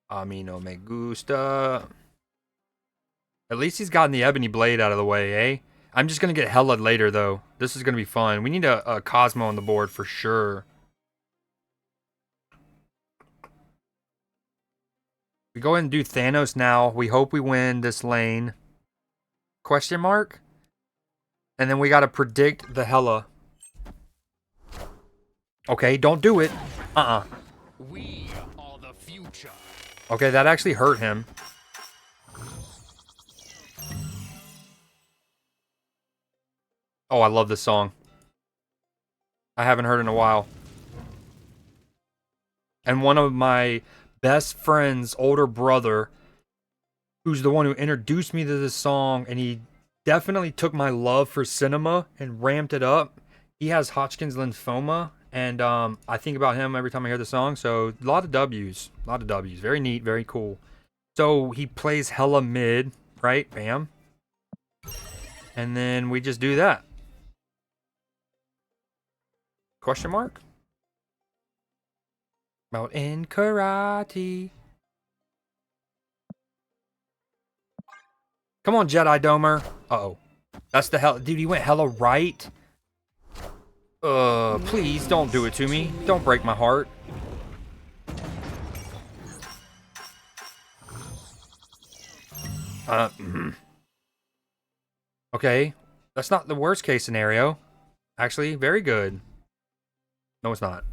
A mí no me gusta. At least he's gotten the ebony blade out of the way, eh? I'm just gonna get hella later, though. This is gonna be fun. We need a Cosmo on the board for sure. We go ahead and do Thanos now. We hope we win this lane. Question mark? And then we gotta predict the hella. Okay, don't do it. We are the future. Okay, that actually hurt him. Oh, I love this song. I haven't heard it in a while. And one of my best friend's older brother, who's the one who introduced me to this song, and he definitely took my love for cinema and ramped it up. He has Hodgkin's lymphoma, and I think about him every time I hear the song. So a lot of W's. A lot of W's. Very neat, very cool. So he plays hella mid, right? Bam. And then we just do that. Question mark? About in karate. Come on, Jedi Domer. Uh-oh. That's the hell. Dude, he went hella right. Please don't do it to me. Don't break my heart. Okay. That's not the worst case scenario. Actually, very good. No, it's not.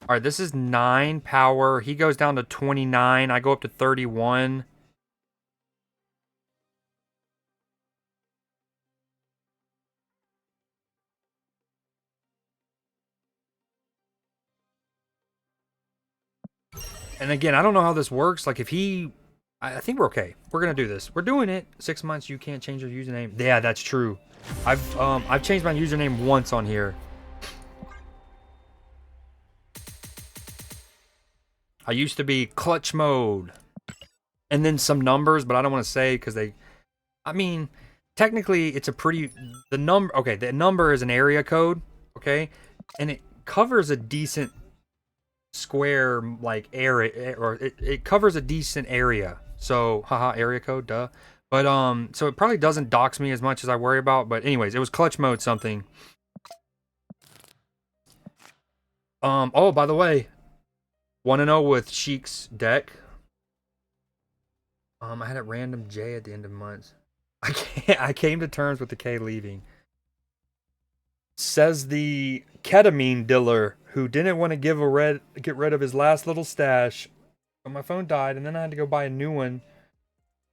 Alright, this is 9 power. He goes down to 29. I go up to 31. And again, I don't know how this works. Like, if he... I think we're okay. We're gonna do this. We're doing it. 6 months, you can't change your username. Yeah, that's true. I've changed my username once on here. I used to be clutch mode. And then some numbers, but I don't want to say because they... I mean, technically, it's a pretty... The number is an area code, okay? And it covers a decent square, like, area, or it covers a decent area. So, haha, area code, duh. But, so it probably doesn't dox me as much as I worry about. But anyways, it was clutch mode something. Oh, by the way, 1-0 with Sheik's deck. I had a random J at the end of months. I came to terms with the K leaving. Says the ketamine dealer who didn't want to get rid of his last little stash. But my phone died, and then I had to go buy a new one.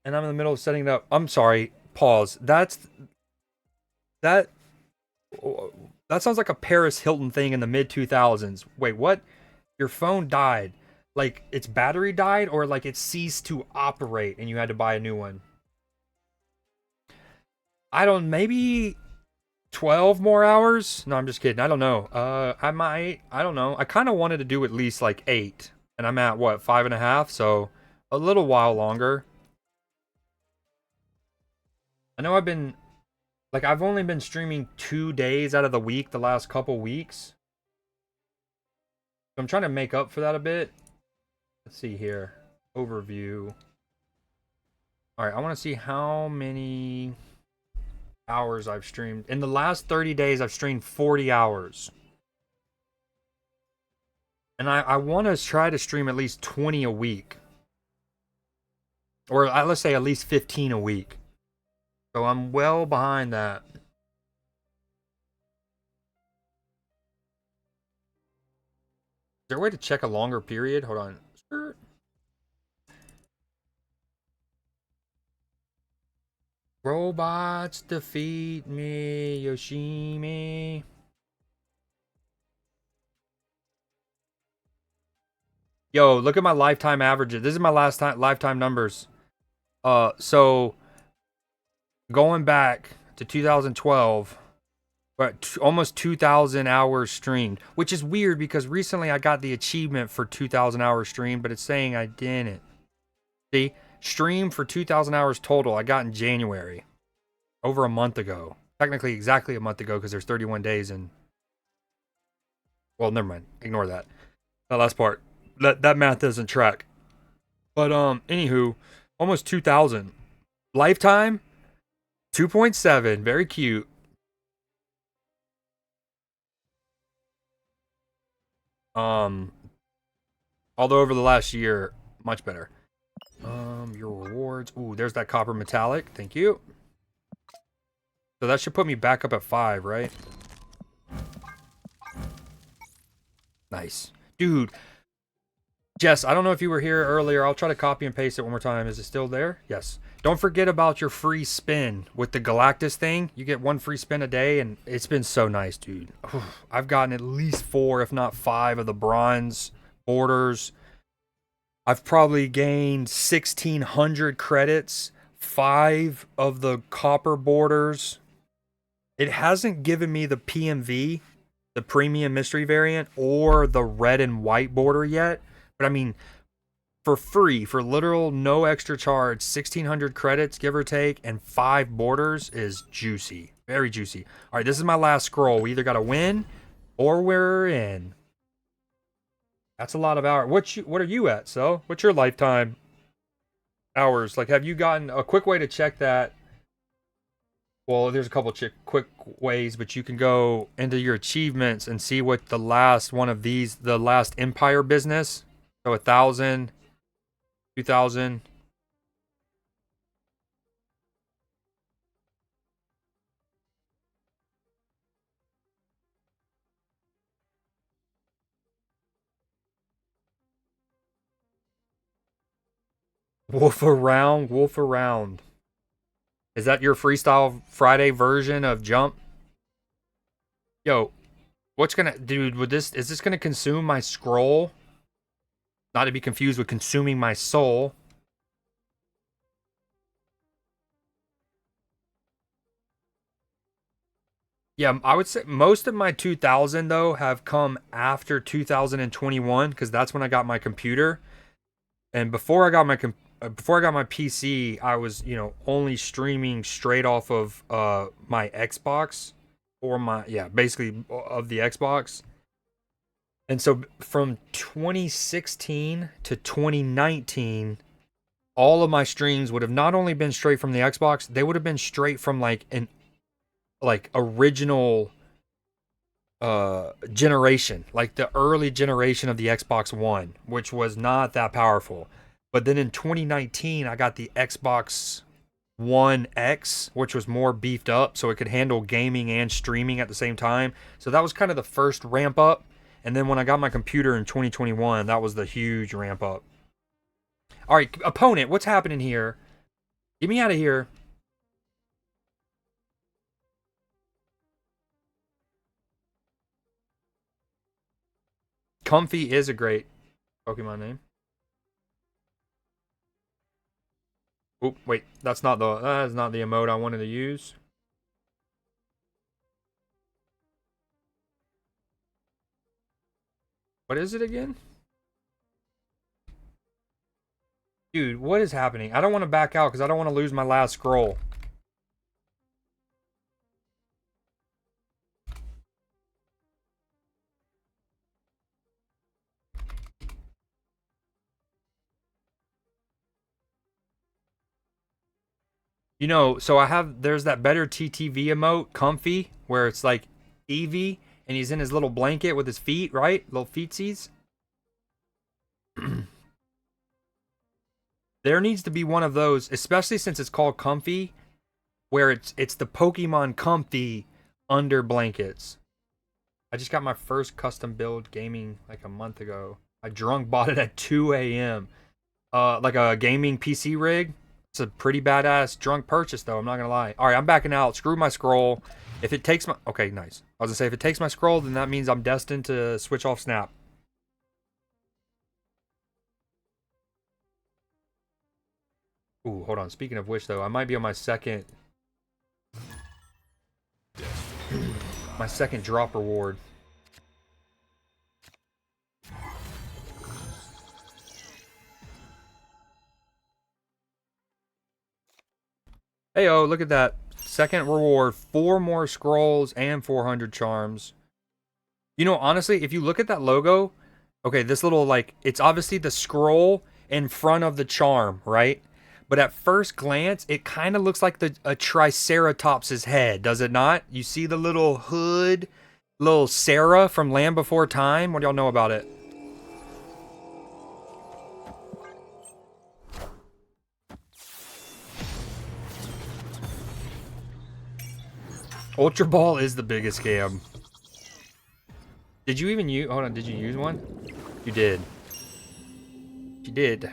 And I'm in the middle of setting it up. I'm sorry. Pause. That sounds like a Paris Hilton thing in the mid-2000s. Wait, what? Your phone died. Like, its battery died, or like it ceased to operate and you had to buy a new one? Maybe 12 more hours? No, I'm just kidding. I don't know. I don't know. I kind of wanted to do at least like 8. And I'm at, what, 5.5? So, a little while longer. I know I've only been streaming 2 days out of the week the last couple weeks. So I'm trying to make up for that a bit. Let's see here. Overview. Alright, I want to see how many hours I've streamed. In the last 30 days, I've streamed 40 hours. And I want to try to stream at least 20 a week. Or let's say at least 15 a week. So I'm well behind that. Is there a way to check a longer period? Hold on. Robots defeat me, Yoshimi. Yo, look at my lifetime averages. This is my lifetime numbers. So going back to 2012, but almost 2,000 hours streamed, which is weird because recently I got the achievement for 2,000 hours streamed, but it's saying I didn't. See, stream for 2,000 hours total I got in January, over a month ago. Technically, exactly a month ago because there's 31 days in. Well, never mind. Ignore that. That last part. That math doesn't track. But anywho, almost 2,000. Lifetime 2.7. Very cute. Although over the last year, much better. Your rewards. Ooh, there's that copper metallic. Thank you. So that should put me back up at 5, right? Nice. Dude. Jess, I don't know if you were here earlier. I'll try to copy and paste it one more time. Is it still there? Yes. Don't forget about your free spin with the Galactus thing. You get 1 free spin a day, and it's been so nice, dude. I've gotten at least 4, if not 5, of the bronze borders. I've probably gained 1,600 credits, 5 of the copper borders. It hasn't given me the PMV, the premium mystery variant, or the red and white border yet. But I mean, for free, for literal no extra charge, 1,600 credits, give or take, and 5 borders is juicy. Very juicy. All right, this is my last scroll. We either got to win or we're in. That's a lot of hours. What are you at, so? What's your lifetime hours? Like, have you gotten a quick way to check that? Well, there's a couple quick ways, but you can go into your achievements and see what the last one of these, the last Empire business. So 1,000, 2,000. Wolf around, wolf around. Is that your Freestyle Friday version of Jump? Yo, what's gonna, dude, is this gonna consume my scroll? Not to be confused with consuming my soul. Yeah, I would say most of my 2,000 though have come after 2021 because that's when I got my computer. And before I got my PC, I was, only streaming straight off of my Xbox or basically of the Xbox. And so from 2016 to 2019, all of my streams would have not only been straight from the Xbox, they would have been straight from like an original generation, like the early generation of the Xbox One, which was not that powerful. But then in 2019, I got the Xbox One X, which was more beefed up, so it could handle gaming and streaming at the same time. So that was kind of the first ramp up. And then when I got my computer in 2021, that was the huge ramp up. All right, opponent, what's happening here? Get me out of here. Comfy is a great Pokemon name. Oh, wait, that is not the emote I wanted to use. What is it again? Dude, what is happening? I don't want to back out because I don't want to lose my last scroll. So there's that better TTV emote, Comfy, where it's like Eevee, and he's in his little blanket with his feet, right? Little feetsies. There needs to be one of those, especially since it's called Comfy, where it's the Pokemon Comfy under blankets. I just got my first custom build gaming like a month ago. I drunk bought it at 2 a.m. Like a gaming PC rig. It's a pretty badass drunk purchase, though. I'm not gonna lie. All right, I'm backing out. Screw my scroll. If it takes my... Okay, nice. I was gonna say, if it takes my scroll, then that means I'm destined to switch off Snap. Ooh, hold on. Speaking of which, though, I might be on my second... my second drop reward. Heyo, look at that. Second reward, 4 more scrolls and 400 charms. Honestly, if you look at that logo, okay, this little, it's obviously the scroll in front of the charm, right? But at first glance, it kind of looks like a Triceratops' head, does it not? You see the little hood, little Sarah from Land Before Time? What do y'all know about it? Ultra Ball is the biggest scam. Did you even use... Hold on, did you use one? You did. You did.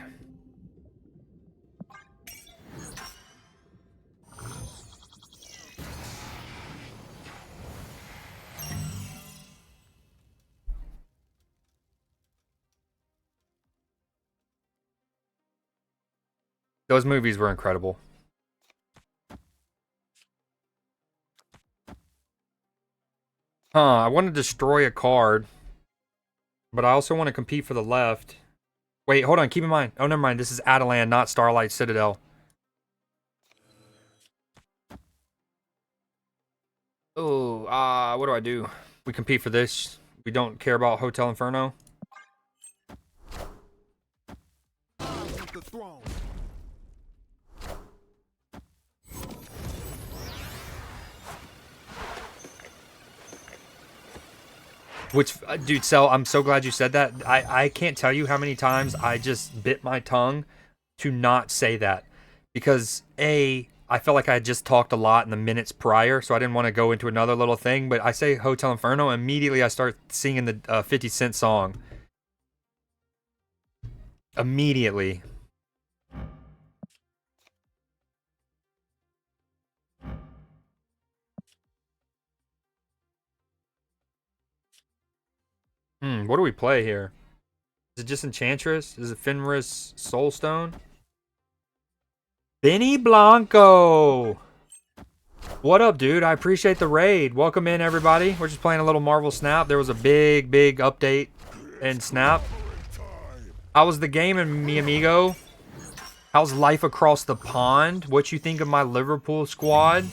Those movies were incredible. I want to destroy a card, but I also want to compete for the left. Wait, hold on. Keep in mind. Oh, never mind. This is Adelan, not Starlight Citadel. Oh, what do I do? We compete for this. We don't care about Hotel Inferno. The throne. Which, dude, Cell, I'm so glad you said that. I can't tell you how many times I just bit my tongue to not say that. Because, A, I felt like I had just talked a lot in the minutes prior, so I didn't want to go into another little thing. But I say Hotel Inferno, immediately I start singing the 50 Cent song. Immediately. What do we play here? Is it just Enchantress? Is it Fenris Soulstone? Benny Blanco! What up, dude? I appreciate the raid. Welcome in, everybody. We're just playing a little Marvel Snap. There was a big update in Snap. How was the game in Mi Amigo? How's life across the pond? What you think of my Liverpool squad?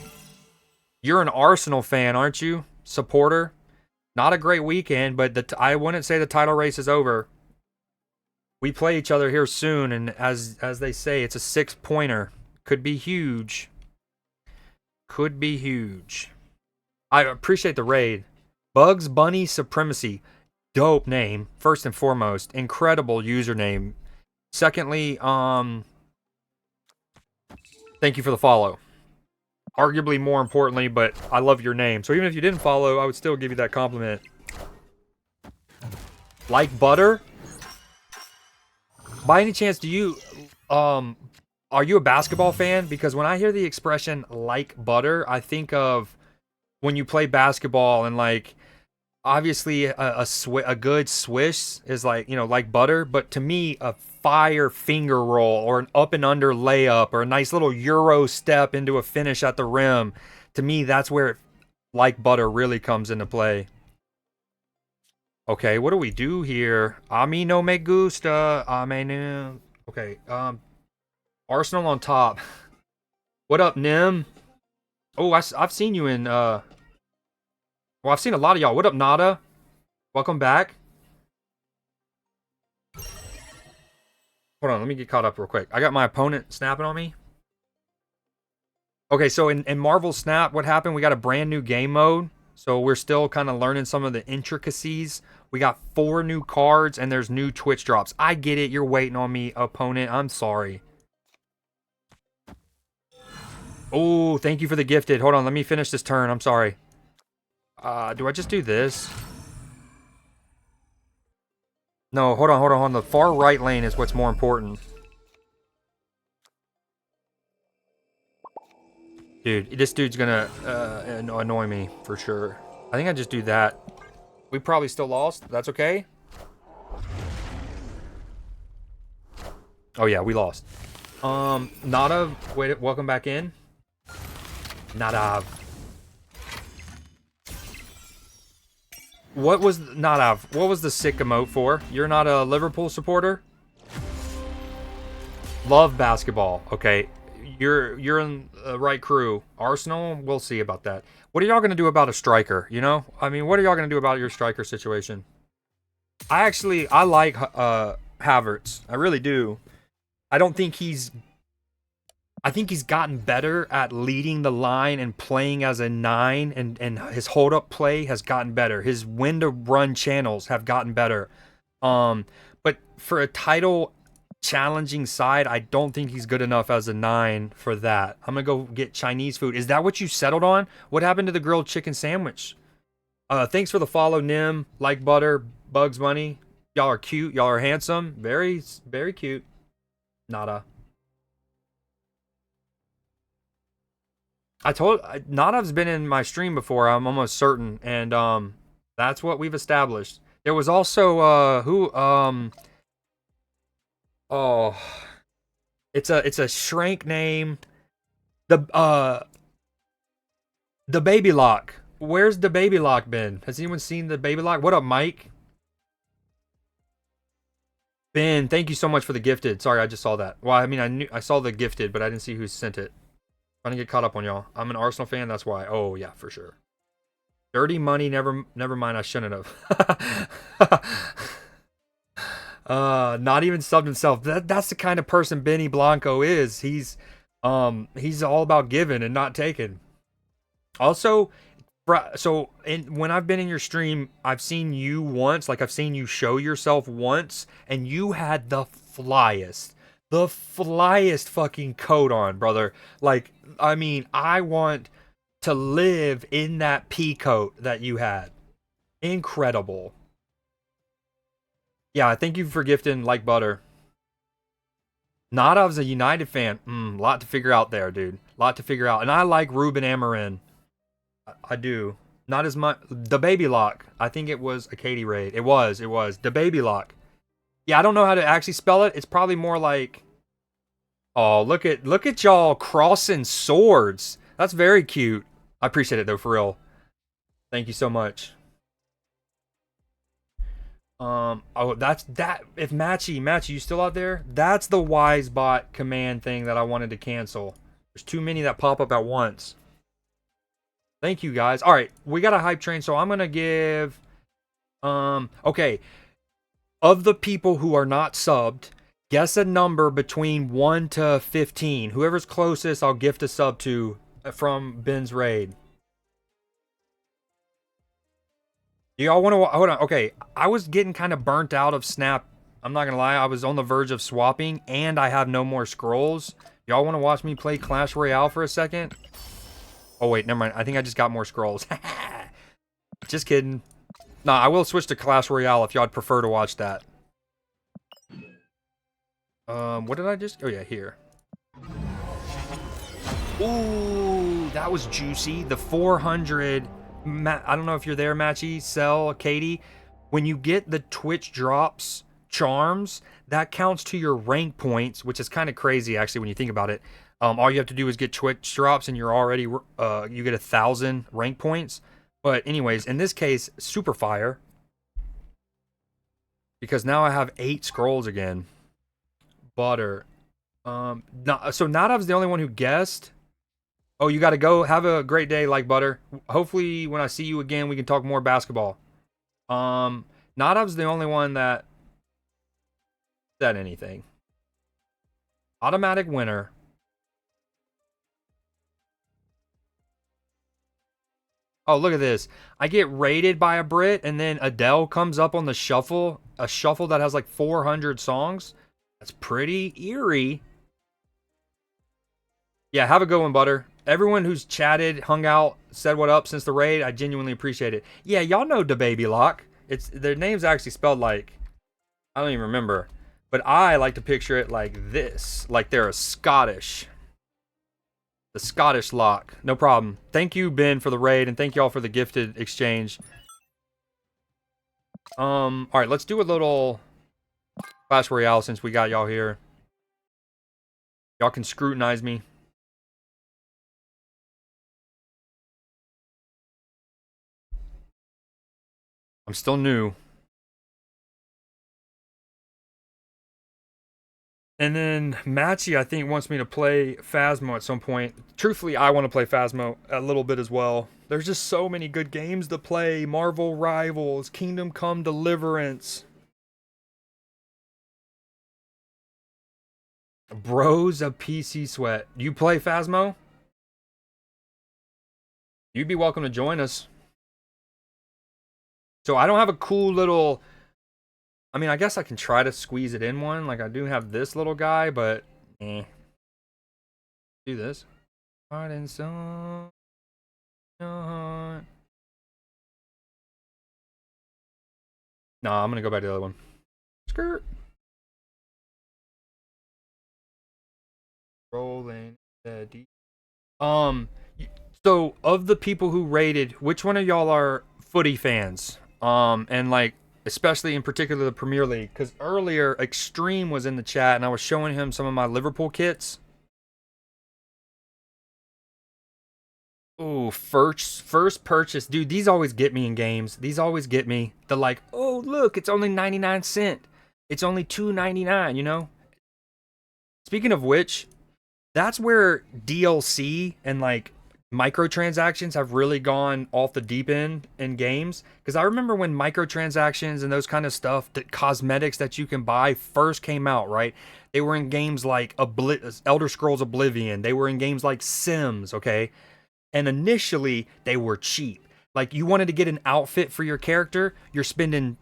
You're an Arsenal fan, aren't you? Supporter? Not a great weekend, but I wouldn't say the title race is over. We play each other here soon, and as they say, it's a 6-pointer. Could be huge. Could be huge. I appreciate the raid. Bugs Bunny Supremacy. Dope name, first and foremost. Incredible username. Secondly, thank you for the follow. Arguably more importantly, but I love your name. So even if you didn't follow, I would still give you that compliment. Like butter? By any chance, do you, are you a basketball fan? Because when I hear the expression like butter, I think of when you play basketball and like, obviously a good swish is like, you know, like butter. But to me, a fire finger roll or an up and under layup or a nice little Euro step into a finish at the rim, to me, that's where like butter really comes into play. Okay, what do we do here? A mí no me gusta. A mí no. Okay, Arsenal on top. What up, Nim? Oh, I've seen you in, well, I've seen a lot of y'all. What up, Nada? Welcome back. Hold on, let me get caught up real quick. I got my opponent snapping on me. Okay, so in Marvel Snap, what happened? We got a brand new game mode. So we're still kind of learning some of the intricacies. We got 4 new cards, and there's new Twitch drops. I get it. You're waiting on me, opponent. I'm sorry. Oh, thank you for the gifted. Hold on, let me finish this turn. I'm sorry. Do I just do this? No, hold on. The far right lane is what's more important. Dude, this dude's gonna annoy me for sure. I think I just do that. We probably still lost. That's okay. Oh yeah, we lost. Nada, wait, welcome back in. Nadav. What was Nadav? What was the sick emote for? You're not a Liverpool supporter? Love basketball. Okay, you're in the right crew. Arsenal, we'll see about that. What are y'all gonna do about a striker? You know, I mean, what are y'all gonna do about your striker situation? I like Havertz. I really do. I think he's gotten better at leading the line and playing as a 9, and his hold up play has gotten better. His win to run channels have gotten better. But for a title challenging side, I don't think he's good enough as a 9 for that. I'm gonna go get Chinese food. Is that what you settled on? What happened to the grilled chicken sandwich? Thanks for the follow, Nim. Like butter, Bugs Bunny. Y'all are cute. Y'all are handsome. Very, very cute. Nada. Nadav's been in my stream before, I'm almost certain, and that's what we've established. There was also oh, it's a Shrank name. The Baby Lock. Where's the Baby Lock been? Has anyone seen the Baby Lock? What up, Mike? Ben, thank you so much for the gifted. Sorry, I just saw that. Well, I mean, I saw the gifted, but I didn't see who sent it. Trying to get caught up on y'all. I'm an Arsenal fan, that's why. Oh yeah, for sure. Dirty money, never mind, I shouldn't have. Not even subbed himself. That's the kind of person Benny Blanco is. He's all about giving and not taking. Also, so when I've been in your stream, I've seen you once, like I've seen you show yourself once, and you had the flyest fucking coat on, brother. Like, I mean, I want to live in that pea coat that you had. Incredible. Yeah, thank you for gifting like butter. Nadav's a United fan. Lot to figure out there, dude. Lot to figure out. And I like Ruben Amorim. I do. Not as much. The Baby Lock. I think it was a Katie raid. It was. The Baby Lock. Yeah, I don't know how to actually spell it. It's probably more like... Oh, look at y'all crossing swords. That's very cute. I appreciate it though, for real. Thank you so much. Oh, that's that. If Matchy, you still out there? That's the Wisebot command thing that I wanted to cancel. There's too many that pop up at once. Thank you guys. All right, we got a hype train, so I'm gonna give. Okay. Of the people who are not subbed, guess a number between 1 to 15. Whoever's closest, I'll gift a sub to from Ben's raid. Do y'all want to... Hold on. Okay, I was getting kind of burnt out of Snap. I'm not going to lie. I was on the verge of swapping, and I have no more scrolls. Y'all want to watch me play Clash Royale for a second? Oh, wait. Never mind. I think I just got more scrolls. Just kidding. Nah, I will switch to Clash Royale if y'all prefer to watch that. What did I just... Oh, yeah, here. Ooh, that was juicy. The 400... I don't know if you're there, Matchy, Cell, Katie. When you get the Twitch drops charms, that counts to your rank points, which is kind of crazy, actually, when you think about it. All you have to do is get Twitch drops, and you're already you get 1,000 rank points. But anyways, in this case, super fire, because now I have 8 scrolls again. Butter. So Nadav's the only one who guessed. Oh, you got to go. Have a great day, like butter. Hopefully, when I see you again, we can talk more basketball. Nadav's the only one that said anything. Automatic winner. Oh, look at this. I get raided by a Brit, and then Adele comes up on the shuffle. A shuffle that has like 400 songs. That's pretty eerie. Yeah, have a good one, butter. Everyone who's chatted, hung out, said what up since the raid, I genuinely appreciate it. Yeah, y'all know the Baby Lock. Their name's actually spelled like, I don't even remember. But I like to picture it like this. Like they're a Scottish. The Scottish Lock. No problem. Thank you, Ben, for the raid, and thank y'all for the gifted exchange. Alright, let's do a little Clash Royale since we got y'all here. Y'all can scrutinize me. I'm still new. And then Matchy, I think, wants me to play Phasmo at some point. Truthfully, I want to play Phasmo a little bit as well. There's just so many good games to play. Marvel Rivals, Kingdom Come Deliverance. Bros of PC Sweat. You play Phasmo? You'd be welcome to join us. So I don't have a cool little... I mean, I guess I can try to squeeze it in one. Like, I do have this little guy, but... Do this. Heart and soul. No, I'm gonna go back to the other one. Skirt. Rolling steady. So, of the people who rated, which one of y'all are footy fans? And like, especially in particular the Premier League, because earlier Extreme was in the chat and I was showing him some of my Liverpool kits. Ooh, first purchase. Dude, these always get me in games. These always get me. The like, oh look, it's only 99 cents. It's only $2.99, you know? Speaking of which, that's where DLC and like microtransactions have really gone off the deep end in games. Because I remember when microtransactions and those kind of stuff, that cosmetics that you can buy first came out, right? They were in games like Elder Scrolls Oblivion. They were in games like Sims, okay? And initially, they were cheap. Like, you wanted to get an outfit for your character, you're spending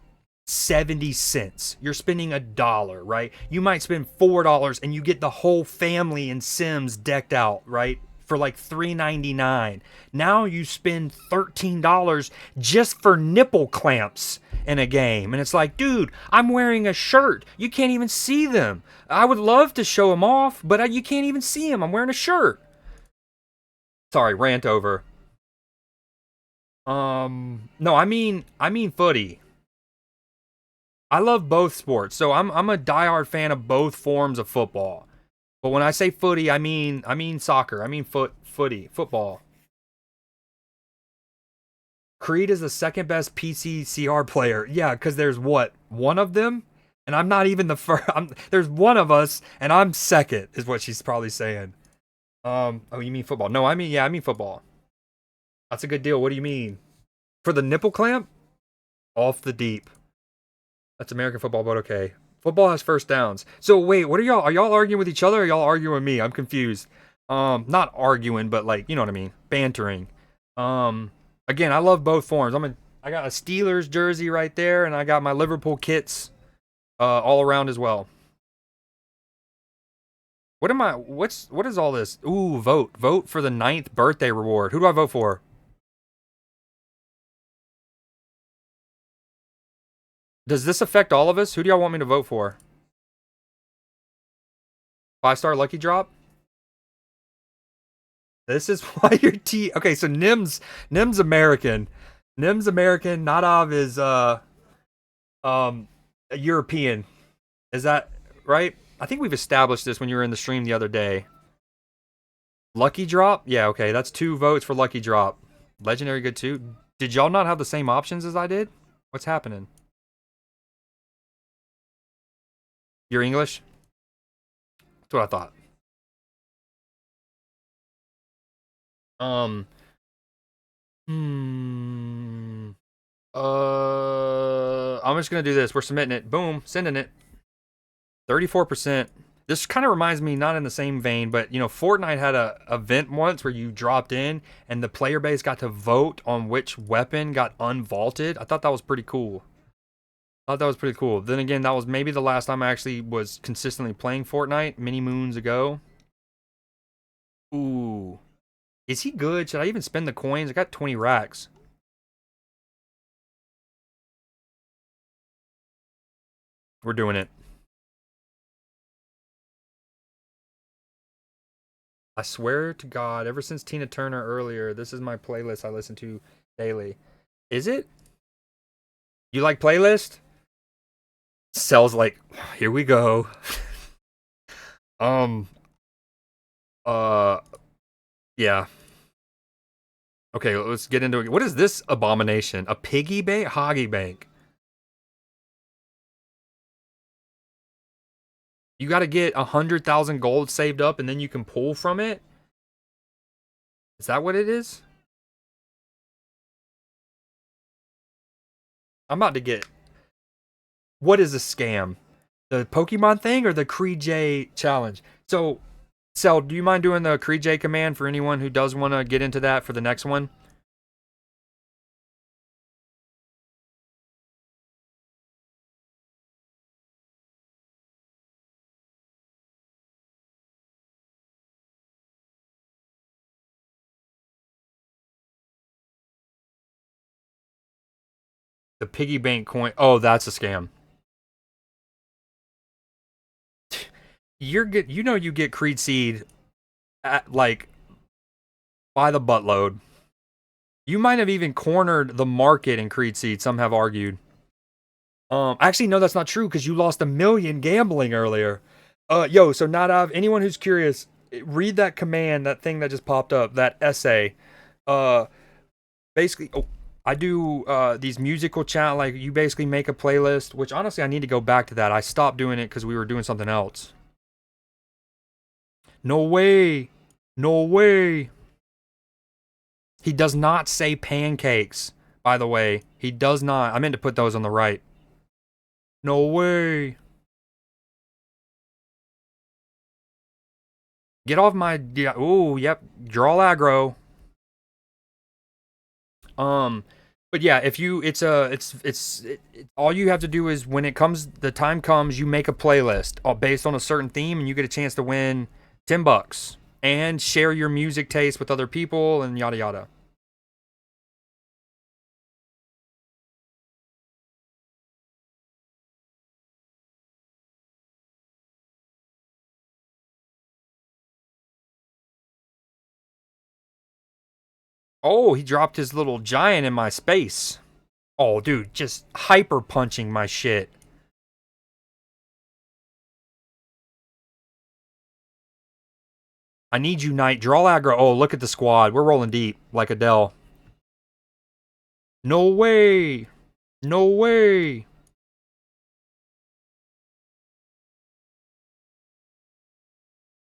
70 cents. You're spending $1, right? You might spend $4 and you get the whole family in Sims decked out, right? For like $3.99. Now you spend $13 just for nipple clamps in a game. And it's like, dude, I'm wearing a shirt. You can't even see them. I would love to show them off, but you can't even see them. I'm wearing a shirt. Sorry, rant over. No, I mean footy. I love both sports, so I'm a diehard fan of both forms of football. But when I say footy, I mean soccer. I mean football. Creed is the second best PC CR player. Yeah, because there's what, one of them, and I'm not even the first. There's one of us, and I'm second, is what she's probably saying. Oh, you mean football? No, I mean football. That's a good deal. What do you mean? For the nipple clamp? Off the deep. That's American football, but okay. Football has first downs. So wait, what are y'all? Are y'all arguing with each other or are y'all arguing with me? I'm confused. Not arguing, but like, you know what I mean? Bantering. Again, I love both forms. I got a Steelers jersey right there, and I got my Liverpool kits all around as well. What is all this? Ooh, vote for the 9th birthday reward. Who do I vote for? Does this affect all of us? Who do y'all want me to vote for? 5-star lucky drop? This is why your T. Okay, so Nim's American. Nim's American. Nadav is European. Is that right? I think we've established this when you were in the stream the other day. Lucky drop? Yeah, okay. That's 2 votes for lucky drop. Legendary good too. Did y'all not have the same options as I did? What's happening? You're English? That's what I thought. I'm just gonna do this. We're submitting it. Boom, sending it. 34%. This kind of reminds me, not in the same vein, but you know, Fortnite had a event once where you dropped in and the player base got to vote on which weapon got unvaulted. I thought that was pretty cool. Then again, that was maybe the last time I actually was consistently playing Fortnite, many moons ago. Ooh. Is he good? Should I even spend the coins? I got 20 racks. We're doing it. I swear to God, ever since Tina Turner earlier, this is my playlist I listen to daily. Is it? You like playlist? Sells like, here we go. Yeah. Okay, let's get into it. What is this abomination? A piggy bank? Hoggy bank. You got to get 100,000 gold saved up and then you can pull from it? Is that what it is? I'm about to get... What is a scam? The Pokemon thing or the Creed J challenge? So, Cell, do you mind doing the Creed J command for anyone who does want to get into that for the next one? The piggy bank coin. Oh, that's a scam. You're good. You know you get Creed Seed at like by the buttload. You might have even cornered the market in Creed Seed. Some have argued. Actually, no, that's not true because you lost $1 million gambling earlier. Yo, so Nadav, anyone who's curious, read that command, that thing that just popped up, that essay. Basically, oh, I do these musical channel, like you basically make a playlist, which honestly I need to go back to that. I stopped doing it because we were doing something else. No way. No way. He does not say pancakes, by the way. He does not. I meant to put those on the right. No way. Get off my... Yeah, ooh, yep. Draw aggro. But yeah, if you... all you have to do is when the time comes, you make a playlist based on a certain theme, and you get a chance to win $10. And share your music taste with other people, and yada yada. Oh, he dropped his little giant in my space. Oh, dude, just hyper punching my shit. I need you, Knight. Draw aggro. Oh, look at the squad. We're rolling deep, like Adele. No way. No way.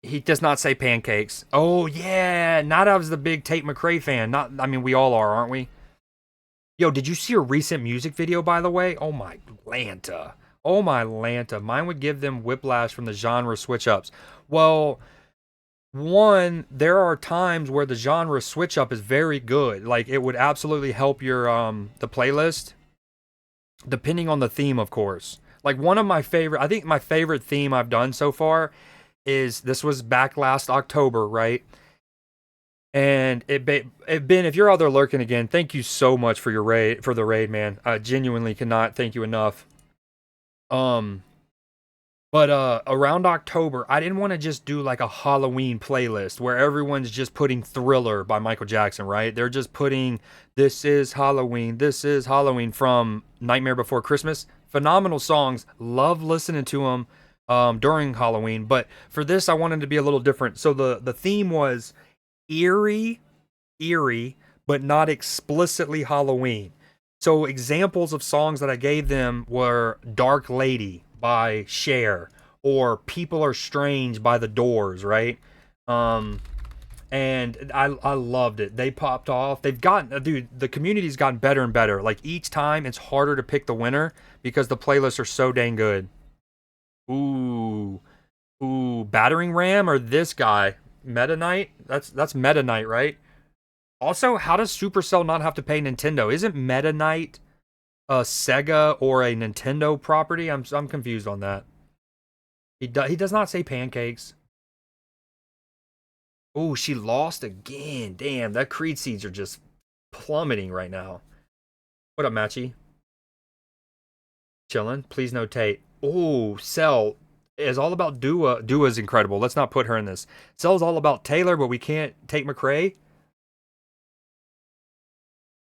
He does not say pancakes. Oh, yeah. Nadav's the big Tate McRae fan. I mean, we all are, aren't we? Yo, did you see a recent music video, by the way? Oh, my Lanta. Oh, my Lanta. Mine would give them whiplash from the genre switch-ups. Well... One, there are times where the genre switch up is very good. Like it would absolutely help your the playlist, depending on the theme, of course. Like one of my favorite, I think my favorite theme I've done so far is this was back last October, right? And Ben, if you're out there lurking again, thank you so much for the raid, man. I genuinely cannot thank you enough. But around October, I didn't want to just do like a Halloween playlist where everyone's just putting Thriller by Michael Jackson, right? They're just putting This Is Halloween from Nightmare Before Christmas. Phenomenal songs. Love listening to them during Halloween. But for this, I wanted to be a little different. So the theme was eerie, but not explicitly Halloween. So examples of songs that I gave them were Dark Lady by Cher, or People Are Strange by The Doors, right? And I loved it. They popped off. They've gotten, dude, the community's gotten better and better. Like each time it's harder to pick the winner because the playlists are so dang good. Ooh, Battering Ram or this guy, Meta Knight? That's Meta Knight, right? Also, how does Supercell not have to pay Nintendo? Isn't Meta Knight a Sega or a Nintendo property? I'm confused on that. He does not say pancakes. Oh, she lost again. Damn, that Creed seeds are just plummeting right now. What up, Matchy? Chillin'. Please no Tate. Oh, Cell is all about Dua. Dua's incredible. Let's not put her in this. Cell's all about Taylor, but we can't take McRae.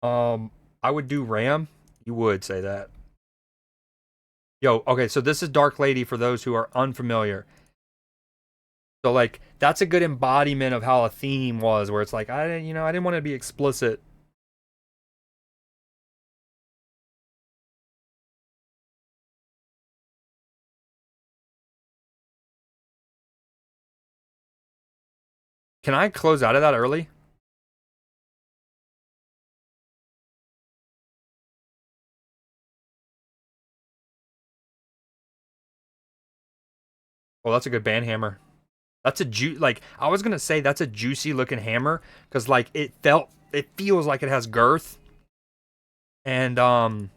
I would do Ram. You would say that. Yo, okay, so this is Dark Lady for those who are unfamiliar. So, like, that's a good embodiment of how a theme was, where it's like, I didn't want to be explicit. Can I close out of that early? Well, that's a good band hammer. That's I was gonna say that's a juicy looking hammer because like it feels like it has girth, and then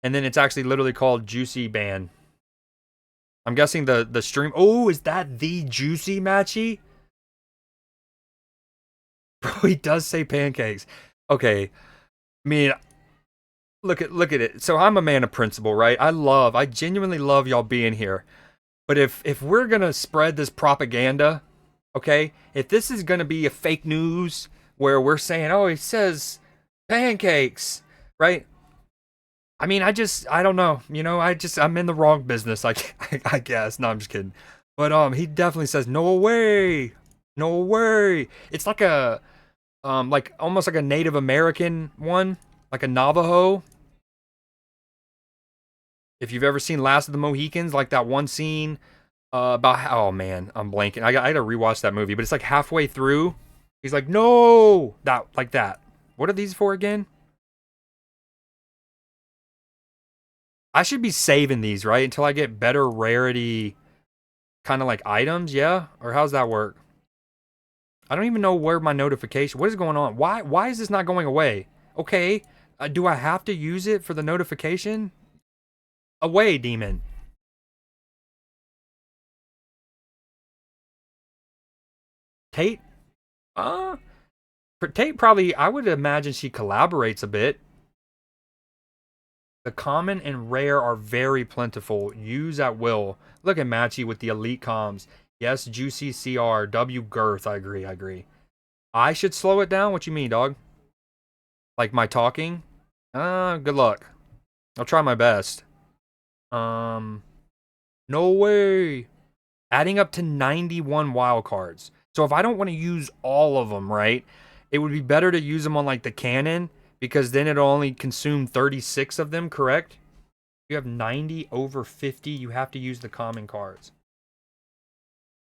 it's actually literally called Juicy Band. I'm guessing the stream. Oh, is that the Juicy Matchy? Bro, he does say pancakes. Okay, I mean, look at it. So I'm a man of principle, right? I genuinely love y'all being here. But if we're gonna spread this propaganda, okay, if this is gonna be a fake news where we're saying, oh, he says pancakes, right? I mean, I don't know, I'm in the wrong business, I guess. No, I'm just kidding. But he definitely says no way, no way. It's like a like almost like a Native American one. like a Navajo. If you've ever seen Last of the Mohicans, like that one scene about oh man, I'm blanking. I got to rewatch that movie, but it's like halfway through, he's like, "No!" That like that. What are these for again? I should be saving these, right? Until I get better rarity kind of like items, yeah? Or how's that work? I don't even know where my notification. What is going on? Why is this not going away? Okay, do I have to use it for the notification? Away, demon. Tate? Tate probably, I would imagine she collaborates a bit. The common and rare are very plentiful. Use at will. Look at Matchy with the elite comms. Yes, Juicy CR. W Girth. I agree. I should slow it down? What you mean, dog? Like my talking? Good luck. I'll try my best. No way. Adding up to 91 wild cards. So if I don't want to use all of them, right? It would be better to use them on like the cannon because then it'll only consume 36 of them, correct? You have 90 over 50, you have to use the common cards.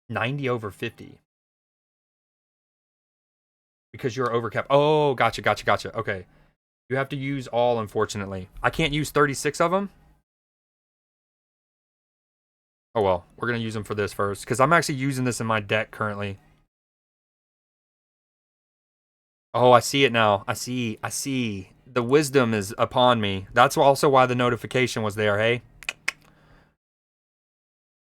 90 over 50. Because you're overcapped. Oh, gotcha. Okay. You have to use all, unfortunately. I can't use 36 of them? Oh well, we're going to use them for this first. Because I'm actually using this in my deck currently. Oh, I see it now. I see. The wisdom is upon me. That's also why the notification was there, hey?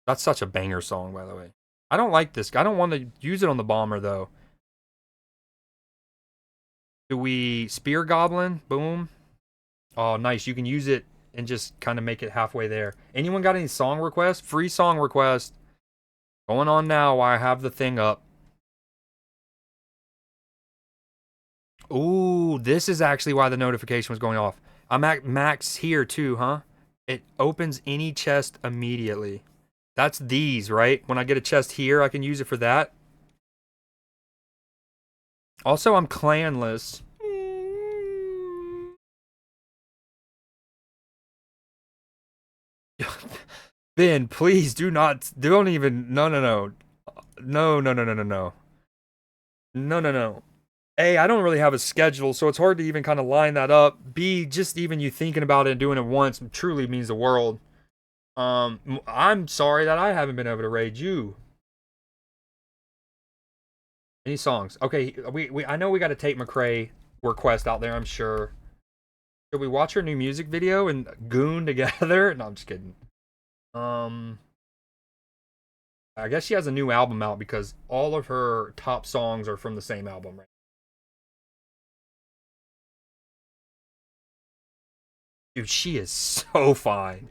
That's such a banger song, by the way. I don't like this. I don't want to use it on the bomber, though. Do we Spear Goblin? Boom. Oh, nice. You can use it and just kind of make it halfway there. Anyone got any song requests? Free song request. Going on now while I have the thing up. Ooh, this is actually why the notification was going off. I'm at max here too, huh? It opens any chest immediately. That's these, right? When I get a chest here, I can use it for that. Also, I'm clanless. Ben, please do not. Don't even. No. No. A, I don't really have a schedule, so it's hard to even kind of line that up. B, just even you thinking about it and doing it once truly means the world. I'm sorry that I haven't been able to raid you. Any songs? Okay, I know we got a Tate McRae request out there, I'm sure. Should we watch her new music video and goon together? No, I'm just kidding. I guess she has a new album out because all of her top songs are from the same album, right? Dude, she is so fine.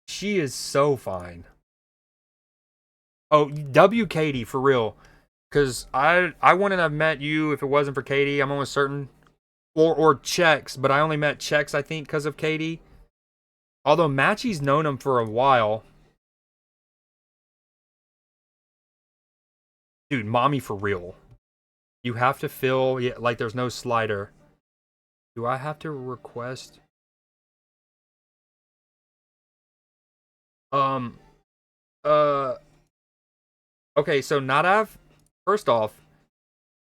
She is so fine. Oh, W Katie, for real. Because I wouldn't have met you if it wasn't for Katie. I'm almost certain. Or Chex, but I only met Chex, I think, because of Katie. Although Matchy's known him for a while. Dude, mommy for real. You have to fill, yeah, like there's no slider. Do I have to request? Okay, so Nadav, first off,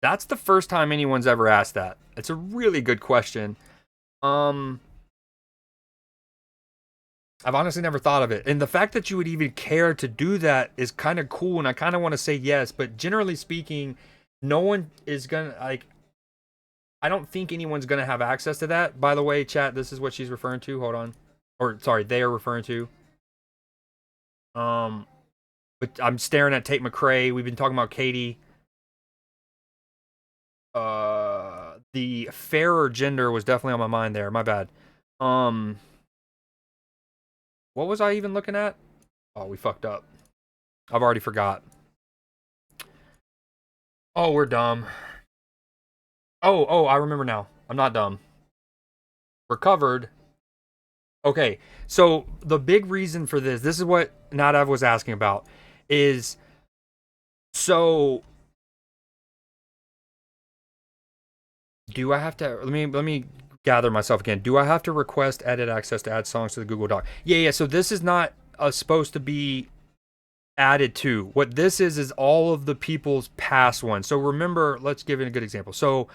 that's the first time anyone's ever asked that. It's a really good question. I've honestly never thought of it. And the fact that you would even care to do that is kind of cool, and I kind of want to say yes, but generally speaking, no one is gonna, like, I don't think anyone's gonna have access to that. By the way, chat, this is what she's referring to. Hold on. Or, sorry, they are referring to. But I'm staring at Tate McRae. We've been talking about Katie. The fairer gender was definitely on my mind there. My bad. What was I even looking at? Oh, we fucked up. I've already forgot. Oh, we're dumb. Oh, I remember now. I'm not dumb. Recovered. Okay, so the big reason for this is what Nadav was asking about, is so do I have to let me gather myself again. Do I have to request edit access to add songs to the Google Doc? Yeah. So this is not supposed to be added to. What this is all of the people's past ones. So remember, let's give it a good example. So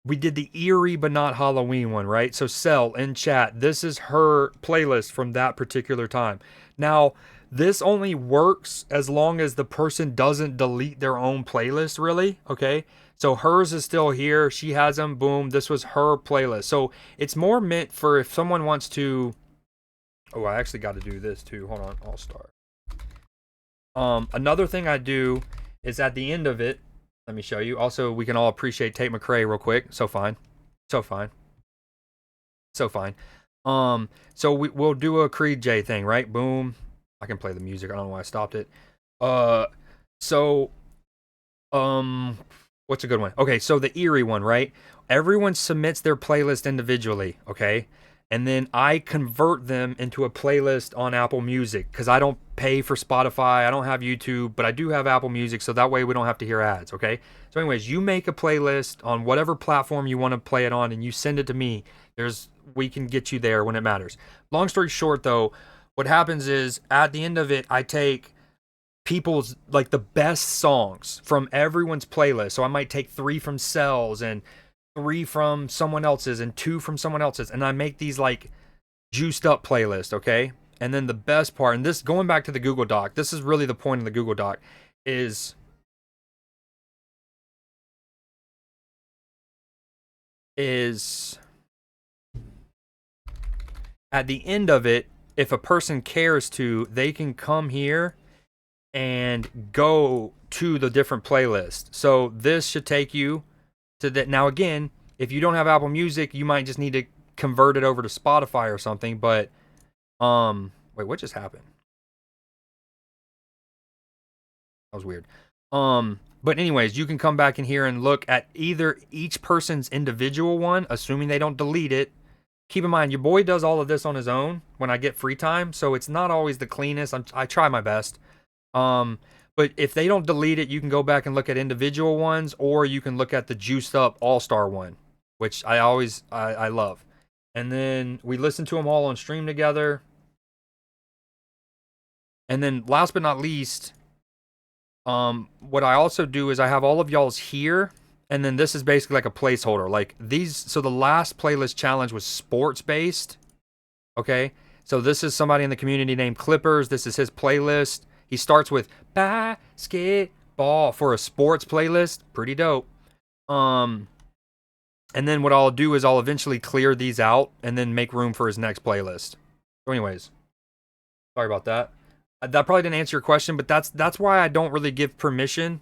we did the eerie but not Halloween one, right? So Cell in chat, this is her playlist from that particular time. Now, this only works as long as the person doesn't delete their own playlist, really, okay? So hers is still here. She has them. Boom. This was her playlist. So it's more meant for if someone wants to... Oh, I actually got to do this too. Hold on. All Star. Another thing I do is at the end of it, let me show you. Also, we can all appreciate Tate McRae real quick. So fine. So fine. So fine. So we'll do a Creed J thing, right? Boom. I can play the music. I don't know why I stopped it. What's a good one? Okay, so the eerie one, right? Everyone submits their playlist individually, okay? And then I convert them into a playlist on Apple Music because I don't pay for Spotify. I don't have YouTube, but I do have Apple Music, so that way we don't have to hear ads, okay? So anyways, you make a playlist on whatever platform you want to play it on, and you send it to me. We can get you there when it matters. Long story short, though, what happens is at the end of it, I take people's, like, the best songs from everyone's playlist. So I might take 3 from Cells and 3 from someone else's and 2 from someone else's, and I make these like juiced up playlists, okay? And then the best part, and this going back to the Google Doc, this is really the point of the Google Doc, is at the end of it, if a person cares to, they can come here and go to the different playlists. So this should take you to that. Now again, if you don't have Apple Music, you might just need to convert it over to Spotify or something. But wait, what just happened? That was weird. But anyways, you can come back in here and look at either each person's individual one, assuming they don't delete it. Keep in mind, your boy does all of this on his own when I get free time, so it's not always the cleanest. I try my best. But if they don't delete it, you can go back and look at individual ones, or you can look at the juiced up all-star one, which I love. And then we listen to them all on stream together. And then last but not least, what I also do is I have all of y'all's here, and then this is basically like a placeholder. Like these, so the last playlist challenge was sports based. Okay. So this is somebody in the community named Clippers. This is his playlist. He starts with basketball for a sports playlist. Pretty dope. And then what I'll do is I'll eventually clear these out and then make room for his next playlist. So anyways, sorry about that. That probably didn't answer your question, but that's why I don't really give permission.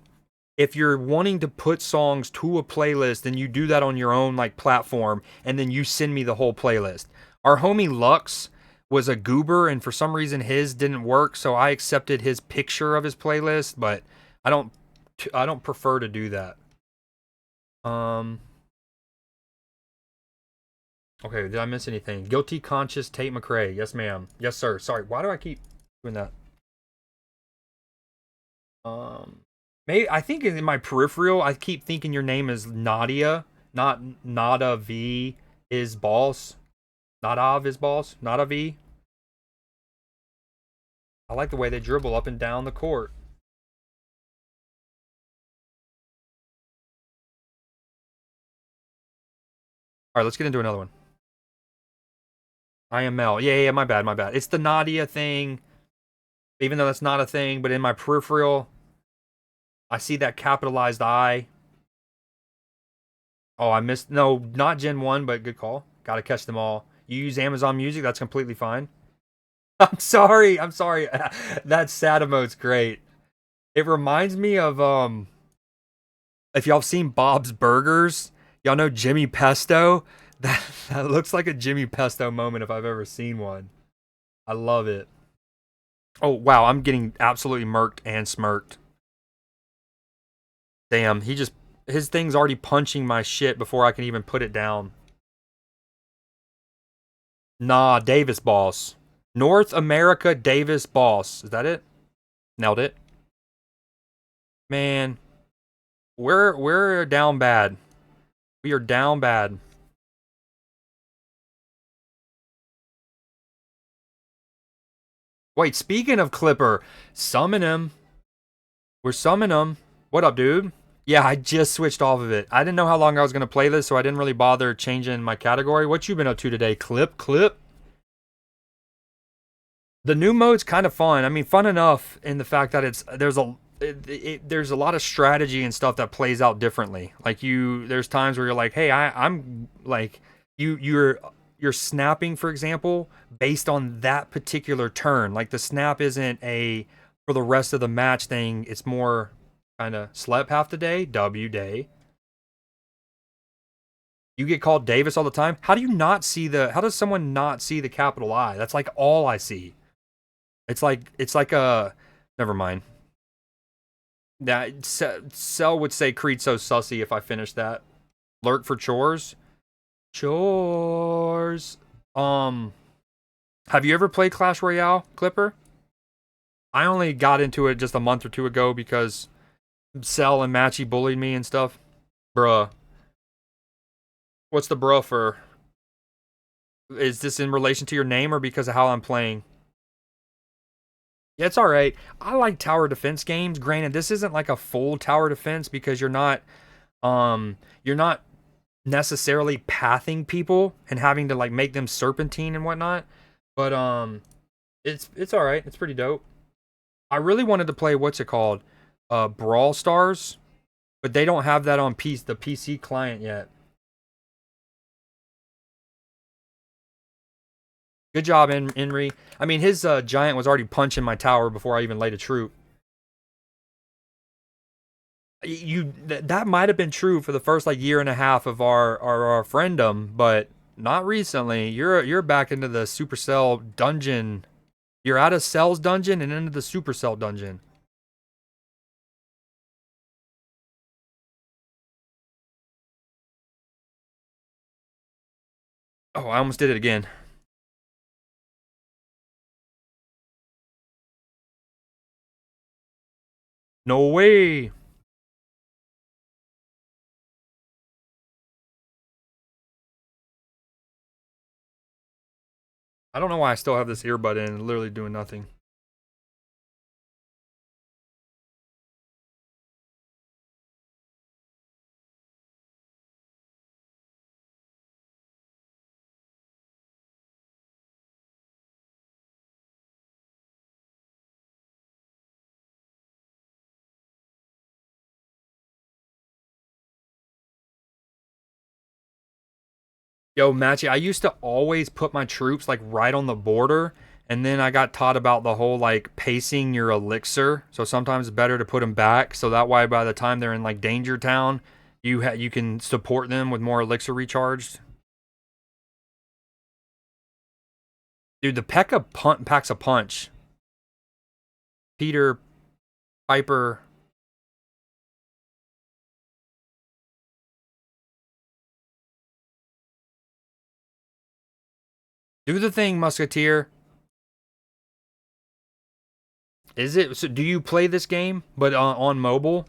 If you're wanting to put songs to a playlist, then you do that on your own like platform, and then you send me the whole playlist. Our homie Lux was a goober, and for some reason his didn't work, so I accepted his picture of his playlist, but I don't prefer to do that. Okay, did I miss anything? Guilty conscious Tate McRae. Yes, ma'am. Yes, sir. Sorry, why do I keep doing that? Maybe I think in my peripheral, I keep thinking your name is Nadia, not Nada V is boss. Nadav is boss. Nada V. I like the way they dribble up and down the court. All right, let's get into another one. IML. Yeah, my bad. It's the Nadia thing. Even though that's not a thing, but in my peripheral, I see that capitalized I. Oh, I missed. No, not Gen 1, but good call. Gotta catch them all. You use Amazon Music, that's completely fine. I'm sorry. That sad emote's great. It reminds me of, if y'all have seen Bob's Burgers, y'all know Jimmy Pesto? That looks like a Jimmy Pesto moment if I've ever seen one. I love it. Oh, wow, I'm getting absolutely murked and smirked. Damn, his thing's already punching my shit before I can even put it down. Nah, Davis Boss. North America Davis Boss. Is that it? Nailed it. Man, we're down bad. We are down bad. Wait, speaking of Clipper, summon him. We're summoning him. What up, dude? Yeah, I just switched off of it. I didn't know how long I was gonna play this, so I didn't really bother changing my category. What you been up to today? Clip. The new mode's kind of fun. I mean, fun enough in the fact that there's a lot of strategy and stuff that plays out differently. Like there's times where you're like, hey, I'm like, you're snapping, for example, based on that particular turn. Like the snap isn't a for the rest of the match thing. It's more kind of slept half the day, W day. You get called Davis all the time. How does someone not see the capital I? That's like all I see. It's like a, never mind. That Cell would say Creed so sussy if I finished that. Lurk for chores. Chores. Have you ever played Clash Royale, Clipper? I only got into it just a month or two ago because Cell and Matchy bullied me and stuff. Bruh. What's the bruh for? Is this in relation to your name or because of how I'm playing? Yeah, it's alright. I like tower defense games. Granted, this isn't like a full tower defense because you're not necessarily pathing people and having to like make them serpentine and whatnot. But it's alright. It's pretty dope. I really wanted to play what's it called? Brawl Stars, but they don't have that on the PC client yet. Good job, Henry. I mean, his giant was already punching my tower before I even laid a troop. That might have been true for the first like year and a half of our friendom, but not recently. You're back into the Supercell dungeon. You're out of Cell's dungeon and into the Supercell dungeon. Oh, I almost did it again. No way. I don't know why I still have this earbud in and literally doing nothing. Yo, Matchy, I used to always put my troops like right on the border, and then I got taught about the whole like pacing your elixir. So sometimes it's better to put them back, so that way by the time they're in like Danger Town, you can support them with more elixir recharged. Dude, the P.E.K.K.A packs a punch. Peter Piper. Do the thing, Musketeer. Is it? So do you play this game, but on mobile?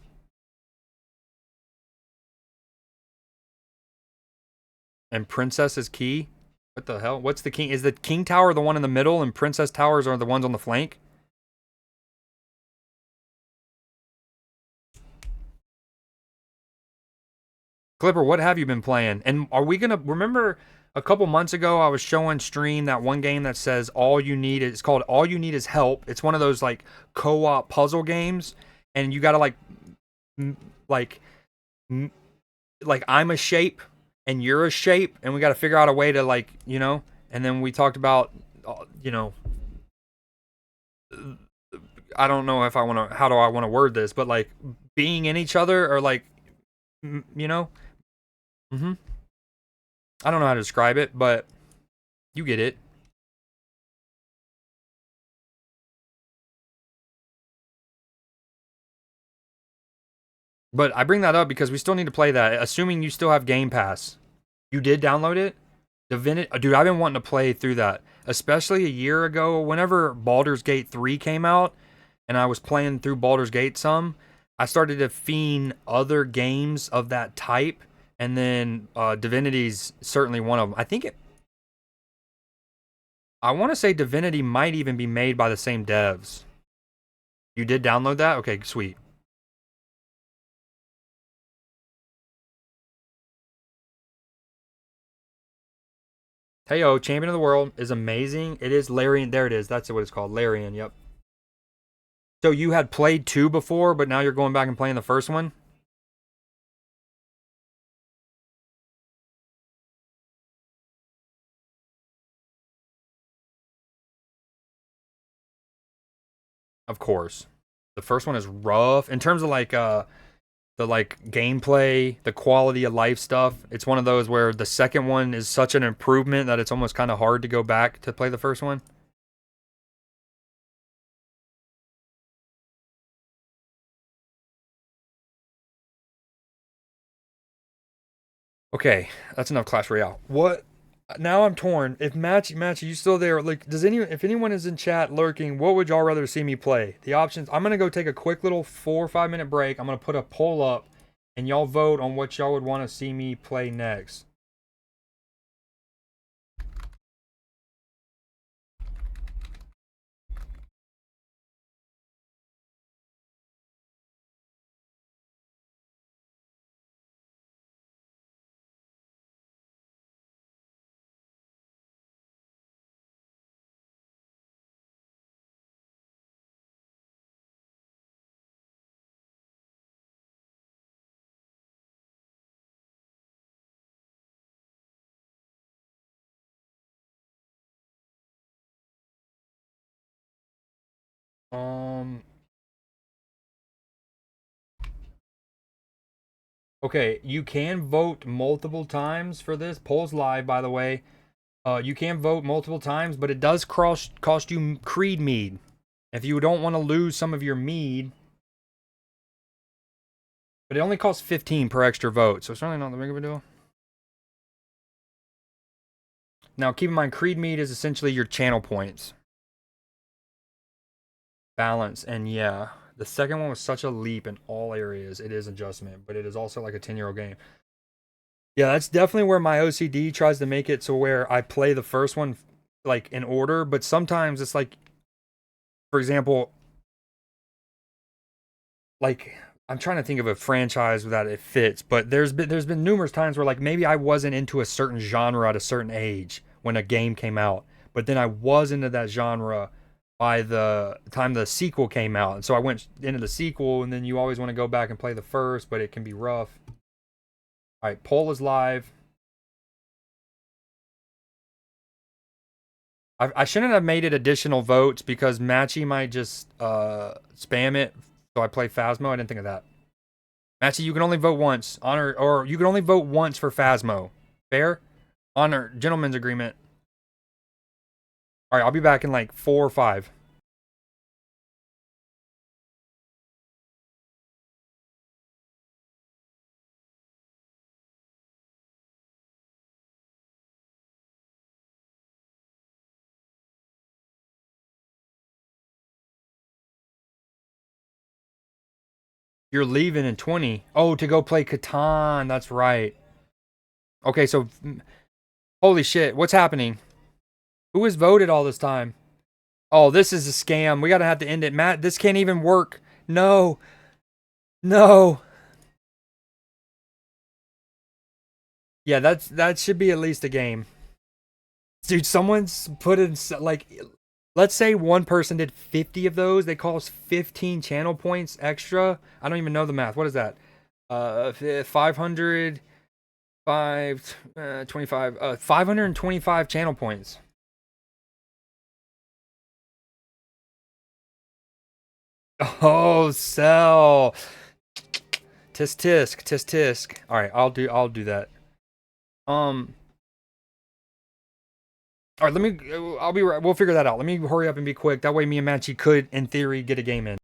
And Princess is key? What the hell? What's the king? Is the King Tower the one in the middle and Princess Towers are the ones on the flank? Clipper, what have you been playing? And are we gonna remember a couple months ago I was showing Stream that one game that says all you need is, it's called All You Need Is Help. It's one of those like co-op puzzle games, and you gotta like I'm a shape and you're a shape, and we gotta figure out a way to like, you know. And then we talked about, you know, I don't know if I want to, how do I want to word this, but like being in each other or like, you know. I don't know how to describe it, but you get it. But I bring that up because we still need to play that, assuming you still have Game Pass. You did download it? Divinity, dude, I've been wanting to play through that, especially a year ago whenever Baldur's Gate 3 came out and I was playing through Baldur's Gate some. I started to fiend other games of that type, and then Divinity's certainly one of them. I think I want to say Divinity might even be made by the same devs. You did download that? Okay, sweet. Heyo, Champion of the World is amazing. It is Larian. There it is. That's what it's called. Larian, yep. So you had played 2 before, but now you're going back and playing the first one? Of course. The first one is rough. In terms of like the like gameplay, the quality of life stuff, it's one of those where the second one is such an improvement that it's almost kind of hard to go back to play the first one. Okay, that's enough Clash Royale. What? Now I'm torn. If Matchy, you still there? Like, if anyone is in chat lurking, what would y'all rather see me play? The options. I'm gonna go take a quick little 4 or 5 minute break. I'm gonna put a poll up, and y'all vote on what y'all would want to see me play next. Um. Okay, you can vote multiple times for this. Poll's live, by the way. You can vote multiple times, but it does cost you Creed mead. If you don't want to lose some of your mead, but it only costs 15 per extra vote, so it's really not that big of a deal. Now, keep in mind, Creed mead is essentially your channel points. Balance, and yeah, the second one was such a leap in all areas. It is adjustment, but it is also like a 10-year-old game. Yeah, that's definitely where my OCD tries to make it to where I play the first one like in order, but sometimes it's like, for example, like I'm trying to think of a franchise that it fits, but there's been numerous times where like maybe I wasn't into a certain genre at a certain age when a game came out, but then I was into that genre by the time the sequel came out. And so I went into the sequel, and then you always want to go back and play the first, but it can be rough. All right, poll is live. I shouldn't have made it additional votes because Matchy might just spam it. So I play Phasmo. I didn't think of that. Matchy, you can only vote once. Honor, or you can only vote once for Phasmo. Fair? Honor, gentleman's agreement. All right, I'll be back in like 4 or 5. You're leaving in 20. Oh, to go play Catan. That's right. Okay, so holy shit, what's happening? Who has voted all this time? Oh, this is a scam. We gotta have to end it. Matt, this can't even work. No. No. Yeah, that should be at least a game. Dude, someone's put in like let's say one person did 50 of those, they cost 15 channel points extra. I don't even know the math. What is that? 500 25 525 channel points. Oh, sell. Tisk tisk tisk tisk. All right, I'll do that. Um all right, let me. I'll be right. We'll figure that out. Let me hurry up and be quick. That way, me and Matchy could, in theory, get a game in.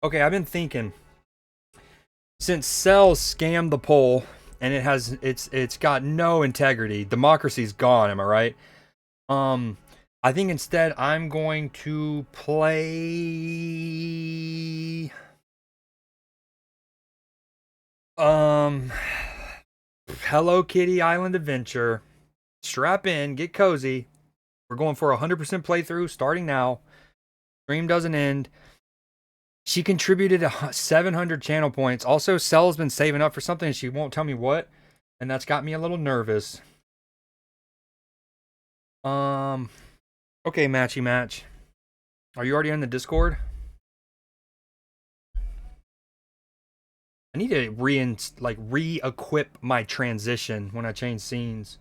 Okay, I've been thinking since Cell scammed the poll and it's got no integrity. Democracy's gone, am I right? Um I think instead I'm going to play um Hello Kitty Island Adventure. Strap in, get cozy. We're going for a 100% playthrough starting now. Stream doesn't end. She contributed 700 channel points. Also, Cell's been saving up for something and she won't tell me what, and that's got me a little nervous. Okay, matchy match. Are you already on the Discord? I need to re-equip my transition when I change scenes.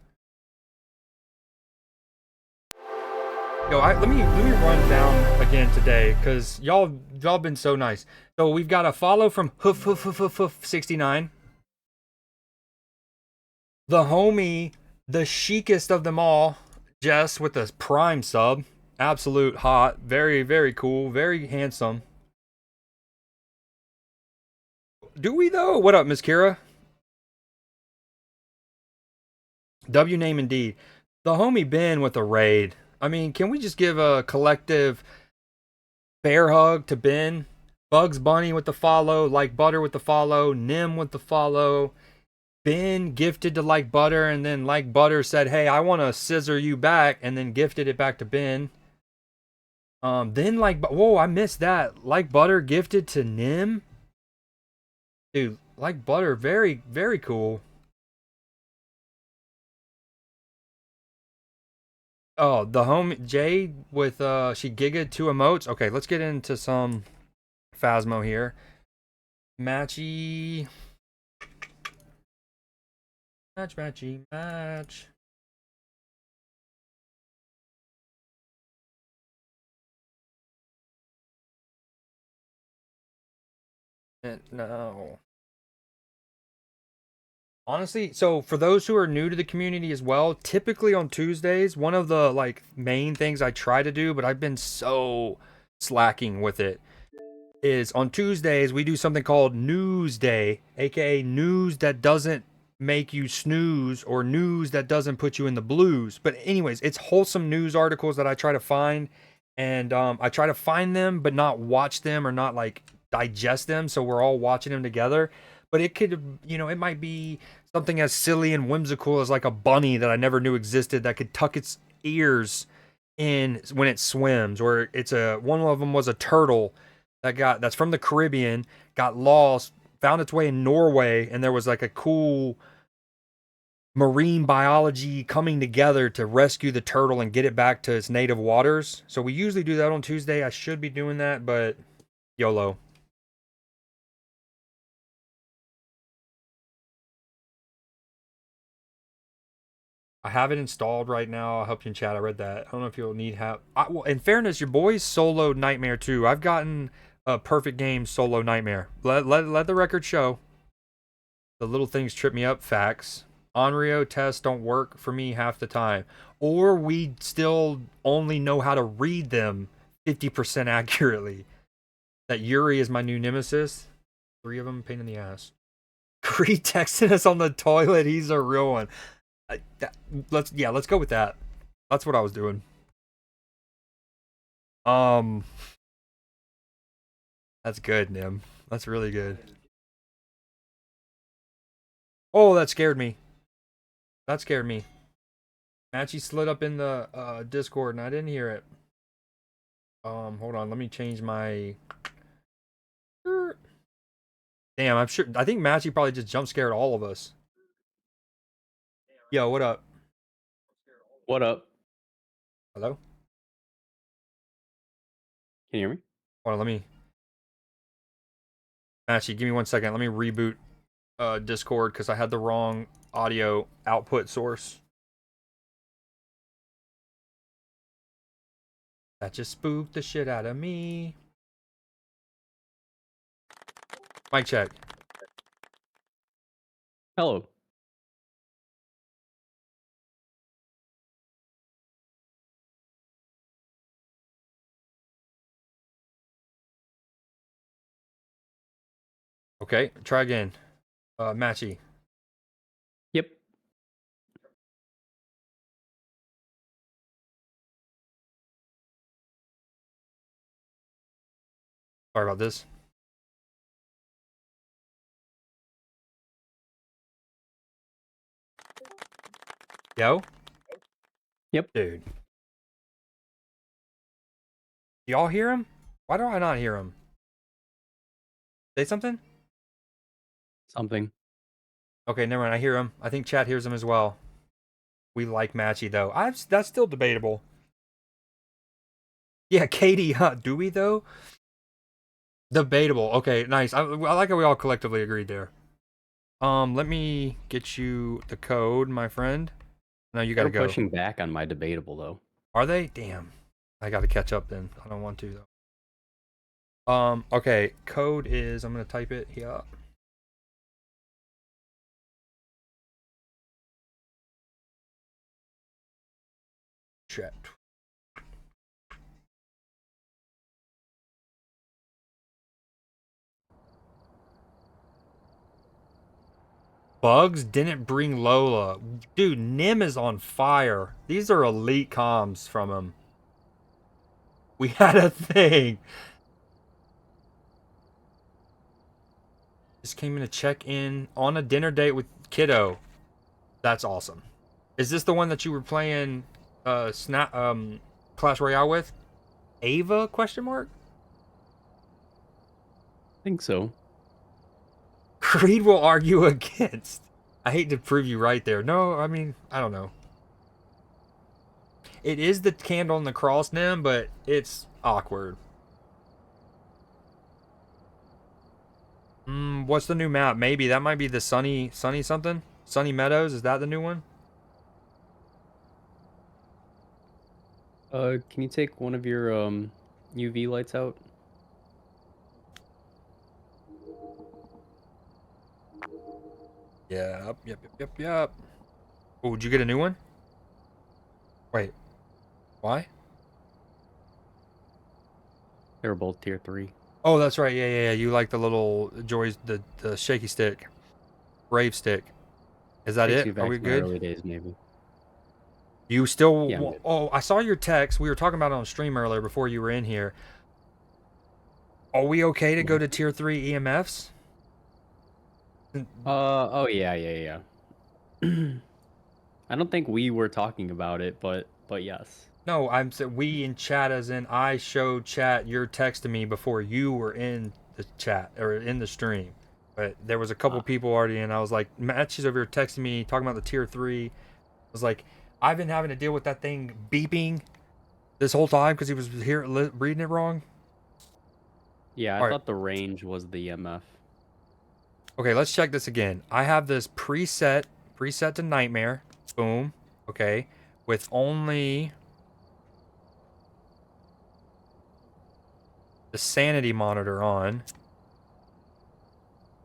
Yo, let me run down again today because y'all been so nice. So we've got a follow from Hoof 69. The homie, the chicest of them all, Jess with the prime sub. Absolute hot. Very, very cool. Very handsome. Do we though? What up, Miss Kira? W name indeed. The homie Ben with a raid. I mean, can we just give a collective bear hug to Ben? Bugs Bunny with the follow, Like Butter with the follow, Nim with the follow. Ben gifted to Like Butter, and then Like Butter said, "Hey, I want to scissor you back," and then gifted it back to Ben. Then whoa, I missed that. Like Butter gifted to Nim. Dude, Like Butter, very, very cool. Oh, the home Jay with she gigged 2 emotes. Okay, let's get into some Phasmo here. Matchy. Match. No. Honestly, so for those who are new to the community as well, typically on Tuesdays, one of the main things I try to do, but I've been so slacking with it, is on Tuesdays we do something called News Day, aka news that doesn't make you snooze or news that doesn't put you in the blues. But anyways, it's wholesome news articles that I try to find, and I try to find them but not watch them or not digest them, so we're all watching them together. But it could, it might be something as silly and whimsical as like a bunny that I never knew existed that could tuck its ears in when it swims, or one of them was a turtle that's from the Caribbean, got lost, found its way in Norway, and there was like a cool marine biology coming together to rescue the turtle and get it back to its native waters. So we usually do that on Tuesday. I should be doing that, but YOLO. I have it installed right now. I'll help you in chat. I read that. I don't know if you'll need help. Well, in fairness, your boy's solo Nightmare too. I've gotten a perfect game solo Nightmare. Let the record show. The little things trip me up. Facts. Onryo tests don't work for me half the time. Or we still only know how to read them 50% accurately. That Yuri is my new nemesis. 3 of them, pain in the ass. Creed texting us on the toilet. He's a real one. Let's go with that. That's what I was doing. That's good, Nim. That's really good. Oh, that scared me. Matchy slid up in the Discord and I didn't hear it. Hold on, let me change my. Damn, I think Matchy probably just jump scared all of us. Yo, what up? What up? Hello? Can you hear me? Hold on, let me. Matchy, give me 1 second. Let me reboot Discord because I had the wrong audio output source. That just spooked the shit out of me. Mic check. Hello. Okay, try again. Matchy. Yep. Sorry about this. Yo? Yep. Dude. Y'all hear him? Why do I not hear him? Say something? Something. Okay, never mind. I hear him. I think chat hears him as well. We like Matchy though. That's still debatable. Yeah, Katie, huh? Do we though? Debatable. Okay, nice. I like how we all collectively agreed there. Let me get you the code, my friend. No, you gotta They're go. pushing back on my debatable though. Are they? Damn. I gotta catch up then. I don't want to though. Okay, code is, I'm gonna type it here. Chat. Bugs didn't bring Lola. Dude, Nim is on fire. These are elite comms from him. We had a thing. Just came in to check in on a dinner date with Kiddo. That's awesome. Is this the one that you were playing Clash Royale with? Ava question mark? I think so. Creed will argue against. I hate to prove you right there. No, I mean, I don't know. It is the candle and the cross, Nim, but it's awkward. What's the new map? Maybe that might be the Sunny something? Sunny Meadows, is that the new one? Can you take one of your UV lights out? Yep. Oh, did you get a new one? Wait. Why? They were both tier 3. Oh, that's right. Yeah. You like the little Joy's the shaky stick. Brave stick. Is that Takes it? me Are back we to my good? early days, maybe. You still Yeah, I'm good. Oh, I saw your text. We were talking about it on stream earlier before you were in here. Are we okay to go to tier 3 EMFs? Oh yeah. I don't think we were talking about it, but yes. No, I'm saying we in chat as in I showed chat your text to me before you were in the chat or in the stream. But there was a couple Ah. people already and I was like, Match is over here texting me talking about the tier 3. I was like, I've been having to deal with that thing beeping this whole time because he was here reading it wrong. Yeah, I All right. thought the range was the EMF. Okay, let's check this again. I have this preset to Nightmare. Boom. Okay. With only the sanity monitor on.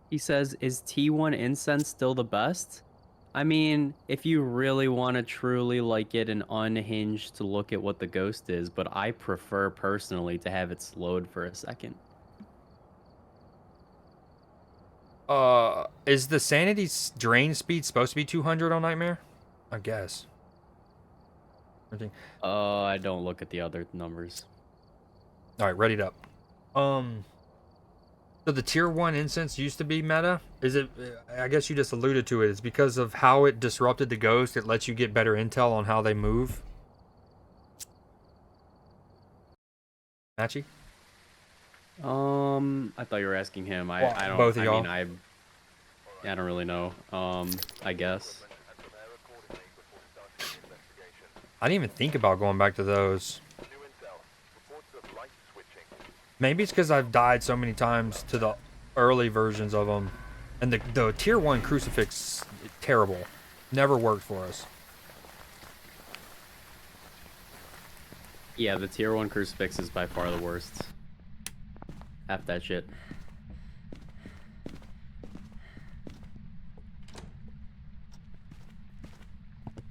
He says, is T1 incense still the best? I mean, if you really want to truly like get an unhinged look at what the ghost is, but I prefer personally to have it slowed for a second. Is the sanity drain speed supposed to be 200 on Nightmare? I guess. I don't look at the other numbers. All right, ready up. So the tier 1 instance used to be meta. Is it? I guess you just alluded to it. It's because of how it disrupted the ghost. It lets you get better intel on how they move. Matchy? I thought you were asking him. Well, I don't. both of I y'all. mean, I don't really know. I guess. I didn't even think about going back to those. Maybe it's because I've died so many times to the early versions of them. And the tier 1 crucifix, terrible. Never worked for us. Yeah, the tier 1 crucifix is by far the worst. F that shit.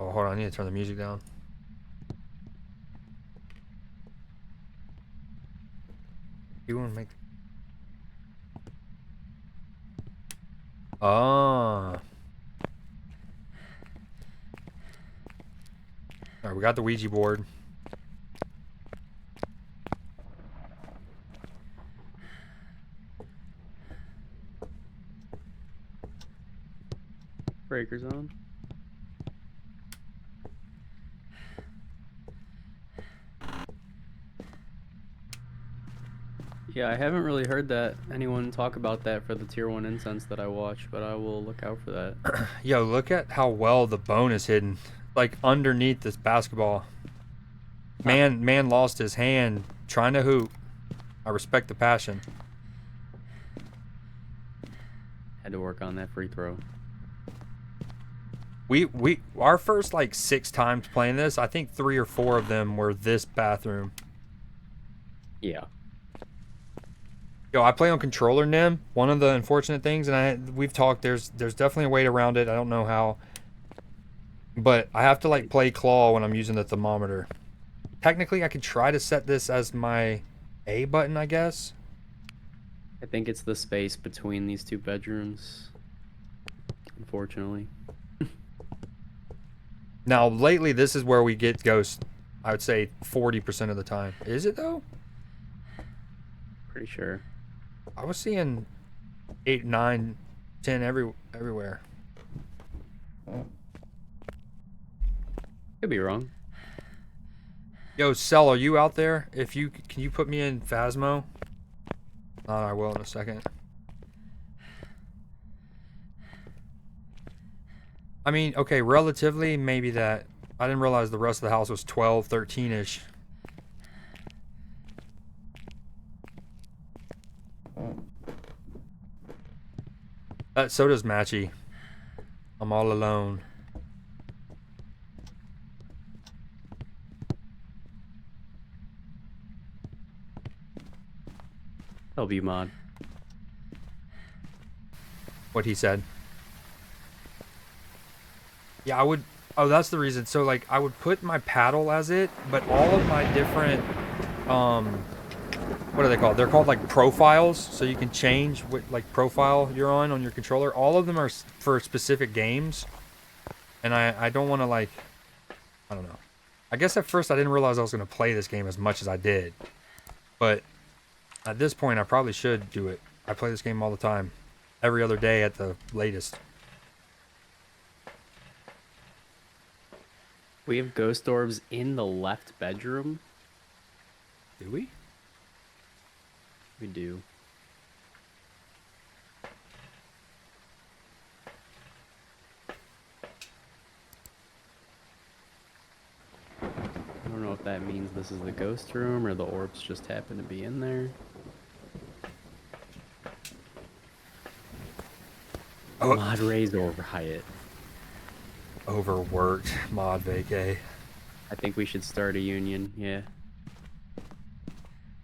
Oh, hold on. I need to turn the music down. You want to make... Oh. Alright, we got the Ouija board. Breaker zone. Yeah, I haven't really heard that anyone talk about that for the tier 1 incense that I watch, but I will look out for that. Yo, look at how well the bone is hidden. Like underneath this basketball. Man lost his hand trying to hoop. I respect the passion. Had to work on that free throw. Our first like 6 times playing this, I think 3 or 4 of them were this bathroom. Yeah. Yo, I play on controller, Nim. One of the unfortunate things, and we've talked, there's definitely a way around it. I don't know how. But I have to like play claw when I'm using the thermometer. Technically, I could try to set this as my A button, I guess. I think it's the space between these 2 bedrooms. Unfortunately. Now, lately, this is where we get ghosts. I would say 40% of the time. Is it though? Pretty sure. I was seeing 8, 9, 10 everywhere. Could be wrong. Yo, Cell, are you out there? Can you put me in Phasmo? I will in a second. I mean, okay, relatively, maybe that. I didn't realize the rest of the house was 12, 13-ish. So does Matchy. I'm all alone. LB mod. What he said. Yeah, I would. Oh, that's the reason. So, like, I would put my paddle as it, but all of my different, what are they called? They're called, like, profiles. So you can change what, like, profile you're on your controller. All of them are for specific games. And I don't want to, like, I don't know. I guess at first I didn't realize I was going to play this game as much as I did. But at this point, I probably should do it. I play this game all the time. Every other day at the latest. We have ghost orbs in the left bedroom. Do we? We do. I don't know if that means this is the ghost room or the orbs just happen to be in there. Oh. Mod raised over Hyatt. Overworked mod vacay. I think we should start a union, yeah.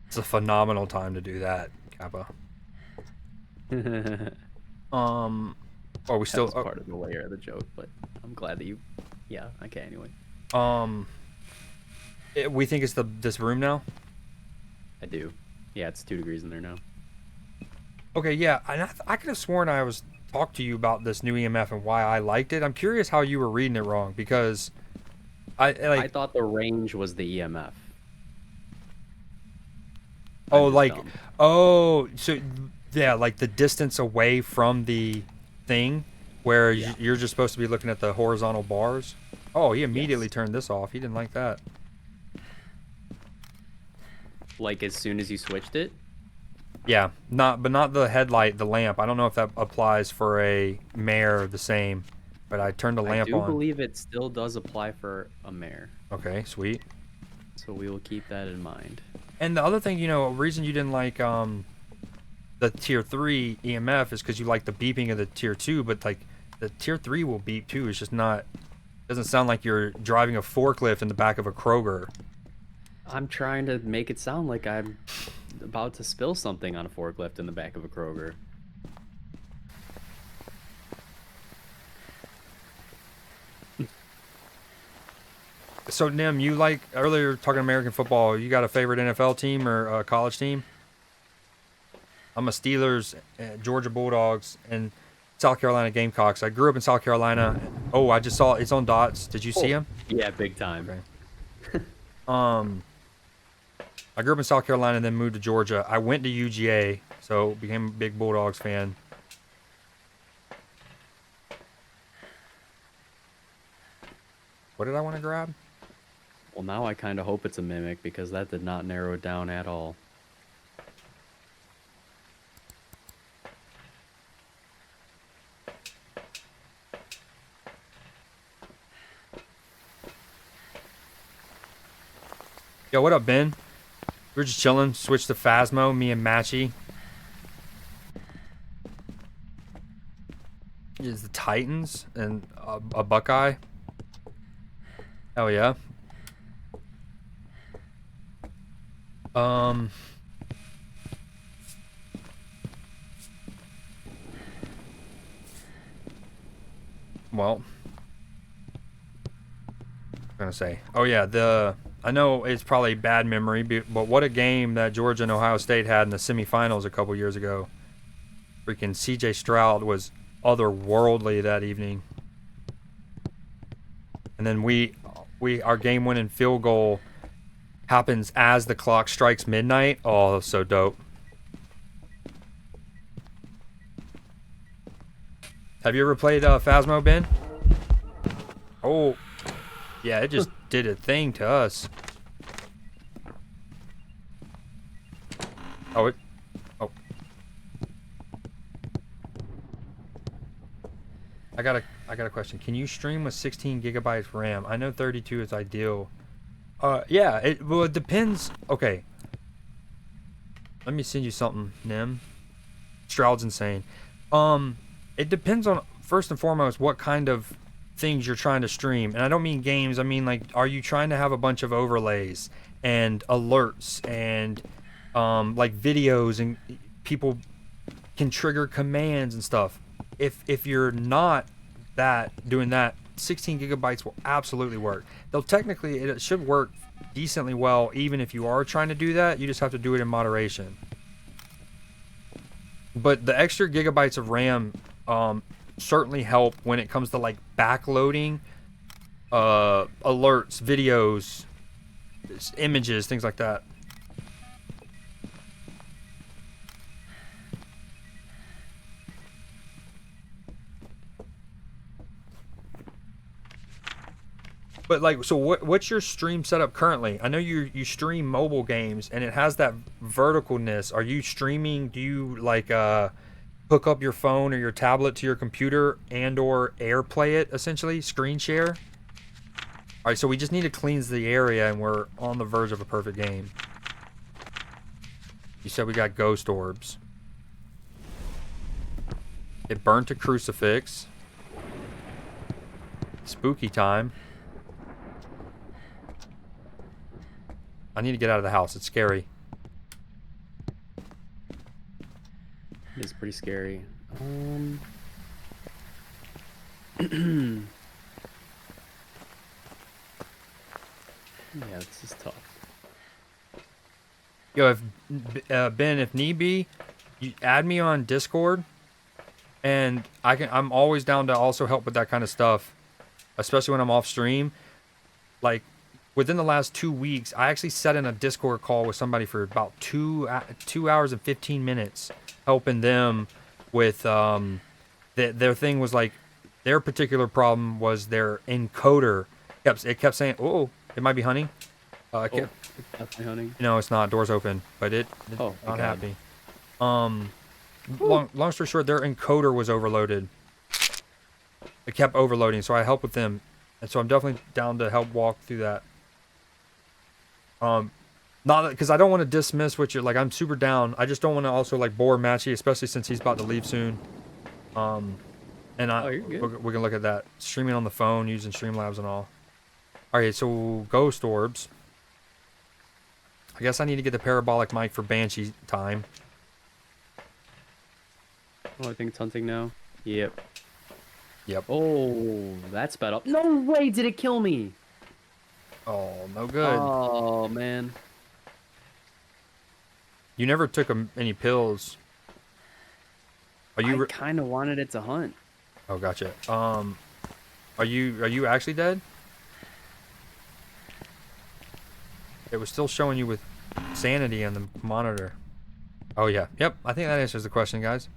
It's a phenomenal time to do that, Kappa. Are we still? That was part of the layer of the joke, but I'm glad that you. Yeah. Okay. Anyway. We think it's this room now. I do. Yeah, it's 2 degrees in there now. Okay, yeah, and I could have sworn I was talked to you about this new EMF and why I liked it. I'm curious how you were reading it wrong because I thought the range was the EMF. Oh, I'm just like, dumb. oh, so yeah, like the distance away from the thing where Yeah. you're just supposed to be looking at the horizontal bars. Oh, he immediately Yes. turned this off. He didn't like that. Like as soon as you switched it. Yeah, not the headlight, the lamp. I don't know if that applies for a mare the same, but I turned the I lamp do on. believe it still does apply for a mare, Okay, sweet. so we will keep that in mind. And the other thing, a reason you didn't like the tier 3 EMF is because you like the beeping of the tier 2, but like the tier 3 will beep too. It's just not. Doesn't sound like you're driving a forklift in the back of a Kroger. I'm trying to make it sound like I'm about to spill something on a forklift in the back of a Kroger. So Nim, you like earlier talking American football. You got a favorite NFL team or a college team? I'm a Steelers, Georgia Bulldogs, and South Carolina Gamecocks. I grew up in South Carolina. Oh, I just saw it's on Dots. Did you see him? Yeah, big time. Okay. I grew up in South Carolina and then moved to Georgia. I went to UGA, so became a big Bulldogs fan. What did I want to grab? Well, now I kind of hope it's a mimic because that did not narrow it down at all. Yo, what up, Ben? We're just chilling. Switched to Phasmo, me and Matchy. Is the Titans and a Buckeye. Oh yeah. Well, I'm gonna say. Oh yeah, I know it's probably bad memory, but what a game that Georgia and Ohio State had in the semifinals a couple years ago. Freaking C.J. Stroud was otherworldly that evening. And then our game-winning field goal happens as the clock strikes midnight. Oh, so dope. Have you ever played Phasmo, Ben? Oh, yeah, it just did a thing to us. Oh. I got a question. Can you stream with 16 gigabytes RAM? I know 32 is ideal. Yeah, it depends. Okay. Let me send you something, Nim. Stroud's insane. It depends on, first and foremost, what kind of things you're trying to stream. And I don't mean games. I mean, like, are you trying to have a bunch of overlays and alerts and like videos, and people can trigger commands and stuff? If you're not doing that, 16 gigabytes will absolutely work. Though technically it should work decently well even if you are trying to do that. You just have to do it in moderation. But the extra gigabytes of RAM certainly help when it comes to like backloading alerts, videos, images, things like that. But like, so what's your stream setup currently? I know you stream mobile games and it has that verticalness. Are you streaming? Do you like hook up your phone or your tablet to your computer and or AirPlay it, essentially screen share? All right, so we just need to cleanse the area and we're on the verge of a perfect game. You said we got ghost orbs. It burnt a crucifix. Spooky time. I need to get out of the house. It's scary. It's pretty scary. Yeah, this is tough. Yo, Ben, if need be, you add me on Discord, and I'm always down to also help with that kind of stuff, especially when I'm off stream. Like, within the last 2 weeks, I actually set in a Discord call with somebody for about 2 hours and 15 minutes, helping them with their thing was like, their particular problem was their encoder kept saying, oh, it might be hunting. Definitely hunting. No, it's not. Door's open, but it's Oh, not God. happy. Long story short, their encoder was overloaded. It kept overloading, so I helped with them, and so I'm definitely down to help walk through that. Not because I don't want to dismiss what you're like. I'm super down. I just don't want to also like bore Matchy, especially since he's about to leave soon. And you're good. we're gonna look at that streaming on the phone using Streamlabs and all. All right, so ghost orbs. I guess I need to get the parabolic mic for Banshee time. Oh, I think it's hunting now. Yep. Yep. Oh, that's sped up. No way did it kill me. Oh, no good. Oh, man. You never took any pills. Are you? I kind of wanted it to hunt. Oh, gotcha. Are you actually dead? It was still showing you with sanity on the monitor. Oh yeah. Yep. I think that answers the question, guys.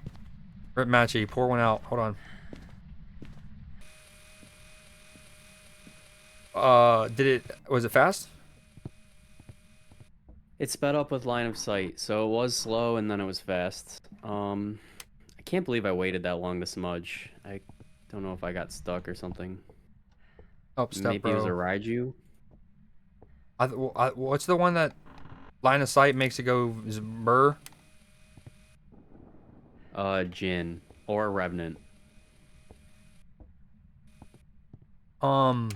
Rip Matchy, pour one out. Hold on. Was it fast? It sped up with line of sight, so it was slow and then it was fast. I can't believe I waited that long to smudge. I don't know if I got stuck or something. Oh, step Maybe it was a bro. Raiju. What's the one that line of sight makes it go burr? Jin or a Revenant. Do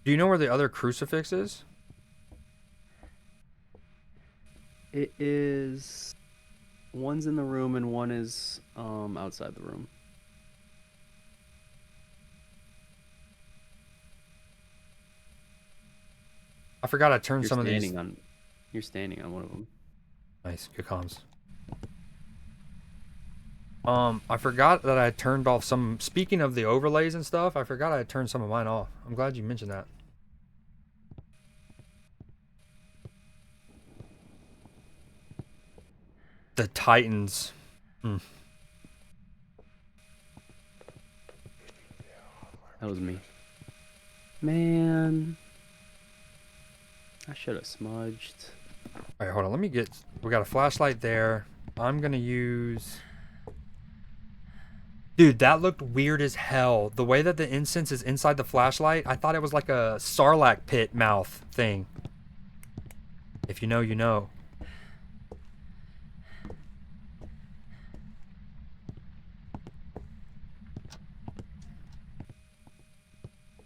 you know where the other crucifix is? It is. One's in the room and one is outside the room. I forgot I turned You're some of these. standing on. You're standing on one of them. Nice, good comms. I forgot that I turned off some. Speaking of the overlays and stuff, I forgot I had turned some of mine off. I'm glad you mentioned that. The Titans. That was me. Man. I should have smudged. Alright, hold on. Let me get... We got a flashlight there. I'm gonna use... Dude, that looked weird as hell. The way that the incense is inside the flashlight, I thought it was like a Sarlacc pit mouth thing. If you know, you know.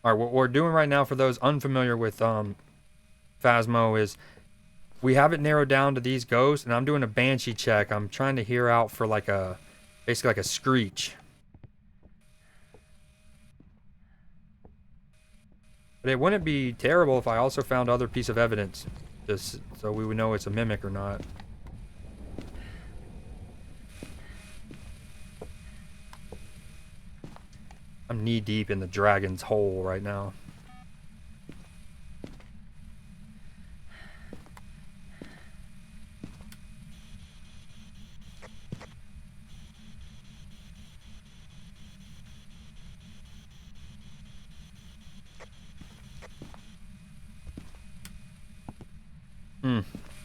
Alright, what we're doing right now for those unfamiliar with Phasmo is we have it narrowed down to these ghosts, and I'm doing a Banshee check. I'm trying to hear out for like a... basically like a screech. But it wouldn't be terrible if I also found other piece of evidence, just so we would know it's a mimic or not. I'm knee deep in the dragon's hole right now.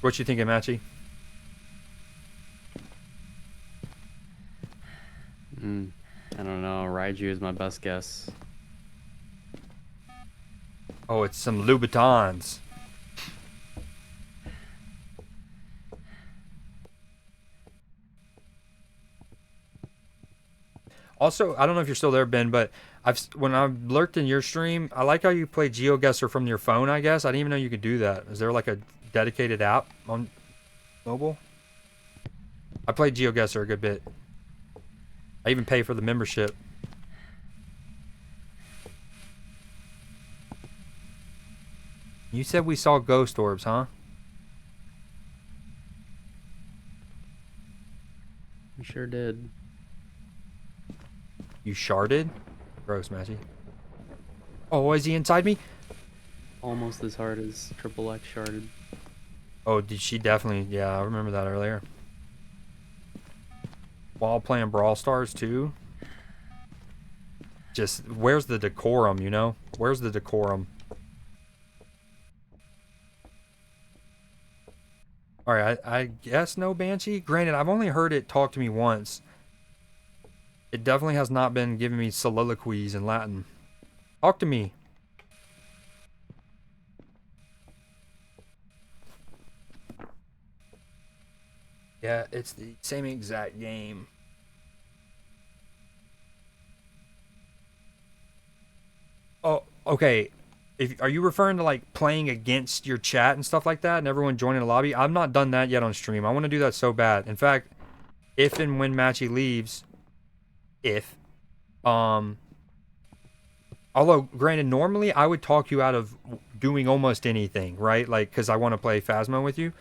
What you thinking, Matchy? I don't know. Raiju is my best guess. Oh, it's some Louboutins. Also, I don't know if you're still there, Ben, but when I've lurked in your stream, I like how you play GeoGuessr from your phone, I guess. I didn't even know you could do that. Is there like a dedicated app on mobile? I play GeoGuessr a good bit. I even pay for the membership. You said we saw ghost orbs, huh? We sure did. You sharded? Gross, Matchy. Oh, is he inside me? Almost as hard as Triple X sharded. Oh, did she definitely? Yeah, I remember that earlier. While playing Brawl Stars too. Just, where's the decorum, you know? Where's the decorum? Alright, I guess no Banshee. Granted, I've only heard it talk to me once. It definitely has not been giving me soliloquies in Latin. Talk to me. Yeah, it's the same exact game. Oh, okay. Are you referring to like playing against your chat and stuff like that and everyone joining the lobby? I've not done that yet on stream. I want to do that so bad. In fact, if and when Matchy leaves, although granted, normally I would talk you out of doing almost anything, right? Like, because I want to play Phasmo with you.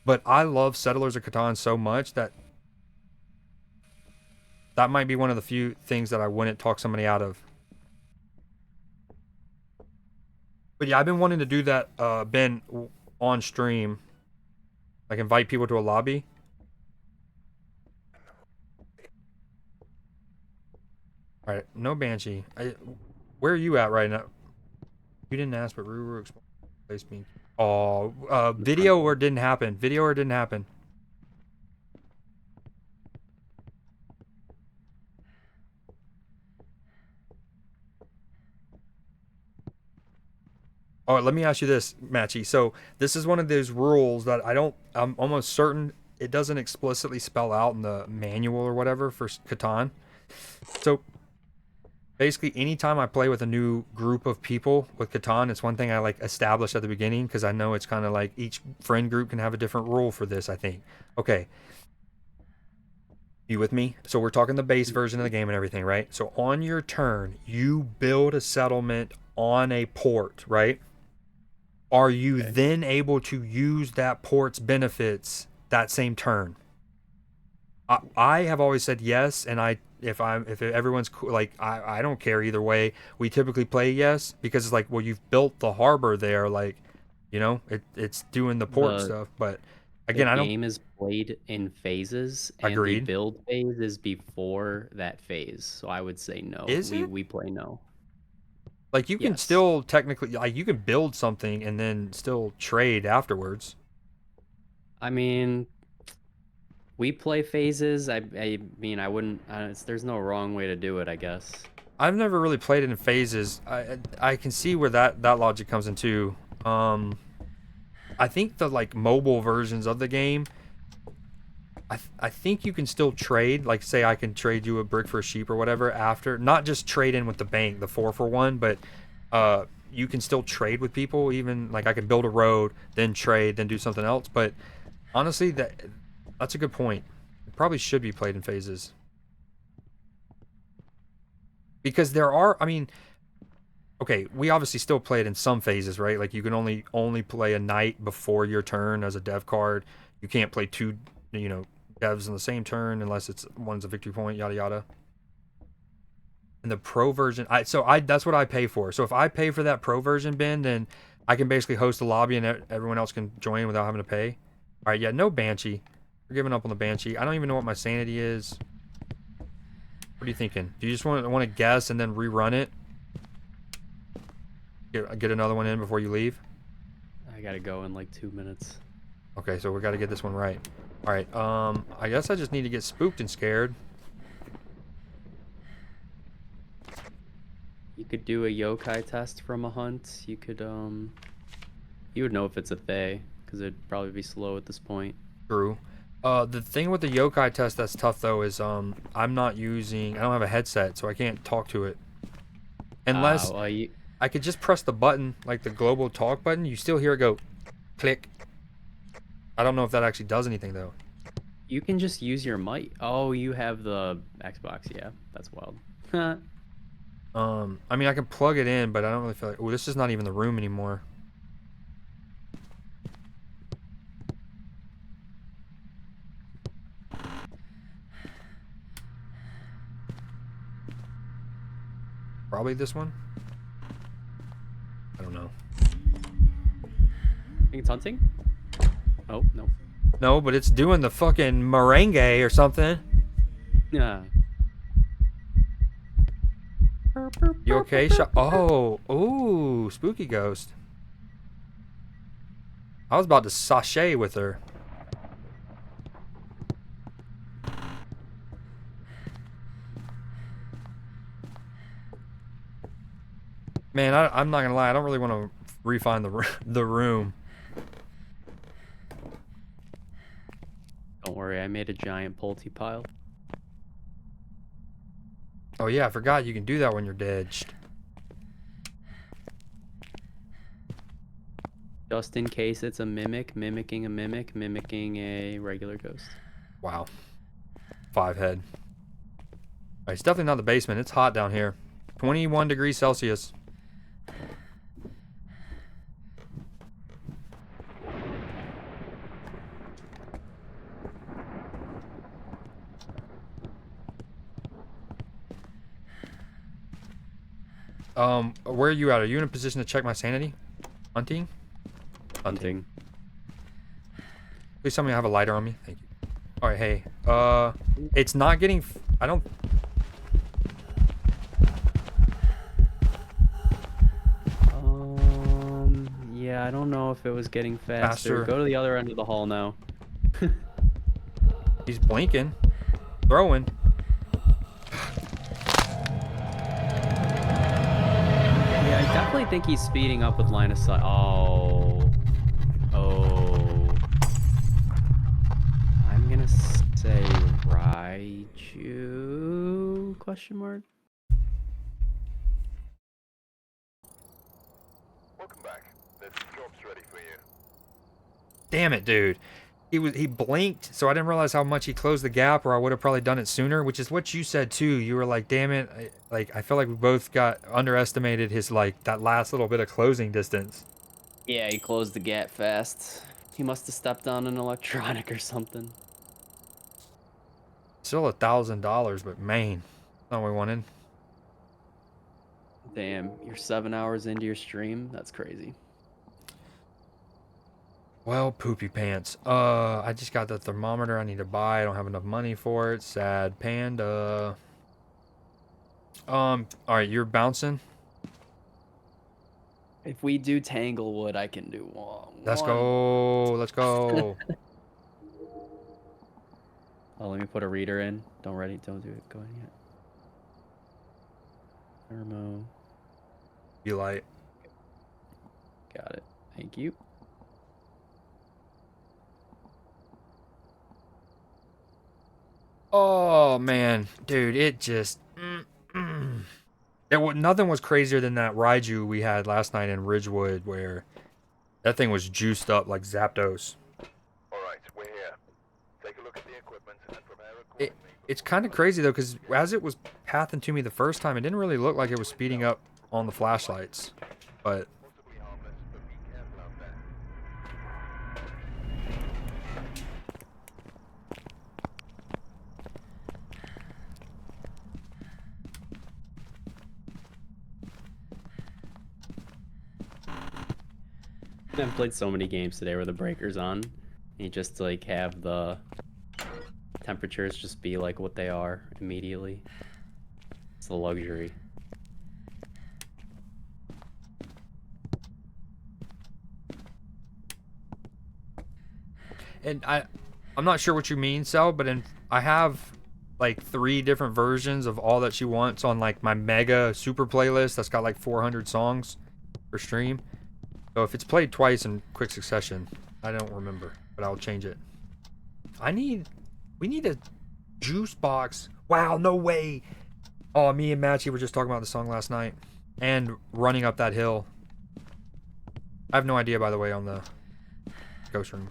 But I love Settlers of Catan so much that that might be one of the few things that I wouldn't talk somebody out of. But yeah, I've been wanting to do that, Ben, on stream. Like invite people to a lobby. All right, no Banshee. Where are you at right now? You didn't ask, but Ruru explained place being. Oh, video or didn't happen. Video or didn't happen. All right, let me ask you this, Matchy. So this is one of those rules that I'm almost certain it doesn't explicitly spell out in the manual or whatever for Catan. So basically, anytime I play with a new group of people with Catan, it's one thing I like establish at the beginning because I know it's kind of like each friend group can have a different rule for this, I think. Okay. You with me? So we're talking the base version of the game and everything, right? So on your turn, you build a settlement on a port, right? Are you then able to use that port's benefits that same turn? I have always said yes, and if everyone's cool, like I don't care either way. We typically play yes because it's like, well, you've built the harbor there, like, you know, it's doing the port stuff. But again, I The don't. game is played in phases, and the Agreed. build phase is before that phase. So I would say no. Is it? We play no. Like you can Yes. still technically, like you can build something and then still trade afterwards. I mean, we play phases. I mean, I wouldn't. There's no wrong way to do it, I guess. I've never really played it in phases. I can see where that logic comes into. I think the like mobile versions of the game, I think you can still trade. Like say I can trade you a brick for a sheep or whatever after, not just trade in with the bank, the 4-for-1, but you can still trade with people. Even like I could build a road, then trade, then do something else. But honestly, that's a good point. It probably should be played in phases. Because there are, I mean, okay, we obviously still play it in some phases, right? Like you can only play a knight before your turn as a dev card. You can't play two, devs in the same turn unless one's a victory point, yada yada. And the pro version, that's what I pay for. So if I pay for that pro version, Ben, then I can basically host a lobby and everyone else can join without having to pay. All right, yeah, no Banshee. We're giving up on the Banshee. I don't even know what my sanity is. What are you thinking? Do you just want to guess and then rerun it? Get another one in before you leave? I gotta go in like 2 minutes. Okay, so we got to get this one right. All right, I guess I just need to get spooked and scared. You could do a yokai test from a hunt. You could you would know if it's a Fae because it'd probably be slow at this point. True. The thing with the yokai test that's tough though is I don't have a headset, so I can't talk to it. Unless I could just press the button, like the global talk button. You still hear it go click. I don't know if that actually does anything though. You can just use your mic. Oh, you have the Xbox. Yeah, that's wild. I mean, I can plug it in, but I don't really feel like. Oh, this is not even the room anymore. Probably this one. I don't know. I think it's hunting. Oh no. No, but it's doing the fucking merengue or something. Yeah. You okay? Ooh, spooky ghost. I was about to sashay with her. Man, I'm not gonna lie. I don't really want to refine the room. Don't worry, I made a giant Pulte pile. Oh yeah, I forgot you can do that when you're dead. Just in case it's a mimic, mimicking a mimic, mimicking a regular ghost. Wow. 5 head. Alright, it's definitely not the basement. It's hot down here. 21 degrees Celsius. Where are you at? Are you in a position to check my sanity? Hunting? Hunting. Please tell me I have a lighter on me. Thank you. All right, hey. It's not getting. I don't. Yeah, I don't know if it was getting faster. Faster. Go to the other end of the hall now. He's blinking, throwing. Yeah, I definitely think he's speeding up with line of sight. Oh. I'm gonna say Raiju? Question mark. Welcome back. The job's ready for you. Damn it, dude. He blinked, so I didn't realize how much he closed the gap, or I would have probably done it sooner, which is what you said too. You were like, damn it. I feel like we both got underestimated his, like, that last little bit of closing distance. Yeah, he closed the gap fast. He must have stepped on an electronic or something. Still $1,000, but man, that's not what we wanted. Damn, you're 7 hours into your stream? That's crazy. Well, poopy pants. I just got the thermometer I need to buy. I don't have enough money for it. Sad panda. Alright, you're bouncing. If we do Tanglewood, I can do one. Let's go. Let's go. Oh, let me put a reader in. Don't do it. Go in yet. Thermo. Be light. Got it. Thank you. Oh man, dude, it just nothing was crazier than that Raiju we had last night in Ridgewood, where that thing was juiced up like Zapdos. Alright, we're here. Take a look at the equipment and prepare accordingly. It's kind of crazy though, because as it was pathing to me the first time, it didn't really look like it was speeding up on the flashlights, but Possibly harmless, but be careful out there. I've played so many games today where the breaker's on. And you just like have the temperatures just be like what they are immediately. It's a luxury. and I'm not sure what you mean, Sal, but I have like 3 different versions of All That She Wants on like my mega super playlist that's got like 400 songs per stream. So if it's played twice in quick succession, I don't remember, but I'll change it. We need a juice box. Wow, no way. Oh, me and Matchy were just talking about the song last night and running up that hill. I have no idea, by the way, on the ghost room.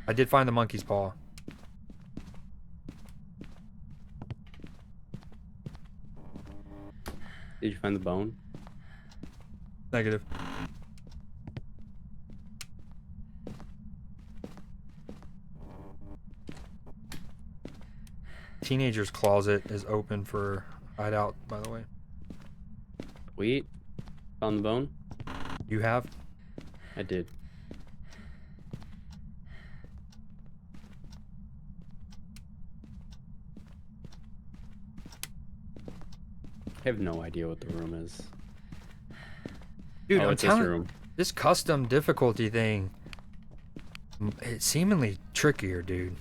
I did find the monkey's paw. Did you find the bone? Negative. Teenager's closet is open for hideout, by the way. Sweet. Found the bone? You have? I did. I have no idea what the room is. Dude, Oh, I'm it's this telling room. this custom difficulty thing, it's seemingly trickier, dude.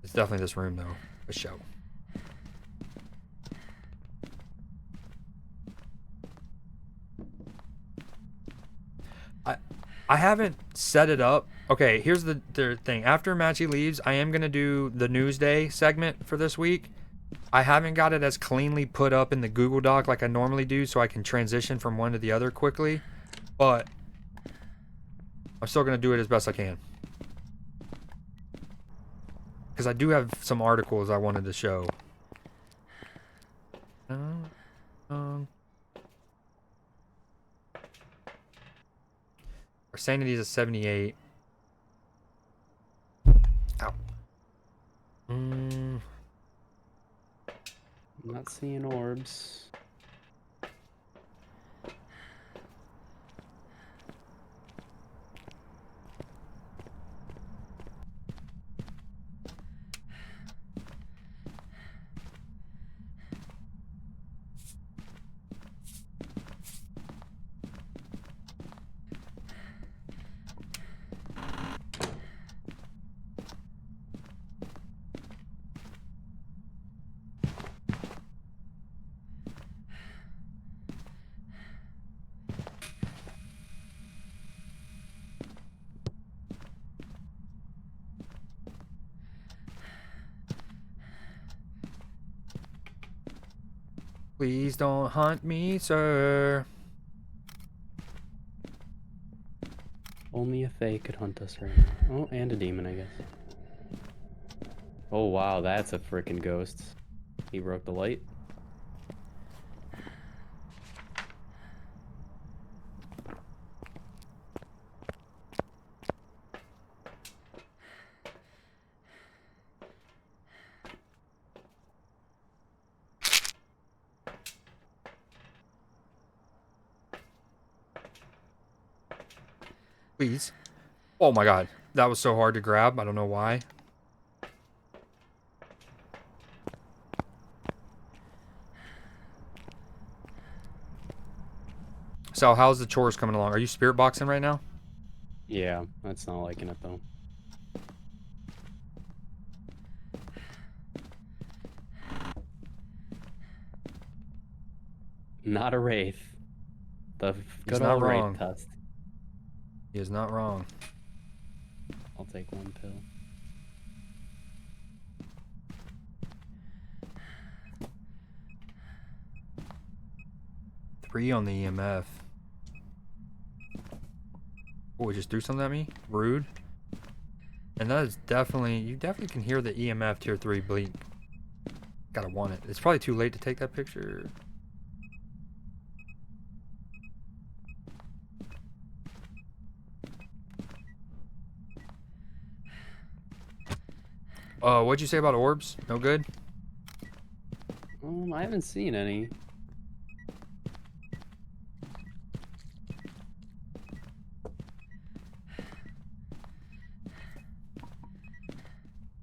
It's definitely this room, though. For sure. I haven't set it up. Okay, here's the thing. After Matchy leaves, I am going to do the Newsday segment for this week. I haven't got it as cleanly put up in the Google Doc like I normally do, so I can transition from one to the other quickly. But I'm still going to do it as best I can. Because I do have some articles I wanted to show. Our sanity is a 78. Ow. I'm not seeing orbs. Please don't hunt me, sir. Only a Fae could hunt us right now. Oh, and a demon, I guess. Oh wow, that's a freaking ghost. He broke the light. Please. Oh my god. That was so hard to grab. I don't know why. So, how's the chores coming along? Are you spirit boxing right now? Yeah, that's not liking it though. Not a wraith. The good not old wrong. wraith test. He is not wrong. I'll take one pill. Three on the EMF. Oh, he just threw something at me? Rude. And that is definitely, you definitely can hear the EMF tier 3 bleep. Gotta want it. It's probably too late to take that picture. What'd you say about orbs? No good? I haven't seen any.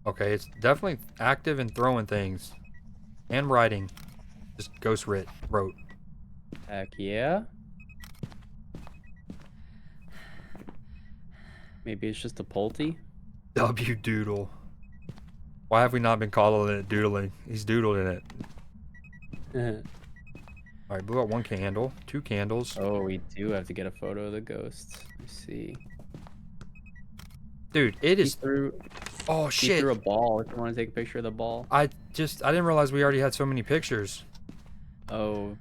Okay, it's definitely active and throwing things. And writing. Just ghost wrote. Heck yeah. Maybe it's just a Pulte? W doodle. Why have we not been calling it doodling? He's doodled in it. Alright, blew out one candle. 2 candles. Oh, we do have to get a photo of the ghost. I see. Dude, it is... Oh, He shit. threw a ball. If you want to take a picture of the ball. I didn't realize we already had so many pictures. Oh,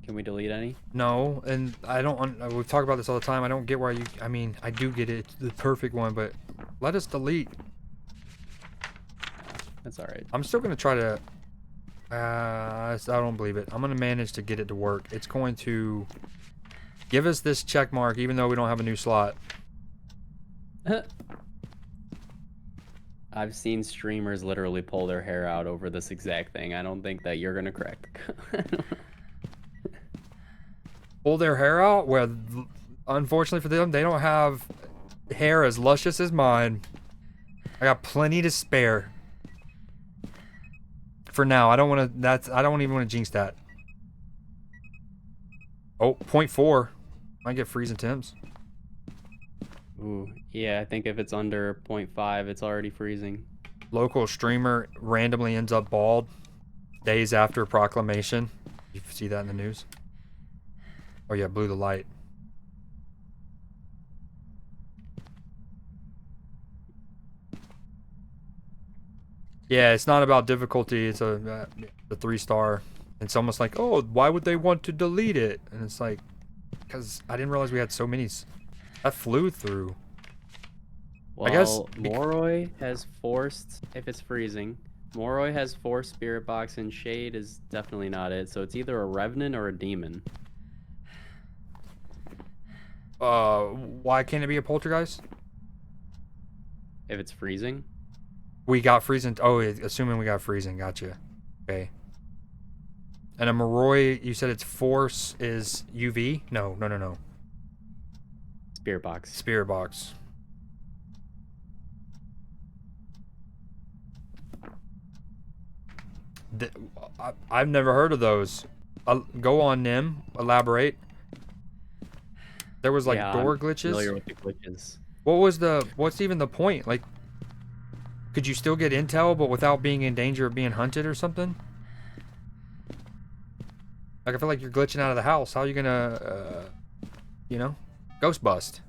can we delete any? No, and I don't... We've talked about this all the time. I don't get why you... I mean, I do get it. It's the perfect one, but let us delete. That's alright. I'm still going to try to... I don't believe it. I'm going to manage to get it to work. It's going to give us this check mark, even though we don't have a new slot. I've seen streamers literally pull their hair out over this exact thing. I don't think that you're gonna crack the code. Pull their hair out? Well, unfortunately for them, they don't have hair as luscious as mine. I got plenty to spare. For now, I don't want to. I don't even want to jinx that. Oh, 0.4. Might get freezing temps. Ooh, yeah, I think if it's under 0.5, it's already freezing. Local streamer randomly ends up bald days after proclamation. You see that in the news? Oh yeah, blew the light. Yeah, it's not about difficulty. It's a 3-star. It's almost like, oh, why would they want to delete it? And it's like, because I didn't realize we had so many. That flew through. Well, I guess Moroi has forced, if it's freezing, Moroi has forced Spirit Box, and Shade is definitely not it. So it's either a Revenant or a Demon. Why can't it be a poltergeist? If it's freezing. We got freezing. Oh, assuming we got freezing. Gotcha. Okay. And a Moroi, you said its force is UV? No. Spirit Box. Spirit box. I've never heard of those. Go on, Nim. Elaborate. There was like Yeah, door I'm glitches. familiar with the glitches. What's even the point? Like, could you still get intel but without being in danger of being hunted or something? Like, I feel like you're glitching out of the house. How are you gonna, ghost bust?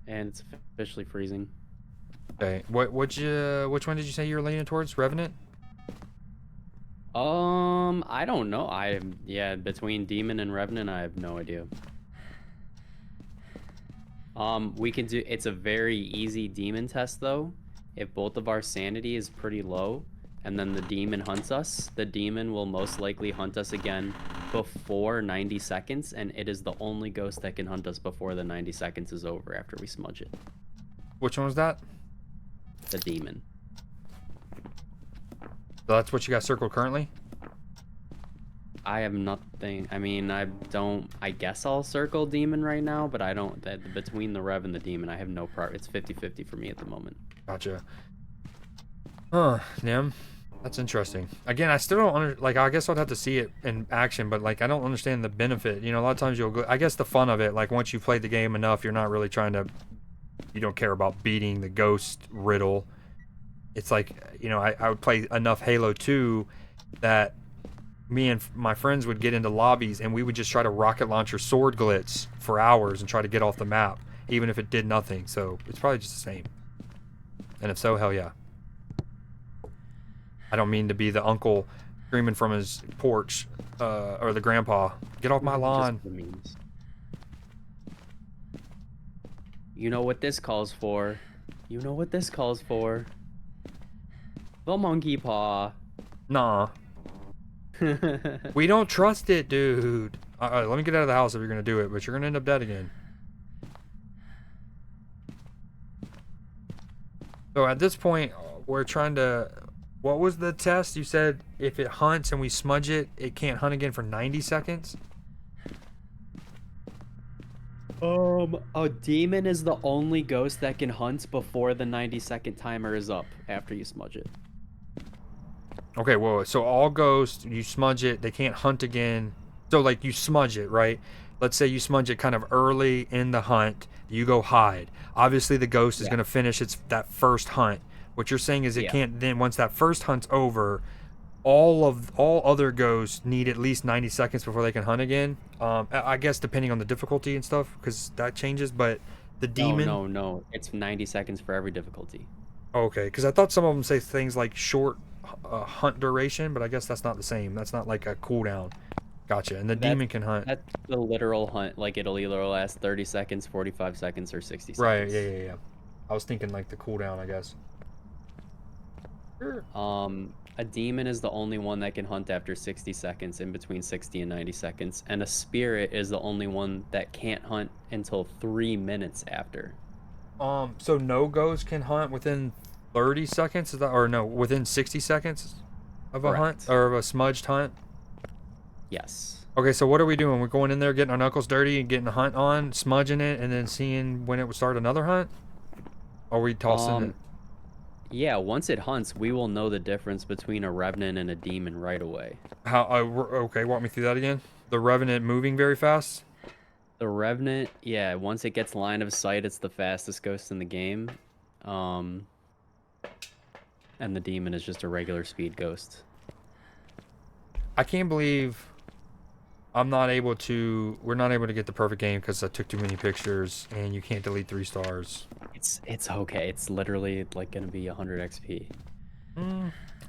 And it's officially freezing. Okay. Which one did you say you were leaning towards? Revenant? I don't know. Yeah, between Demon and Revenant, I have no idea. We can do, it's a very easy Demon test though. If both of our sanity is pretty low, and then the Demon hunts us, the Demon will most likely hunt us again before 90 seconds, and it is the only ghost that can hunt us before the 90 seconds is over after we smudge it. Which one was that? The Demon. So that's what you got circled currently? I have nothing. I mean, I guess I'll circle Demon right now, but I don't. Between the Rev and the Demon, I have no part. It's 50-50 for me at the moment. Gotcha. Huh, Nim. That's interesting. Again, I still don't like, I guess I'd have to see it in action, but like, I don't understand the benefit. You know, a lot of times you'll go, I guess the fun of it, like once you've played the game enough, you're not really trying to, you don't care about beating the ghost riddle. It's like, you know, I would play enough Halo 2 that me and my friends would get into lobbies and we would just try to rocket launch your sword glitz for hours and try to get off the map, even if it did nothing. So it's probably just the same. And if so, hell yeah. I don't mean to be the uncle screaming from his porch, or the grandpa, get off my lawn. Just the memes. You know what this calls for. You know what this calls for. The monkey paw. Nah. We don't trust it, dude. Alright, let me get out of the house if you're gonna do it, but you're gonna end up dead again. So at this point, we're trying to... What was the test? You said if it hunts and we smudge it, it can't hunt again for 90 seconds? A demon is the only ghost that can hunt before the 90-second timer is up after you smudge it. Okay, well, so all ghosts, you smudge it, they can't hunt again. So, like, you smudge it, right? Let's say you smudge it kind of early in the hunt. You go hide. Obviously, the ghost is going to finish that first hunt. What you're saying is it can't then, once that first hunt's over, all other ghosts need at least 90 seconds before they can hunt again. I guess depending on the difficulty and stuff, because that changes, but the demon... No. It's 90 seconds for every difficulty. Okay, because I thought some of them say things like short hunt duration, but I guess that's not the same. That's not like a cooldown. Gotcha. And the demon can hunt. That's the literal hunt. Like, it'll either last 30 seconds, 45 seconds, or 60 seconds. Right, yeah. I was thinking like the cooldown, I guess. Sure. A demon is the only one that can hunt after 60 seconds, in between 60 and 90 seconds. And a spirit is the only one that can't hunt until 3 minutes after. So no ghost can hunt within 30 seconds? Is that, or no, within 60 seconds of a hunt? Or of a smudged hunt? Yes. Okay, so what are we doing? We're going in there, getting our knuckles dirty and getting a hunt on, smudging it, and then seeing when it would start another hunt? Or are we tossing it? Yeah, once it hunts, we will know the difference between a revenant and a demon right away. How? Okay, walk me through that again. The revenant moving very fast? The revenant, yeah, once it gets line of sight, it's the fastest ghost in the game. And the demon is just a regular speed ghost. I can't believe we're not able to get the perfect game because I took too many pictures and you can't delete 3 stars. It's okay. It's literally like gonna be 100 XP.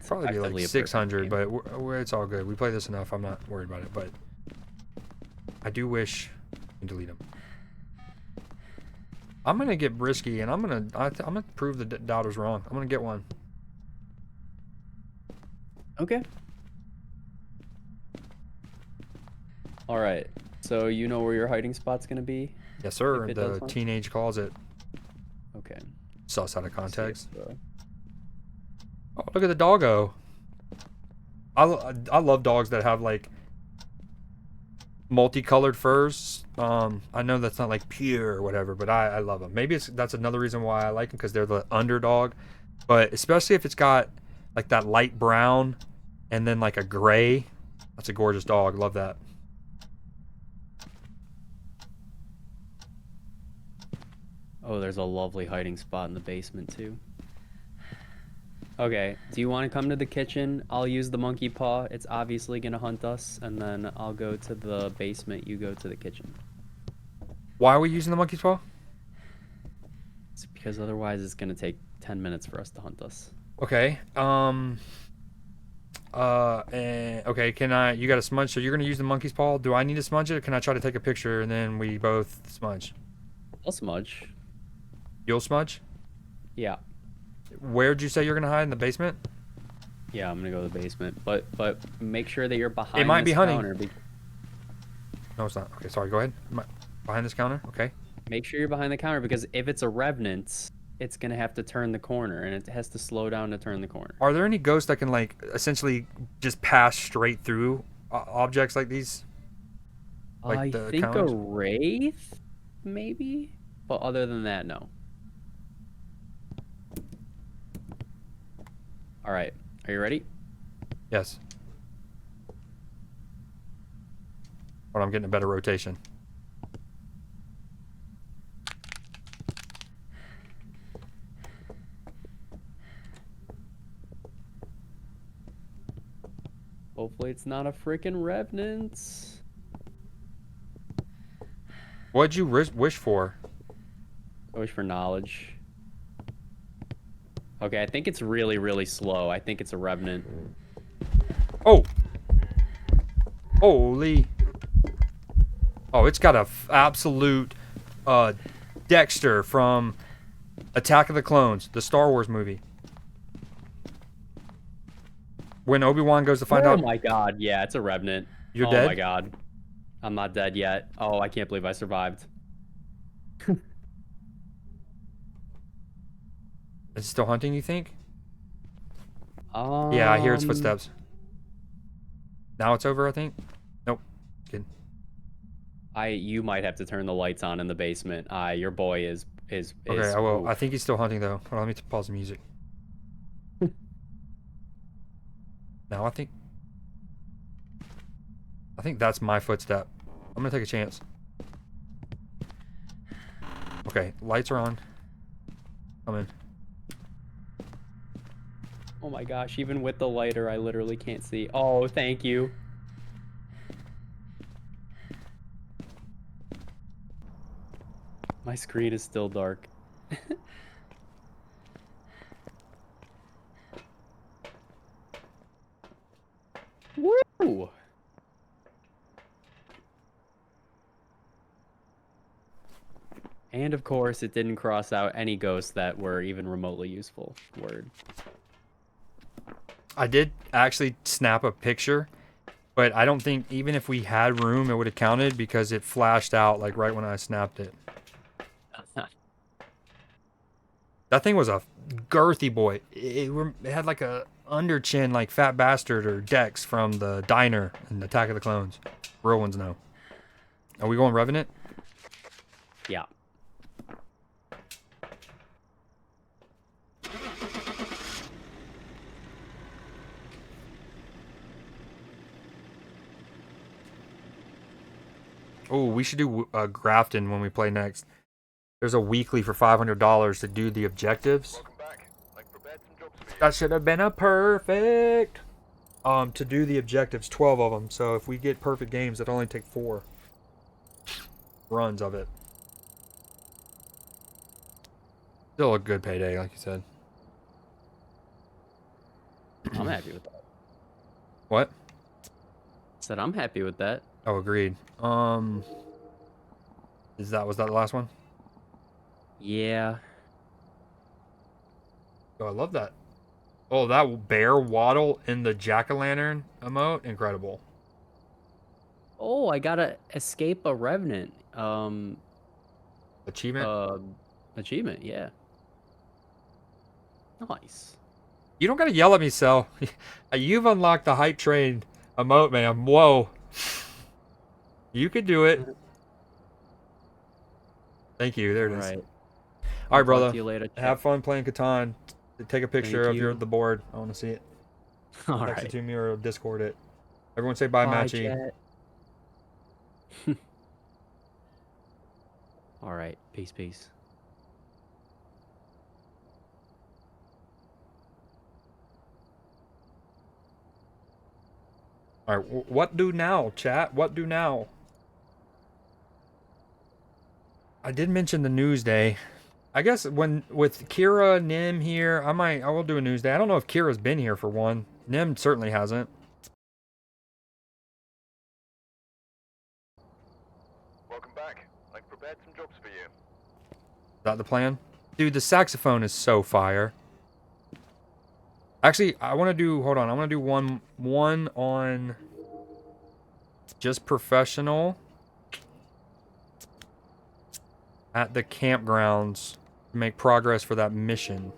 Probably be like 600, but it's all good. We play this enough. I'm not worried about it, but I do wish you can delete them. I'm gonna get brisky and I'm gonna prove the doubters wrong. I'm gonna get one. Okay. All right. So you know where your hiding spot's gonna be? Yes, sir. If it does The hunt? teenage closet. Okay. Sus out of context. So, Oh, look at the doggo. I love dogs that have like multicolored furs. I know that's not like pure or whatever, but I love them. Maybe that's another reason why I like them, because they're the underdog. But especially if it's got like that light brown and then like a gray. That's a gorgeous dog. Love that. oh, there's a lovely hiding spot in the basement too. Okay, do you want to come to the kitchen? I'll use the monkey paw. It's obviously gonna hunt us, and then I'll go to the basement. You go to the kitchen. Why are we using the monkey's paw? It's because otherwise it's gonna take 10 minutes for us to hunt us. Okay. Okay. Can I? You got a smudge, so you're gonna use the monkey's paw. Do I need to smudge it, or can I try to take a picture and then we both smudge? I'll smudge. You'll smudge. Yeah. Where'd you say you're gonna hide in the basement? Yeah, I'm gonna go to the basement. But make sure that you're behind. It might be this hunting. counter. No, it's not. Okay, sorry. Go ahead. Behind this counter. Okay. Make sure you're behind the counter because if it's a revenant, it's gonna have to turn the corner and it has to slow down to turn the corner. Are there any ghosts that can like essentially just pass straight through objects like these? Like I the think counters? a wraith, maybe. But other than that, no. All right. Are you ready? Yes. But I'm getting a better rotation. Hopefully it's not a freaking revenant. What'd you wish for? I wish for knowledge. Okay, I think it's really, really slow. I think it's a revenant. Oh! Holy! Oh, it's got a absolute Dexter from Attack of the Clones, the Star Wars movie. When Obi-Wan goes to find Oh out my god, yeah, it's a revenant. you're Oh dead. my god. I'm not dead yet. Oh, I can't believe I survived. Is it still hunting, you think? Yeah, I hear its footsteps. Now it's over, I think. Nope. Kidding. You might have to turn the lights on in the basement. Your boy is Okay, I will. I oof. think he's still hunting though. Hold on, let me pause the music. Now I think that's my footstep. I'm gonna take a chance. Okay, lights are on. Come in. Oh my gosh, even with the lighter, I literally can't see. Oh, thank you. My screen is still dark. Woo! And of course, it didn't cross out any ghosts that were even remotely useful. Word. I did actually snap a picture, but I don't think even if we had room, it would have counted because it flashed out like right when I snapped it. That thing was a girthy boy. It had like a under chin like Fat Bastard or Dex from the diner in Attack of the Clones. Real ones know. Are we going Revenant? Yeah. Oh, we should do Grafton when we play next. There's a weekly for $500 to do the objectives. Welcome back. I've prepared some jobs for you. That should have been a perfect. To do the objectives, 12 of them. So if we get perfect games, it'll only take 4 runs of it. Still a good payday, like you said. I'm happy with that. What? Said I'm happy with that. Oh, agreed. Was that the last one? Yeah. Oh, I love that. Oh, that bear waddle in the jack-o'-lantern emote, incredible. Oh, I gotta escape a revenant. Achievement. Achievement. Yeah. Nice. You don't gotta yell at me, Cell. You've unlocked the hype train emote, man. Whoa. You could do it. Thank you. There it is. All right. All right, I'll talk brother. to you later. Have fun playing Catan. Take a picture Thank of you. the board. I want to see it. All Text it right. to me or Discord it. Everyone say bye, Bye, Matchy. chat. All right. Peace, peace. All right, what do now, chat? What do now? I did mention the news day. I guess when with Kira, Nim here, I will do a news day. I don't know if Kira's been here for one. Nim certainly hasn't. Welcome back. I've prepared some jobs for you. Is that the plan? Dude, the saxophone is so fire. Actually, I want to do, hold on, I want to do one on just professional at the campgrounds to make progress for that mission.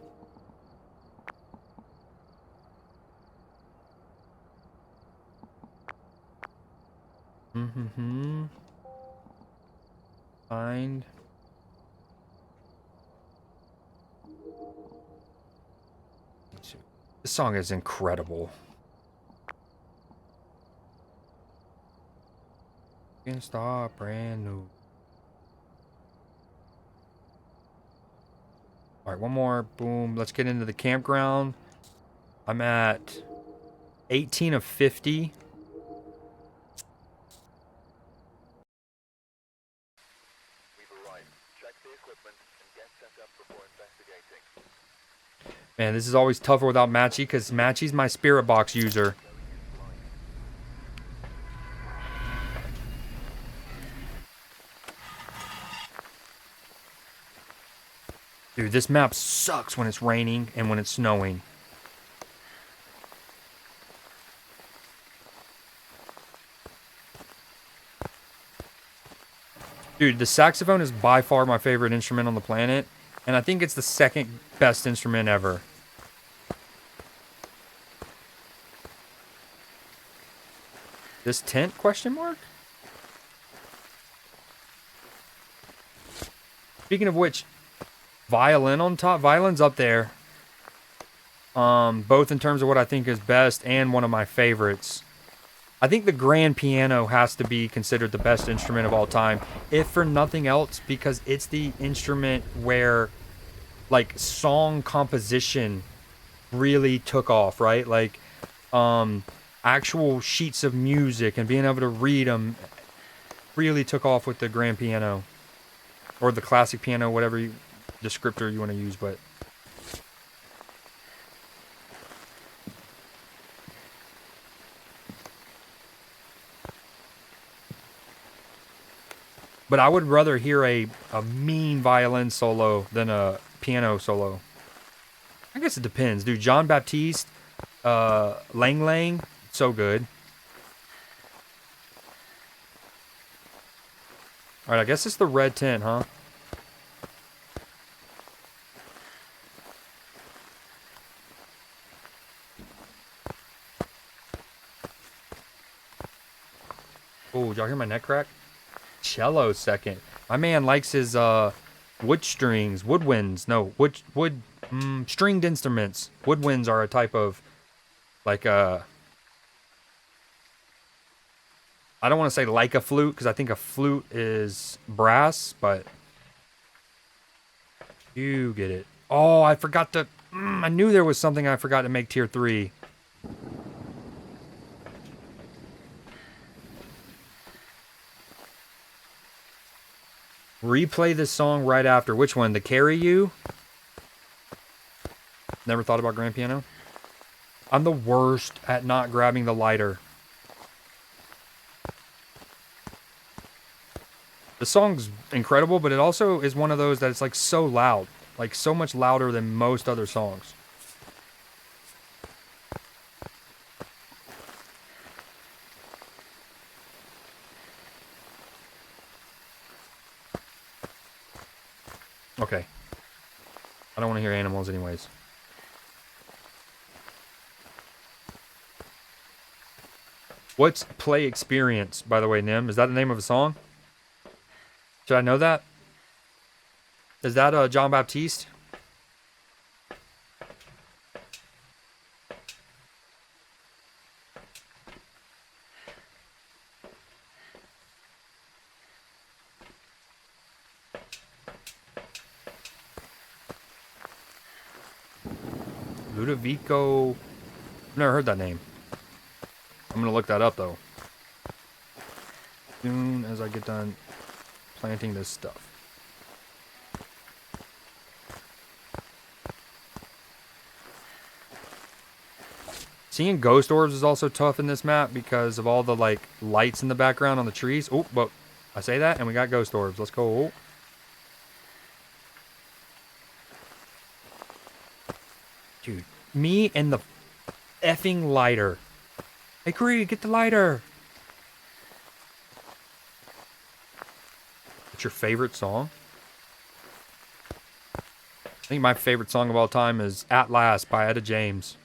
Mm-hmm. Find. This song is incredible. Can start brand new. All right, one more. Boom. Let's get into the campground. I'm at 18 of 50. We've arrived. Check the equipment and get set up before investigating. Man, this is always tougher without Matchy because Matchy's my spirit box user. Dude, this map sucks when it's raining and when it's snowing. Dude, the saxophone is by far my favorite instrument on the planet, and I think it's the second best instrument ever. This tent, question mark? Speaking of which, violin on top. Violin's up there. Both in terms of what I think is best and one of my favorites. I think the grand piano has to be considered the best instrument of all time, if for nothing else, because it's the instrument where, like, song composition really took off, right? Like, actual sheets of music and being able to read them really took off with the grand piano. Or the classic piano, whatever descriptor you want to use, but... But I would rather hear a mean violin solo than a piano solo. I guess it depends, dude. John Baptiste, Lang Lang, so good. Alright, I guess it's the red tent, huh? Oh, did y'all hear my neck crack? Cello second. My man likes his wood strings, woodwinds. No, stringed instruments. Woodwinds are a type of like I don't want to say like a flute because I think a flute is brass, but you get it. Oh, I forgot to. I knew there was something I forgot to make tier 3. Replay this song right after. Which one? The Carry You? Never thought about grand piano? I'm the worst at not grabbing the lighter. The song's incredible, but it also is one of those that it's like so loud. Like so much louder than most other songs. Okay. I don't want to hear animals anyways. What's Play Experience, by the way, Nim? Is that the name of a song? Should I know that? Is that John Baptiste? Ludovico. I've never heard that name. I'm gonna look that up though. As soon as I get done planting this stuff. Seeing ghost orbs is also tough in this map because of all the like lights in the background on the trees. Oh, but I say that and we got ghost orbs. Let's go. Oh. Dude, me and the effing lighter. Hey, Creed, get the lighter. What's your favorite song? I think my favorite song of all time is At Last by Etta James.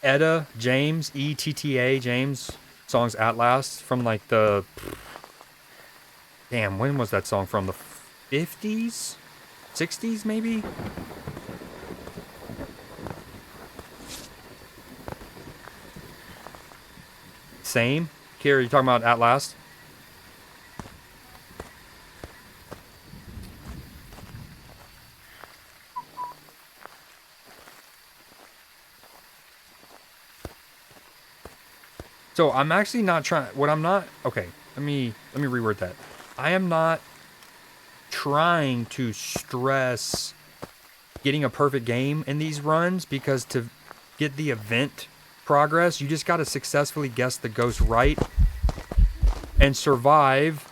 Etta James, ETTA James, song's At Last from like the, damn, when was that song from? The 50s? 60s maybe? Same? Kira, you talking about At Last? So I'm actually not trying. What I'm not. Okay, let me reword that. I am not trying to stress getting a perfect game in these runs because to get the event progress, you just got to successfully guess the ghost right and survive.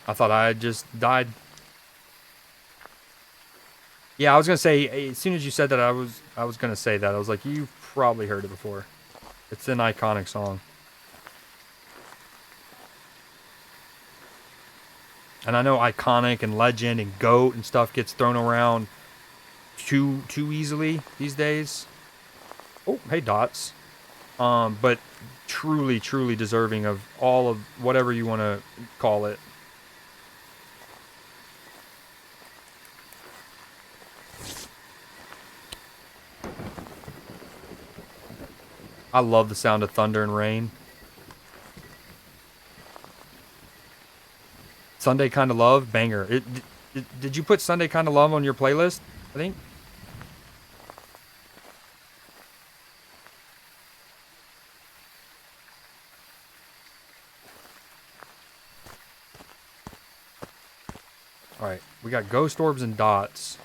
I thought I had just died. Yeah, I was gonna say, as soon as you said that, I was gonna say that. I was like, you've probably heard it before. It's an iconic song. And I know iconic and legend and GOAT and stuff gets thrown around too easily these days. Oh, hey Dots. But truly deserving of all of whatever you want to call it. I love the sound of thunder and rain. Sunday Kinda Love, banger. Did you put Sunday Kinda Love on your playlist, I think? Alright, we got ghost orbs and dots.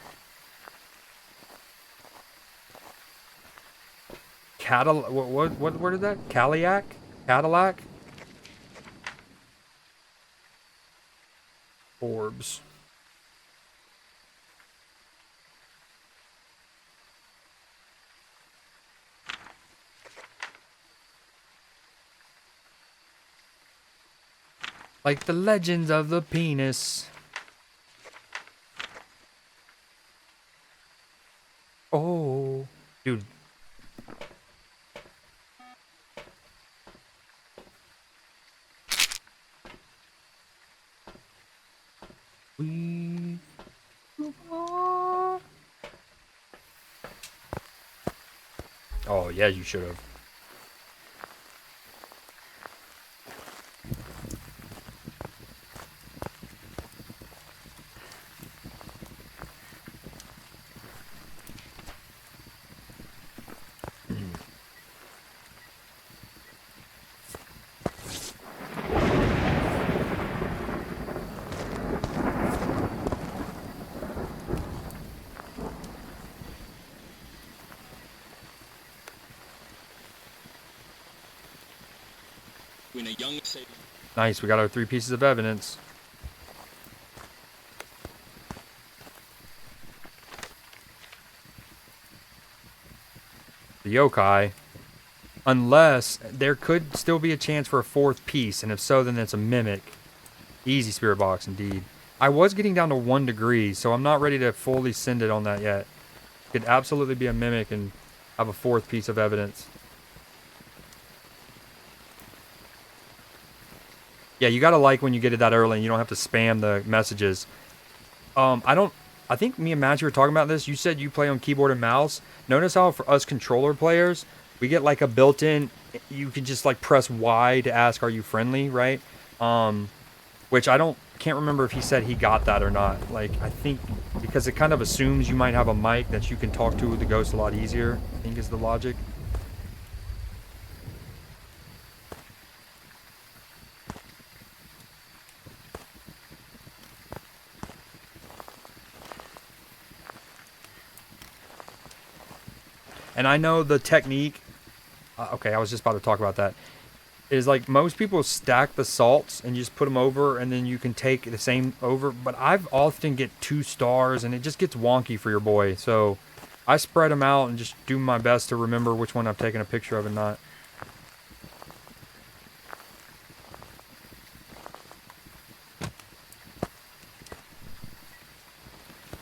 What is that? Cadillac? Cadillac? Orbs. Like the legends of the penis. Oh, dude. We are... Oh, yeah, you should have. Nice, we got our 3 pieces of evidence. The yokai. Unless there could still be a chance for a 4th piece, and if so, then it's a mimic. Easy spirit box, indeed. I was getting down to 1 degree, so I'm not ready to fully send it on that yet. Could absolutely be a mimic and have a 4th piece of evidence. Yeah, you gotta like when you get it that early and you don't have to spam the messages. I don't I think me and Matthew were talking about this. You said you play on keyboard and mouse. Notice how for us controller players, we get like a built-in, you can just like press Y to ask, are you friendly, right? Which can't remember if he said he got that or not. Like, I think because it kind of assumes you might have a mic that you can talk to the ghost a lot easier, I think is the logic. And I know the technique, okay, I was just about to talk about that, is like most people stack the salts and you just put them over and then you can take the same over. But I've often get 2 stars and it just gets wonky for your boy. So I spread them out and just do my best to remember which one I've taken a picture of and not.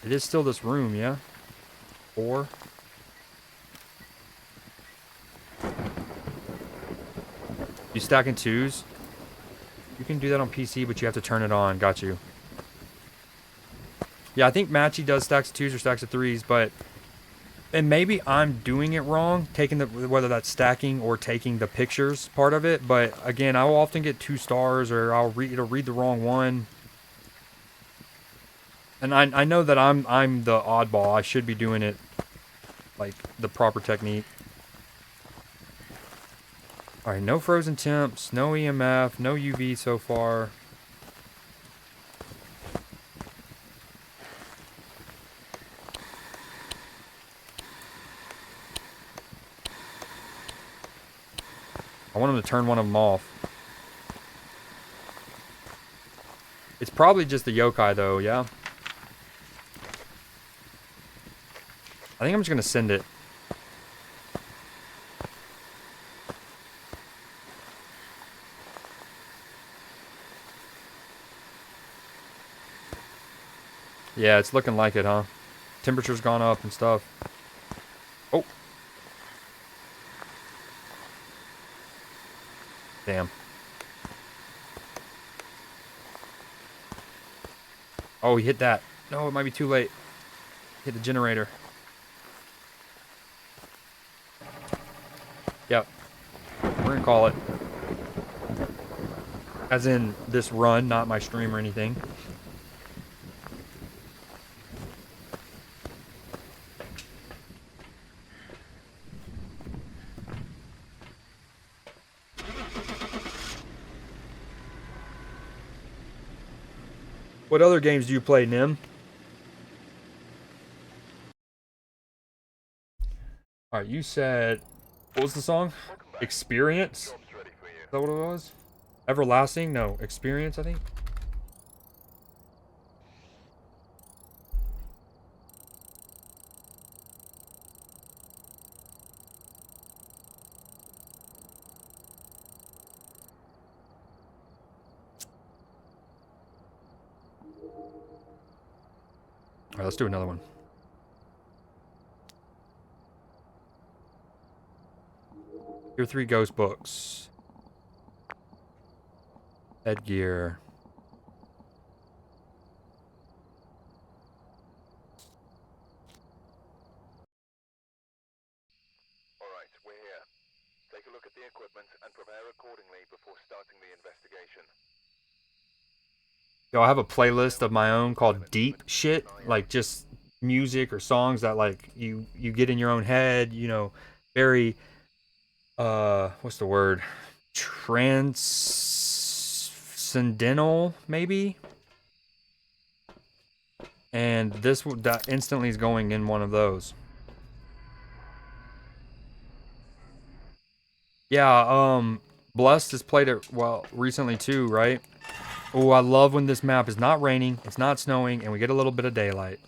It is still this room, yeah? 4. You stack in 2s? You can do that on PC, but you have to turn it on. Got you. Yeah, I think Matchy does stacks of 2s or stacks of 3s, but... And maybe I'm doing it wrong, taking whether that's stacking or taking the pictures part of it, but again, I will often get 2 stars or it'll read the wrong one. And I know that I'm the oddball. I should be doing it like the proper technique. Alright, no frozen temps, no EMF, no UV so far. I want him to turn one of them off. It's probably just the yokai though, yeah? I think I'm just gonna send it. Yeah, it's looking like it, huh? Temperature's gone up and stuff. Oh. Damn. Oh, he hit that. No, it might be too late. Hit the generator. Yep. We're gonna call it. As in this run, not my stream or anything. What other games do you play, Nim? Alright, you said... What was the song? Experience? Is that what it was? Everlasting? No, Experience, I think. Alright, let's do another one. Tier 3 ghost books. Headgear. Alright, we're here. Take a look at the equipment and prepare accordingly before starting the investigation. Yo, I have a playlist of my own called Deep Shit. Like, just music or songs that, like, you get in your own head, you know, very... what's the word? Transcendental, maybe? And this that instantly is going in one of those. Yeah, Blessed has played it, well, recently too, right? Oh, I love when this map is not raining, it's not snowing, and we get a little bit of daylight.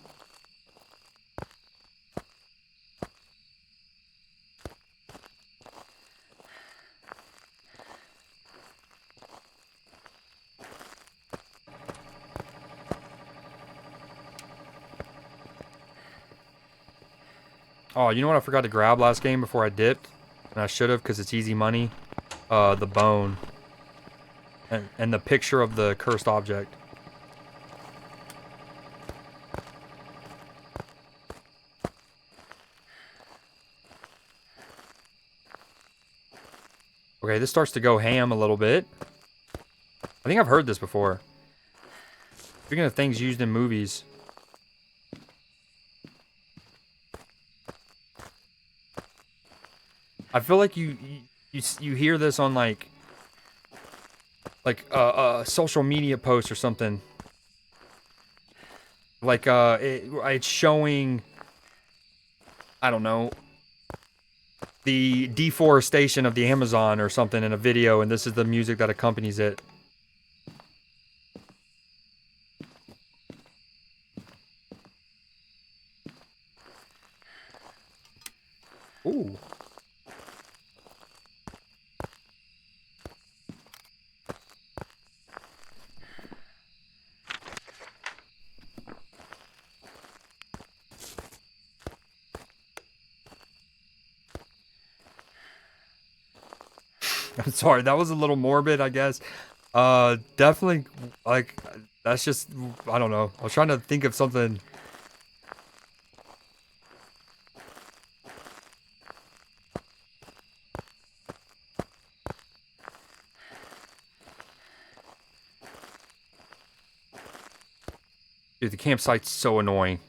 Oh, you know what I forgot to grab last game before I dipped? And I should have because it's easy money. The bone. And the picture of the cursed object. Okay, this starts to go ham a little bit. I think I've heard this before. Speaking of things used in movies. I feel like you hear this on like social media posts or something. Like it's showing, I don't know, the deforestation of the Amazon or something in a video, and this is the music that accompanies it. Ooh. I'm sorry, that was a little morbid, I guess. Definitely, like, that's just, I don't know. I was trying to think of something. Dude, the campsite's so annoying.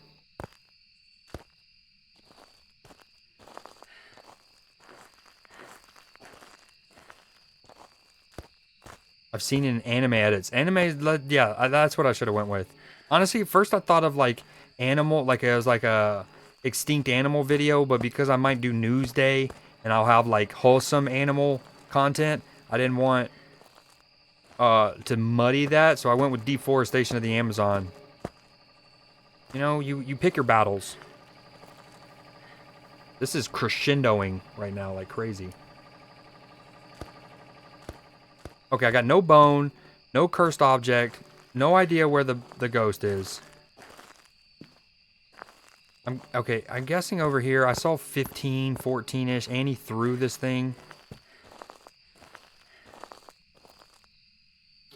I've seen it in anime edits. Anime, yeah, that's what I should have went with. Honestly, at first I thought of like animal, like it was like a extinct animal video, but because I might do Newsday and I'll have like wholesome animal content, I didn't want to muddy that, so I went with deforestation of the Amazon. You know, you pick your battles. This is crescendoing right now like crazy. Okay, I got no bone, no cursed object, no idea where the ghost is. I'm guessing over here. I saw 15, 14-ish. Annie threw this thing.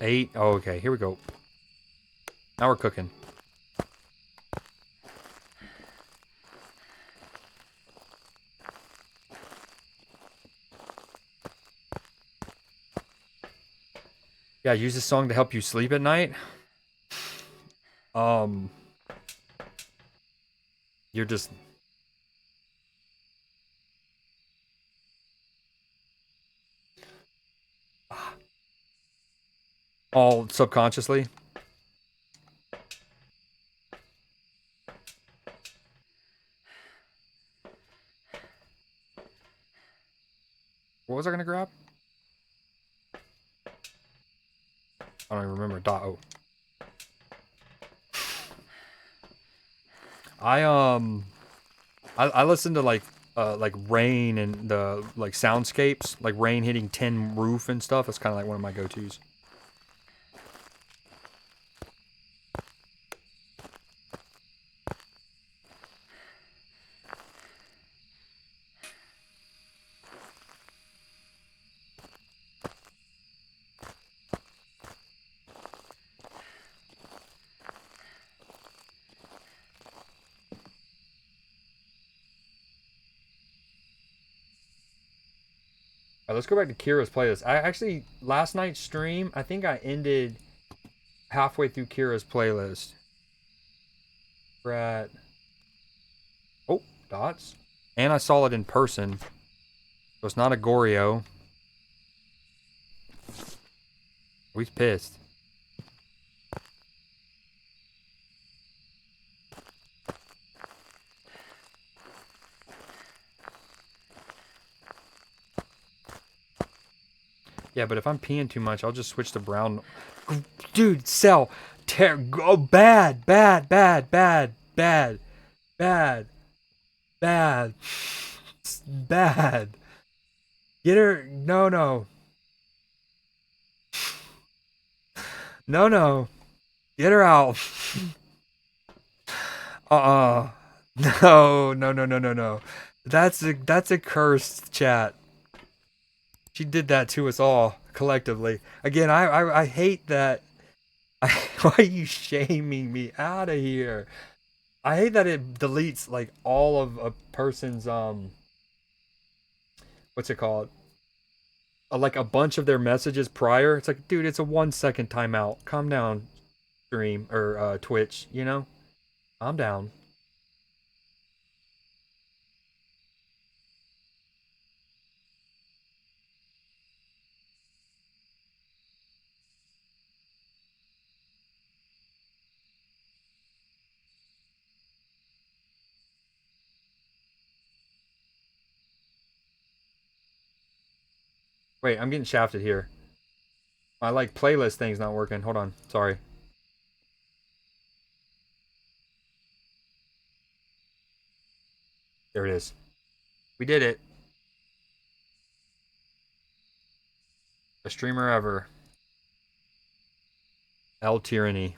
8. Oh, okay, here we go. Now we're cooking. Yeah, use this song to help you sleep at night. You're just... all subconsciously. What was I gonna grab? I don't even remember. Oh. I listen to like rain and the like soundscapes, like rain hitting tin roof and stuff. That's kind of like one of my go-tos. Let's go back to Kira's playlist. I actually, last night's stream, I think I ended halfway through Kira's playlist. We're at... oh, dots. And I saw it in person. So it's not a Goryo. Oh, he's pissed. Yeah, but if I'm peeing too much, I'll just switch to brown. Dude, Cell. Oh, bad, bad, bad, bad, bad, bad, bad, bad. Get her. No, no. No, no. Get her out. No, no, no, no, no, no. That's a cursed chat. She did that to us all collectively. Again, I hate that. Why are you shaming me? Out of here. I hate that it deletes like all of a person's what's it called? like a bunch of their messages prior. It's like, dude, it's a 1 second timeout. Calm down, stream or Twitch. You know, calm down. Wait, I'm getting shafted here. My like playlist thing's not working. Hold on. Sorry. There it is. We did it. The streamer ever. L Tyranny.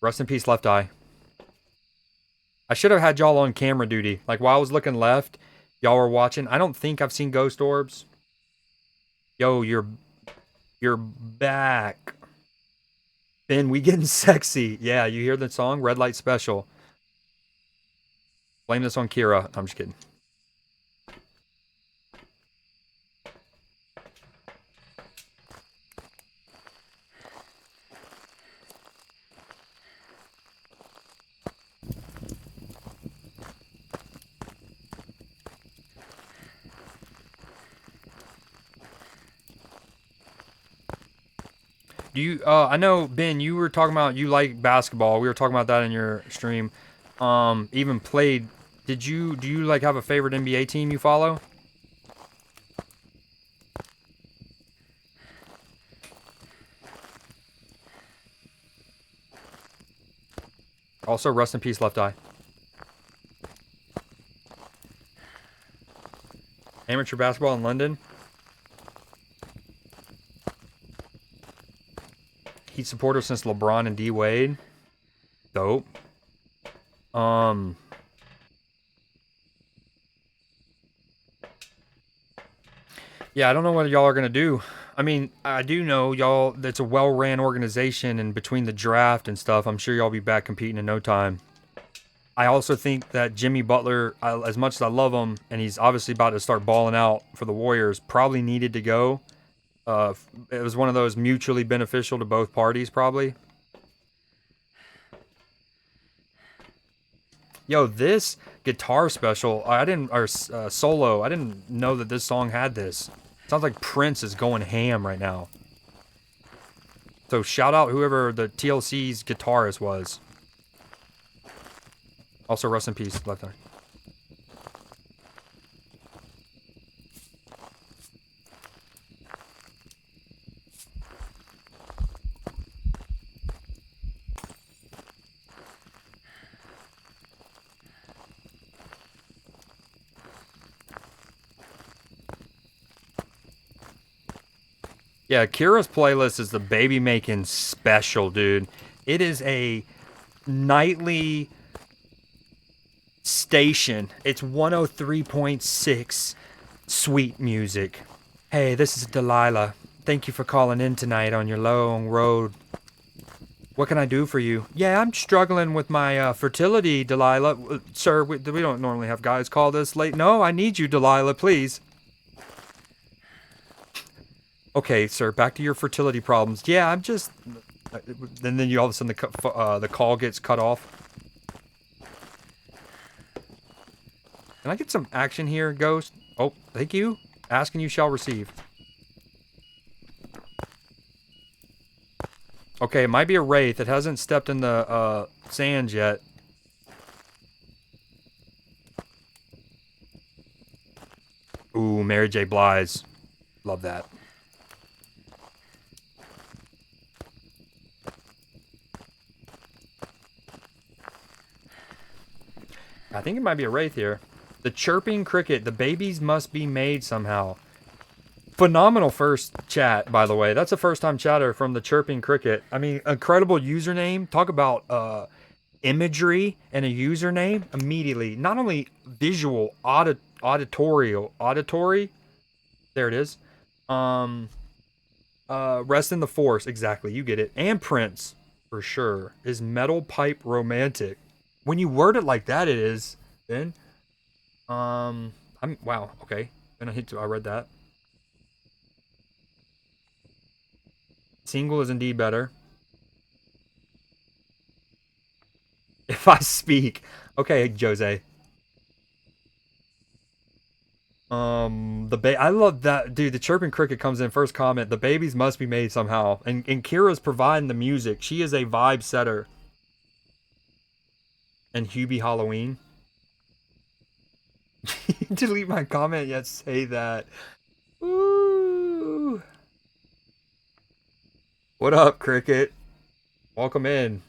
Rest in peace, Left Eye. I should have had y'all on camera duty. Like while I was looking left, y'all were watching. I don't think I've seen ghost orbs. Yo, you're back. Ben, we getting sexy. Yeah, you hear the song? Red Light Special. Blame this on Kira. I'm just kidding. Do you I know Ben, you were talking about you like basketball. We were talking about that in your stream. Even played. Do you like have a favorite NBA team you follow? Also, rest in peace, Left Eye. Amateur basketball in London. Heat supporter since LeBron and D Wade. Dope. Yeah, I don't know what y'all are gonna do. I mean, I do know y'all. That's a well-ran organization, and between the draft and stuff, I'm sure y'all be back competing in no time. I also think that Jimmy Butler, as much as I love him, and he's obviously about to start balling out for the Warriors, probably needed to go. It was one of those mutually beneficial to both parties, probably. Yo, this guitar special, solo, I didn't know that this song had this. Sounds like Prince is going ham right now. So shout out whoever the TLC's guitarist was. Also, rest in peace, Left Eye. Yeah, Kira's playlist is the baby making special, dude. It is a nightly station. It's 103.6 sweet music. Hey, this is Delilah. Thank you for calling in tonight on your long road. What can I do for you? Yeah, I'm struggling with my fertility, Delilah. Sir, we don't normally have guys call this late. No, I need you, Delilah, please. Okay, sir, back to your fertility problems. Yeah, I'm just... And then you all of a sudden the call gets cut off. Can I get some action here, Ghost? Oh, thank you. Ask and you shall receive. Okay, it might be a wraith. It hasn't stepped in the sands yet. Ooh, Mary J. Blige. Love that. I think it might be a wraith here. The chirping cricket. The babies must be made somehow. Phenomenal first chat, by the way. That's a first-time chatter from the chirping cricket. I mean, incredible username. Talk about imagery and a username immediately. Not only visual, auditory. There it is. Rest in the Force. Exactly, you get it. And Prince, for sure. Is Metal Pipe romantic? When you word it like that, it is. Then, wow. Okay. I read that. Single is indeed better. If I speak. Okay, Jose. I love that, dude. The chirping cricket comes in first comment. The babies must be made somehow, and Kira's providing the music. She is a vibe setter. And Hubie Halloween. Delete my comment yet say that. Ooh. What up, cricket? Welcome in.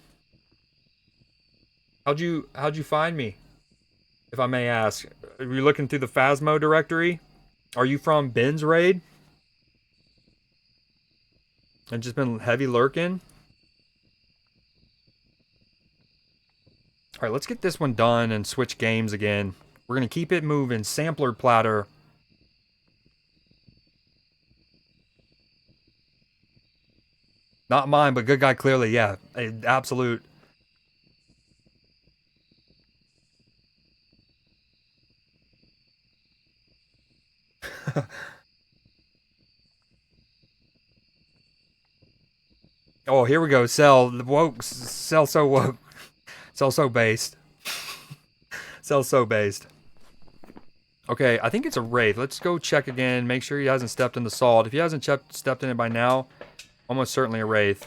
How'd you find me? If I may ask. Are you looking through the Phasmo directory? Are you from Ben's raid? And just been heavy lurking? Alright, let's get this one done and switch games again. We're going to keep it moving. Sampler platter. Not mine, but good guy clearly. Yeah, absolute. Oh, here we go. Cell woke. Cell so woke. Cell so based. Cell so based. Okay, I think it's a wraith. Let's go check again. Make sure he hasn't stepped in the salt. If he hasn't stepped in it by now, almost certainly a wraith.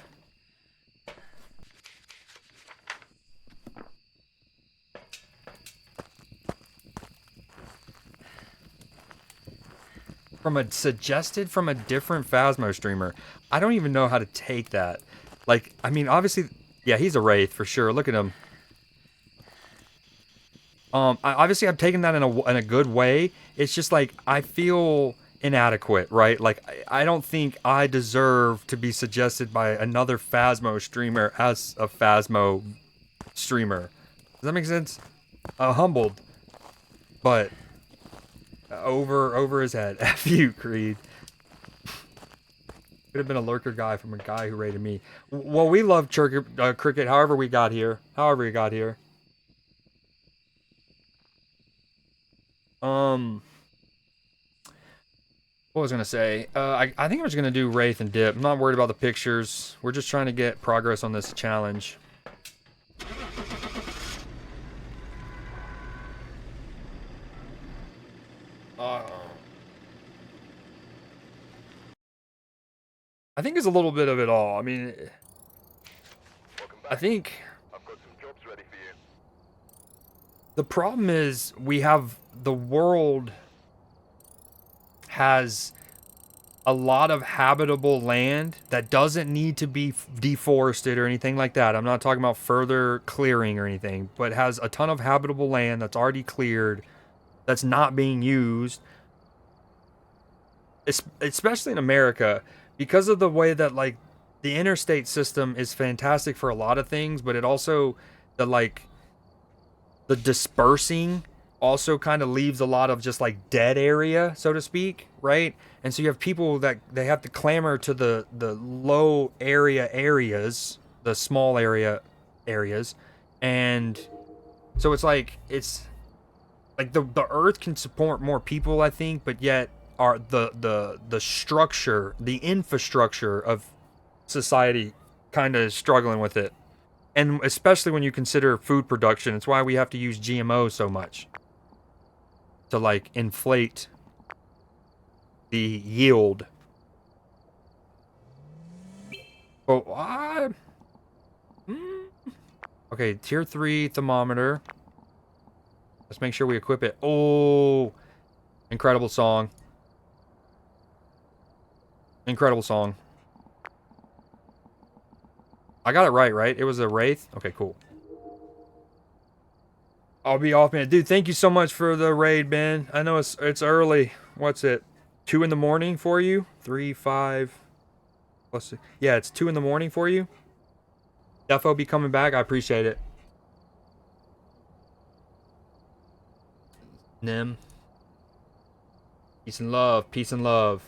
Suggested from a different Phasmo streamer. I don't even know how to take that. Like, I mean, obviously, yeah, he's a wraith for sure. Look at him. Obviously, I've taken that in a good way. It's just like I feel inadequate, right? Like I don't think I deserve to be suggested by another Phasmo streamer as a Phasmo streamer. Does that make sense? Humbled, but over his head. F you, Creed. Could have been a lurker guy from a guy who raided me. Well, we love cricket. However we got here. What was I gonna say? I think I'm just gonna do Wraith and Dip. I'm not worried about the pictures. We're just trying to get progress on this challenge. I think it's a little bit of it all. I mean, I think I've got some jobs ready for you. the problem is the world has a lot of habitable land that doesn't need to be deforested or anything like that. I'm not talking about further clearing or anything, but has a ton of habitable land that's already cleared, that's not being used, especially in America, because of the way that, like, the interstate system is fantastic for a lot of things, but it also, the dispersing also kind of leaves a lot of just like dead area, so to speak, right? And so you have people that they have to clamor to the low areas, the small areas, and so it's like the earth can support more people, I think, but yet the structure, the infrastructure of society kind of is struggling with it. And especially when you consider food production, it's why we have to use GMO so much to like inflate the yield. Oh, okay, tier 3 thermometer. Let's make sure we equip it. Oh, incredible song. Incredible song. I got it right? It was a Wraith? Okay, cool. I'll be off, man. Dude, thank you so much for the raid, Ben. I know it's early. What's it? 2 in the morning for you? 3, 5... Plus, yeah, it's 2 in the morning for you. Defo be coming back. I appreciate it. Nim. Peace and love. Peace and love.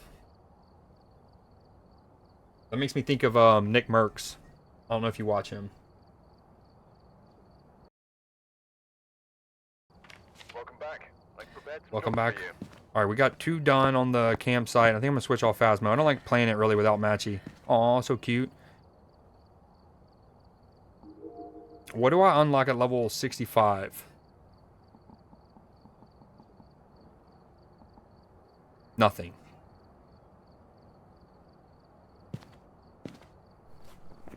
That makes me think of Nick Merckx. I don't know if you watch him. Welcome back. I've prepared some Welcome jobs back. for you. All right, we got 2 done on the campsite. I think I'm gonna switch off Phasmo. I don't like playing it really without Matchy. Aw, so cute. What do I unlock at level 65? Nothing.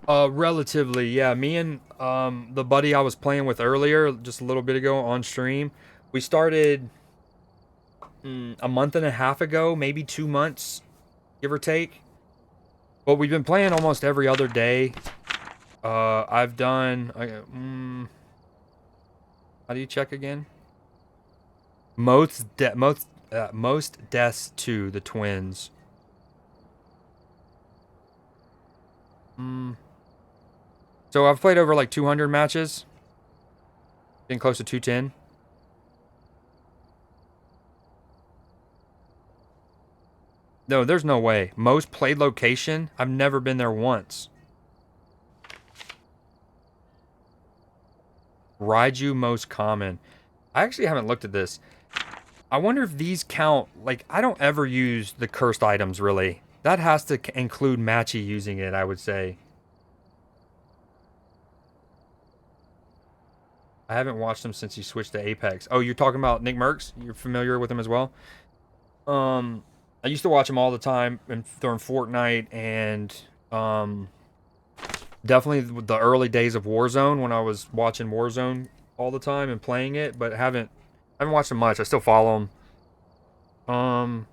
Relatively, yeah. Me and the buddy I was playing with earlier, just a little bit ago on stream, we started a month and a half ago, maybe 2 months, give or take. But we've been playing almost every other day. I've done. How do you check again? Most deaths to the twins. So I've played over like 200 matches. Getting close to 210. No, there's no way. Most played location? I've never been there once. Raiju most common. I actually haven't looked at this. I wonder if these count. Like, I don't ever use the cursed items, really. That has to include Matchy using it, I would say. I haven't watched him since he switched to Apex. Oh, you're talking about Nick Merckx? You're familiar with him as well? I used to watch him all the time during Fortnite and definitely the early days of Warzone when I was watching Warzone all the time and playing it, but I haven't watched him much. I still follow him.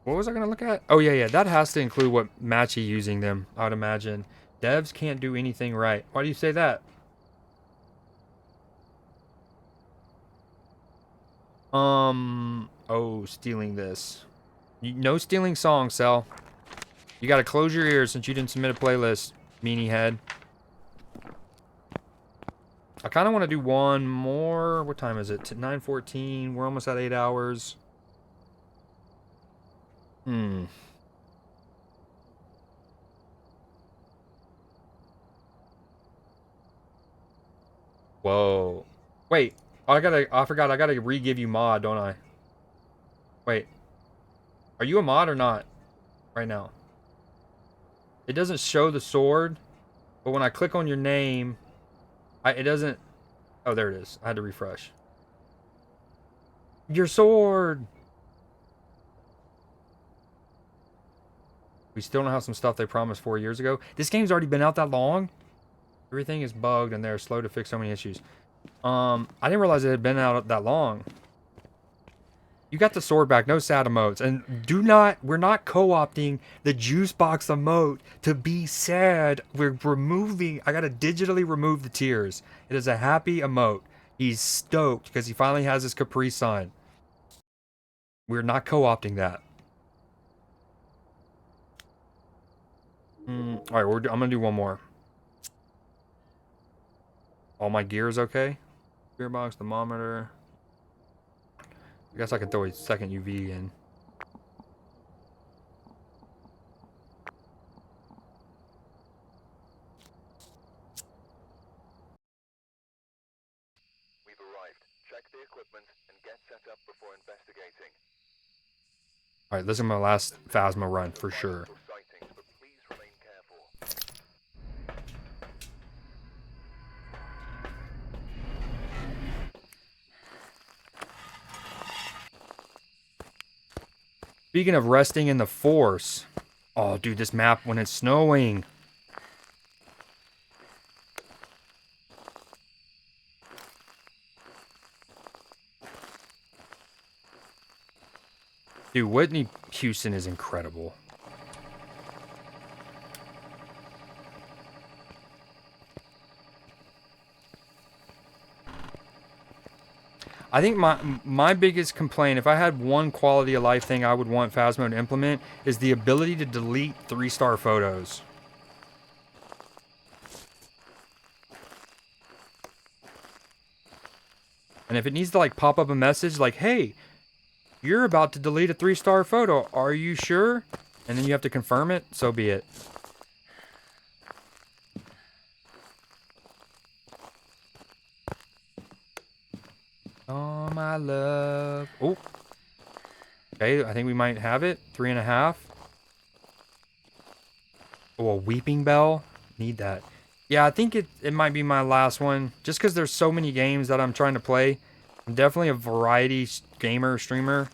What was I gonna look at? Oh yeah, that has to include what Matchy using them, I would imagine. Devs can't do anything right. Why do you say that? Oh, stealing this. No stealing songs, Cell. You gotta close your ears since you didn't submit a playlist, meanie head. I kind of want to do one more. What time is it? 9:14. We're almost at 8 hours. Whoa. Wait. I forgot. I gotta re-give you mod, don't I? Wait. Are you a mod or not? Right now. It doesn't show the sword, but when I click on your name, it doesn't. Oh, there it is. I had to refresh. Your sword! We still don't have some stuff they promised 4 years ago. This game's already been out that long? Everything is bugged and they're slow to fix so many issues. I didn't realize it had been out that long. You got the sword back, no sad emotes. And we're not co-opting the juice box emote to be sad. We're removing, I gotta digitally remove the tears. It is a happy emote. He's stoked because he finally has his Capri Sun. We're not co-opting that. Alright, I'm gonna do one more. All my gear is okay? Gearbox, thermometer. I guess I can throw a second UV in. We've arrived. Check the equipment and get set up before investigating. Alright, this is my last Phasma run for sure. Sightings, but please remain careful. Speaking of resting in the Force. Oh, dude, this map when it's snowing. Dude, Whitney Houston is incredible. I think my biggest complaint, if I had one quality of life thing I would want Phasmo to implement, is the ability to delete 3-star photos. And if it needs to like pop up a message like, hey, you're about to delete a 3-star photo, are you sure? And then you have to confirm it, so be it. Oh, my love. Oh. Okay, I think we might have it. 3.5. Oh, a weeping bell. Need that. Yeah, I think it might be my last one. Just because there's so many games that I'm trying to play. I'm definitely a variety gamer, streamer.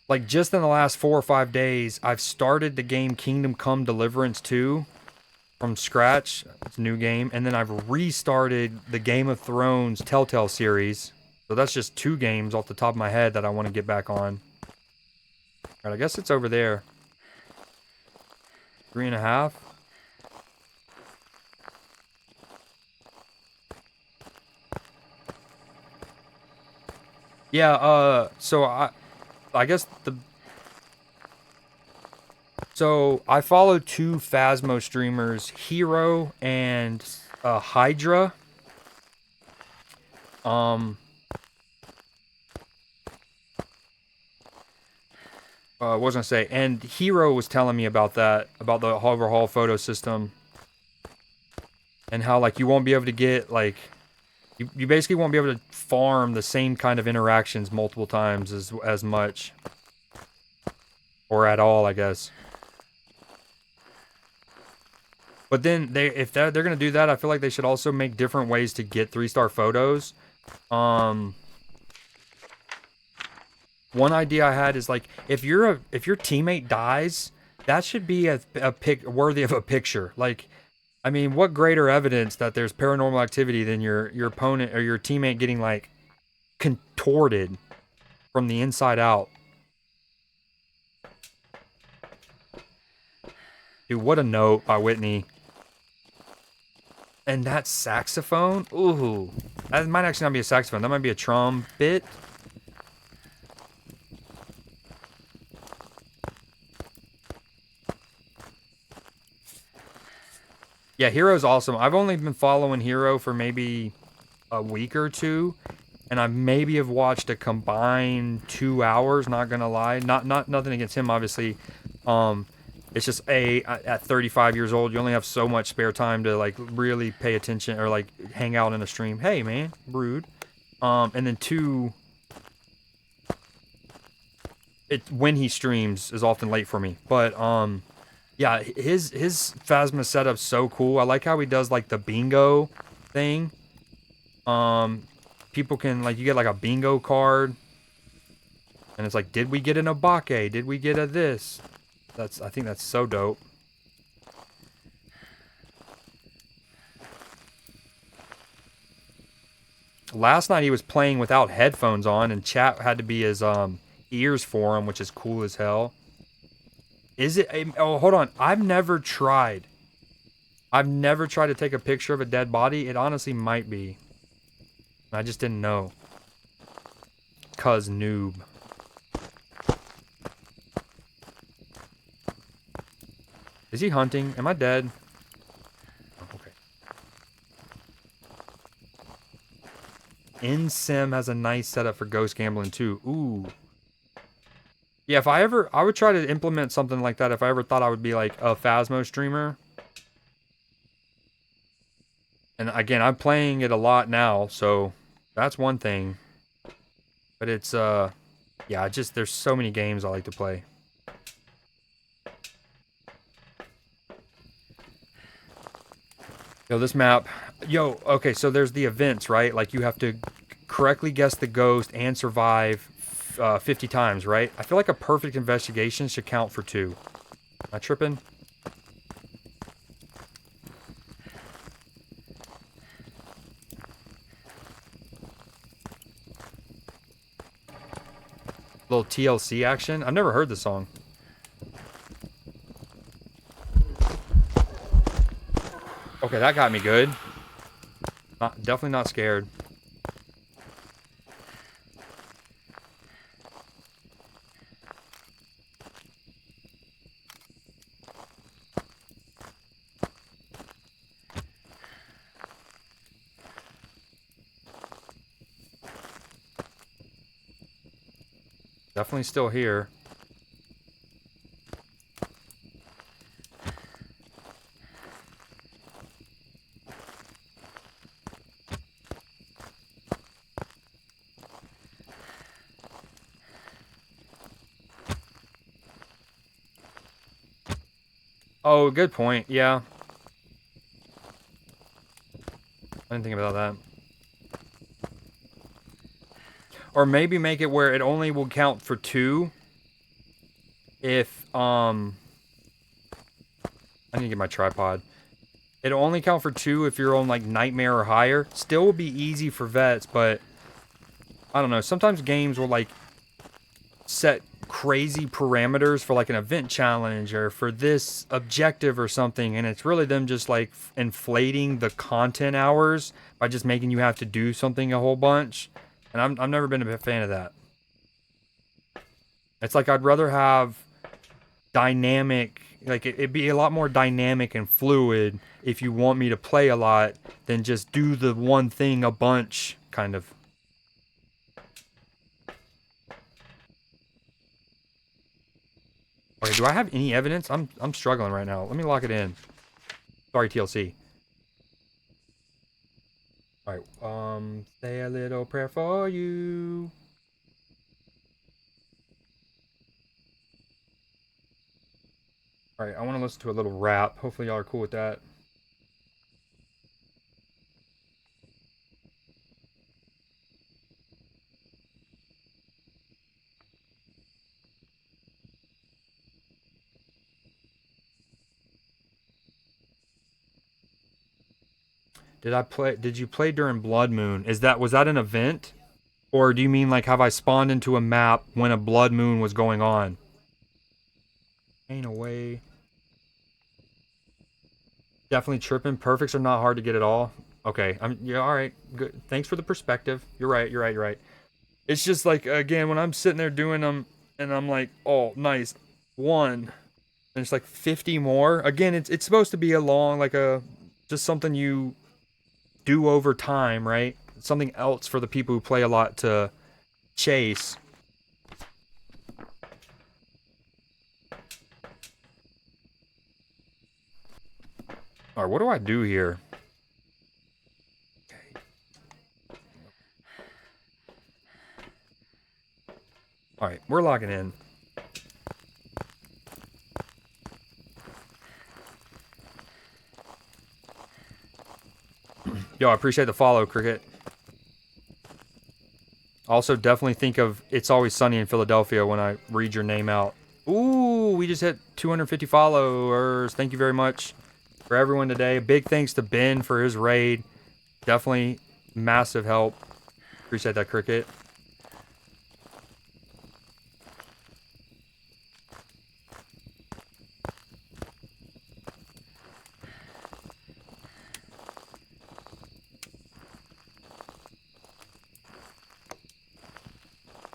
Like just in the last 4 or 5 days, I've started the game Kingdom Come Deliverance 2 from scratch. It's a new game. And then I've restarted the Game of Thrones Telltale series. So that's just 2 games off the top of my head that I want to get back on. Alright, I guess it's over there. 3.5. Yeah, so I guess so I follow 2 Phasmo streamers, Hero and Hydra. What was I gonna say? And Hero was telling me about that, about the overhaul photo system, and how like you won't be able to get like you basically won't be able to farm the same kind of interactions multiple times as much, or at all, I guess. But then if they're gonna do that, I feel like they should also make different ways to get 3-star photos. One idea I had is like if your teammate dies, that should be a pic worthy of a picture. Like, I mean, what greater evidence that there's paranormal activity than your opponent or your teammate getting like contorted from the inside out? Dude, what a note by Whitney. And that saxophone? Ooh. That might actually not be a saxophone. That might be a trumpet. Yeah, Hero's awesome. I've only been following Hero for maybe a week or 2. And I maybe have watched a combined 2 hours, not gonna lie. Nothing against him, obviously. It's just at 35 years old, you only have so much spare time to like really pay attention or like hang out in a stream. Hey man, rude. And then 2, when he streams is often late for me. But yeah, his Phasma setup's so cool. I like how he does like the bingo thing. People can like you get like a bingo card, and it's like, did we get an Obake? Did we get a this? I think that's so dope. Last night he was playing without headphones on, and chat had to be his ears for him, which is cool as hell. Is it? Oh, hold on. I've never tried to take a picture of a dead body. It honestly might be. I just didn't know. 'Cause noob. Is he hunting? Am I dead? Oh, okay. InSim has a nice setup for ghost gambling too. Ooh. Yeah, I would try to implement something like that if I ever thought I would be like a Phasmo streamer. And again, I'm playing it a lot now, so that's one thing. But it's yeah, there's so many games I like to play. Yo, this map. Yo, okay, so there's the events, right? Like you have to correctly guess the ghost and survive 50 times, right? I feel like a perfect investigation should count for 2. Am I tripping? Little TLC action. I've never heard the song. Okay, that got me good. Definitely not scared. Definitely still here. Oh, good point. Yeah. I didn't think about that. Or maybe make it where it only will count for 2 if, I need to get my tripod. It'll only count for 2 if you're on, like, Nightmare or higher. Still will be easy for vets, but I don't know. Sometimes games will, like, set crazy parameters for, like, an event challenge or for this objective or something, and it's really them just, like, inflating the content hours by just making you have to do something a whole bunch. And I've never been a big fan of that. It's like I'd rather have dynamic, like it'd be a lot more dynamic and fluid if you want me to play a lot than just do the one thing a bunch, kind of. Okay, do I have any evidence? I'm struggling right now. Let me lock it in. Sorry, TLC. Alright, say a little prayer for you. Alright, I want to listen to a little rap. Hopefully y'all are cool with that. Did you play during Blood Moon? Was that an event? Or do you mean like have I spawned into a map when a Blood Moon was going on? Ain't a way. Definitely tripping. Perfects are not hard to get at all. Okay, yeah, alright. Good. Thanks for the perspective. You're right. It's just like, again, when I'm sitting there doing them and I'm like, oh, nice. 1. And it's like 50 more. Again, it's supposed to be a long, like just something you do over time, right? Something else for the people who play a lot to chase. Alright, what do I do here? Okay. Alright, we're logging in. Yo, I appreciate the follow, Cricket. Also, definitely think of It's Always Sunny in Philadelphia when I read your name out. Ooh, we just hit 250 followers. Thank you very much for everyone today. Big thanks to Ben for his raid. Definitely massive help. Appreciate that, Cricket.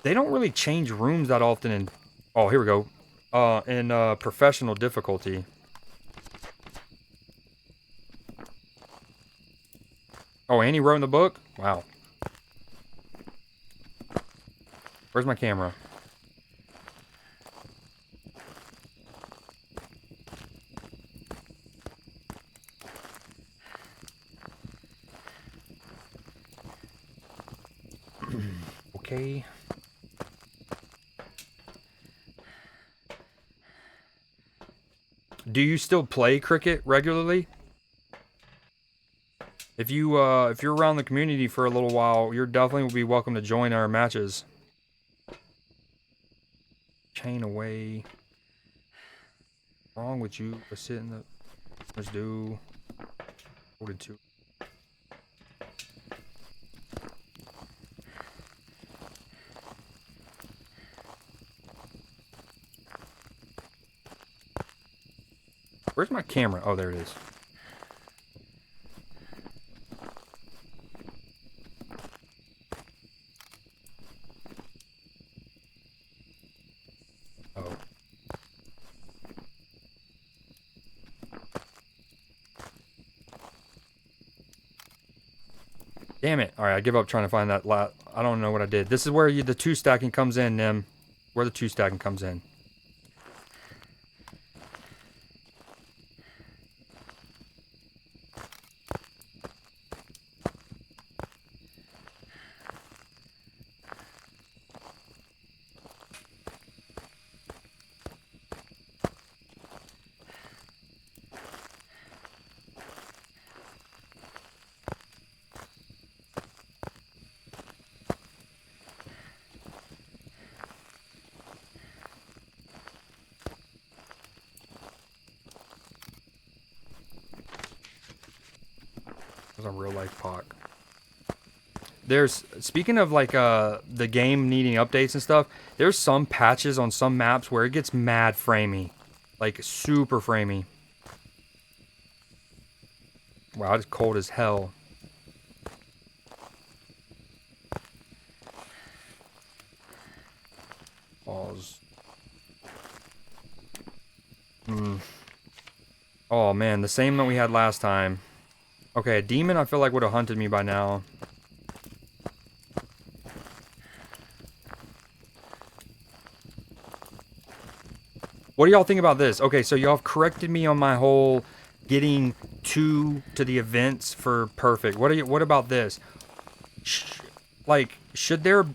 They don't really change rooms that often in... Oh, here we go. In professional difficulty. Oh, and he wrote in the book? Wow. Where's my camera? Okay. Do you still play cricket regularly? If you're around the community for a little while, you're definitely will be welcome to join our matches. Chain away. What's wrong with you? Let's sit in the... Let's do... 42. Where's my camera? Oh, there it is. Oh. Damn it. Alright, I give up trying to find that I don't know what I did. This is where the 2 stacking comes in, Nim. Where the 2 stacking comes in. That's a real life Pac. There's, speaking of like the game needing updates and stuff, there's some patches on some maps where it gets mad framey. Like super framey. Wow, it's cold as hell. Pause. Oh man, the same that we had last time. Okay, a demon I feel like would have hunted me by now. What do y'all think about this? Okay, so y'all have corrected me on my whole getting to the events for perfect. What about this? Like, should there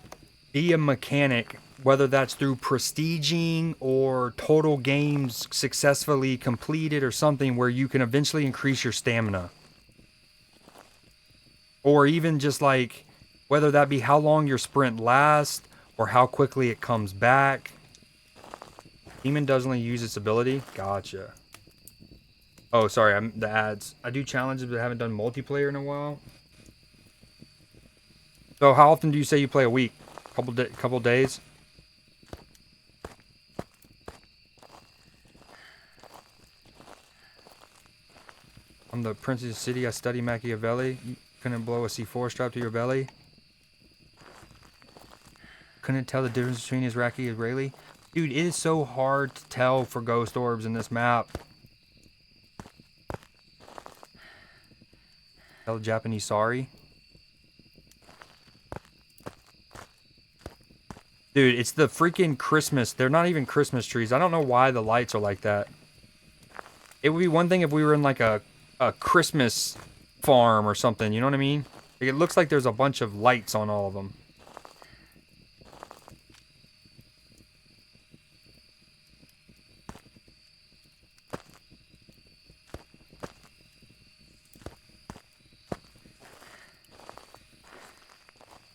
be a mechanic, whether that's through prestiging or total games successfully completed or something, where you can eventually increase your stamina? Or even just like, whether that be how long your sprint lasts or how quickly it comes back. Demon doesn't only use its ability. Gotcha. Oh, sorry, the ads. I do challenges, but I haven't done multiplayer in a while. So, how often do you say you play a week? Couple days? I'm the Prince of the City. I study Machiavelli. You couldn't blow a C4 strapped to your belly. Couldn't tell the difference between Iraqi and Israeli. Dude, it is so hard to tell for ghost orbs in this map. Tell the Japanese sorry. Dude, it's the freaking Christmas. They're not even Christmas trees. I don't know why the lights are like that. It would be one thing if we were in like a Christmas farm or something. You know what I mean? Like, it looks like there's a bunch of lights on all of them.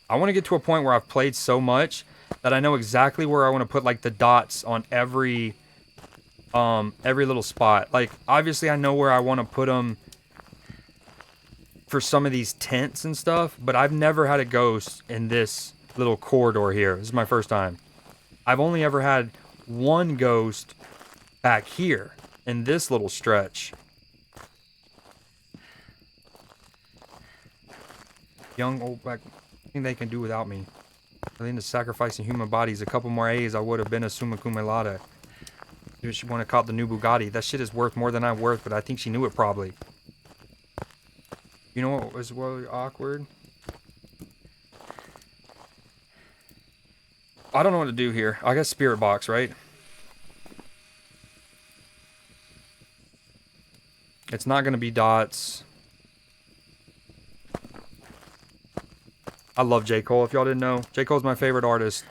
I want to get to a point where I've played so much that I know exactly where I want to put like the dots on every little spot. Like, obviously I know where I want to put them for some of these tents and stuff, but I've never had a ghost in this little corridor here. This is my first time. I've only ever had one ghost back here in this little stretch. Young old back. They can do without me. I think the sacrificing human bodies. A couple more A's, I would have been a summa cum laude. Dude, she want to cop the new Bugatti. That shit is worth more than I'm worth, but I think she knew it probably. You know what was really awkward? I don't know what to do here. I got spirit box, right? It's not gonna be dots. I love J. Cole, if y'all didn't know. J. Cole's my favorite artist.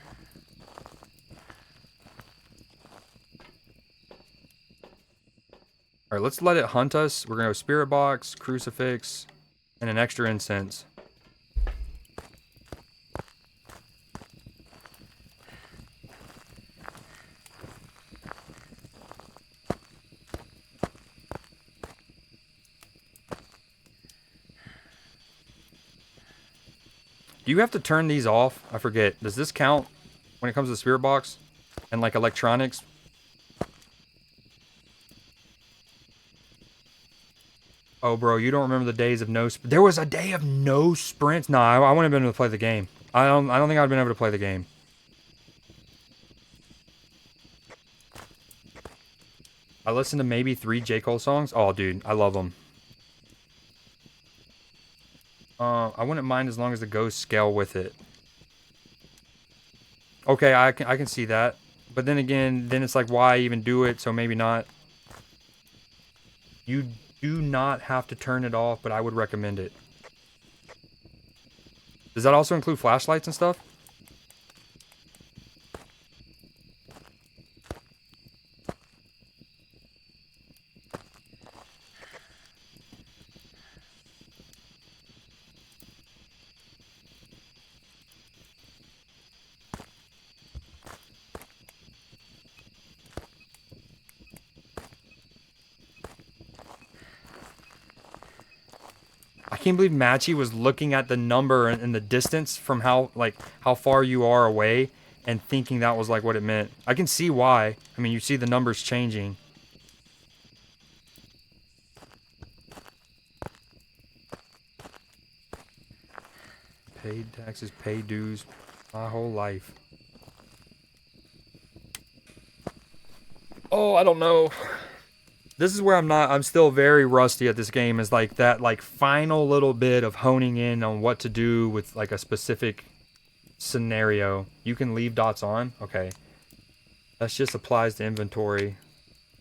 Alright, let's let it hunt us. We're going to go Spirit Box, Crucifix, and an extra incense. Do you have to turn these off? I forget. Does this count when it comes to the spirit box and like electronics? Oh, bro, you don't remember the days of no. There was a day of no sprints. Nah, I wouldn't have been able to play the game. I don't think I'd been able to play the game. I listened to maybe 3 J. Cole songs. Oh, dude, I love them. I wouldn't mind as long as the ghosts scale with it. Okay, I can see that. But then again, then it's like, why even do it? So maybe not. You do not have to turn it off, but I would recommend it. Does that also include flashlights and stuff? I can't believe Matchy was looking at the number and the distance from how far you are away and thinking that was like what it meant. I can see why. I mean, you see the numbers changing. Paid taxes, paid dues, my whole life. Oh, I don't know. This is where I'm still very rusty at this game, is like that final little bit of honing in on what to do with like a specific scenario. You can leave dots on. Okay. That just applies to inventory.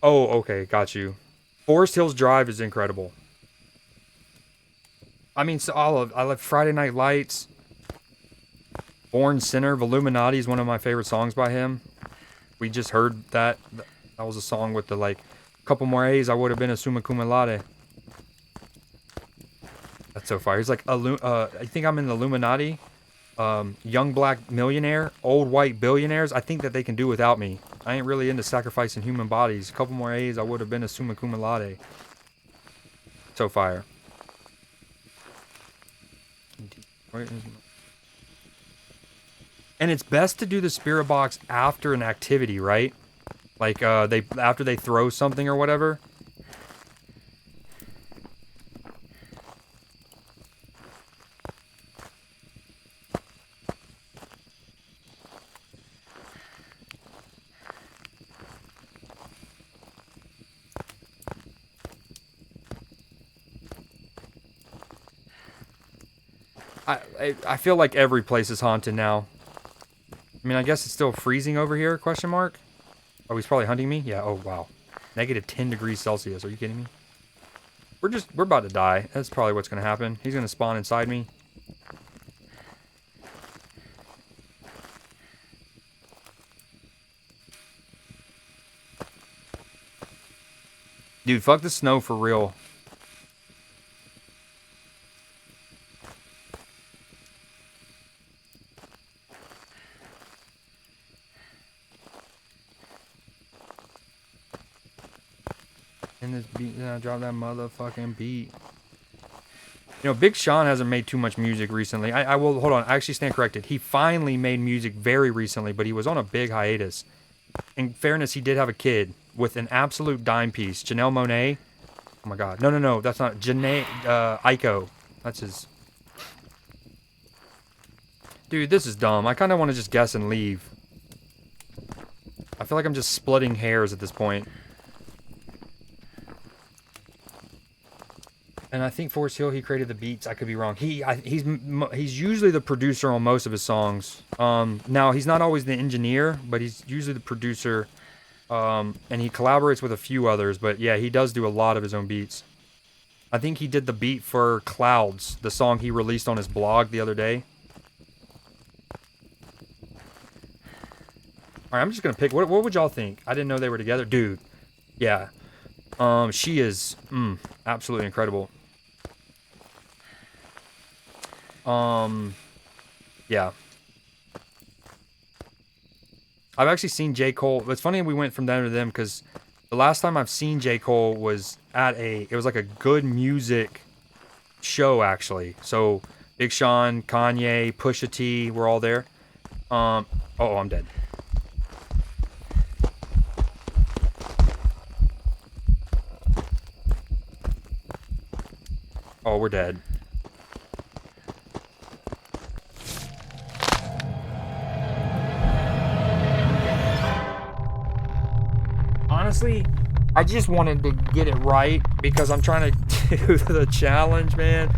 Oh, okay, got you. Forest Hills Drive is incredible. I mean, so I love Friday Night Lights. Born Sinner, Illuminati is one of my favorite songs by him. We just heard that. That was a song with the like, couple more A's, I would have been a summa cum laude. That's so fire. He's like, I think I'm in the Illuminati. Young black millionaire, old white billionaires. I think that they can do without me. I ain't really into sacrificing human bodies. A couple more A's, I would have been a summa cum laude. So fire. And it's best to do the spirit box after an activity, right? Like after they throw something or whatever. I feel like every place is haunted now. I mean, I guess it's still freezing over here, question mark? Oh, he's probably hunting me? Yeah, oh, wow. Negative 10 degrees Celsius, are you kidding me? We're about to die. That's probably what's going to happen. He's going to spawn inside me. Dude, fuck the snow for real. And this beat, drop that motherfucking beat. You know, Big Sean hasn't made too much music recently. I will, hold on, I actually stand corrected. He finally made music very recently, but he was on a big hiatus. In fairness, he did have a kid with an absolute dime piece. Janelle Monáe. Oh my god. No, that's not. Janae, Aiko. That's his. Dude, this is dumb. I kind of want to just guess and leave. I feel like I'm just splitting hairs at this point. And I think Forest Hill, he created the beats. I could be wrong. He's usually the producer on most of his songs. Now, he's not always the engineer, but he's usually the producer. And he collaborates with a few others. But yeah, he does do a lot of his own beats. I think he did the beat for Clouds, the song he released on his blog the other day. Alright, I'm just going to pick. What would y'all think? I didn't know they were together. Dude. Yeah. She is absolutely incredible. Yeah. I've actually seen J. Cole. It's funny we went from them to them because the last time I've seen J. Cole was at it was like a good music show, actually. So, Big Sean, Kanye, Pusha T, we're all there. Oh, I'm dead. Oh, we're dead. Honestly, I just wanted to get it right because I'm trying to do the challenge, man.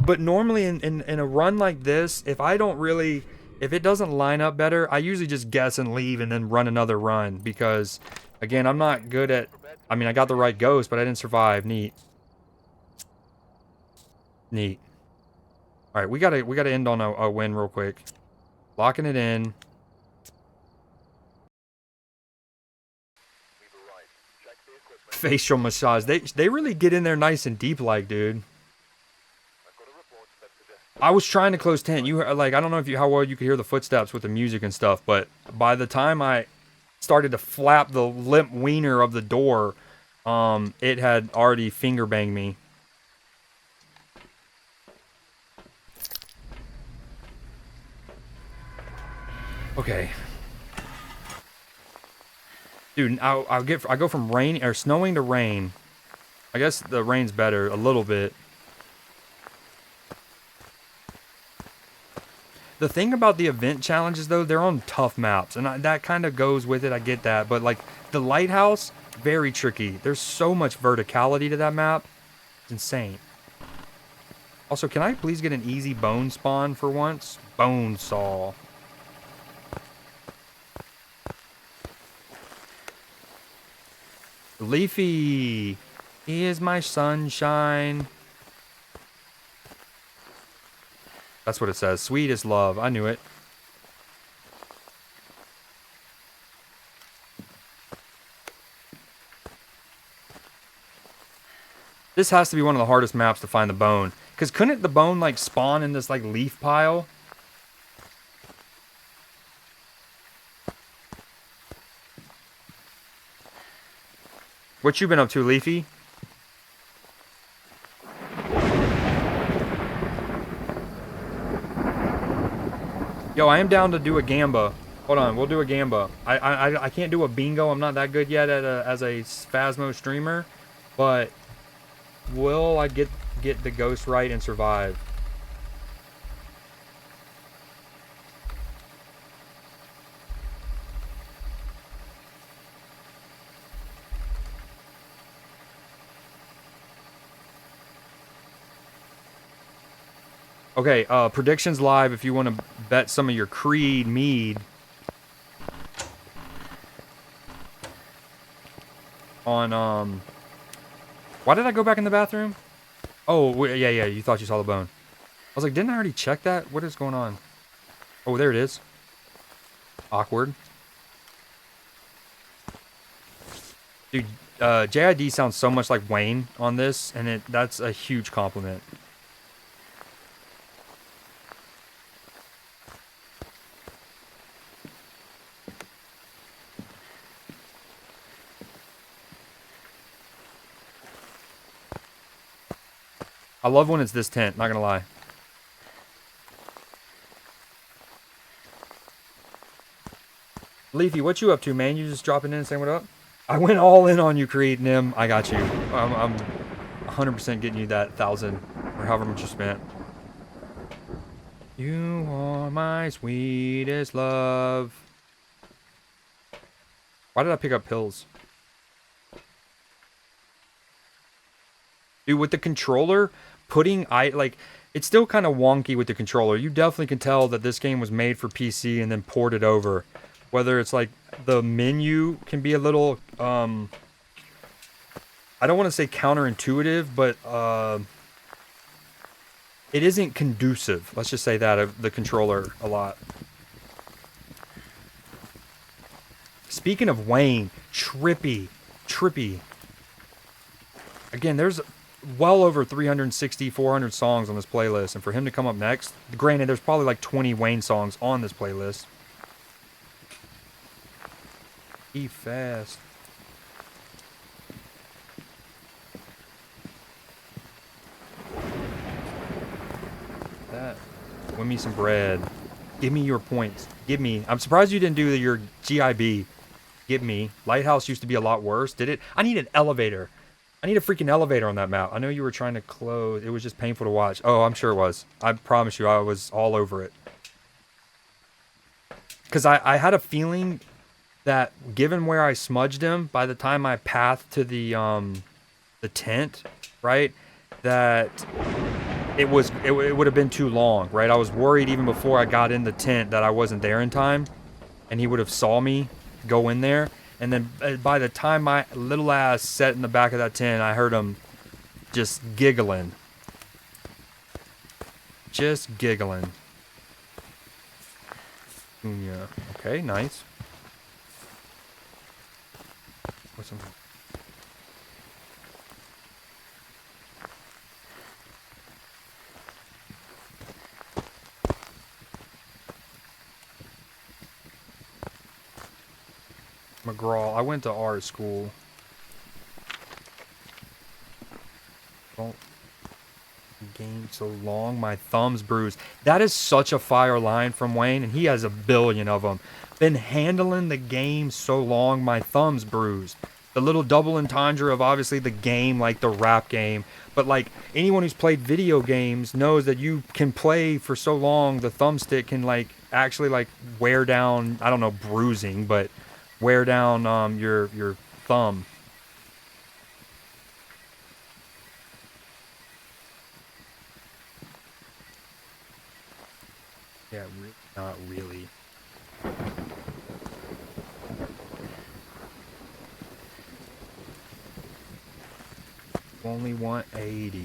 But normally in a run like this, if it doesn't line up better, I usually just guess and leave and then run another run because, again, I'm not good at... I mean, I got the right ghost, but I didn't survive. Neat. All right, we gotta end on a win real quick. Locking it in. Facial massage. They really get in there nice and deep, like, dude. I was trying to close tent. You like, I don't know how well you could hear the footsteps with the music and stuff, but by the time I started to flap the limp wiener of the door, it had already finger banged me. Okay. Dude, I go from rain or snowing to rain. I guess the rain's better a little bit. The thing about the event challenges though, they're on tough maps, and that kind of goes with it. I get that, but like the lighthouse, very tricky. There's so much verticality to that map. It's insane. Also, can I please get an easy bone spawn for once? Bone saw. Leafy, he is my sunshine. That's what it says. Sweet as love. I knew it. This has to be one of the hardest maps to find the bone. Because couldn't the bone, like, spawn in this, like, leaf pile? What you been up to, Leafy? Yo, I am down to do a gamba. Hold on, we'll do a gamba. I can't do a bingo. I'm not that good yet at as a Phasmo streamer, but will I get the ghost right and survive? Okay, predictions live if you want to bet some of your Creed mead on, why did I go back in the bathroom? Oh, yeah, you thought you saw the bone. I was like, didn't I already check that? What is going on? Oh, there it is. Awkward. Dude, JID sounds so much like Wayne on this, and that's a huge compliment. I love when it's this tent, not gonna lie. Leafy, what you up to, man? You just dropping in and saying what up? I went all in on you, Creed, Nim. I got you. I'm 100% getting you that 1,000 or however much you spent. You are my sweetest love. Why did I pick up pills? Dude, with the controller, it's still kind of wonky with the controller. You definitely can tell that this game was made for PC and then ported over. Whether it's like the menu can be a little, I don't want to say counterintuitive, but it isn't conducive. Let's just say that of the controller a lot. Speaking of Wayne, Trippy. Again, there's well over 360, 400 songs on this playlist, and for him to come up next, granted, there's probably like 20 Wayne songs on this playlist. Be fast. That. Win me some bread. Give me your points. Give me. I'm surprised you didn't do your GIB. Give me. Lighthouse used to be a lot worse. Did it? I need an elevator. I need a freaking elevator on that map. I know you were trying to close. It was just painful to watch. Oh, I'm sure it was. I promise you, I was all over it. Because I had a feeling that given where I smudged him, by the time I pathed to the tent, right, that it would have been too long, right? I was worried even before I got in the tent that I wasn't there in time, and he would have saw me go in there. And then by the time my little ass sat in the back of that tent, I heard him just giggling. Just giggling. Yeah. Okay, nice. What's some... McGraw. I went to art school. Don't game so long, my thumb's bruised. That is such a fire line from Wayne, and he has a billion of them. Been handling the game so long, my thumb's bruised. The little double entendre of obviously the game, like the rap game. But like anyone who's played video games knows that you can play for so long, the thumbstick can like actually like wear down, I don't know, bruising, but wear down your thumb. Yeah, not really. Only want 80.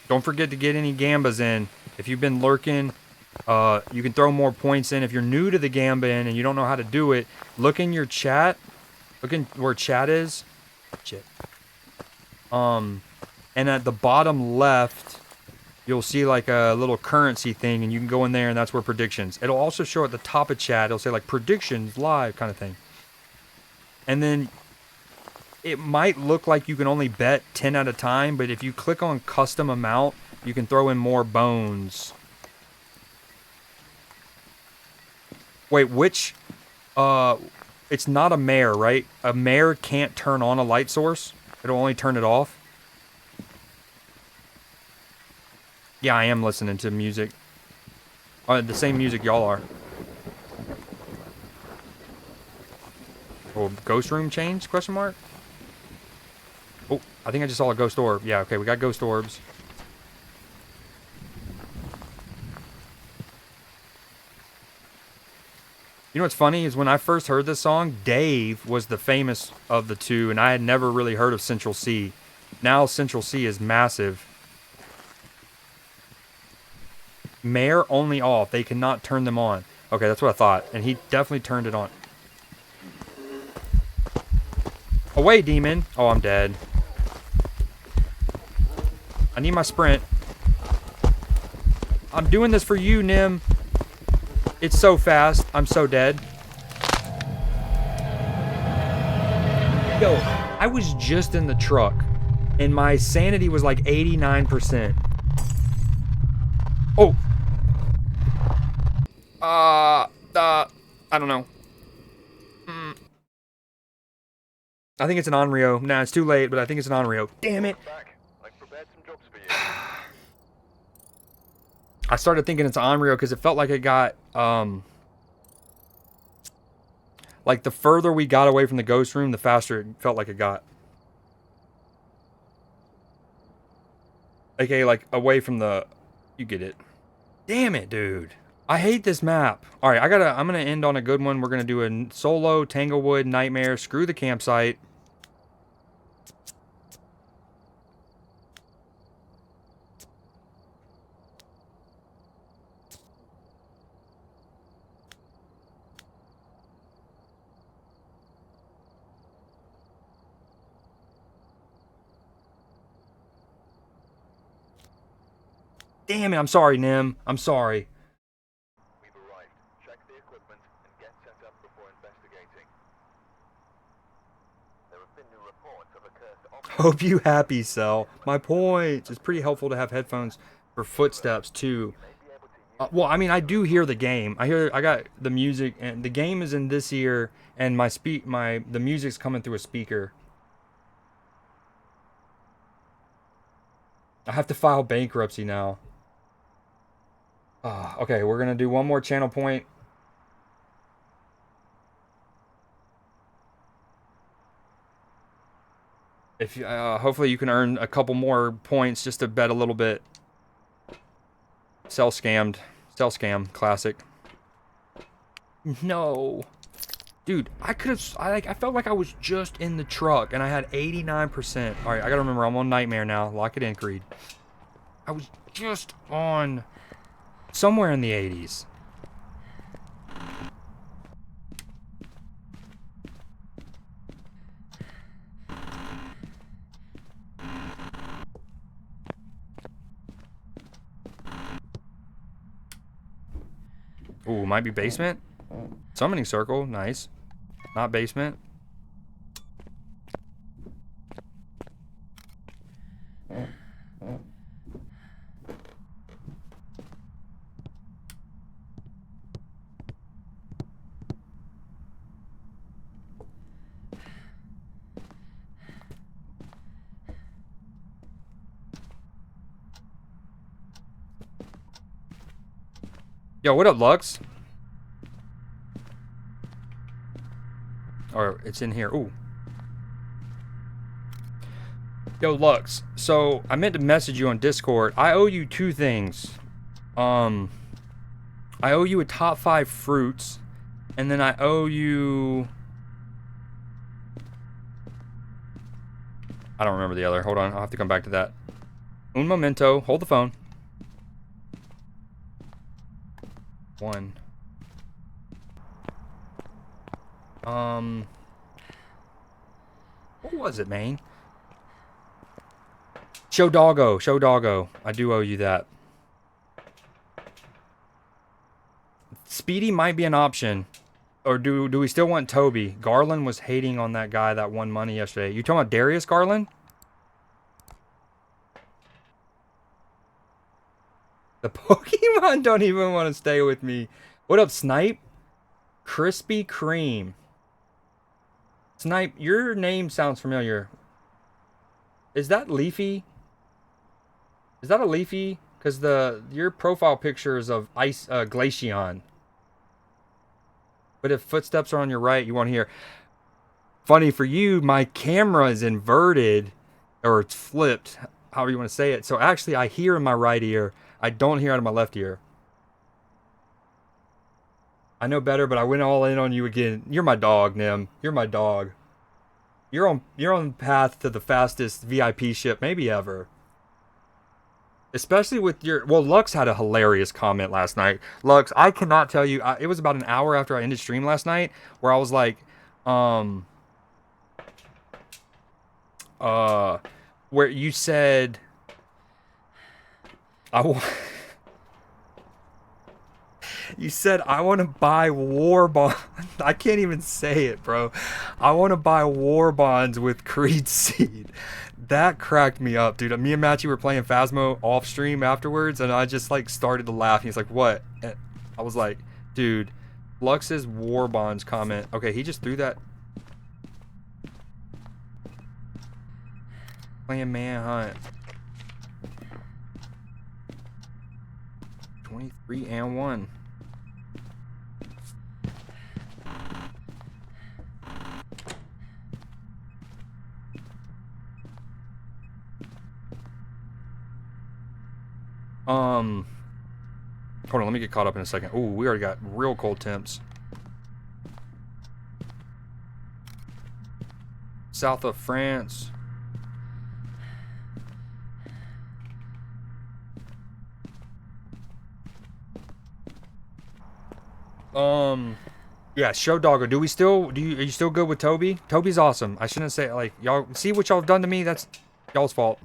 Don't forget to get any gambas in. If you've been lurking, you can throw more points in. If you're new to the gamba in and you don't know how to do it, look in your chat. Look in where chat is. Shit. And at the bottom left, you'll see like a little currency thing, and you can go in there, and that's where predictions. It'll also show at the top of chat. It'll say like predictions live kind of thing. And then it might look like you can only bet 10 at a time, but if you click on custom amount, you can throw in more bones. Wait, which it's not a mare, right? A mare can't turn on a light source. It'll only turn it off. Yeah, I am listening to music. The same music y'all are. Oh, ghost room change? Question mark? Oh, I think I just saw a ghost orb. Yeah, okay, we got ghost orbs. You know what's funny is when I first heard this song, Dave was the famous of the two, and I had never really heard of Central C. Now Central C is massive. Mare only off. They cannot turn them on. Okay, that's what I thought. And he definitely turned it on. Away, demon. Oh, I'm dead. I need my sprint. I'm doing this for you, Nim. It's so fast. I'm so dead. Yo, I was just in the truck, and my sanity was like 89%. Oh. I don't know. I think it's an Onryo. Nah, it's too late, but I think it's an Onryo. Damn it. I've prepared some jobs for you. I started thinking it's Onryo because it felt like it got, like the further we got away from the ghost room, the faster it felt like it got. Okay, like away from the, you get it. Damn it, dude. I hate this map. All right, I'm gonna end on a good one. We're gonna do a solo Tanglewood Nightmare. Screw the campsite. Damn it, I'm sorry, Nim. I'm sorry. We've arrived. Check the equipment and get set up before investigating. There have been new reports of a cursed Hope you happy, Cell. My point. It's pretty helpful to have headphones for footsteps, too. Well, I mean, I do hear the game. I got the music, and the game is in this ear, and the music's coming through a speaker. I have to file bankruptcy now. Okay, we're gonna do one more channel point. If hopefully you can earn a couple more points just to bet a little bit. Cell scam, classic. No. Dude, I could have. I felt like I was just in the truck, and I had 89%. All right, I gotta remember I'm on Nightmare now. Lock it in, Creed. I was just on somewhere in the 80s. Ooh, might be basement. Summoning circle, nice. Not basement. Yo, what up, Lux? Or it's in here. Ooh. Yo, Lux. So I meant to message you on Discord. I owe you 2 things. I owe you a top 5 fruits, and then I owe you. I don't remember the other. Hold on, I'll have to come back to that. Un momento. Hold the phone. 1. What was it, man? Show doggo. I do owe you that. Speedy might be an option. Or do we still want Toby? Garland was hating on that guy that won money yesterday. You talking about Darius Garland? The Pokemon don't even want to stay with me. What up, Snipe? Krispy Kreme. Snipe, your name sounds familiar. Is that Leafy? Is that a Leafy? Because your profile picture is of Glaceon. But if footsteps are on your right, you won't hear. Funny for you, my camera is inverted, or it's flipped, however you want to say it. So actually, I hear in my right ear. I don't hear out of my left ear. I know better, but I went all in on you again. You're my dog, Nim. You're my dog. You're on the path to the fastest VIP ship maybe ever. Especially with your... Well, Lux had a hilarious comment last night. Lux, I cannot tell you... it was about an hour after I ended stream last night where I was like... where you said... You said, I want to buy war bonds. I can't even say it, bro. I want to buy war bonds with Creed Seed. That cracked me up, dude. Me and Matchy were playing Phasmo off stream afterwards, and I just like started to laugh. He's like, what? And I was like, dude, Lux's war bonds comment. Okay, he just threw that. Playing Manhunt. 23 and 1. Hold on, let me get caught up in a second. Ooh, we already got real cold temps. South of France. Yeah, show doggo. Are you still good with Toby? Toby's awesome. I shouldn't say, like, y'all see what y'all have done to me? That's y'all's fault.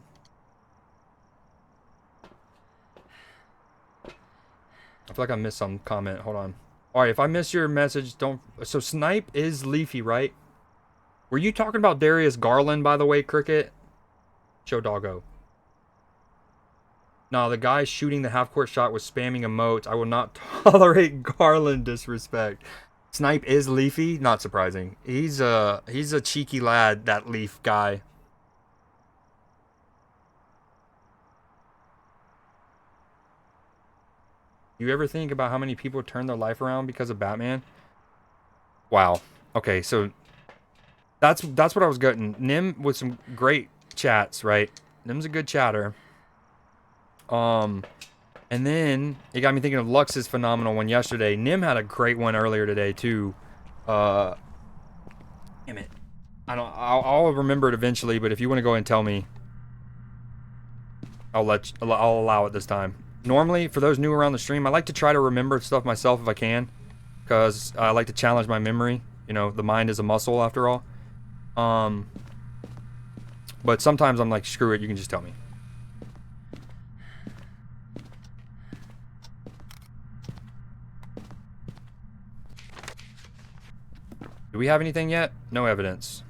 I feel like I missed some comment. Hold on. Alright, if I miss your message, don't... So, Snipe is Leafy, right? Were you talking about Darius Garland, by the way, Cricket? Show doggo. No, the guy shooting the half-court shot was spamming emotes. I will not tolerate Garland disrespect. Snipe is Leafy? Not surprising. He's a cheeky lad, that Leaf guy. You ever think about how many people turned their life around because of Batman? Wow. Okay, so that's what I was getting. Nim with some great chats, right? Nim's a good chatter. And then it got me thinking of Lux's phenomenal one yesterday. Nim had a great one earlier today too. Uh, damn it. I'll remember it eventually, but if you want to go and tell me, I'll allow it this time. Normally, for those new around the stream, I like to try to remember stuff myself if I can, because I like to challenge my memory. You know, the mind is a muscle after all. But sometimes I'm like, screw it, you can just tell me. Do we have anything yet? No evidence.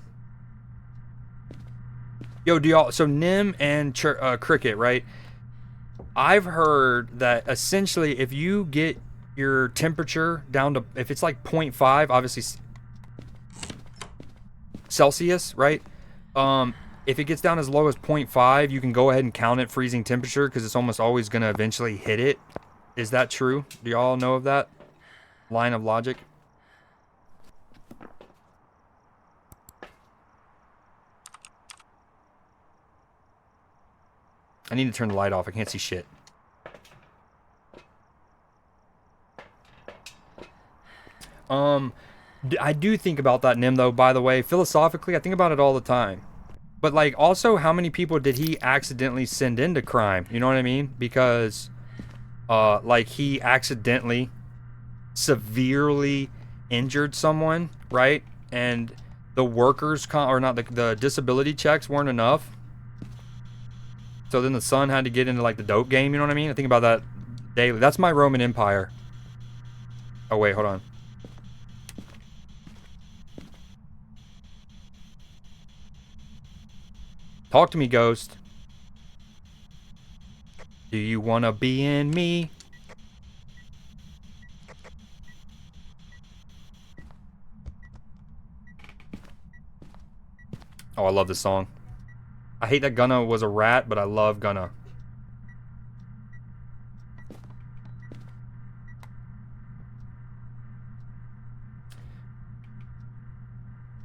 Yo, do y'all... So, Nim and Cricket, right? I've heard that essentially if you get your temperature down to... If it's like 0.5, obviously... Celsius, right? If it gets down as low as 0.5, you can go ahead and count it freezing temperature because it's almost always going to eventually hit it. Is that true? Do y'all know of that line of logic? I need to turn the light off. I can't see shit. I do think about that, Nim, though, by the way. Philosophically, I think about it all the time. But, like, also, how many people did he accidentally send into crime? You know what I mean? Because, like, he accidentally severely injured someone, right? And the workers, or not, the disability checks weren't enough. So then the son had to get into, like, the dope game, you know what I mean? I think about that daily. That's my Roman Empire. Oh, wait, hold on. Talk to me, Ghost. Do you want to be in me? Oh, I love this song. I hate that Gunna was a rat, but I love Gunna.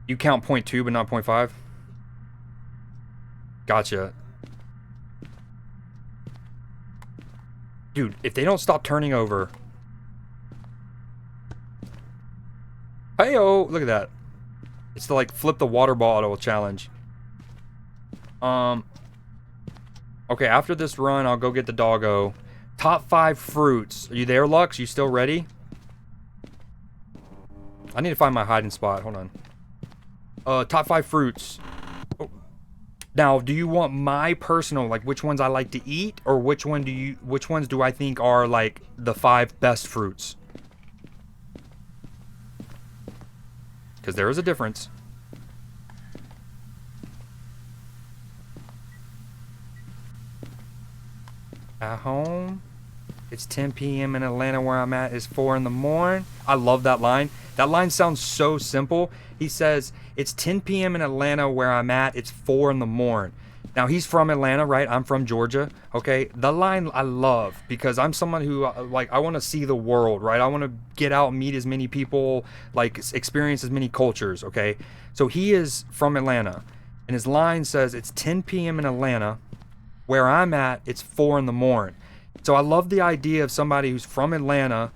You count 0.2 but not 0.5? Gotcha. Dude, if they don't stop turning over... Hey-oh! Look at that. It's the, like, flip the water bottle challenge. Okay, after this run, I'll go get the doggo. Top 5 fruits. Are you there, Lux? You still ready? I need to find my hiding spot. Hold on. Top 5 fruits. Oh. Now, do you want my personal, like, which ones I like to eat, or which ones do I think are, like, the 5 best fruits? Because there is a difference. At home, it's 10 p.m. in Atlanta. Where I'm at is 4 in the morning. I love that line. That line sounds so simple. He says, it's 10 p.m. in Atlanta. Where I'm at, it's 4 in the morning. Now, he's from Atlanta, right? I'm from Georgia, okay? The line I love because I'm someone who, like, I want to see the world, right? I want to get out and meet as many people, like, experience as many cultures, okay? So he is from Atlanta, and his line says, it's 10 p.m. in Atlanta. Where I'm at, it's 4 in the morning. So I love the idea of somebody who's from Atlanta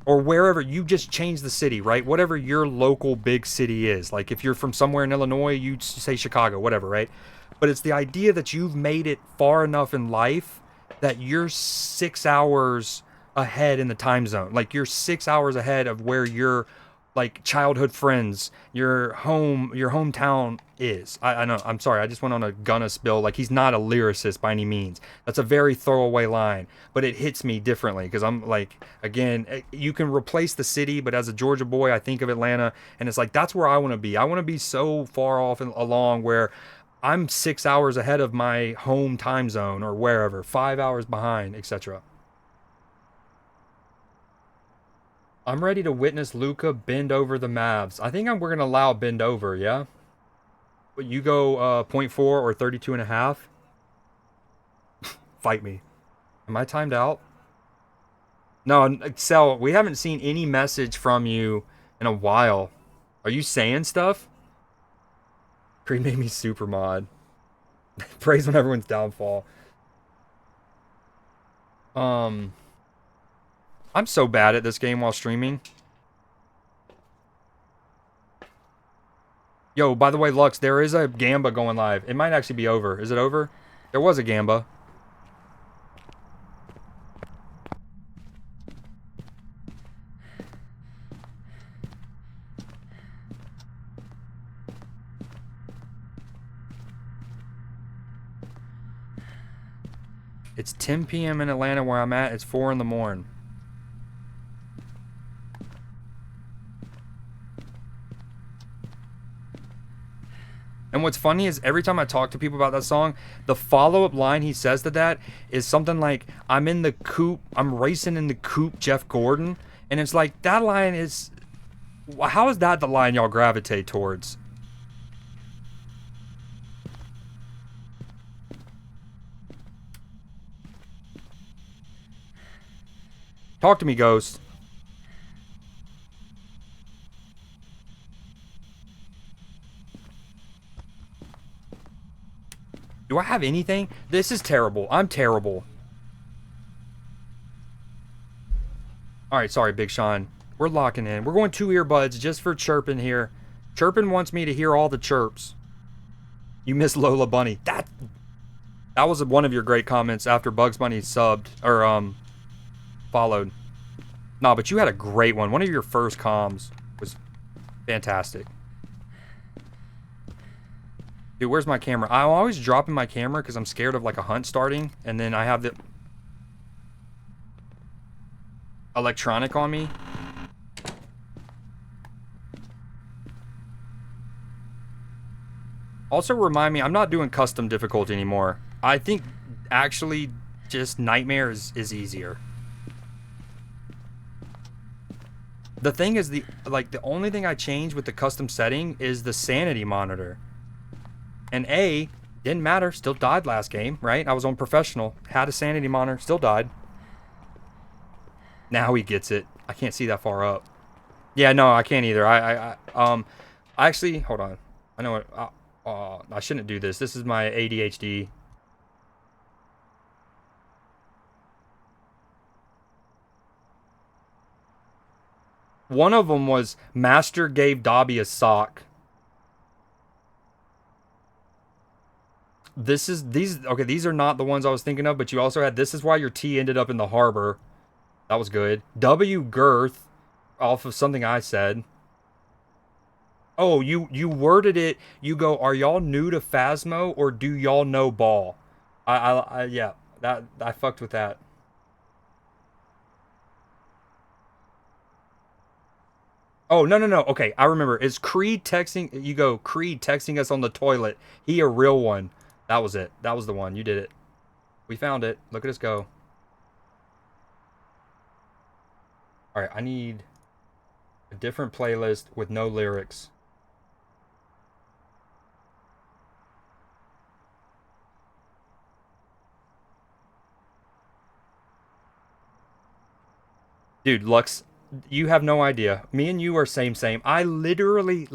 or wherever. You just change the city, right? Whatever your local big city is. Like if you're from somewhere in Illinois, you say Chicago, whatever, right? But it's the idea that you've made it far enough in life that you're 6 hours ahead in the time zone. Like you're 6 hours ahead of where your like childhood friends, your hometown is. I know, I'm sorry, I just went on a Gunna spill. Like he's not a lyricist by any means. That's a very throwaway line, but it hits me differently because I'm like, again, you can replace the city, but as a Georgia boy, I think of Atlanta, and it's like that's where I want to be. I want to be so far off and along where I'm 6 hours ahead of my home time zone or wherever, 5 hours behind, etc. I'm ready to witness Luka bend over the Mavs. I think we're going to allow bend over, yeah? But you go 0.4 or 32.5? Fight me. Am I timed out? No, Excel, we haven't seen any message from you in a while. Are you saying stuff? Creed made me super mod. Praise on everyone's downfall. I'm so bad at this game while streaming. Yo, by the way, Lux, there is a Gamba going live. It might actually be over. Is it over? There was a Gamba. It's 10 p.m. in Atlanta where I'm at. It's 4 in the morning. And what's funny is every time I talk to people about that song, the follow-up line he says to that is something like, I'm in the coupe, I'm racing in the coupe, Jeff Gordon. And it's like, that line is... How is that the line y'all gravitate towards? Talk to me, Ghost. Do I have anything? This is terrible. I'm terrible. Alright, sorry, Big Sean. We're locking in. We're going 2 earbuds just for Chirpin here. Chirpin wants me to hear all the chirps. You miss Lola Bunny. That was one of your great comments after Bugs Bunny subbed, or, followed. Nah, but you had a great one. One of your first comms was fantastic. Dude, where's my camera? I'm always dropping my camera because I'm scared of like a hunt starting, and then I have the electronic on me. Also remind me, I'm not doing custom difficulty anymore. I think actually just Nightmare is easier. The thing is, the only thing I changed with the custom setting is the sanity monitor. And didn't matter, still died last game, right? I was on professional, had a sanity monitor, still died. Now he gets it. I can't see that far up. Yeah, no, I can't either. I actually, hold on. I know what, I shouldn't do this. This is my ADHD. One of them was Master gave Dobby a sock. These are not the ones I was thinking of, but you also had, this is why your T ended up in the harbor. That was good. W girth off of something I said. Oh, you worded it. You go, are y'all new to Phasmo or do y'all know ball? Yeah, I fucked with that. Oh, no. Okay, I remember. Is Creed texting? You go, Creed texting us on the toilet. He a real one. That was it. That was the one. You did it. We found it. Look at us go. Alright, I need a different playlist with no lyrics. Dude, Lux, you have no idea. Me and you are same. I literally,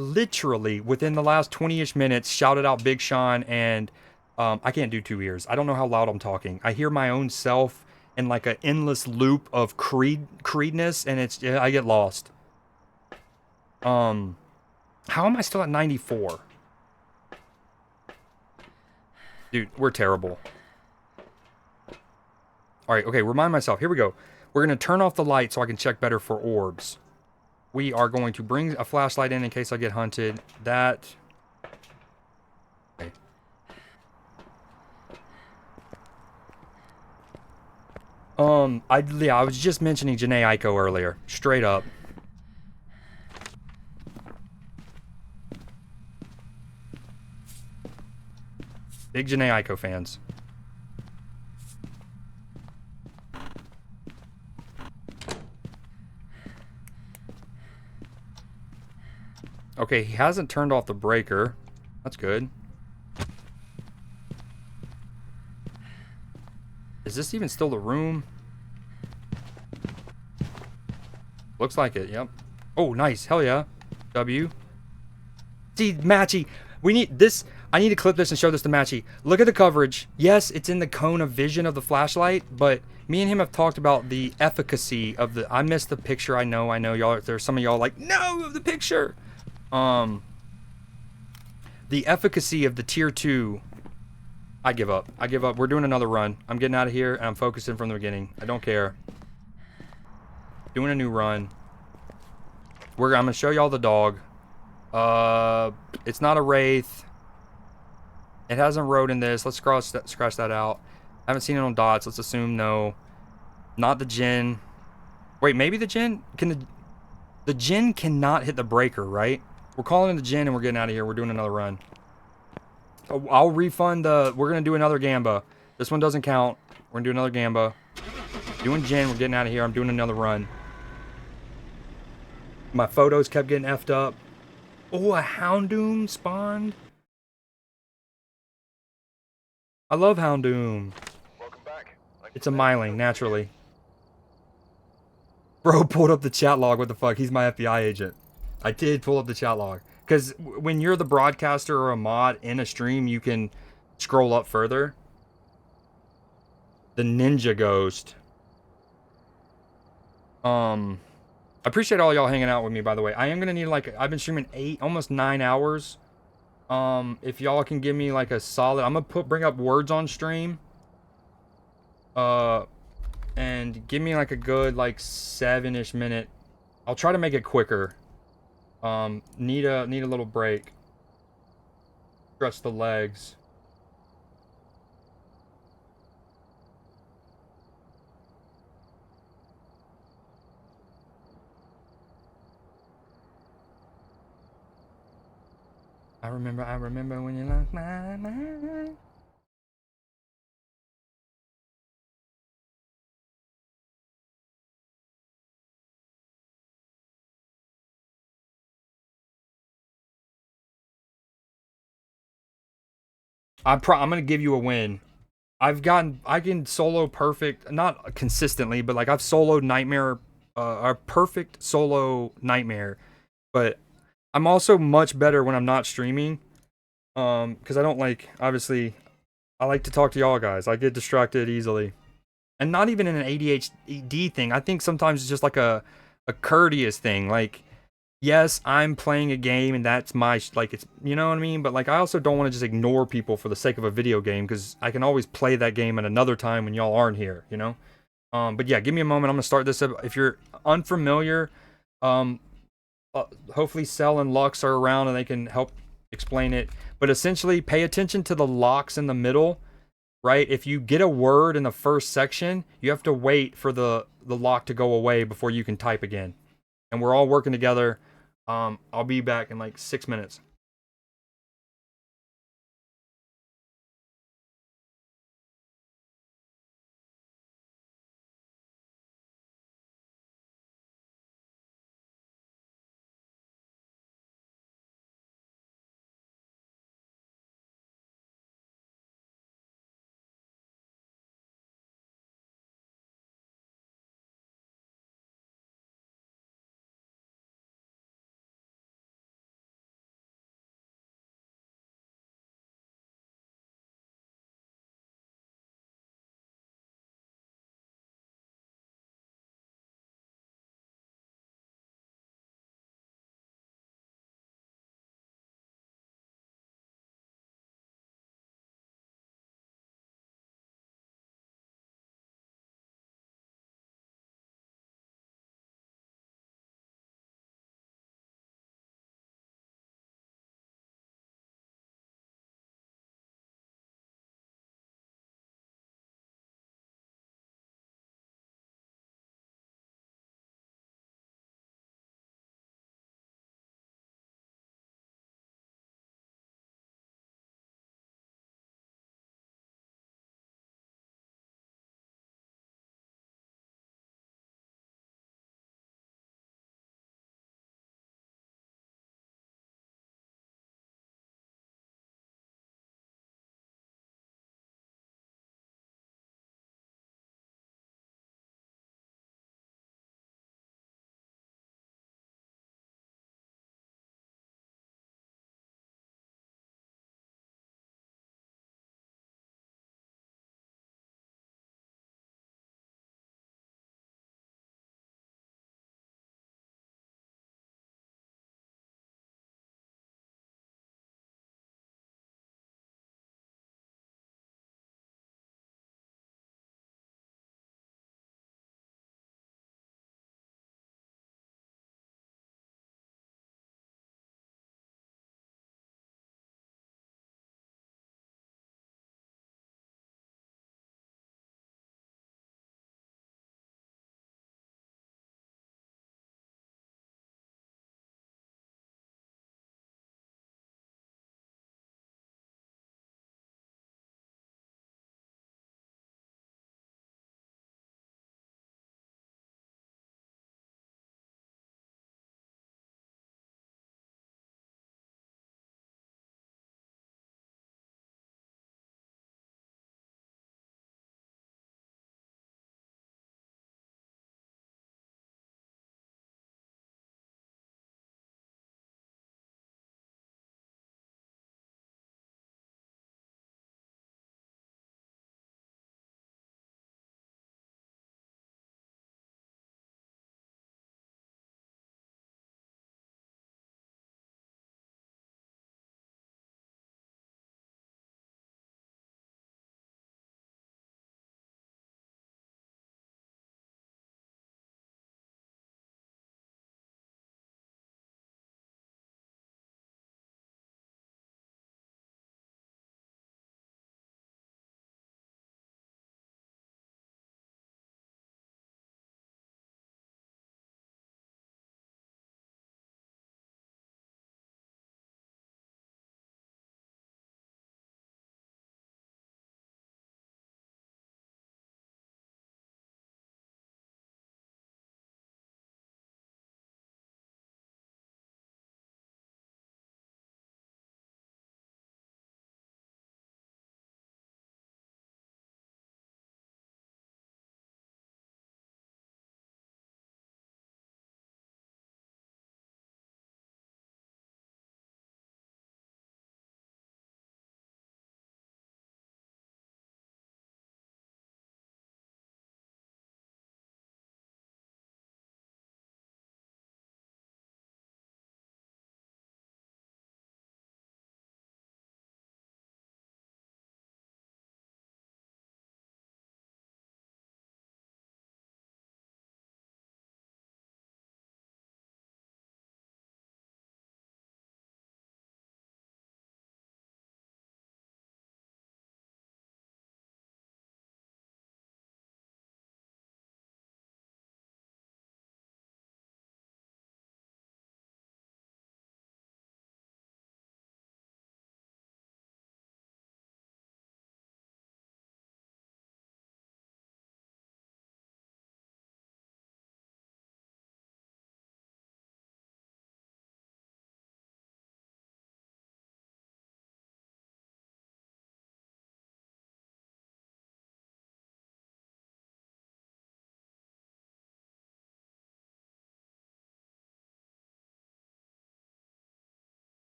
within the last 20-ish minutes, shouted out Big Sean, and I can't do 2 ears. I don't know how loud I'm talking. I hear my own self in like an endless loop of Creedness, and I get lost. How am I still at 94? Dude, we're terrible. Alright, okay, remind myself. Here we go. We're going to turn off the light so I can check better for orbs. We are going to bring a flashlight in case I get hunted. That... Okay. I was just mentioning Janae Aiko earlier. Straight up. Big Janae Aiko fans. Okay, he hasn't turned off the breaker. That's good. Is this even still the room? Looks like it, yep. Oh, nice. Hell yeah. W. See, Matchy, we need this. I need to clip this and show this to Matchy. Look at the coverage. Yes, it's in the cone of vision of the flashlight, but me and him have talked about the efficacy of the... I missed the picture. I know, y'all. There's some of y'all like, no, of the picture. the efficacy of the tier 2. I give up. I give up. We're doing another run. I'm getting out of here, and I'm focusing from the beginning. I don't care. Doing a new run. I'm going to show y'all the dog. It's not a Wraith. It hasn't rode in this. Let's scratch that out. Haven't seen it on dots. Let's assume no. Not the Jinn. Wait, maybe the Jinn? The Jinn cannot hit the breaker, right? We're calling in the Jinn, and we're getting out of here. We're doing another run. I'll refund the... We're going to do another Gamba. This one doesn't count. We're going to do another Gamba. Doing Jinn. We're getting out of here. I'm doing another run. My photos kept getting effed up. Oh, a Houndoom spawned. I love Houndoom. Welcome back. It's a Myling, naturally. Bro pulled up the chat log. What the fuck? He's my FBI agent. I did pull up the chat log. Because when you're the broadcaster or a mod in a stream, you can scroll up further. The Ninja Ghost. I appreciate all y'all hanging out with me, by the way. I am going to need, like, I've been streaming 8, almost 9 hours. If y'all can give me, like, a solid... I'm going to bring up words on stream. And give me, like, a good, like, 7-ish minute. I'll try to make it quicker. Need a little break. Stretch the legs. I remember when you lost my mind. I'm gonna give you a win. I can solo perfect, not consistently, but like I've soloed Nightmare, a perfect solo Nightmare, but I'm also much better when I'm not streaming, because I don't like, obviously, I like to talk to y'all guys. I get distracted easily, and not even in an ADHD thing. I think sometimes it's just like a courteous thing, like. Yes, I'm playing a game and that's my, like, it's, you know what I mean? But, like, I also don't want to just ignore people for the sake of a video game because I can always play that game at another time when y'all aren't here, you know? But yeah, give me a moment. I'm going to start this up. If you're unfamiliar, hopefully Cell and Lux are around and they can help explain it. But essentially, pay attention to the locks in the middle, right? If you get a word in the first section, you have to wait for the lock to go away before you can type again. And we're all working together. I'll be back in like 6 minutes.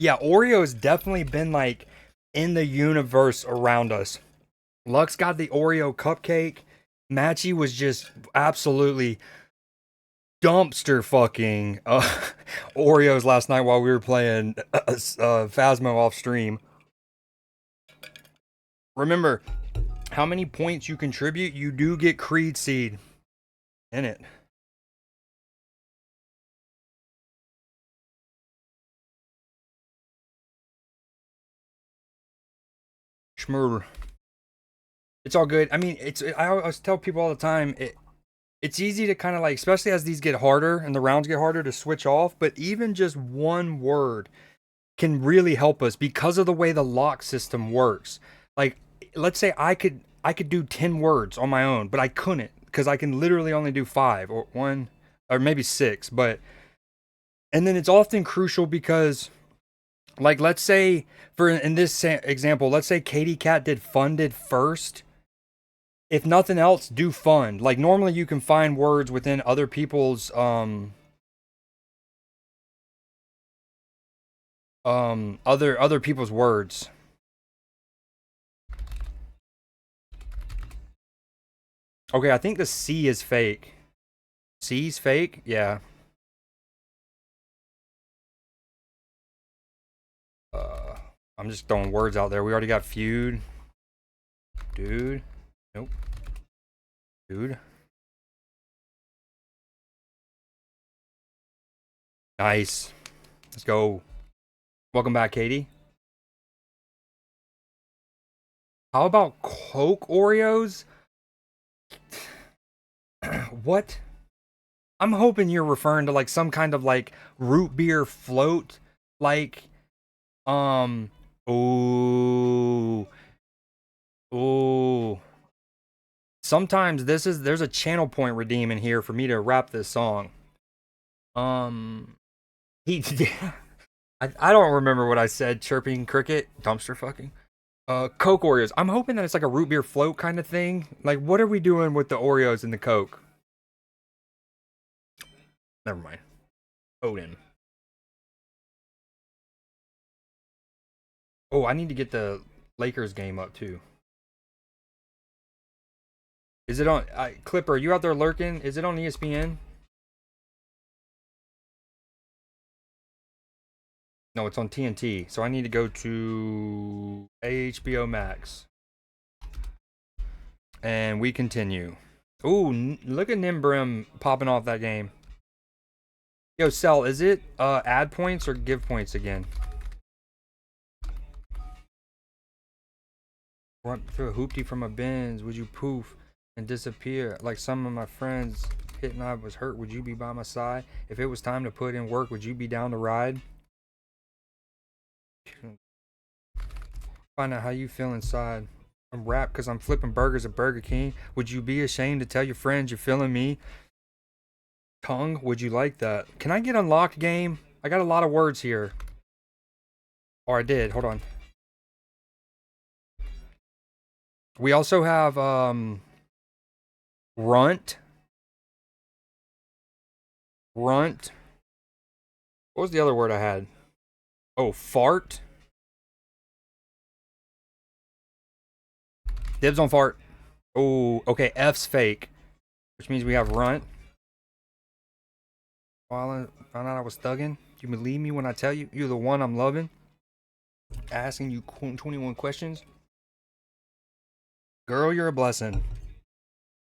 Yeah, Oreo's definitely been like in the universe around us. Lux got the Oreo cupcake. Matchy was just absolutely dumpster fucking Oreos last night while we were playing Phasmo off stream. Remember, how many points you contribute, you do get Creed Seed in it. Schmur. It's all good. I mean, I always tell people all the time, it's easy to kind of like, especially as these get harder and the rounds get harder, to switch off, but even just one word can really help us because of the way the lock system works. Like, let's say I could do 10 words on my own, but I couldn't because I can literally only do 5 or 1 or maybe 6, and then it's often crucial because, like, let's say in this example, let's say Katie Cat did funded first. If nothing else, do fund. Like, normally you can find words within other people's other people's words. Okay, I think the C is fake. C's fake? Yeah. I'm just throwing words out there. We already got feud. Dude. Nope. Dude. Nice. Let's go. Welcome back, Katie. How about Coke Oreos? What? I'm hoping you're referring to like some kind of like root beer float. Like, ooh. Sometimes there's a channel point redeem in here for me to rap this song. I don't remember what I said. Chirping cricket, dumpster fucking. Coke Oreos. I'm hoping that it's like a root beer float kind of thing. Like, what are we doing with the Oreos and the Coke? Never mind. Odin. Oh, I need to get the Lakers game up too. Is it on Clipper? Are you out there lurking? Is it on ESPN? No, it's on TNT. So I need to go to HBO Max. And we continue. Ooh, look at Nimbrim popping off that game. Yo, Cell, is it add points or give points again? Run through a hoopty from a Benz, would you poof and disappear? Like some of my friends hitting I was hurt, would you be by my side? If it was time to put in work, would you be down to ride? Find out how you feel inside. I'm rap because I'm flipping burgers at Burger King. Would you be ashamed to tell your friends you're feeling me? Tongue, would you like that? Can I get unlocked, game? I got a lot of words here. Or I did. Hold on. We also have runt. Runt. What was the other word I had? Oh, fart. Dibs on fart. Oh, okay. F's fake, which means we have runt. Found out I was thugging. You believe me when I tell you you're the one I'm loving? Asking you 21 questions. Girl, you're a blessing.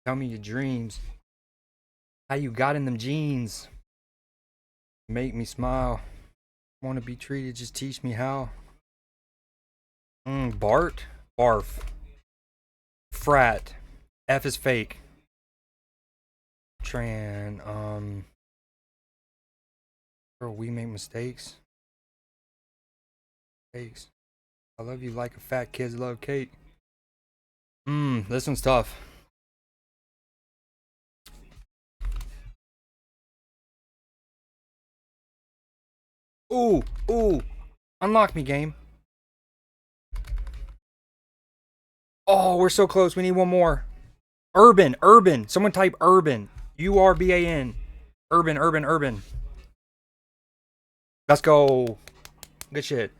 Tell me your dreams. How you got in them jeans. Make me smile. Want to be treated, just teach me how. Bart. Barf. Frat. F is fake. Tran. Girl, we make mistakes. Mistakes. I love you like a fat kids love cake. This one's tough. Ooh. Unlock me, game. Oh, we're so close. We need one more. Urban. Someone type urban. URBAN. Urban. Let's go. Good shit.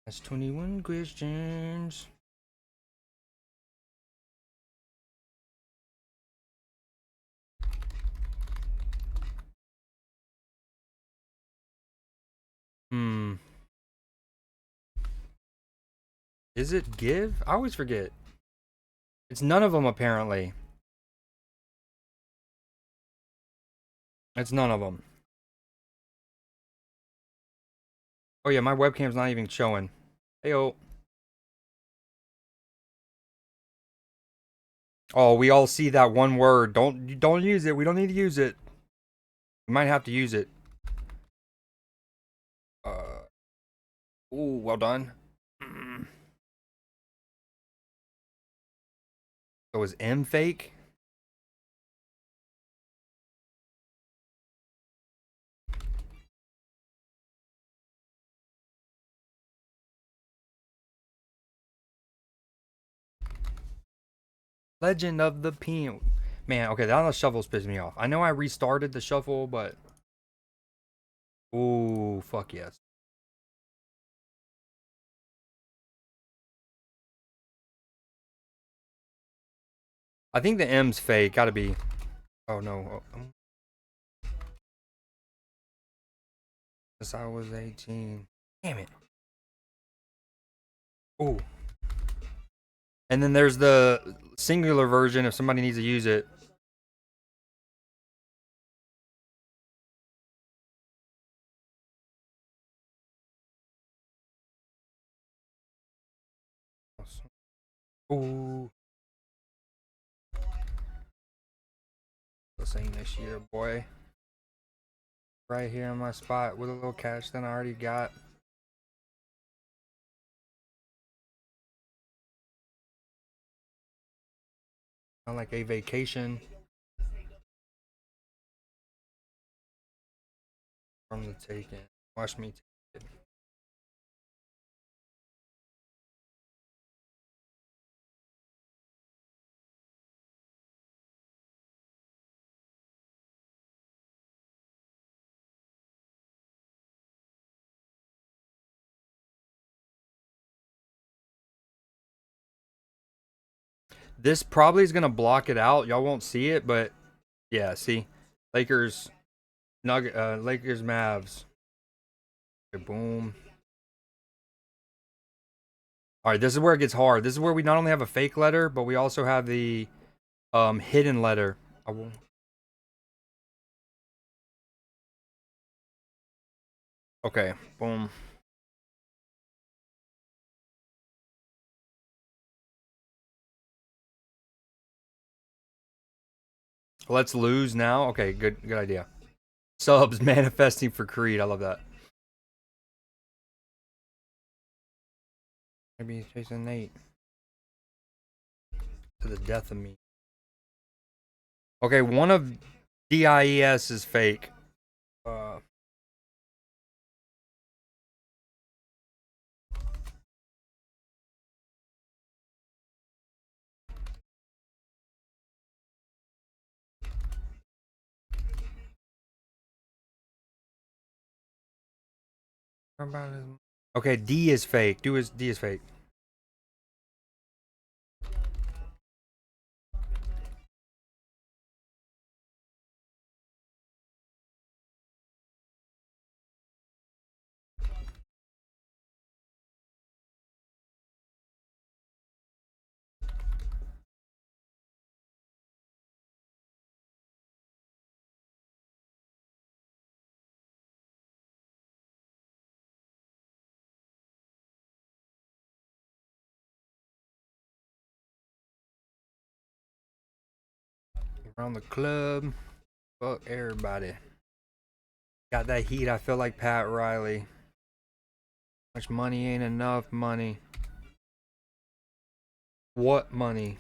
That's 21 questions. Hmm. Is it give? I always forget. It's none of them, apparently. It's none of them. Oh yeah, my webcam's not even showing. Heyo. Oh, we all see that one word. Don't use it. We don't need to use it. We might have to use it. Ooh, well done. So is M fake? Legend of the Pen. Man, okay, that on the shuffle's pissing me off. I know I restarted the shuffle, but ooh, fuck yes. I think the M's fake. Gotta be. Oh no. Since I was 18. Damn it. Ooh. And then there's the singular version if somebody needs to use it. Ooh. This ain't this year, boy. Right here in my spot with a little cash that I already got. Not like a vacation. From the taking. Watch me take it. This probably is gonna block it out. Y'all won't see it, but yeah, see, Lakers, Lakers, Mavs. Okay, boom. All right, this is where it gets hard. This is where we not only have a fake letter, but we also have the hidden letter. I won't. Okay, boom. Let's lose now. Okay, good idea. Subs manifesting for Creed. I love that. Maybe he's chasing Nate to the death of me. Okay, one of DIES is fake. Okay, D is fake. D is fake. Around the club. Fuck everybody. Got that heat. I feel like Pat Riley. Much money ain't enough money. What money?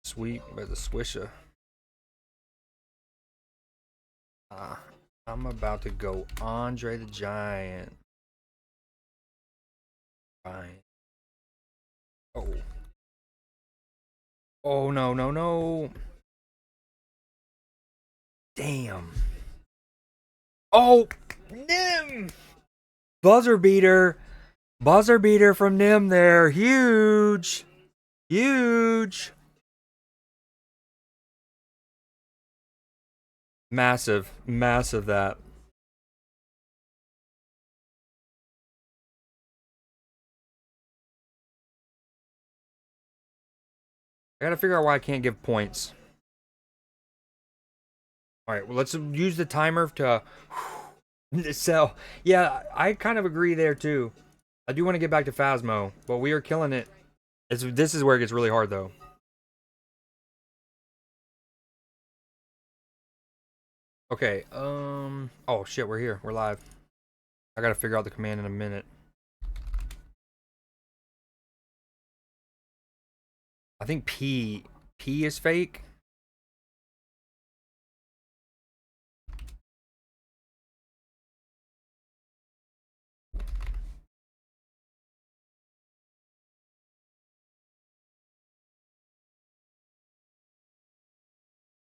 Sweet by the Swisher. I'm about to go Andre the Giant. Fine. Oh. Oh, no, no, no. Damn. Oh, Nim. Buzzer beater. Buzzer beater from Nim there. Huge. Huge. Massive. Massive that. I gotta figure out why I can't give points. Alright, well, let's use the timer to... So, yeah, I kind of agree there, too. I do want to get back to Phasmo, but we are killing it. This is where it gets really hard, though. Okay, oh, shit, we're here. We're live. I gotta figure out the command in a minute. I think P is fake.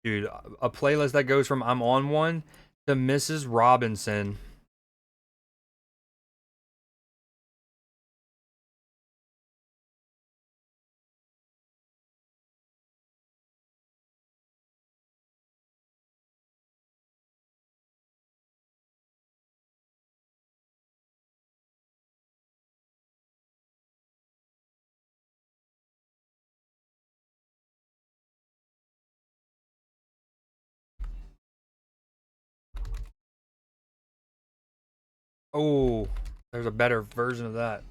Dude, a playlist that goes from I'm on one to Mrs. Robinson. Oh, there's a better version of that.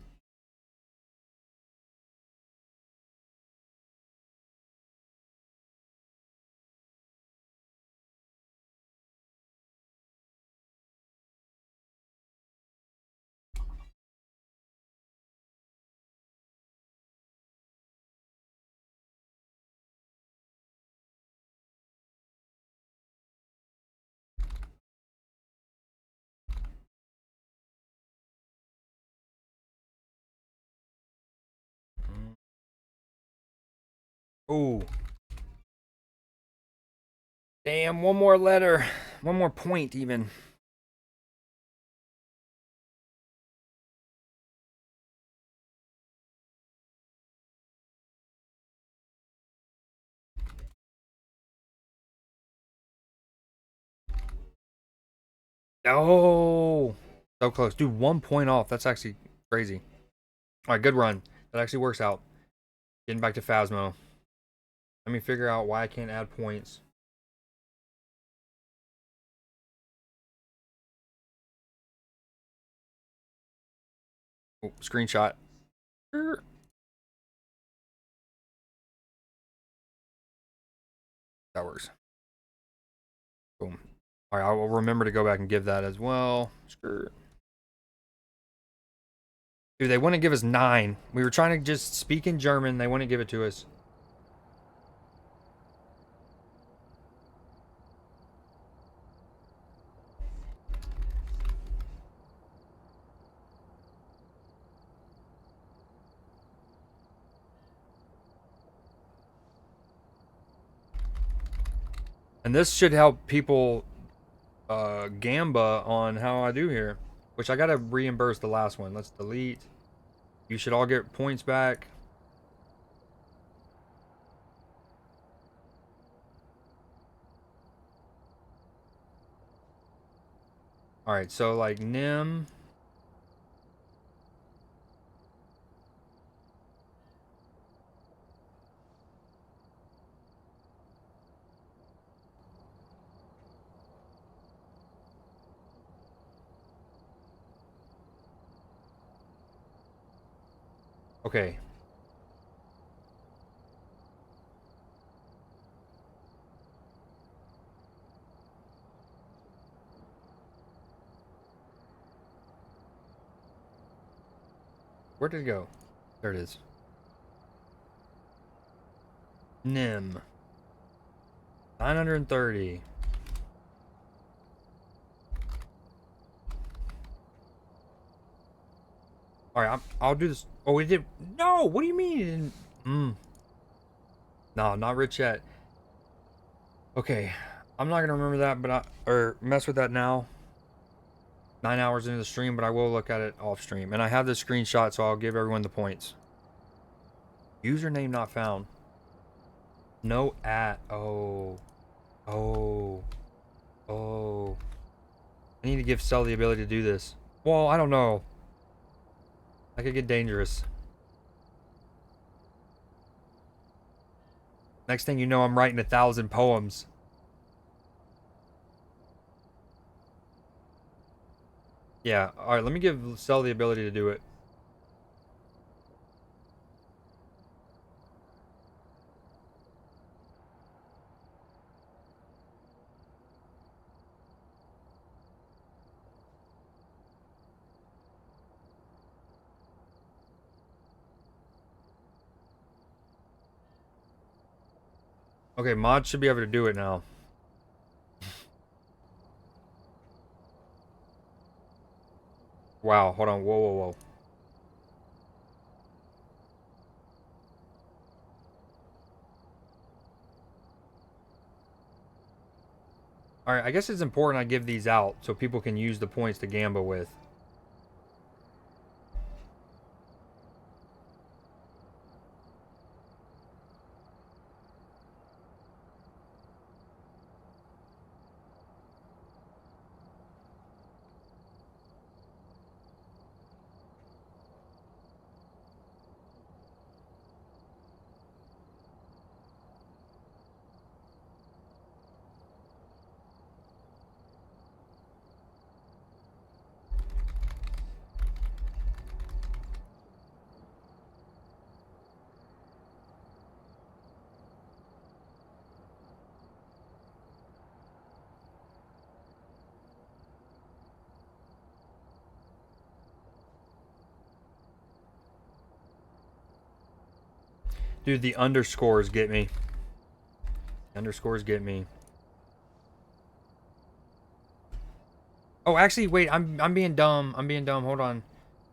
Oh. Damn, one more letter. One more point, even. Oh, so close. Dude, 1 point off. That's actually crazy. All right, good run. That actually works out. Getting back to Phasmo. Let me figure out why I can't add points. Oh, screenshot. That works. Boom. All right, I will remember to go back and give that as well. Sure. Dude, they wouldn't give us 9. We were trying to just speak in German. They wouldn't give it to us. And this should help people gamba on how I do here. Which I gotta reimburse the last one. Let's delete. You should all get points back. Alright, so like Nim. Okay. Where did it go? There it is. Nim. 930. All right, I'll do this. Oh, we did. No, what do you mean? You didn't? No, not rich yet. Okay, I'm not gonna remember that, but or mess with that now. 9 hours into the stream, but I will look at it off stream, and I have the screenshot, so I'll give everyone the points. Username not found. No at. Oh. I need to give Cell the ability to do this. Well, I don't know. That could get dangerous. Next thing you know, I'm writing 1,000 poems. Yeah, alright, let me give Cell the ability to do it. Okay, Mod should be able to do it now. Wow, hold on. Whoa. Alright, I guess it's important I give these out so people can use the points to gamble with. Dude, the underscores get me. Underscores get me. Oh, actually, wait. I'm being dumb. I'm being dumb. Hold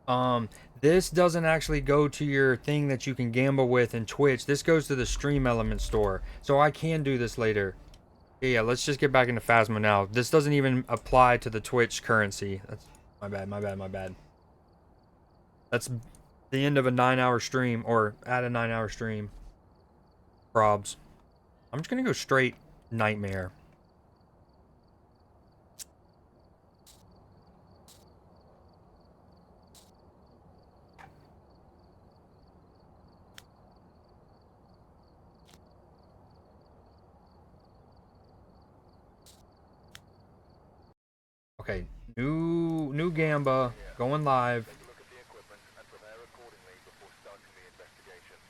on. This doesn't actually go to your thing that you can gamble with in Twitch. This goes to the Stream Element store. So I can do this later. Yeah, let's just get back into Phasma now. This doesn't even apply to the Twitch currency. That's my bad. That's the end of a 9-hour stream, or at a 9-hour stream. Probs. I'm just gonna go straight Nightmare. Okay, new Gamba going live. Take a look at the equipment and prepare accordingly before starting the investigation.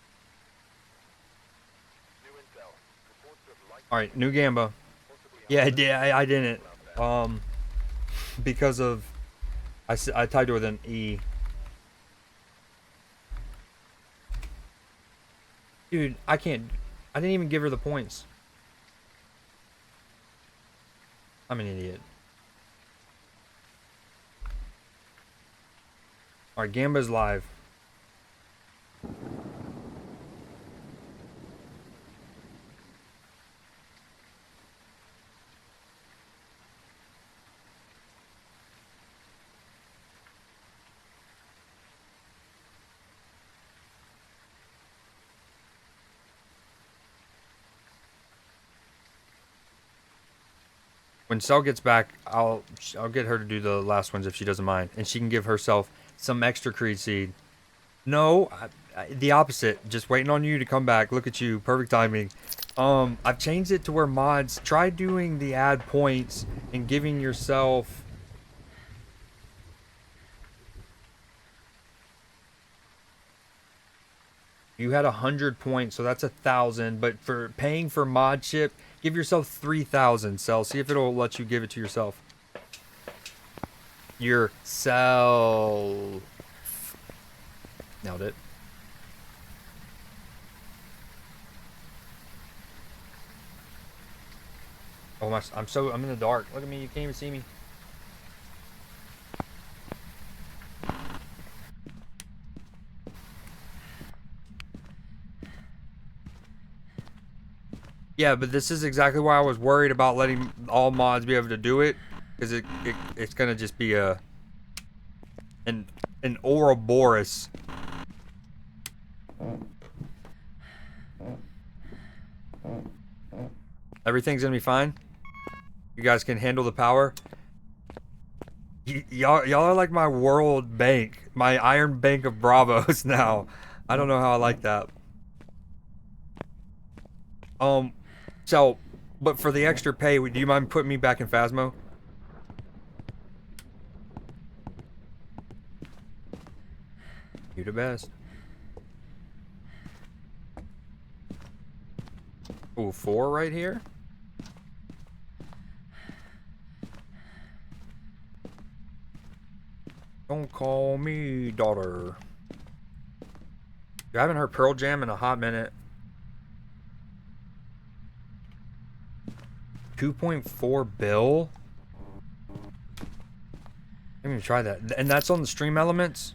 New intel. Reports of light All right, new Gamba. Yeah, I didn't. Because of I typed it with an E. Dude, I can't. I didn't even give her the points. I'm an idiot. Alright, Gamba's live. When Cell gets back, I'll get her to do the last ones if she doesn't mind, and she can give herself some extra Creed seed. No, the opposite. Just waiting on you to come back. Look at you, perfect timing. I've changed it to where mods try doing the add points and giving yourself. You had 100 points, so that's 1,000. But for paying for mod ship, give yourself 3,000. Cell. See if it'll let you give it to yourself. Yourself. Nailed it. Oh my! I'm in the dark. Look at me. You can't even see me. Yeah, but this is exactly why I was worried about letting all mods be able to do it, because it's gonna just be an Ouroboros. Everything's gonna be fine. You guys can handle the power. Y'all are like my world bank, my iron bank of bravos now. I don't know how I like that. So, but for the extra pay, do you mind putting me back in Phasmo? You the best. Ooh, 4 right here? Don't call me daughter. I haven't heard Pearl Jam in a hot minute. 2.4 bill? Let me try that. And that's on the Stream Elements?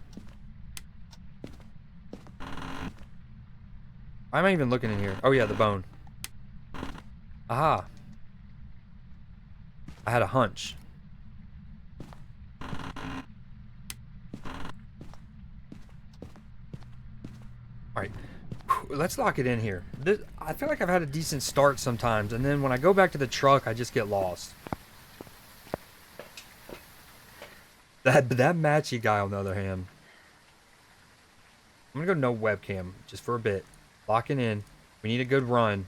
Why am I even looking in here? Oh yeah, the bone. Aha. I had a hunch. Alright. Let's lock it in here. I feel like I've had a decent start sometimes, and then when I go back to the truck, I just get lost. That matchy guy, on the other hand. I'm gonna go no webcam, just for a bit. Locking in. We need a good run.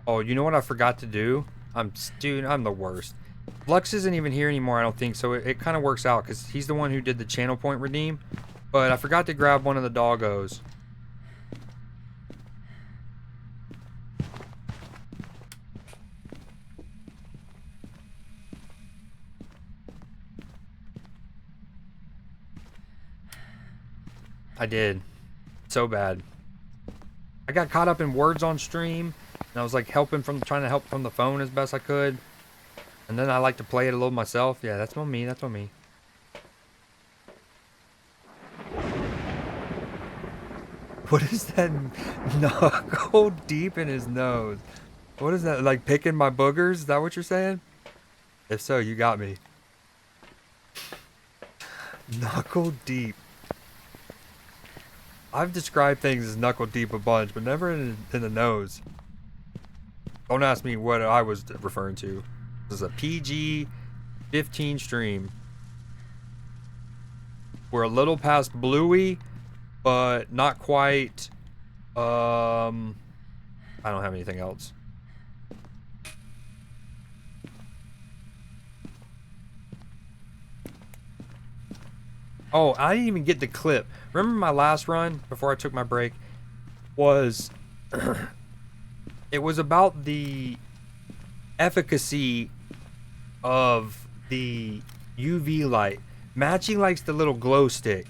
Oh, you know what I forgot to do? Dude, I'm the worst. Flux isn't even here anymore, I don't think, so it kind of works out, because he's the one who did the channel point redeem. But I forgot to grab one of the doggos. I did. So bad. I got caught up in words on stream, and I was like trying to help from the phone as best I could. And then I like to play it a little myself. Yeah, that's on me. That's on me. What is that knuckle deep in his nose? What is that? Like picking my boogers? Is that what you're saying? If so, you got me. Knuckle deep. I've described things as knuckle deep a bunch, but never in the nose. Don't ask me what I was referring to. This is a PG-15 stream. We're a little past Bluey, but not quite. I don't have anything else. Oh, I didn't even get the clip. Remember my last run before I took my break was it was about the efficacy of the UV light. Matchy likes the little glow stick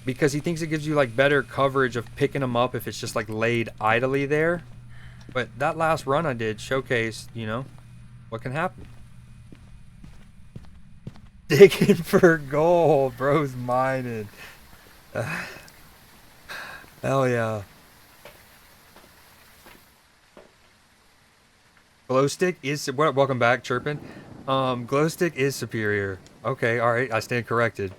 because he thinks it gives you like better coverage of picking them up if it's just like laid idly there. But that last run I did showcased, you know, what can happen. Digging for gold, bro's mining. Hell yeah. Glow stick is welcome back, chirping. Glow stick is superior. Okay, all right, I stand corrected.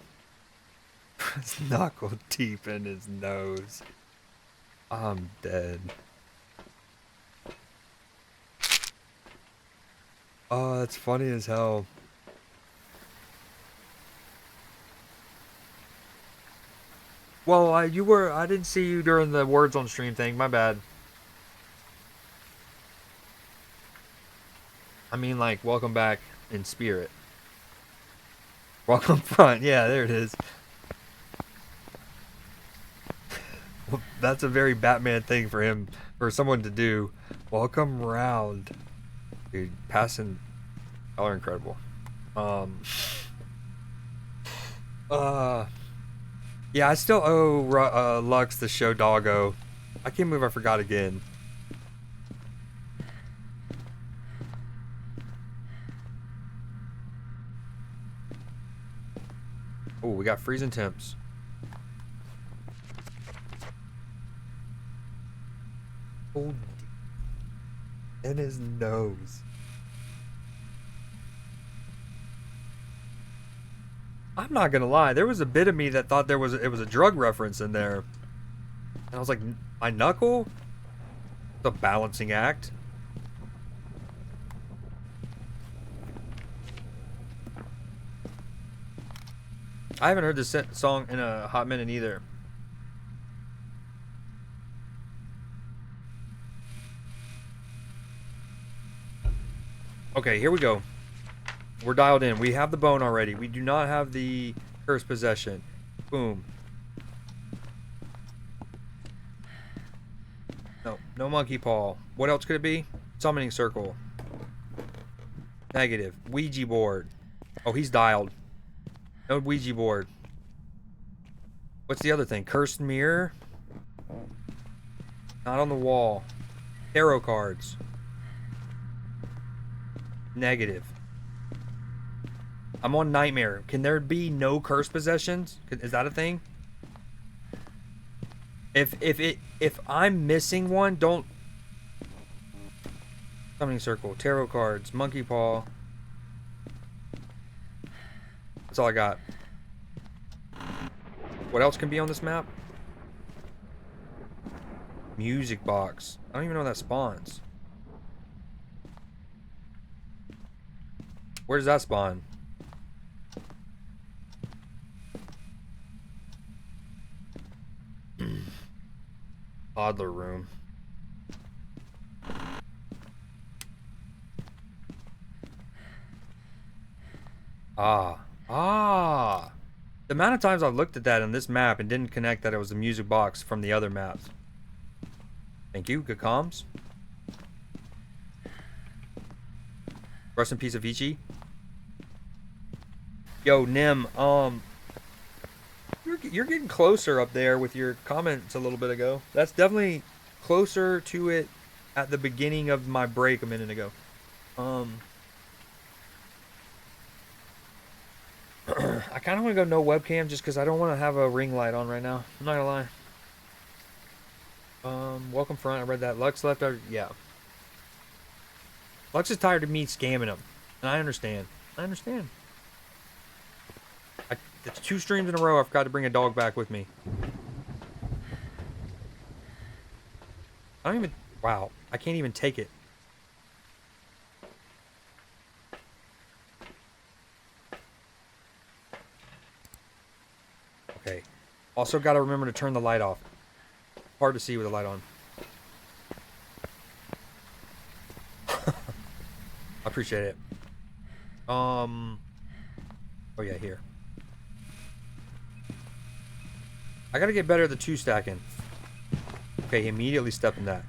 Knuckle deep in his nose. I'm dead. Oh, that's funny as hell. Well, I didn't see you during the words on stream thing. My bad. I mean, like, welcome back in spirit. Welcome front. Yeah, there it is. Well, that's a very Batman thing for someone to do. Welcome round. Dude, passing. Y'all are incredible. Yeah, I still owe Lux the show Doggo. I can't believe I forgot again. Oh, we got freezing temps. Oh, in his nose. I'm not gonna lie, there was a bit of me that thought it was a drug reference in there. And I was like, my knuckle? It's a balancing act. I haven't heard this song in a hot minute either. Okay, here we go. We're dialed in. We have the bone already. We do not have the cursed possession. Boom. No, no monkey paw. What else could it be? Summoning circle. Negative. Ouija board. Oh, he's dialed. No Ouija board. What's the other thing? Cursed mirror? Not on the wall. Tarot cards. Negative. I'm on nightmare. Can there be no curse possessions? Is that a thing? If I'm missing one, don't. Summoning circle, tarot cards, monkey paw. That's all I got. What else can be on this map? Music box. I don't even know that spawns. Where does that spawn? Toddler room. Ah. The amount of times I've looked at that on this map and didn't connect that it was a music box from the other maps. Thank you, good comms. Rest in peace, Avicii. Yo, Nim, you're getting closer up there with your comments a little bit ago. That's definitely closer to it at the beginning of my break a minute ago. I kind of want to go no webcam just because I don't want to have a ring light on right now. I'm not gonna lie. Welcome front. I read that. Lux left. Yeah. Lux is tired of me scamming him, and I understand. It's 2 streams in a row. I forgot to bring a dog back with me. I don't even. Wow. I can't even take it. Okay. Also got to remember to turn the light off. Hard to see with the light on. I appreciate it. Oh yeah, here. I gotta get better at the 2 stacking. Okay, he immediately stepped in that.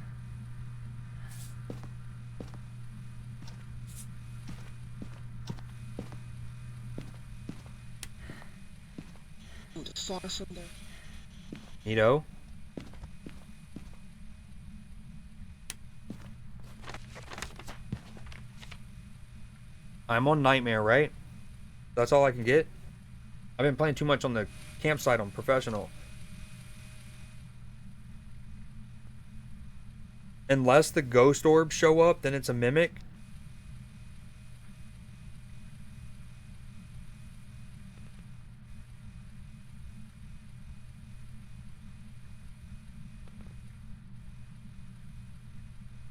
Neato. I'm on Nightmare, right? That's all I can get? I've been playing too much on the campsite on Professional. Unless the ghost orbs show up, then it's a mimic.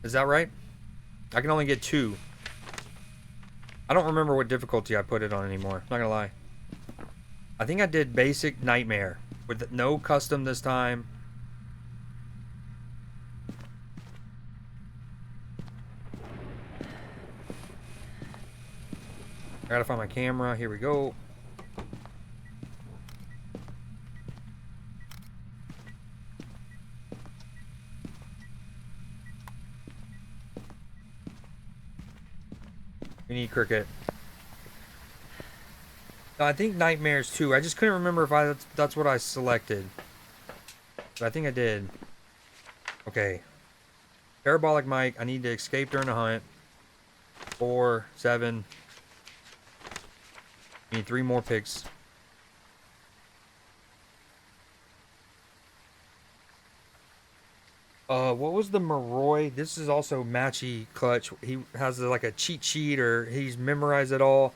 Is that right? I can only get 2. I don't remember what difficulty I put it on anymore. Not gonna lie. I think I did basic Nightmare with no custom this time. I gotta find my camera. Here we go. We need cricket. No, I think Nightmares too. I just couldn't remember if that's what I selected. But I think I did. Okay. Parabolic mic. I need to escape during the hunt. 4, 7. Need 3 more picks. What was the Moroi? This is also Matchy Clutch. He has like a cheat sheet, or he's memorized it all.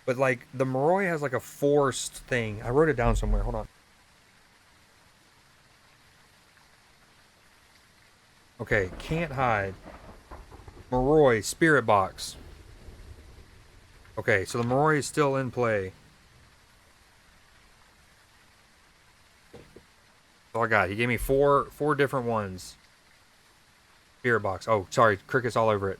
But like the Moroi has like a forced thing. I wrote it down somewhere. Hold on. Okay, can't hide. Moroi Spirit Box. Okay, so the Moroi is still in play. That's all I got. He gave me four different ones. Spirit Box. Oh, sorry, crickets all over it.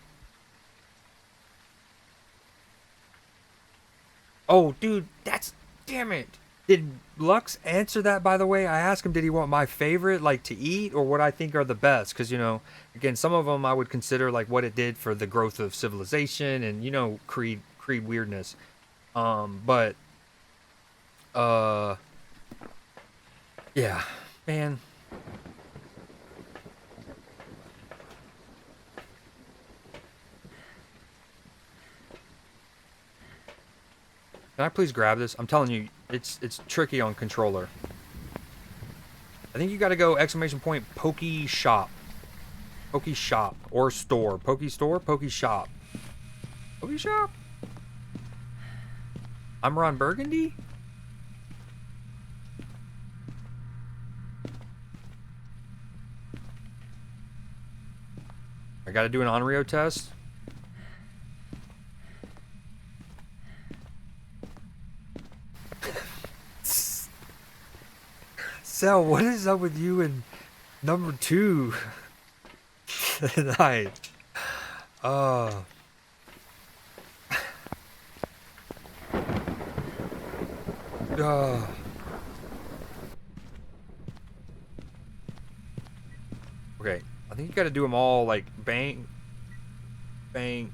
Oh, dude, that's... Damn it. Did Lux answer that, by the way? I asked him, did he want my favorite, like, to eat, or what I think are the best? Because, you know, again, some of them I would consider, like, what it did for the growth of civilization and, you know, Creed weirdness. But, yeah, man. Can I please grab this? I'm telling you, it's tricky on controller. I think you got to go exclamation point Pokey Shop. Pokey Shop or store. Pokey Store, Pokey Shop. Pokey Shop? I'm Ron Burgundy? I got to do an Onryo test. Sal, what is up with you and number 2 tonight? Okay, I think you got to do them all like bang, bang,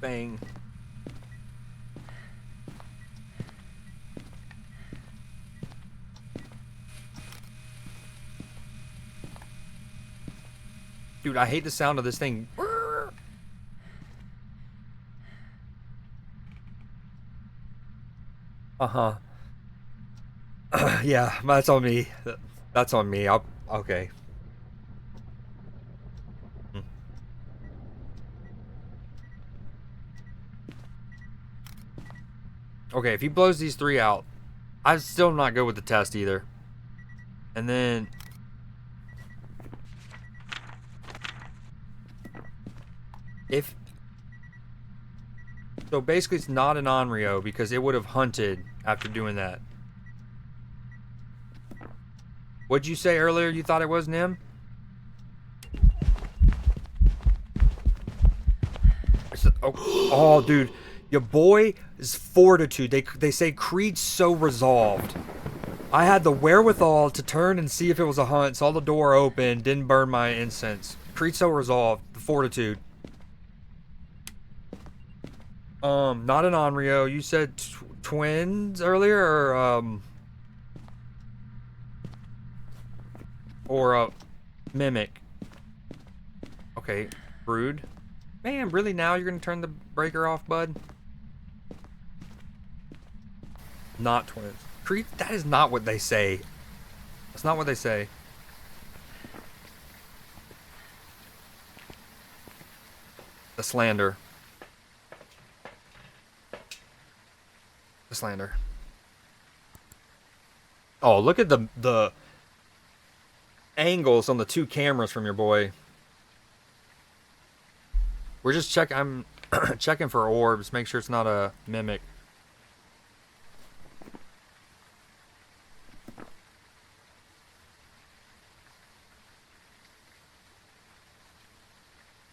bang. Dude, I hate the sound of this thing. Uh-huh. Yeah, that's on me. That's on me. Okay. Hmm. Okay, if he blows these 3 out, I'm still not good with the test either. And then... So basically it's not an Onryo because it would have hunted after doing that. What'd you say earlier you thought it was, Nim? Oh, dude. Your boy is fortitude. They say Creed's so resolved. I had the wherewithal to turn and see if it was a hunt. Saw the door open. Didn't burn my incense. Creed's so resolved. The fortitude. Not an Onryo. You said twins earlier, or a mimic. Okay, brood. Man, really now you're gonna turn the breaker off, bud? Not twins. Creed, that is not what they say. That's not what they say. The slander. The slander. Oh, look at the angles on the 2 cameras from your boy. We're just checking. I'm checking for orbs. Make sure it's not a mimic.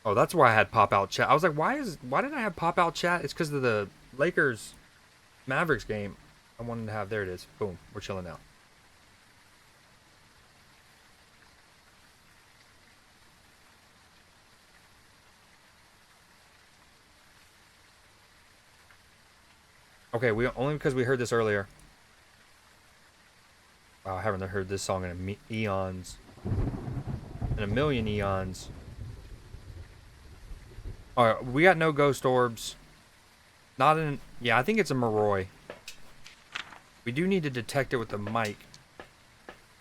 Oh, that's why I had pop out chat. I was like, why did I have pop out chat? It's because of the Lakers Mavericks game I wanted to have. There it is. Boom. We're chilling now. Okay, we only because we heard this earlier. Wow, I haven't heard this song in eons. In a million eons. Alright, we got no ghost orbs. Not in... Yeah, I think it's a Moroi. We do need to detect it with the mic.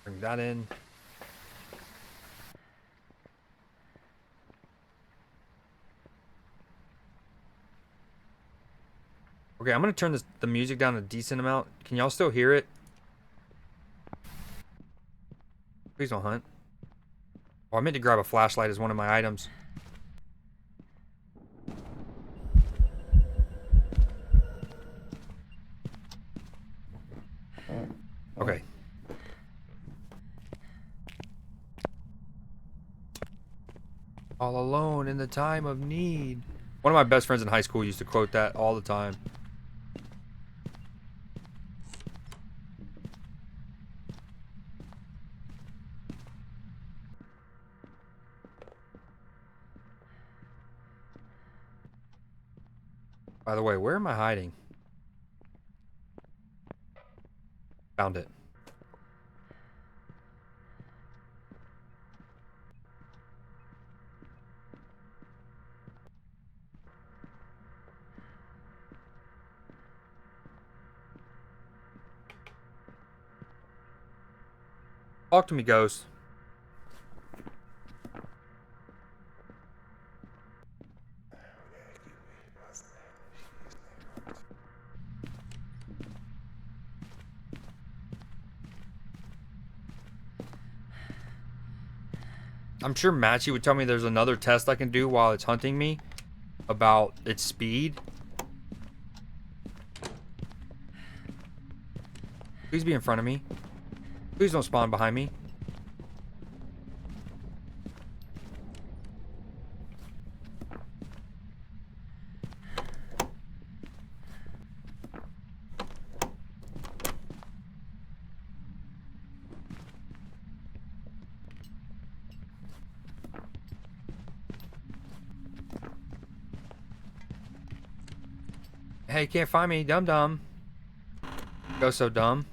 Bring that in. Okay, I'm gonna turn the music down a decent amount. Can y'all still hear it? Please don't hunt. Oh, I meant to grab a flashlight as one of my items. Okay. All alone in the time of need. One of my best friends in high school used to quote that all the time. By the way, where am I hiding? Found it. Talk to me, ghost. I'm sure Matchy would tell me there's another test I can do while it's hunting me about its speed. Please be in front of me. Please don't spawn behind me. Hey, can't find me, dum dum. Go so dumb.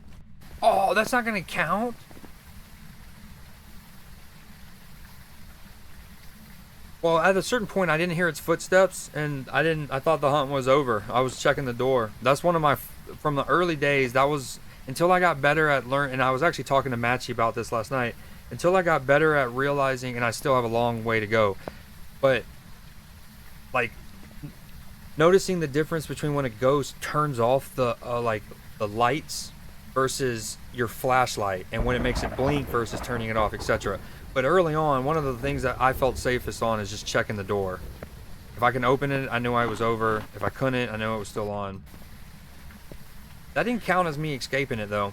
Oh, that's not gonna count. Well, at a certain point, I didn't hear its footsteps, and I thought the hunt was over. I was checking the door. That's one of my, from the early days, that was, until I got better at and I was actually talking to Matchy about this last night, until I got better at realizing, and I still have a long way to go, but, like, noticing the difference between when a ghost turns off the, like, the lights versus your flashlight, and when it makes it blink versus turning it off, etc. But early on, one of the things that I felt safest on is just checking the door. If I can open it, I knew I was over. If I couldn't, I knew it was still on. That didn't count as me escaping it, though.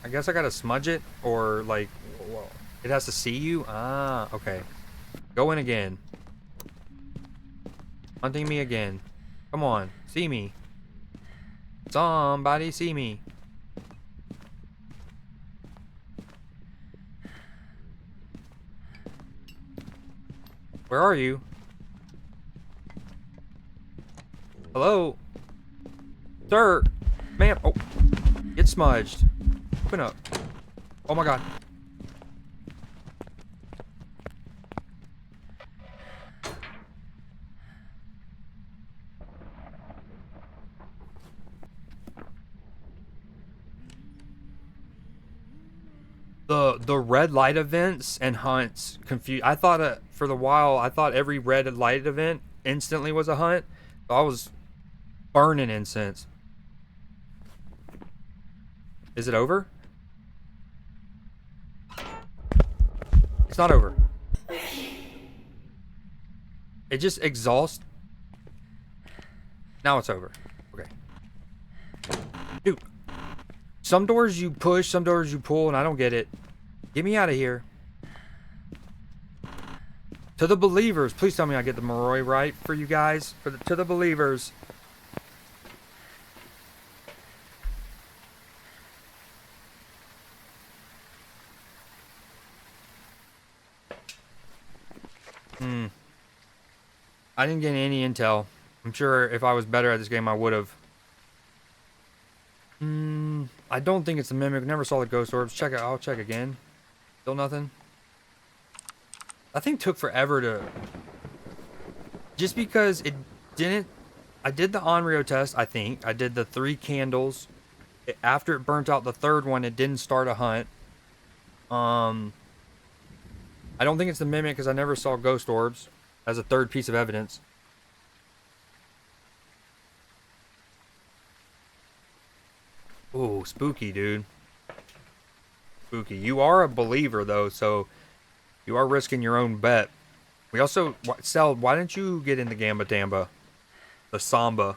I guess I gotta smudge it, or, like, whoa, it has to see you? Ah, okay. Go in again. Hunting me again. Come on, see me. Somebody see me. Where are you? Hello? Sir? Ma'am? Oh. Get smudged. Open up. Oh my god. The red light events and hunts confuse. I thought for the while I thought every red light event instantly was a hunt. So I was burning incense. Is it over? It's not over. It just exhausts. Now it's over. Okay. Dude. Some doors you push, some doors you pull, and I don't get it. Get me out of here. To the believers. Please tell me I get the Moroi right for you guys. To the believers. I didn't get any intel. I'm sure if I was better at this game, I would have. I don't think it's the Mimic. Never saw the Ghost Orbs. Check it. I'll check again. Still nothing. That thing took forever to... Just because it didn't... I did the Onryo test, I think. I did the 3 candles. After it burnt out the 3rd one, it didn't start a hunt. I don't think it's the Mimic because I never saw Ghost Orbs as a 3rd piece of evidence. Ooh, spooky, dude. Spooky. You are a believer, though, so you are risking your own bet. We also... Sel, why didn't you get in the Gamba Damba? The Samba.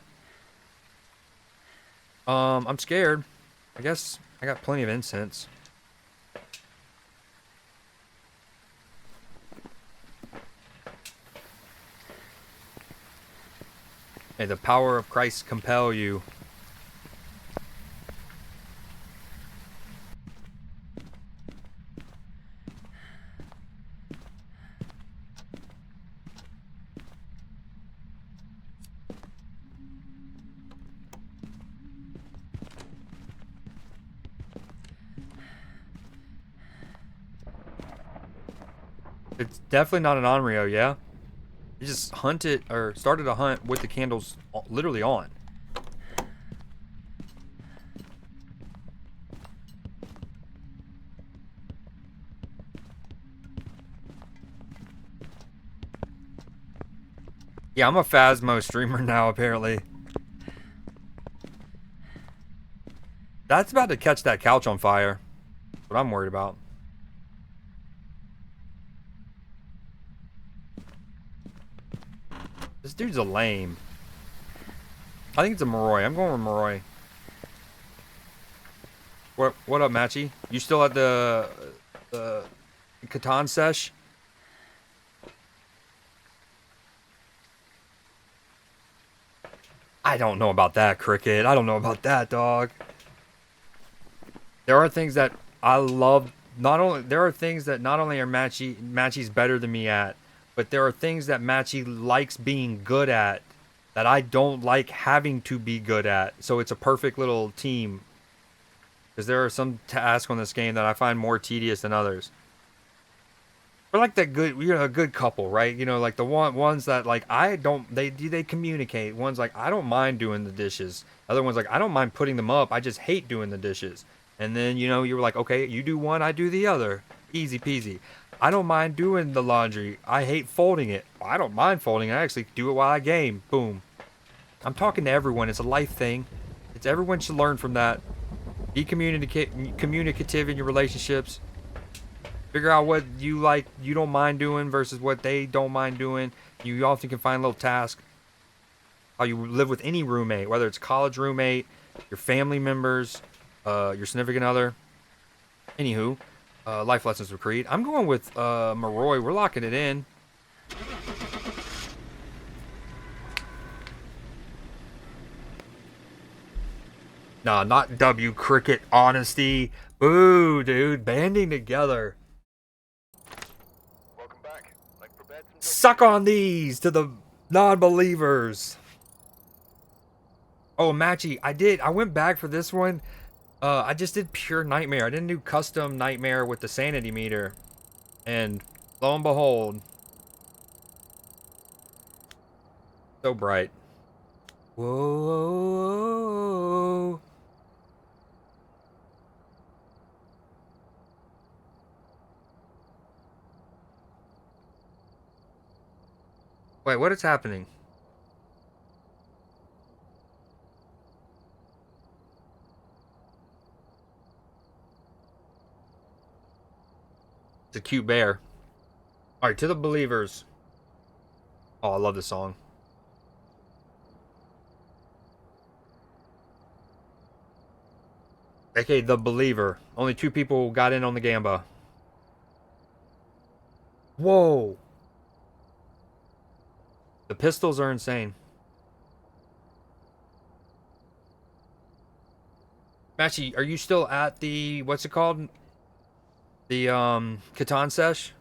I'm scared. I guess I got plenty of incense. May the power of Christ compel you. It's definitely not an Onryo, yeah? You just hunted, or started a hunt with the candles literally on. Yeah, I'm a Phasmo streamer now, apparently. That's about to catch that couch on fire. That's what I'm worried about. This dude's a lame. I think it's a Moroi. I'm going with Moroi. What up, Matchy? You still at the Catan sesh? I don't know about that, Cricket. I don't know about that, dog. There are things that I love. There are things that not only are Matchy's better than me at, but there are things that Matchy likes being good at that I don't like having to be good at. So it's a perfect little team. Because there are some tasks on this game that I find more tedious than others. We're like that good, a good couple, right? You know, like the ones that like they communicate. One's like, I don't mind doing the dishes. Other one's like, I don't mind putting them up. I just hate doing the dishes. And then, you know, you were like, okay, you do one, I do the other. Easy peasy. I don't mind doing the laundry. I hate folding it. I don't mind folding it. I actually do it while I game. Boom. I'm talking to everyone. It's a life thing. Everyone should learn from that. Be communicative in your relationships. Figure out what you don't mind doing versus what they don't mind doing. You often can find little tasks. How you live with any roommate, whether it's college roommate, your family members, your significant other. Anywho. Life lessons with Creed. I'm going with Moroi. We're locking it in. Nah, not W. Cricket. Honesty. Boo, dude. Banding together. Welcome back. Like prepared some Suck on these to the non-believers. Oh, Matchy. I went back for this one. I just did pure Nightmare. I didn't do custom Nightmare with the sanity meter. And lo and behold. So bright. Whoa. Wait, what is happening? It's a cute bear. Alright, to the believers. Oh, I love this song. Okay, the believer. Only 2 people got in on the Gamba. Whoa. The pistols are insane. Matchy, are you still at the, what's it called? The Catan sesh?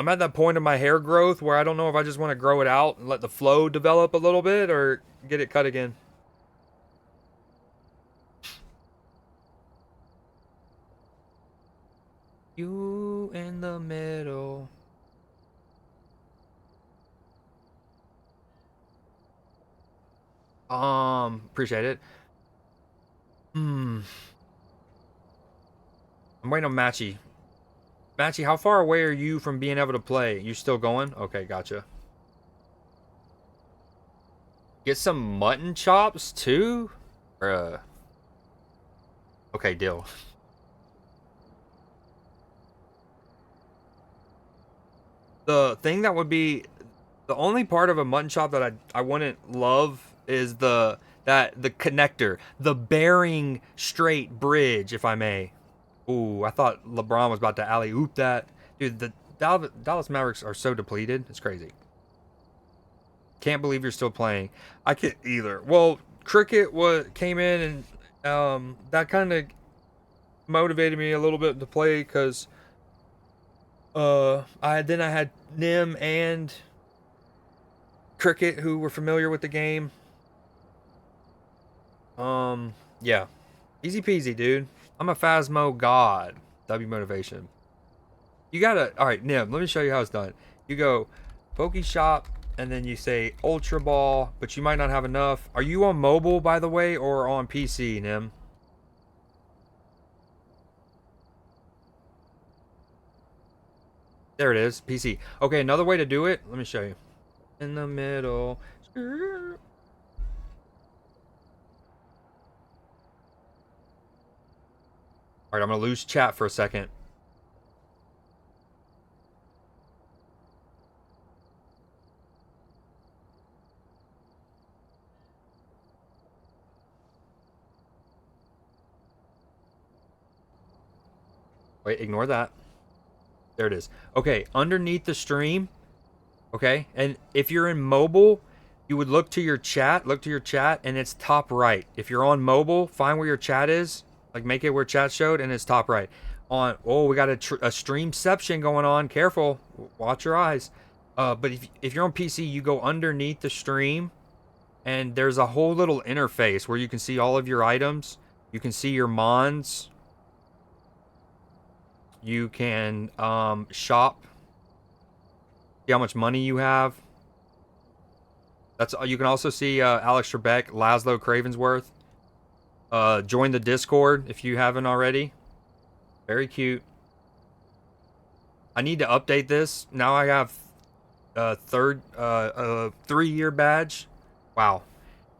I'm at that point of my hair growth where I don't know if I just want to grow it out and let the flow develop a little bit or get it cut again. You in the middle. Appreciate it. I'm waiting on Matchy. Matchy, how far away are you from being able to play? You still going? Okay, gotcha. Get some mutton chops too? Bruh. Okay, deal. The thing that would be the only part of a mutton chop that I wouldn't love is the connector, the bearing straight bridge, if I may. Ooh, I thought LeBron was about to alley-oop that. Dude, the Dallas Mavericks are so depleted. It's crazy. Can't believe you're still playing. I can't either. Well, cricket came in and that kind of motivated me a little bit to play because I had Nim and Cricket who were familiar with the game. Yeah. Easy peasy, dude. I'm a Phasmo god. W motivation. You gotta, alright, Nim, let me show you how it's done. You go Poke Shop, and then you say Ultra Ball, but you might not have enough. Are you on mobile, by the way, or on PC, Nim? There it is, PC. Okay, another way to do it, let me show you. In the middle. Alright, I'm gonna lose chat for a second. Wait, ignore that. There it is. Okay, underneath the stream. Okay, and if you're in mobile, you would look to your chat, and it's top right. If you're on mobile, find where your chat is, like make it where chat showed, and it's top right. Oh, we got a streamception going on. Careful, watch your eyes. But if you're on PC, you go underneath the stream, and there's a whole little interface where you can see all of your items. You can see your mons. You can shop. See how much money you have. You can also see Alex Trebek, Laszlo Cravensworth. Join the Discord if you haven't already. Very cute. I need to update this. Now I have 3-year badge. Wow.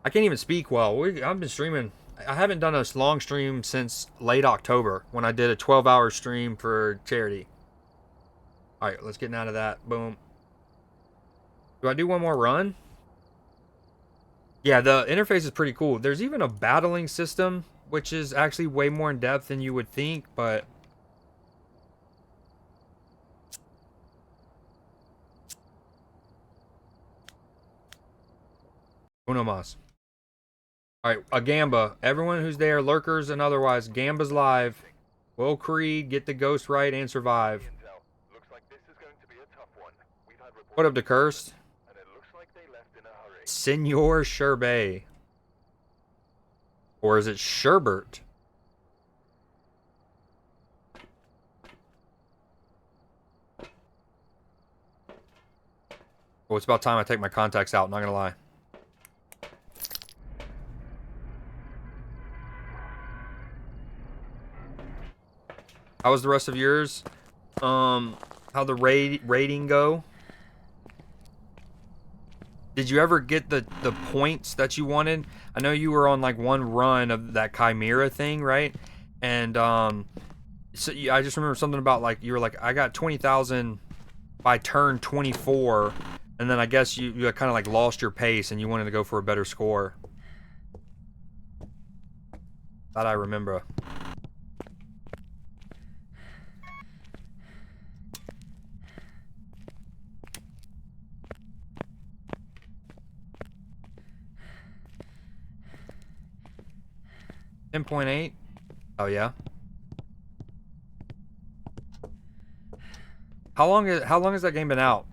I can't even speak well. I've been streaming. I haven't done a long stream since late October when I did a 12-hour stream for charity. Alright, let's get out of that. Boom. Do I do one more run? Yeah, the interface is pretty cool. There's even a battling system, which is actually way more in depth than you would think, but uno mas. Alright, a Gamba. Everyone who's there, lurkers and otherwise, Gamba's live. Will Creed get the ghost right and survive? Intel. Looks like this is going to be a tough one. We've had reports What up to Cursed? and it looks like they left in a hurry. Senor Sherbet. Or is it Sherbert? Oh, it's about time I take my contacts out, not gonna lie. How was the rest of yours? How'd the rating go? Did you ever get the points that you wanted? I know you were on like one run of that Chimera thing, right? And so I just remember something about like you were like, I got 20,000 by turn 24, and then I guess you kind of like lost your pace and you wanted to go for a better score. That I remember. $10.8. Oh yeah. How long has that game been out?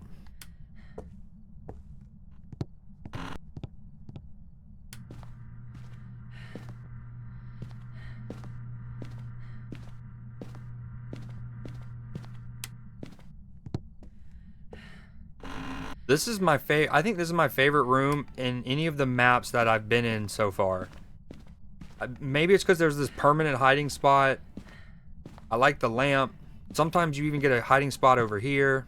This is my I think this is my favorite room in any of the maps that I've been in so far. Maybe it's because there's this permanent hiding spot. I like the lamp. Sometimes you even get a hiding spot over here.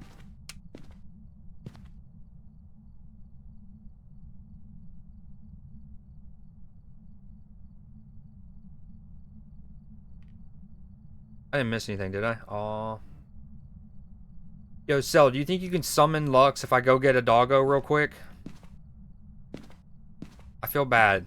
I didn't miss anything, did I? Aw. Yo, Cell, do you think you can summon Lux if I go get a doggo real quick? I feel bad.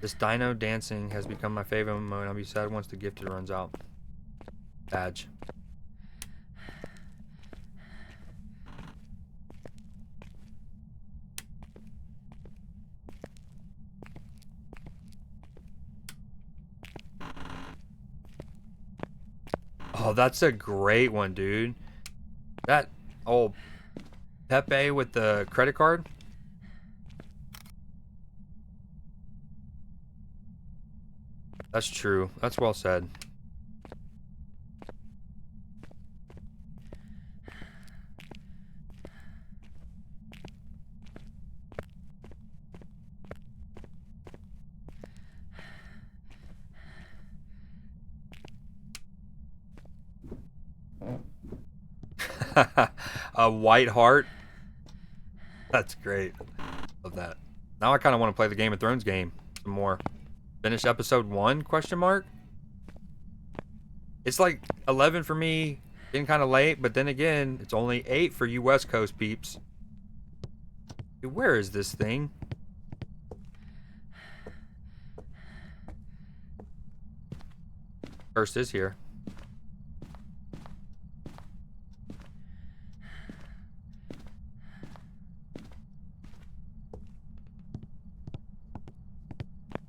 This dino dancing has become my favorite mode. I'll be sad once the gifted runs out. Badge. Oh, that's a great one, dude. That old Pepe with the credit card. That's true. That's well said. A white heart. That's great. Love that. Now I kind of want to play the Game of Thrones game some more. Finish episode 1? Question mark. It's like 11 for me. Getting kind of late, but then again, it's only 8 for you West Coast peeps. Dude, where is this thing? First is here.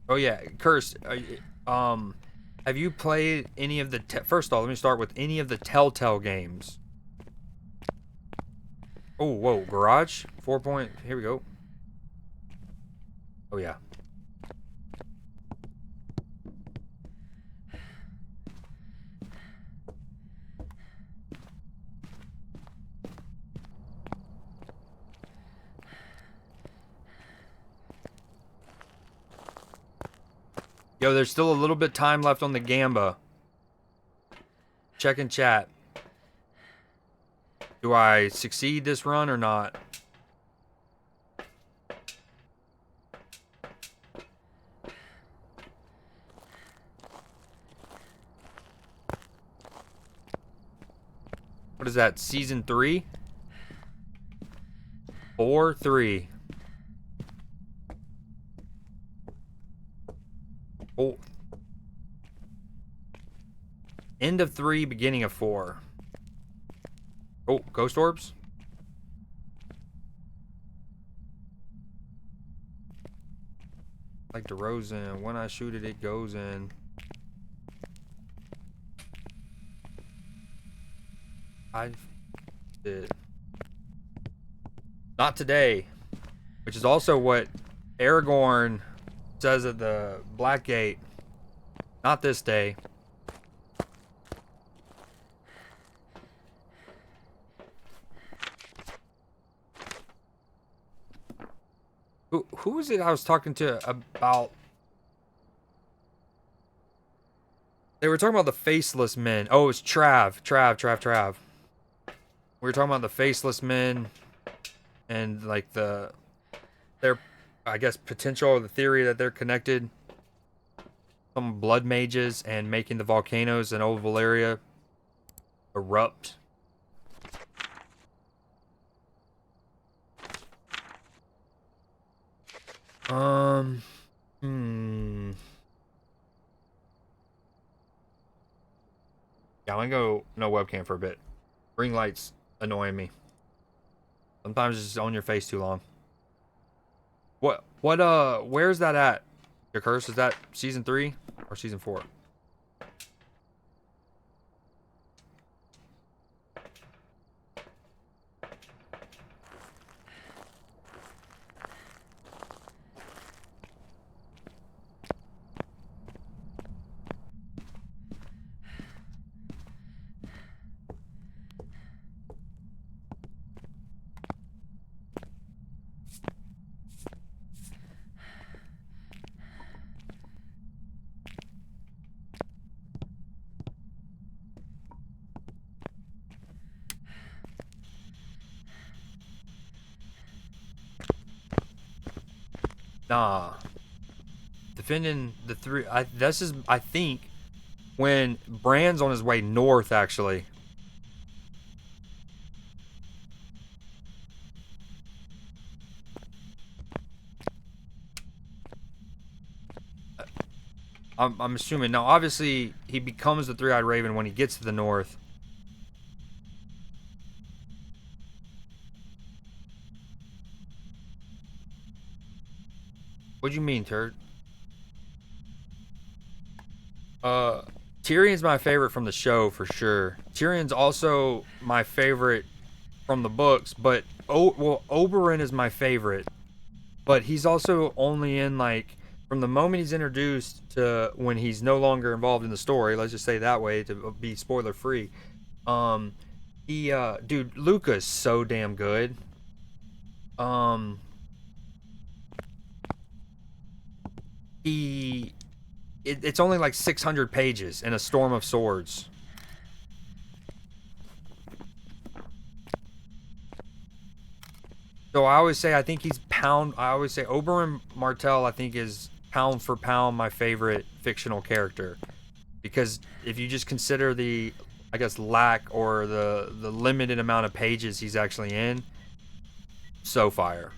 Oh yeah, Curse. Have you played any of the? First off, let me start with any of the Telltale games. Oh, whoa, Garage 4 point. Here we go. Oh yeah. Yo, there's still a little bit time left on the Gamba. Check in chat. Do I succeed this run or not? What is that? Season 3? 4-3. Oh. End of 3, beginning of 4. Oh, ghost orbs? Like DeRozan. When I shoot it, it goes in. I did. Not today. Which is also what Aragorn says at the Black Gate. Not this day. Who was it I was talking to about? They were talking about the faceless men. Oh, it's Trav. We were talking about the faceless men and like their, I guess, potential or the theory that they're connected. Some blood mages and making the volcanoes in Old Valeria erupt. Yeah, I'm gonna go no webcam for a bit. Ring lights annoying me. Sometimes it's just on your face too long. Where's that at? Your curse, is that season 3? or season 4. Nah. Defending the 3. This is, I think, when Bran's on his way north, actually. I'm assuming. Now, obviously, he becomes the Three-Eyed Raven when he gets to the north. What do you mean, turd? Tyrion's my favorite from the show for sure. Tyrion's also my favorite from the books, but Oberyn is my favorite. But he's also only in, like, from the moment he's introduced to when he's no longer involved in the story, let's just say that way to be spoiler free. Dude, Luca's so damn good. It's only like 600 pages in A Storm of Swords. So I always say I think he's I always say Oberyn Martell I think is pound for pound my favorite fictional character. Because if you just consider the, I guess, lack or the limited amount of pages he's actually in, so fire.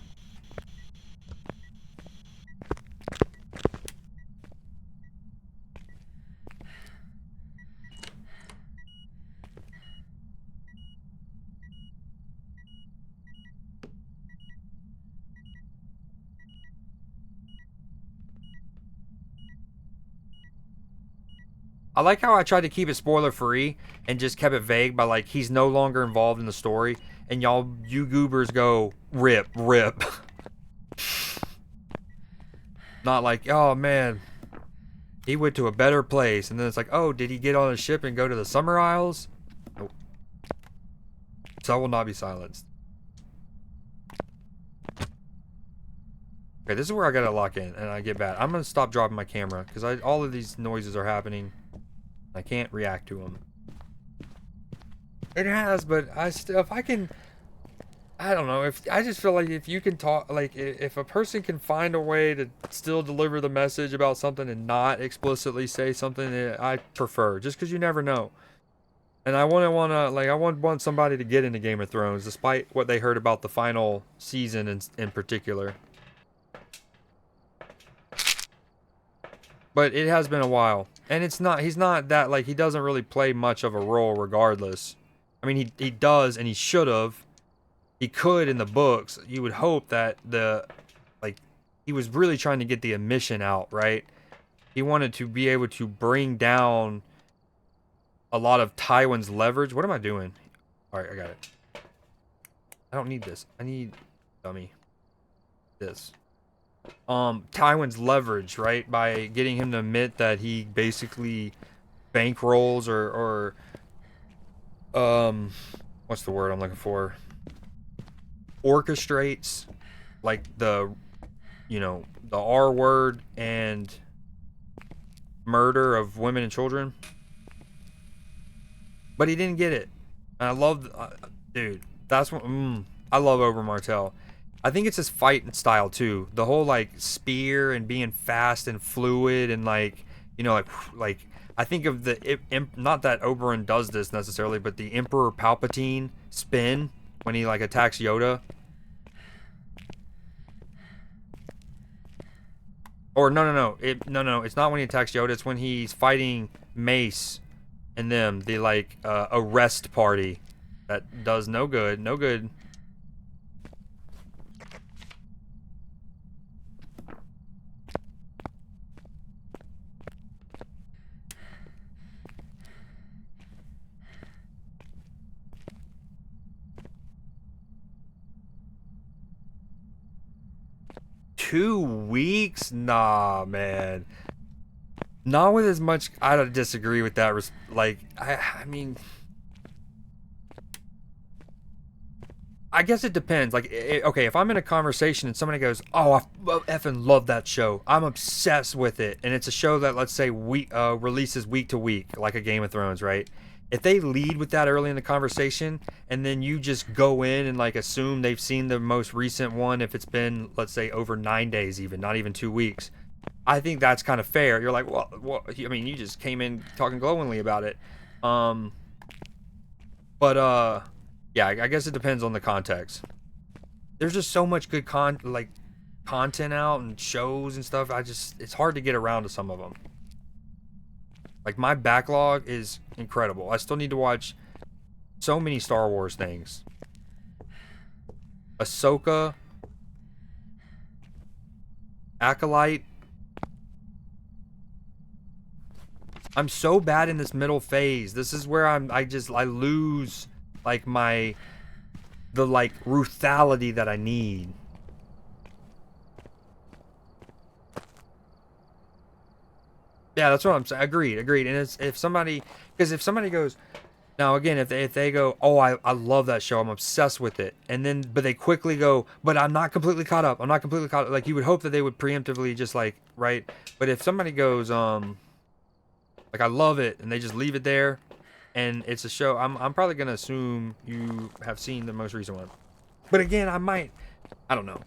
I like how I tried to keep it spoiler free and just kept it vague by like he's no longer involved in the story, and you goobers go rip. Not like, oh man, he went to a better place, and then it's like, oh, did he get on a ship and go to the Summer Isles? Nope. So I will not be silenced. Okay, this is where I gotta lock in and I get bad. I'm gonna stop dropping my camera because all of these noises are happening. I can't react to them. It has, but if I can, I don't know. If I just feel like if you can talk, like if a person can find a way to still deliver the message about something and not explicitly say something, I prefer. Just because you never know. And I want somebody to get into Game of Thrones, despite what they heard about the final season in particular. But it has been a while. And he's not that, like, he doesn't really play much of a role regardless. I mean, he does, and he should have. He could in the books. You would hope that he was really trying to get the emission out, right? He wanted to be able to bring down a lot of Tywin's leverage. What am I doing? Alright, I got it. I don't need this. I need, dummy, this. Tywin's leverage, right? By getting him to admit that he basically bankrolls or what's the word I'm looking for? Orchestrates, like the R word and murder of women and children. But he didn't get it. And I love, dude, that's what, I love Oberyn Martell. I think it's his fighting style too. The whole like spear and being fast and fluid and like I think of not that Oberyn does this necessarily, but the Emperor Palpatine spin when he like attacks Yoda. Or no, it's not when he attacks Yoda. It's when he's fighting Mace and them, the like arrest party that does no good. 2 weeks? Nah, man. Not with as much. I don't disagree with that. Like, I mean, I guess it depends. Like, okay, if I'm in a conversation and somebody goes, "Oh, I effing love that show. I'm obsessed with it," and it's a show that, let's say, releases week to week, like a Game of Thrones, right? If they lead with that early in the conversation, and then you just go in and like assume they've seen the most recent one, if it's been, let's say, over 9 days, even not even 2 weeks, I think that's kind of fair. You're like, well, I mean, you just came in talking glowingly about it. Yeah, I guess it depends on the context. There's just so much good content out and shows and stuff. It's hard to get around to some of them. Like, my backlog is incredible. I still need to watch so many Star Wars things. Ahsoka, Acolyte. I'm so bad in this middle phase. This is where I lose like the ruthality that I need. Yeah, that's what I'm saying. Agreed. And it's, if somebody goes, now again, if they go, "Oh, I love that show. I'm obsessed with it," and then but they quickly go, "But I'm not completely caught up. Like, you would hope that they would preemptively just like, right? But if somebody goes, like, "I love it," and they just leave it there, and it's a show, I'm probably gonna assume you have seen the most recent one. But again, I don't know.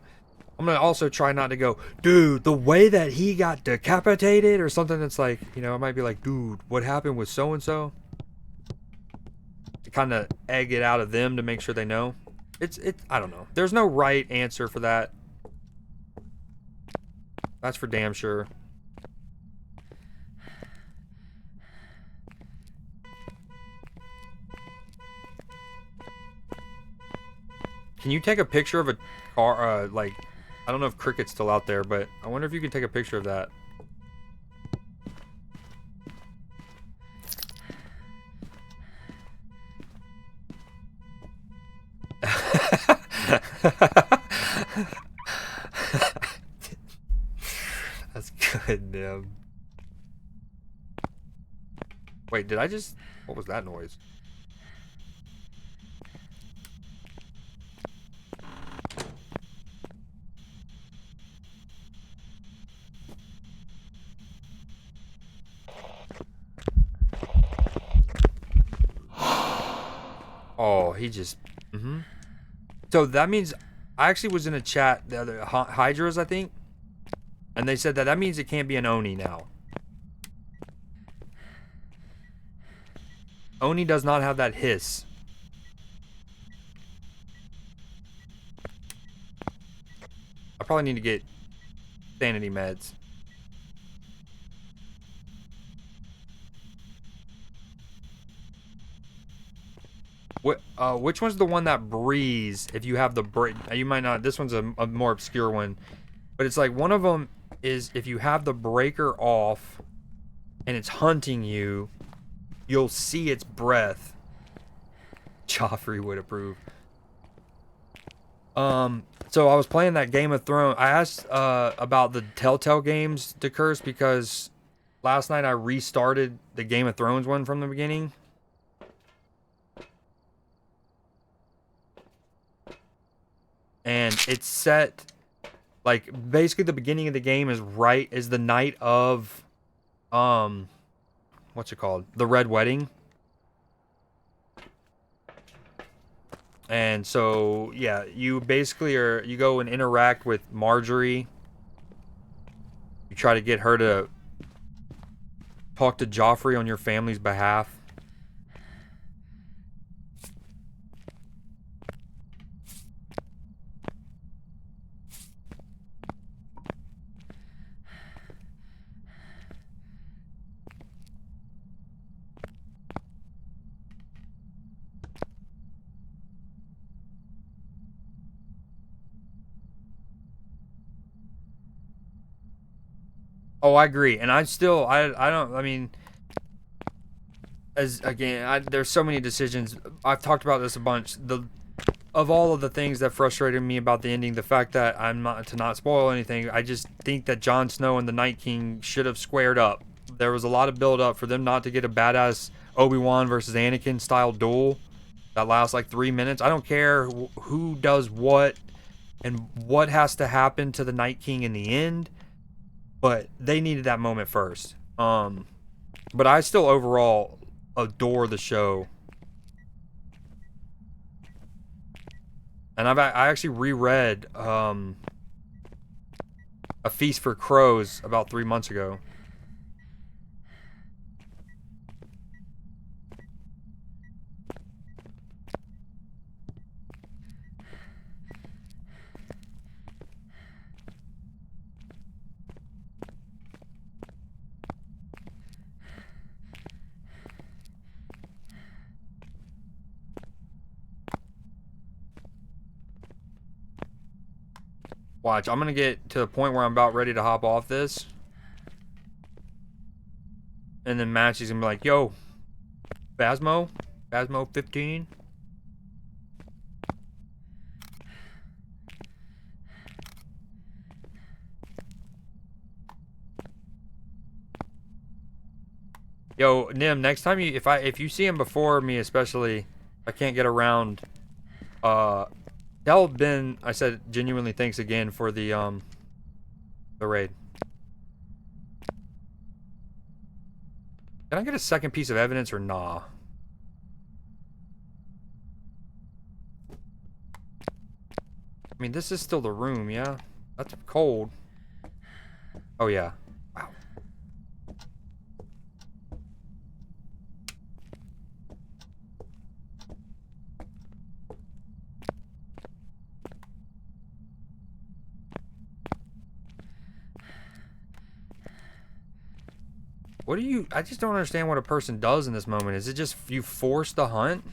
I'm gonna also try not to go, "Dude, the way that he got decapitated," or something that's like, I might be like, "Dude, what happened with so and so?" To kind of egg it out of them to make sure they know. I don't know. There's no right answer for that. That's for damn sure. Can you take a picture of a car, like, I don't know if Cricket's still out there, but I wonder if you can take a picture of that. That's good, Nim. Wait, what was that noise? Oh, he just... So that means... I actually was in a chat, the other Hydras, I think. And they said that means it can't be an Oni now. Oni does not have that hiss. I probably need to get sanity meds. Which one's the one that breathes if you have the break? You might not. This one's a more obscure one. But it's like one of them is if you have the breaker off and it's hunting you, you'll see its breath. Joffrey would approve. So I was playing that Game of Thrones. I asked about the Telltale games to Curse because last night I restarted the Game of Thrones one from the beginning. And it's set, like, basically the beginning of the game is the night of, what's it called? The Red Wedding. And so, yeah, you basically you go and interact with Marjorie. You try to get her to talk to Joffrey on your family's behalf. Oh, I agree. And I mean, there's so many decisions. I've talked about this a bunch. of all of the things that frustrated me about the ending, the fact that I'm not to not spoil anything, I just think that Jon Snow and the Night King should have squared up. There was a lot of build up for them not to get a badass Obi-Wan versus Anakin style duel that lasts like 3 minutes. I don't care who does what and what has to happen to the Night King in the end, but they needed that moment first. But I still overall adore the show. And I actually reread A Feast for Crows about 3 months ago. Watch, I'm gonna get to the point where I'm about ready to hop off this. And then Matchy's gonna be like, yo, Phasmo 15. Yo, Nim, next time if you see him before me, especially, if I can't get around, tell Ben I said genuinely thanks again for the raid. Can I get a second piece of evidence or nah? I mean, this is still the room, yeah? That's cold. Oh, yeah. Wow. What do you... I just don't understand what a person does in this moment. Is it just you force the hunt?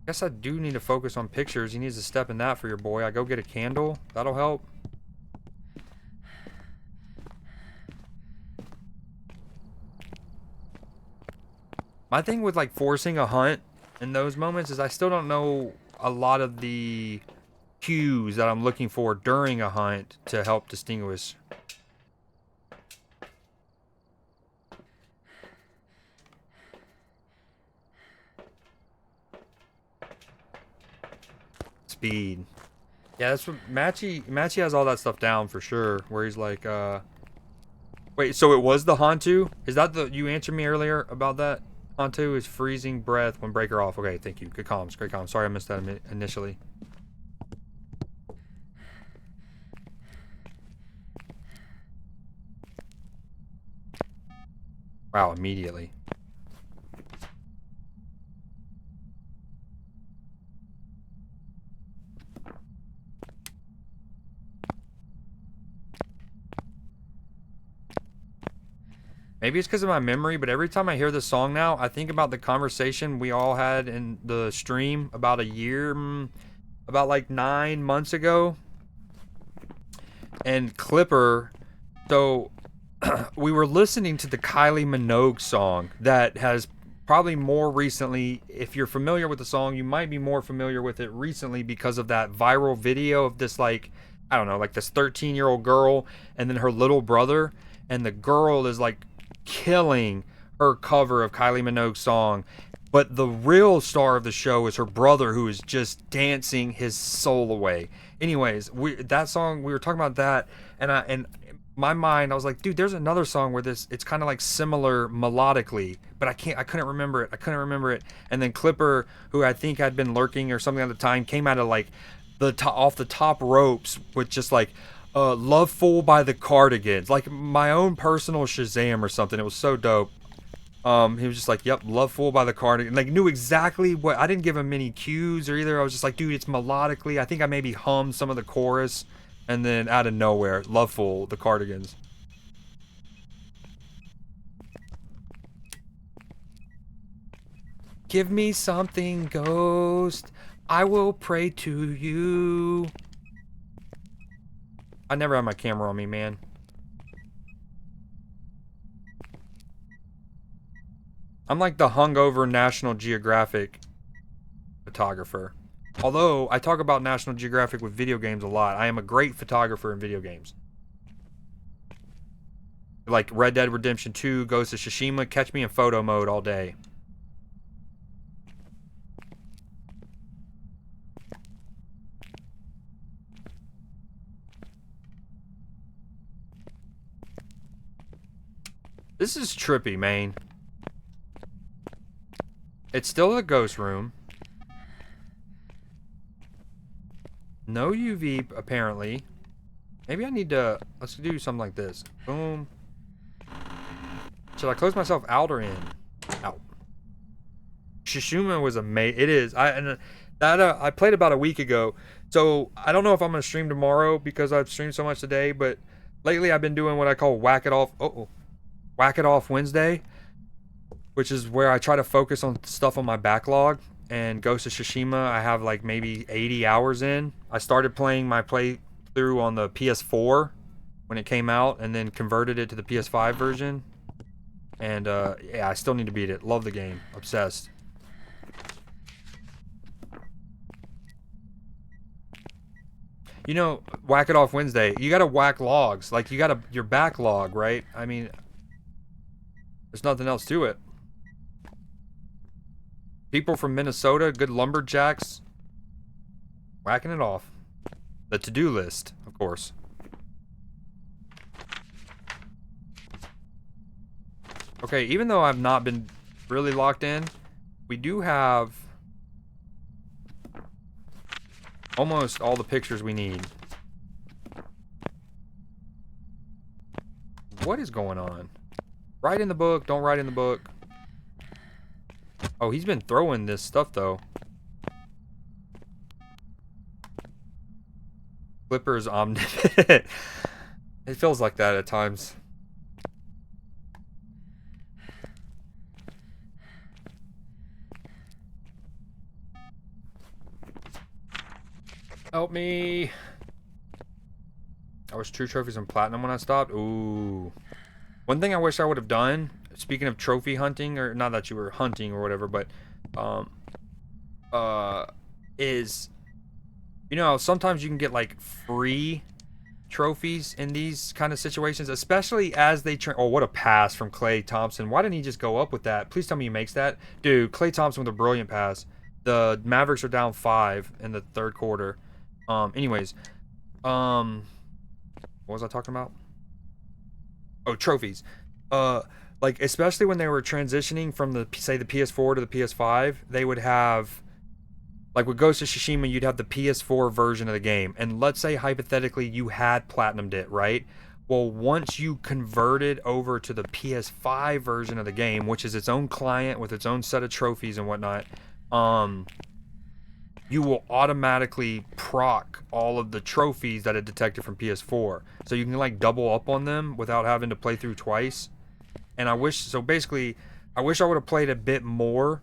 Guess I do need to focus on pictures. He needs to step in that for your boy. I go get a candle. That'll help. My thing with like forcing a hunt in those moments is I still don't know a lot of the cues that I'm looking for during a hunt to help distinguish. Speed. Yeah, that's what Matchy has all that stuff down for sure. Where he's like, wait, so it was the Hantu? Is that the you answered me earlier about that? Hantu is freezing breath when breaker off. Okay, thank you. Good comms, great comms. Sorry I missed that initially. Wow, immediately. Maybe it's because of my memory, but every time I hear this song now, I think about the conversation we all had in the stream about a year, about like 9 months ago. And Clipper, so we were listening to the Kylie Minogue song that has probably more recently, if you're familiar with the song, you might be more familiar with it recently because of that viral video of this, like, I don't know, like this 13-year-old girl and then her little brother. And the girl is like killing her cover of Kylie Minogue's song, but the real star of the show is her brother, who is just dancing his soul away. Anyways, that song, we were talking about that, and in my mind I was like, dude, there's another song where it's kind of like similar melodically, but I couldn't remember it. And then Clipper, who I think had been lurking or something at the time, came out of like off the top ropes with just like Love Fool by the Cardigans, like my own personal Shazam or something. It was so dope. He was just like, yep, Love Fool by the Cardigans. Like, knew exactly what, I didn't give him many cues or either. I was just like, dude, it's melodically, I think I maybe hummed some of the chorus, and then out of nowhere, Love Fool, the Cardigans. Give me something, ghost, I will pray to you. I never have my camera on me, man. I'm like the hungover National Geographic photographer. Although I talk about National Geographic with video games a lot, I am a great photographer in video games. Like Red Dead Redemption 2, Ghost of Tsushima, catch me in photo mode all day. This is trippy, man. It's still a ghost room. No UV, apparently. Maybe I need to... Let's do something like this. Boom. Should I close myself out or in? Out. Tsushima was amazing. It is. I played about a week ago. So, I don't know if I'm going to stream tomorrow because I've streamed so much today. But lately, I've been doing what I call Whack It Off... Whack It Off Wednesday, which is where I try to focus on stuff on my backlog. And Ghost of Tsushima, I have like maybe 80 hours in. I started playing my playthrough on the PS4 when it came out, and then converted it to the PS5 version. And yeah, I still need to beat it. Love the game. Obsessed. You know, Whack It Off Wednesday, you gotta whack logs. Like, you gotta, your backlog, right? I mean, there's nothing else to it. People from Minnesota, good lumberjacks, whacking it off. The to-do list, of course. Okay, even though I've not been really locked in, we do have almost all the pictures we need. What is going on? Write in the book, don't write in the book. Oh, he's been throwing this stuff, though. Flipper's omnipotent. It feels like that at times. Help me. I was true trophies and platinum when I stopped. Ooh. One thing I wish I would have done, speaking of trophy hunting, or not that you were hunting or whatever, but is, you know, sometimes you can get like free trophies in these kind of situations, especially as they train. Oh, what a pass from Clay Thompson. Why didn't he just go up with that? Please tell me he makes that. Dude, Clay Thompson with a brilliant pass. The Mavericks are down 5 in the third quarter. Anyways, what was I talking about? Oh, trophies. Like, especially when they were transitioning from the, say, the PS4 to the PS5, they would have, like with Ghost of Tsushima, you'd have the PS4 version of the game. And let's say, hypothetically, you had platinumed it, right? Well, once you converted over to the PS5 version of the game, which is its own client with its own set of trophies and whatnot, you will automatically proc all of the trophies that it detected from PS4. So you can like double up on them without having to play through twice. And I wish, so basically, I wish I would have played a bit more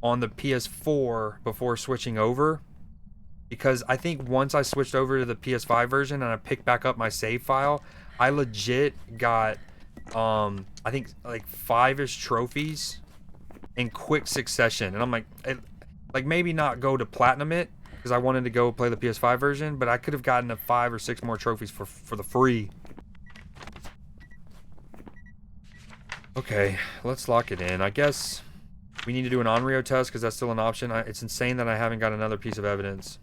on the PS4 before switching over. Because I think once I switched over to the PS5 version and I picked back up my save file, I legit got, I think like 5-ish trophies in quick succession. And I'm like, like maybe not go to platinum it because I wanted to go play the PS5 version, but I could have gotten 5 or 6 more trophies for the free. Okay, let's lock it in. I guess we need to do an Onryo test because that's still an option. It's insane that I haven't got another piece of evidence.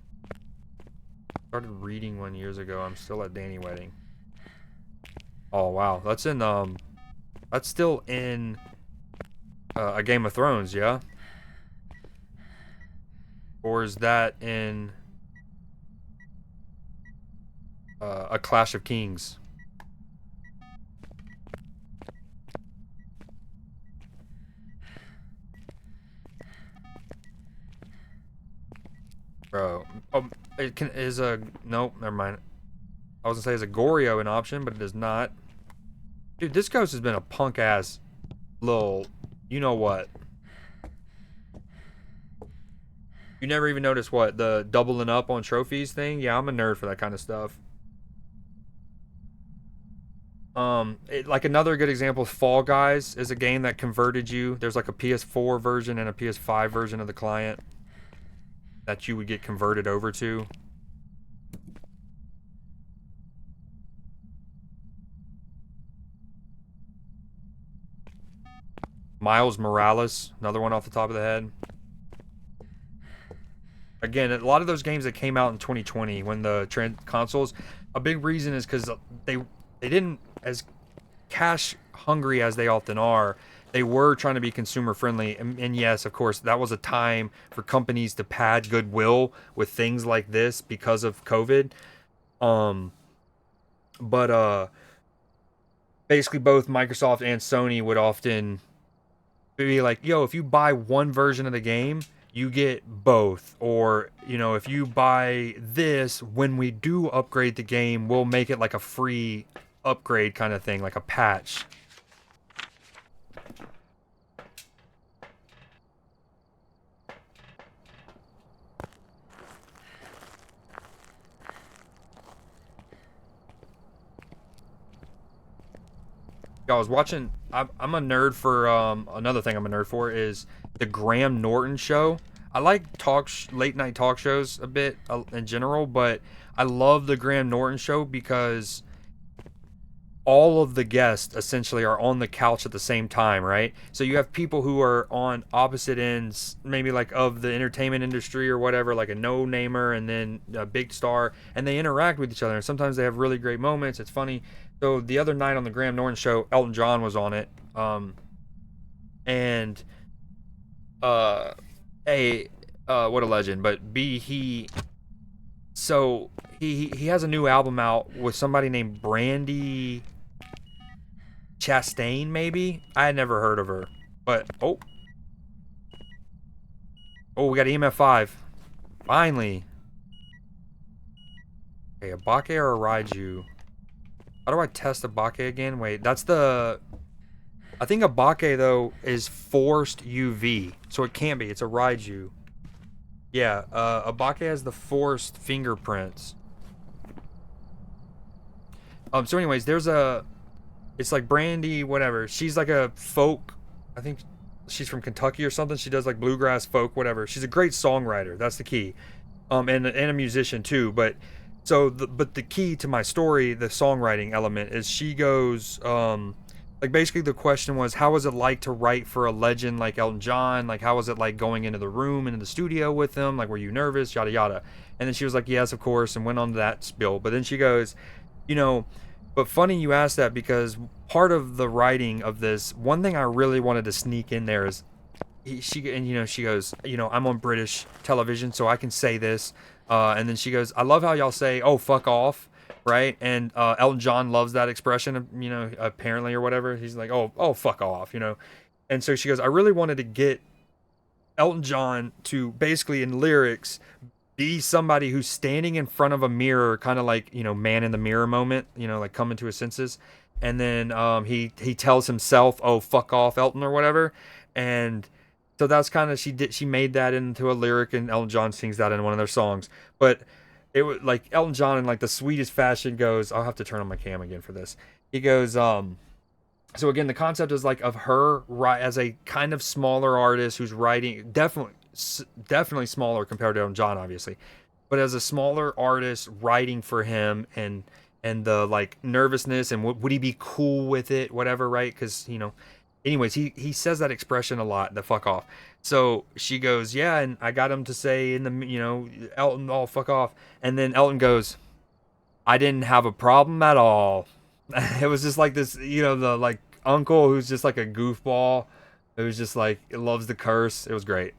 Started reading 1 years ago. I'm still at Danny Wedding. Oh wow, that's in that's still in a Game of Thrones, yeah? Or is that in a Clash of Kings? Bro, it can is a nope. Never mind. I was gonna say is a Goryo an option, but it is not. Dude, this ghost has been a punk ass little, you know what? You never even noticed what the doubling up on trophies thing? Yeah, I'm a nerd for that kind of stuff. Like another good example is Fall Guys is a game that converted you. There's like a PS4 version and a PS5 version of the client. that you would get converted over to. Miles Morales, another one off the top of the head. Again, a lot of those games that came out in 2020 when the consoles, a big reason is because they didn't, as cash hungry as they often are, they were trying to be consumer friendly. And yes, of course, that was a time for companies to pad goodwill with things like this because of COVID. But basically both Microsoft and Sony would often be like, yo, if you buy one version of the game, you get both. Or, you know, if you buy this, when we do upgrade the game, we'll make it like a free upgrade kind of thing, like a patch. I was watching. I'm a nerd for another thing. I'm a nerd for is the Graham Norton show. I like late night talk shows a bit in general, but I love the Graham Norton show because all of the guests essentially are on the couch at the same time, right? So you have people who are on opposite ends, maybe like of the entertainment industry or whatever, like a no-namer and then a big star, and they interact with each other. And sometimes they have really great moments. It's funny. So the other night on the Graham Norton show, Elton John was on it. And A, what a legend, but B, he has a new album out with somebody named Brandy Chastain, maybe? I had never heard of her. But oh, we got EMF 5. Finally. Okay, a Bake or a Raiju? How do I test a Bake again? Wait, that's the... I think a Bake, though, is forced UV. So it can't be. It's a Raiju. Yeah, a Bake has the forced fingerprints. So anyways, there's a... It's like Brandy, whatever. She's like a folk... I think she's from Kentucky or something. She does like bluegrass, folk, whatever. She's a great songwriter. That's the key. And a musician, too. But the key to my story, the songwriting element, is she goes... like basically the question was, how was it like to write for a legend like Elton John? Like, how was it like going into the room, into the studio with him? Like, were you nervous? Yada, yada. And then she was like, yes, of course, and went on to that spiel. But then she goes, you know, but funny you asked that because part of the writing of this, one thing I really wanted to sneak in there is, she goes, you know, I'm on British television, so I can say this. And then she goes, I love how y'all say, oh, fuck off. Right? And Elton John loves that expression, you know, apparently or whatever. He's like, oh, fuck off, you know. And so she goes, I really wanted to get Elton John to basically in lyrics be somebody who's standing in front of a mirror, kind of like, you know, man in the mirror moment, you know, like coming to his senses. And then he tells himself, oh, fuck off, Elton, or whatever. And so that's kind of, she made that into a lyric, and Elton John sings that in one of their songs. But it was like Elton John in like the sweetest fashion goes, I'll have to turn on my cam again for this. He goes, so again, the concept is like of her as a kind of smaller artist who's writing, definitely smaller compared to Elton John, obviously, but as a smaller artist writing for him, and the like nervousness and would he be cool with it, whatever, right? Because, you know, anyways, he says that expression a lot, the fuck off. So she goes, yeah, and I got him to say in the, you know, Elton, oh, fuck off. And then Elton goes, I didn't have a problem at all. It was just like this, you know, the like uncle who's just like a goofball, who's just like, loves the curse. It was great.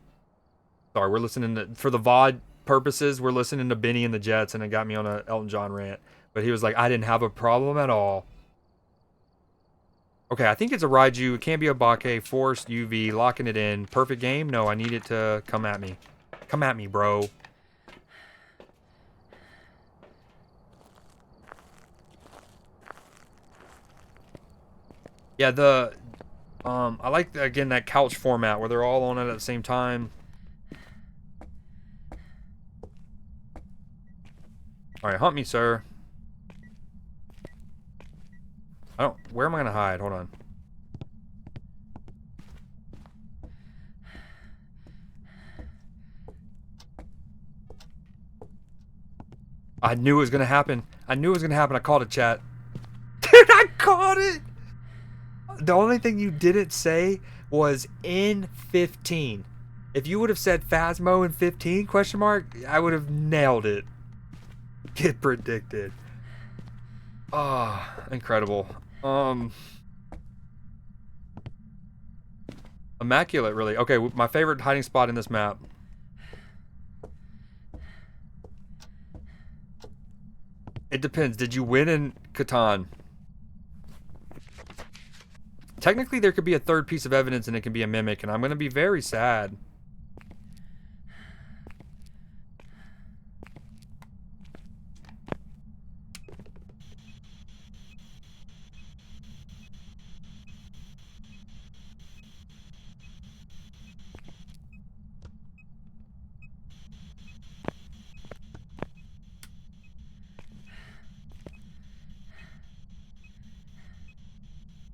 Sorry, we're listening to, for the VOD purposes, we're listening to Benny and the Jets, and it got me on a Elton John rant. But he was like, I didn't have a problem at all. Okay, I think it's a Raiju. It can't be a Bake. Forced UV. Locking it in. Perfect game? No, I need it to come at me. Come at me, bro. Yeah, I like, again, that couch format where they're all on it at the same time. Alright, hunt me, sir. Where am I gonna hide? Hold on. I knew it was gonna happen. I knew it was gonna happen. I called it, chat. Dude, I caught it! The only thing you didn't say was in 15. If you would have said Phasmo in 15, question mark, I would have nailed it. Get predicted. Ah, incredible. Immaculate, really. Okay, my favorite hiding spot in this map. It depends. Did you win in Catan? Technically, there could be a third piece of evidence and it can be a mimic, and I'm going to be very sad.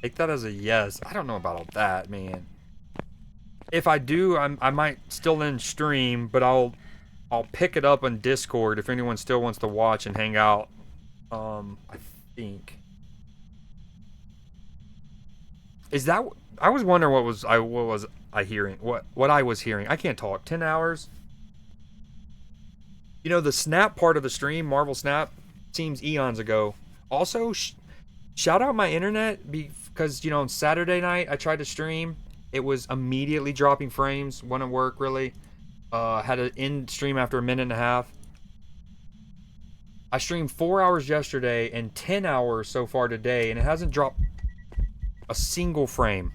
Take that as a yes. I don't know about all that, man. If I do, I might still end stream, but I'll pick it up on Discord if anyone still wants to watch and hang out. I think. Is that? I was wondering what was I hearing? What I was hearing? I can't talk. 10 hours. You know, the Snap part of the stream, Marvel Snap, seems eons ago. Also, shout out my internet because, you know, on Saturday night I tried to stream. It was immediately dropping frames. Wouldn't work really. Had to end stream after a minute and a half. I streamed 4 hours yesterday and 10 hours so far today, and it hasn't dropped a single frame.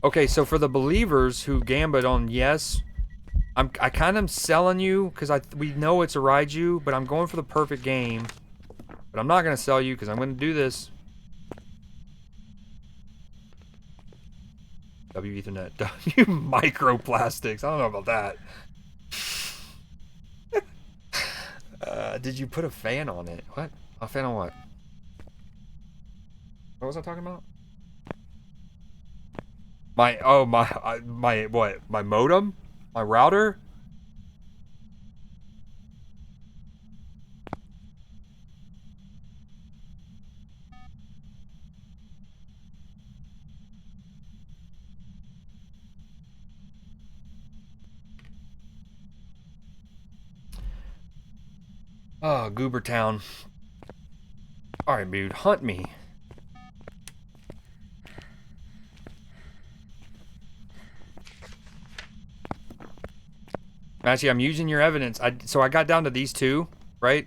Okay, so for the believers who gambit on yes, I kind of selling you because we know it's a Raiju, but I'm going for the perfect game. But I'm not gonna sell you because I'm gonna do this. W Ethernet, W microplastics. I don't know about that. Did you put a fan on it? What? A fan on what? What was I talking about? My what? My modem? My router? Oh, Goobertown. Alright, dude, hunt me. Actually, I'm using your evidence. So I got down to these two, right?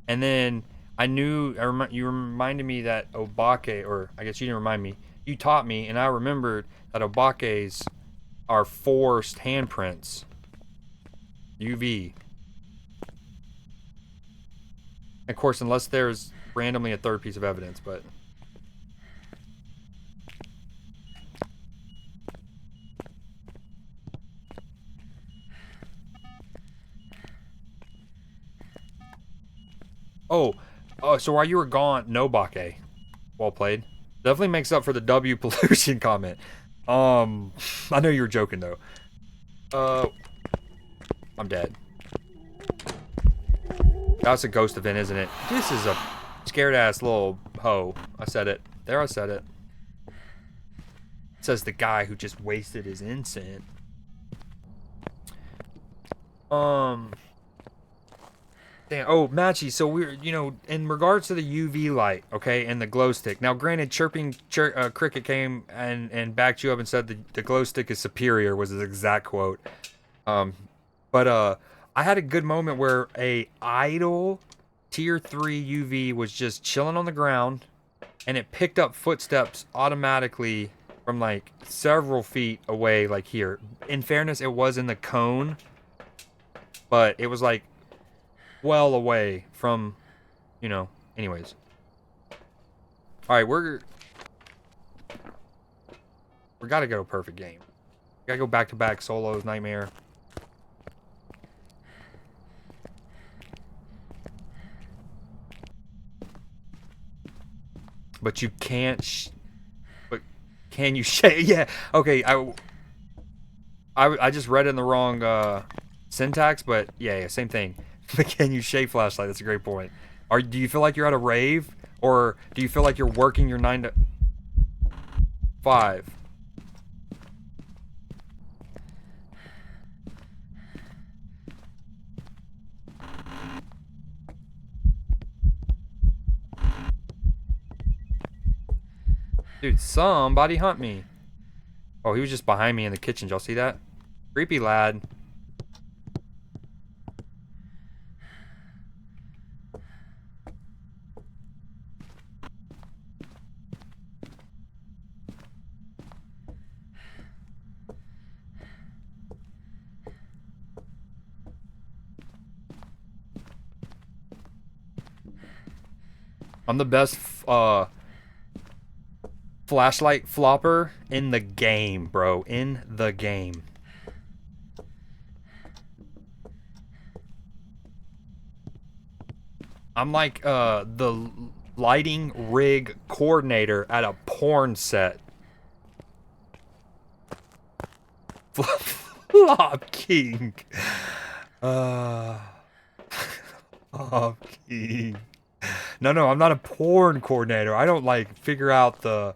And then I knew, you reminded me that Obake, or I guess you didn't remind me. You taught me, and I remembered that Obake's are forced handprints. UV. Of course, unless there's randomly a third piece of evidence, but... Oh, so while you were gone, no Bake. Well played. Definitely makes up for the W pollution comment. I know you were joking though. I'm dead. That's a ghost event, isn't it? This is a scared ass little hoe. I said it. There, I said it. Says the guy who just wasted his incense. Damn. Oh, Matchy, so we're, you know, in regards to the UV light, okay, and the glow stick. Now, granted, Cricket came and backed you up and said the glow stick is superior, was his exact quote. But I had a good moment where a idle tier 3 UV was just chilling on the ground, and it picked up footsteps automatically from like several feet away, like here. In fairness, it was in the cone, but it was like well away from, you know, anyways. Alright, we gotta go perfect game. We gotta go back-to-back solos, Nightmare. But you can't Can you shave? Yeah. Okay. I just read it in the wrong syntax, but yeah, same thing. Can you shave flashlight? That's a great point. Do you feel like you're at a rave, or do you feel like you're working your 9 to 5? Dude, somebody hunt me. Oh, he was just behind me in the kitchen. Did y'all see that? Creepy lad. I'm the best flashlight flopper in the game, bro. In the game. I'm like the lighting rig coordinator at a porn set. Flop King. Flop King. No, I'm not a porn coordinator. I don't like figure out the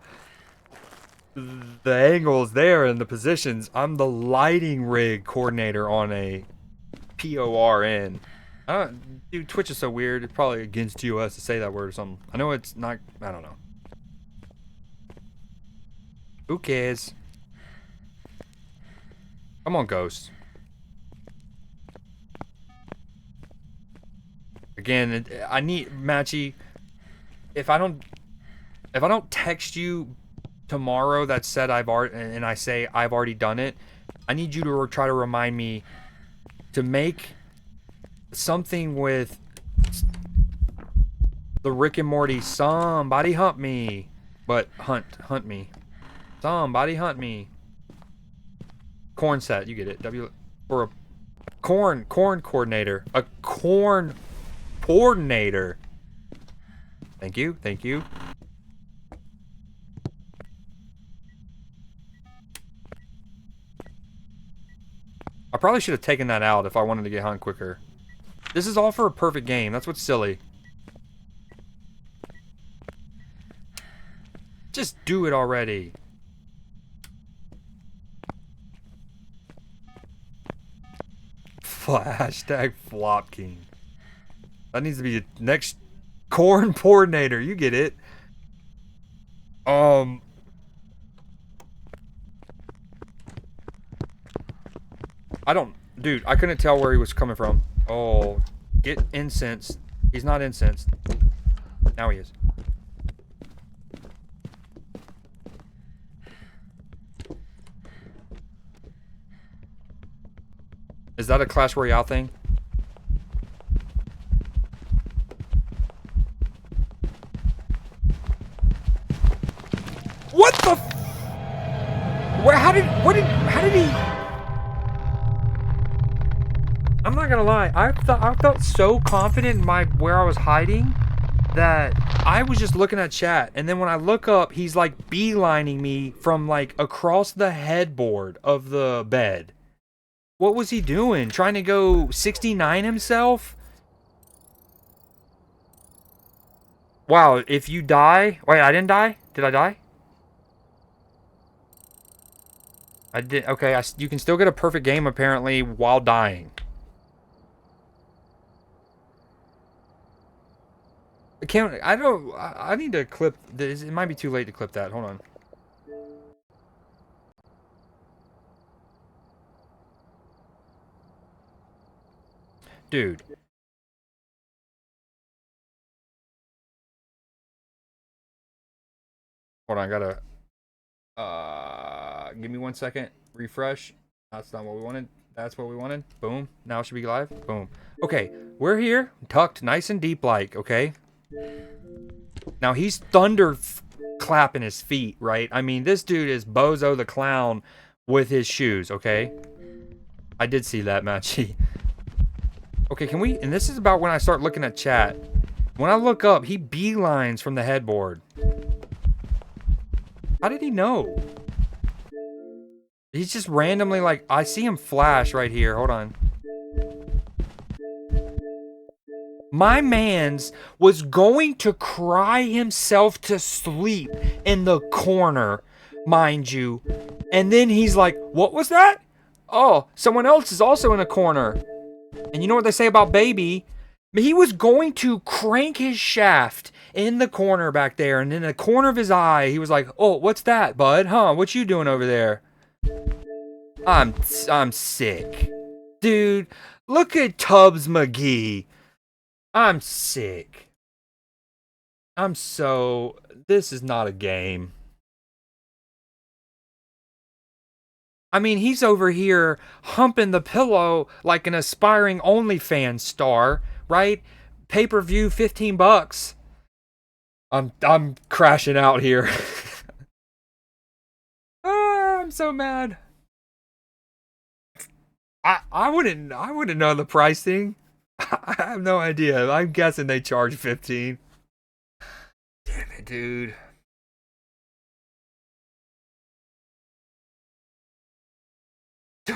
angles there and the positions. I'm the lighting rig coordinator on a PORN. Dude, Twitch is so weird. It's probably against TOS to say that word or something. I know it's not. I don't know. Who cares? Come on, Ghost. Again, I need Matchy. If I don't text you tomorrow that said I've already, and I say I've already done it, I need you to try to remind me to make something with the Rick and Morty. Somebody hunt me, but hunt me. Somebody hunt me. Corn set, you get it. Or a corn coordinator. A corn coordinator. Thank you. I probably should have taken that out if I wanted to get hunt quicker. This is all for a perfect game. That's what's silly. Just do it already. Hashtag Flop King. That needs to be the next corn coordinator. You get it. Dude, I couldn't tell where he was coming from. Oh, get incensed. He's not incensed. Now he is. Is that a Clash Royale thing? What the how did he? I'm not gonna lie, I felt so confident in where I was hiding that I was just looking at chat, and then when I look up, he's like beelining me from like across the headboard of the bed. What was he doing? Trying to go 69 himself? Wow, if you die... Wait, I didn't die? Did I die? I did. Okay, you can still get a perfect game apparently while dying. I need to clip this. It might be too late to clip that. Hold on. Dude. Hold on, I gotta give me 1 second. Refresh. That's not what we wanted. That's what we wanted. Boom. Now it should be live. Boom. Okay, we're here. Tucked nice and deep like, okay? Now he's thunder clapping his feet, right? I mean, this dude is Bozo the Clown with his shoes, okay? I did see that, Matchy. Okay, can we... And this is about when I start looking at chat. When I look up, he beelines from the headboard. How did he know? He's just randomly like, I see him flash right here. Hold on. My man's was going to cry himself to sleep in the corner, mind you. And then he's like, what was that? Oh, someone else is also in a corner. And you know what they say about baby? He was going to crank his shaft in the corner back there. And in the corner of his eye, he was like, oh, what's that, bud? Huh? What you doing over there? I'm sick. Dude, look at Tubbs McGee. I'm sick. This is not a game. I mean, he's over here humping the pillow like an aspiring OnlyFans star, right? Pay-per-view, $15. I'm crashing out here. I'm so mad. I wouldn't know the pricing. I have no idea. I'm guessing they charge 15. Damn it, dude.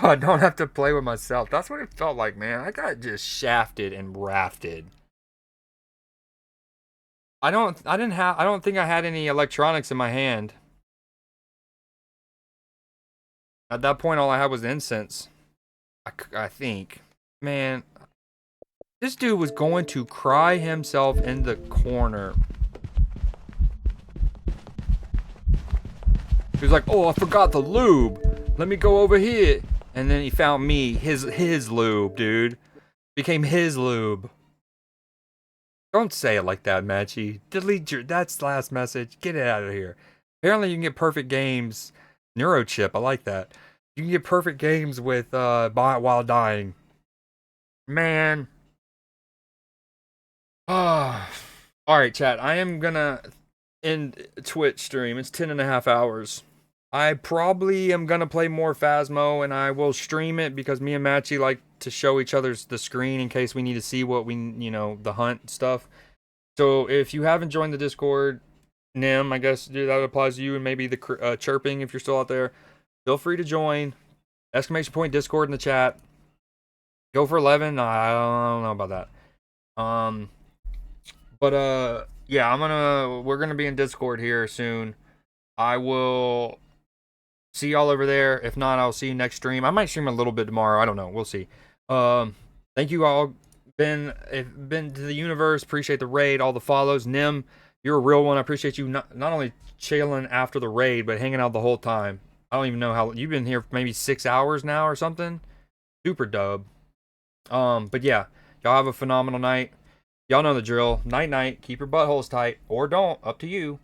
I don't have to play with myself. That's what it felt like, man. I got just shafted and rafted. I don't think I had any electronics in my hand. At that point, all I had was incense. I think. Man, this dude was going to cry himself in the corner. He was like, oh, I forgot the lube. Let me go over here. And then he found me, his lube, dude. Became his lube. Don't say it like that, Matchy. That's the last message. Get it out of here. Apparently you can get perfect games. Neurochip, I like that. You can get perfect games with while dying. Man. Alright, chat. I am gonna end Twitch stream. It's 10.5 hours. I probably am gonna play more Phasmo, and I will stream it because me and Matchy like to show each other's the screen in case we need to see what the hunt stuff. So if you haven't joined the Discord, Nim, I guess that applies to you, and maybe the chirping if you're still out there. Feel free to join. Exclamation point Discord in the chat. Go for 11. I don't know about that. Yeah, we're gonna be in Discord here soon. I will see y'all over there. If not, I'll see you next stream. I might stream a little bit tomorrow. I don't know. We'll see. Thank you all. Been to the universe. Appreciate the raid. All the follows. Nim, you're a real one. I appreciate you not only chilling after the raid, but hanging out the whole time. I don't even know how you've been here for maybe 6 hours now or something. Super dub. But yeah, y'all have a phenomenal night. Y'all know the drill. Night night. Keep your buttholes tight, or don't. Up to you.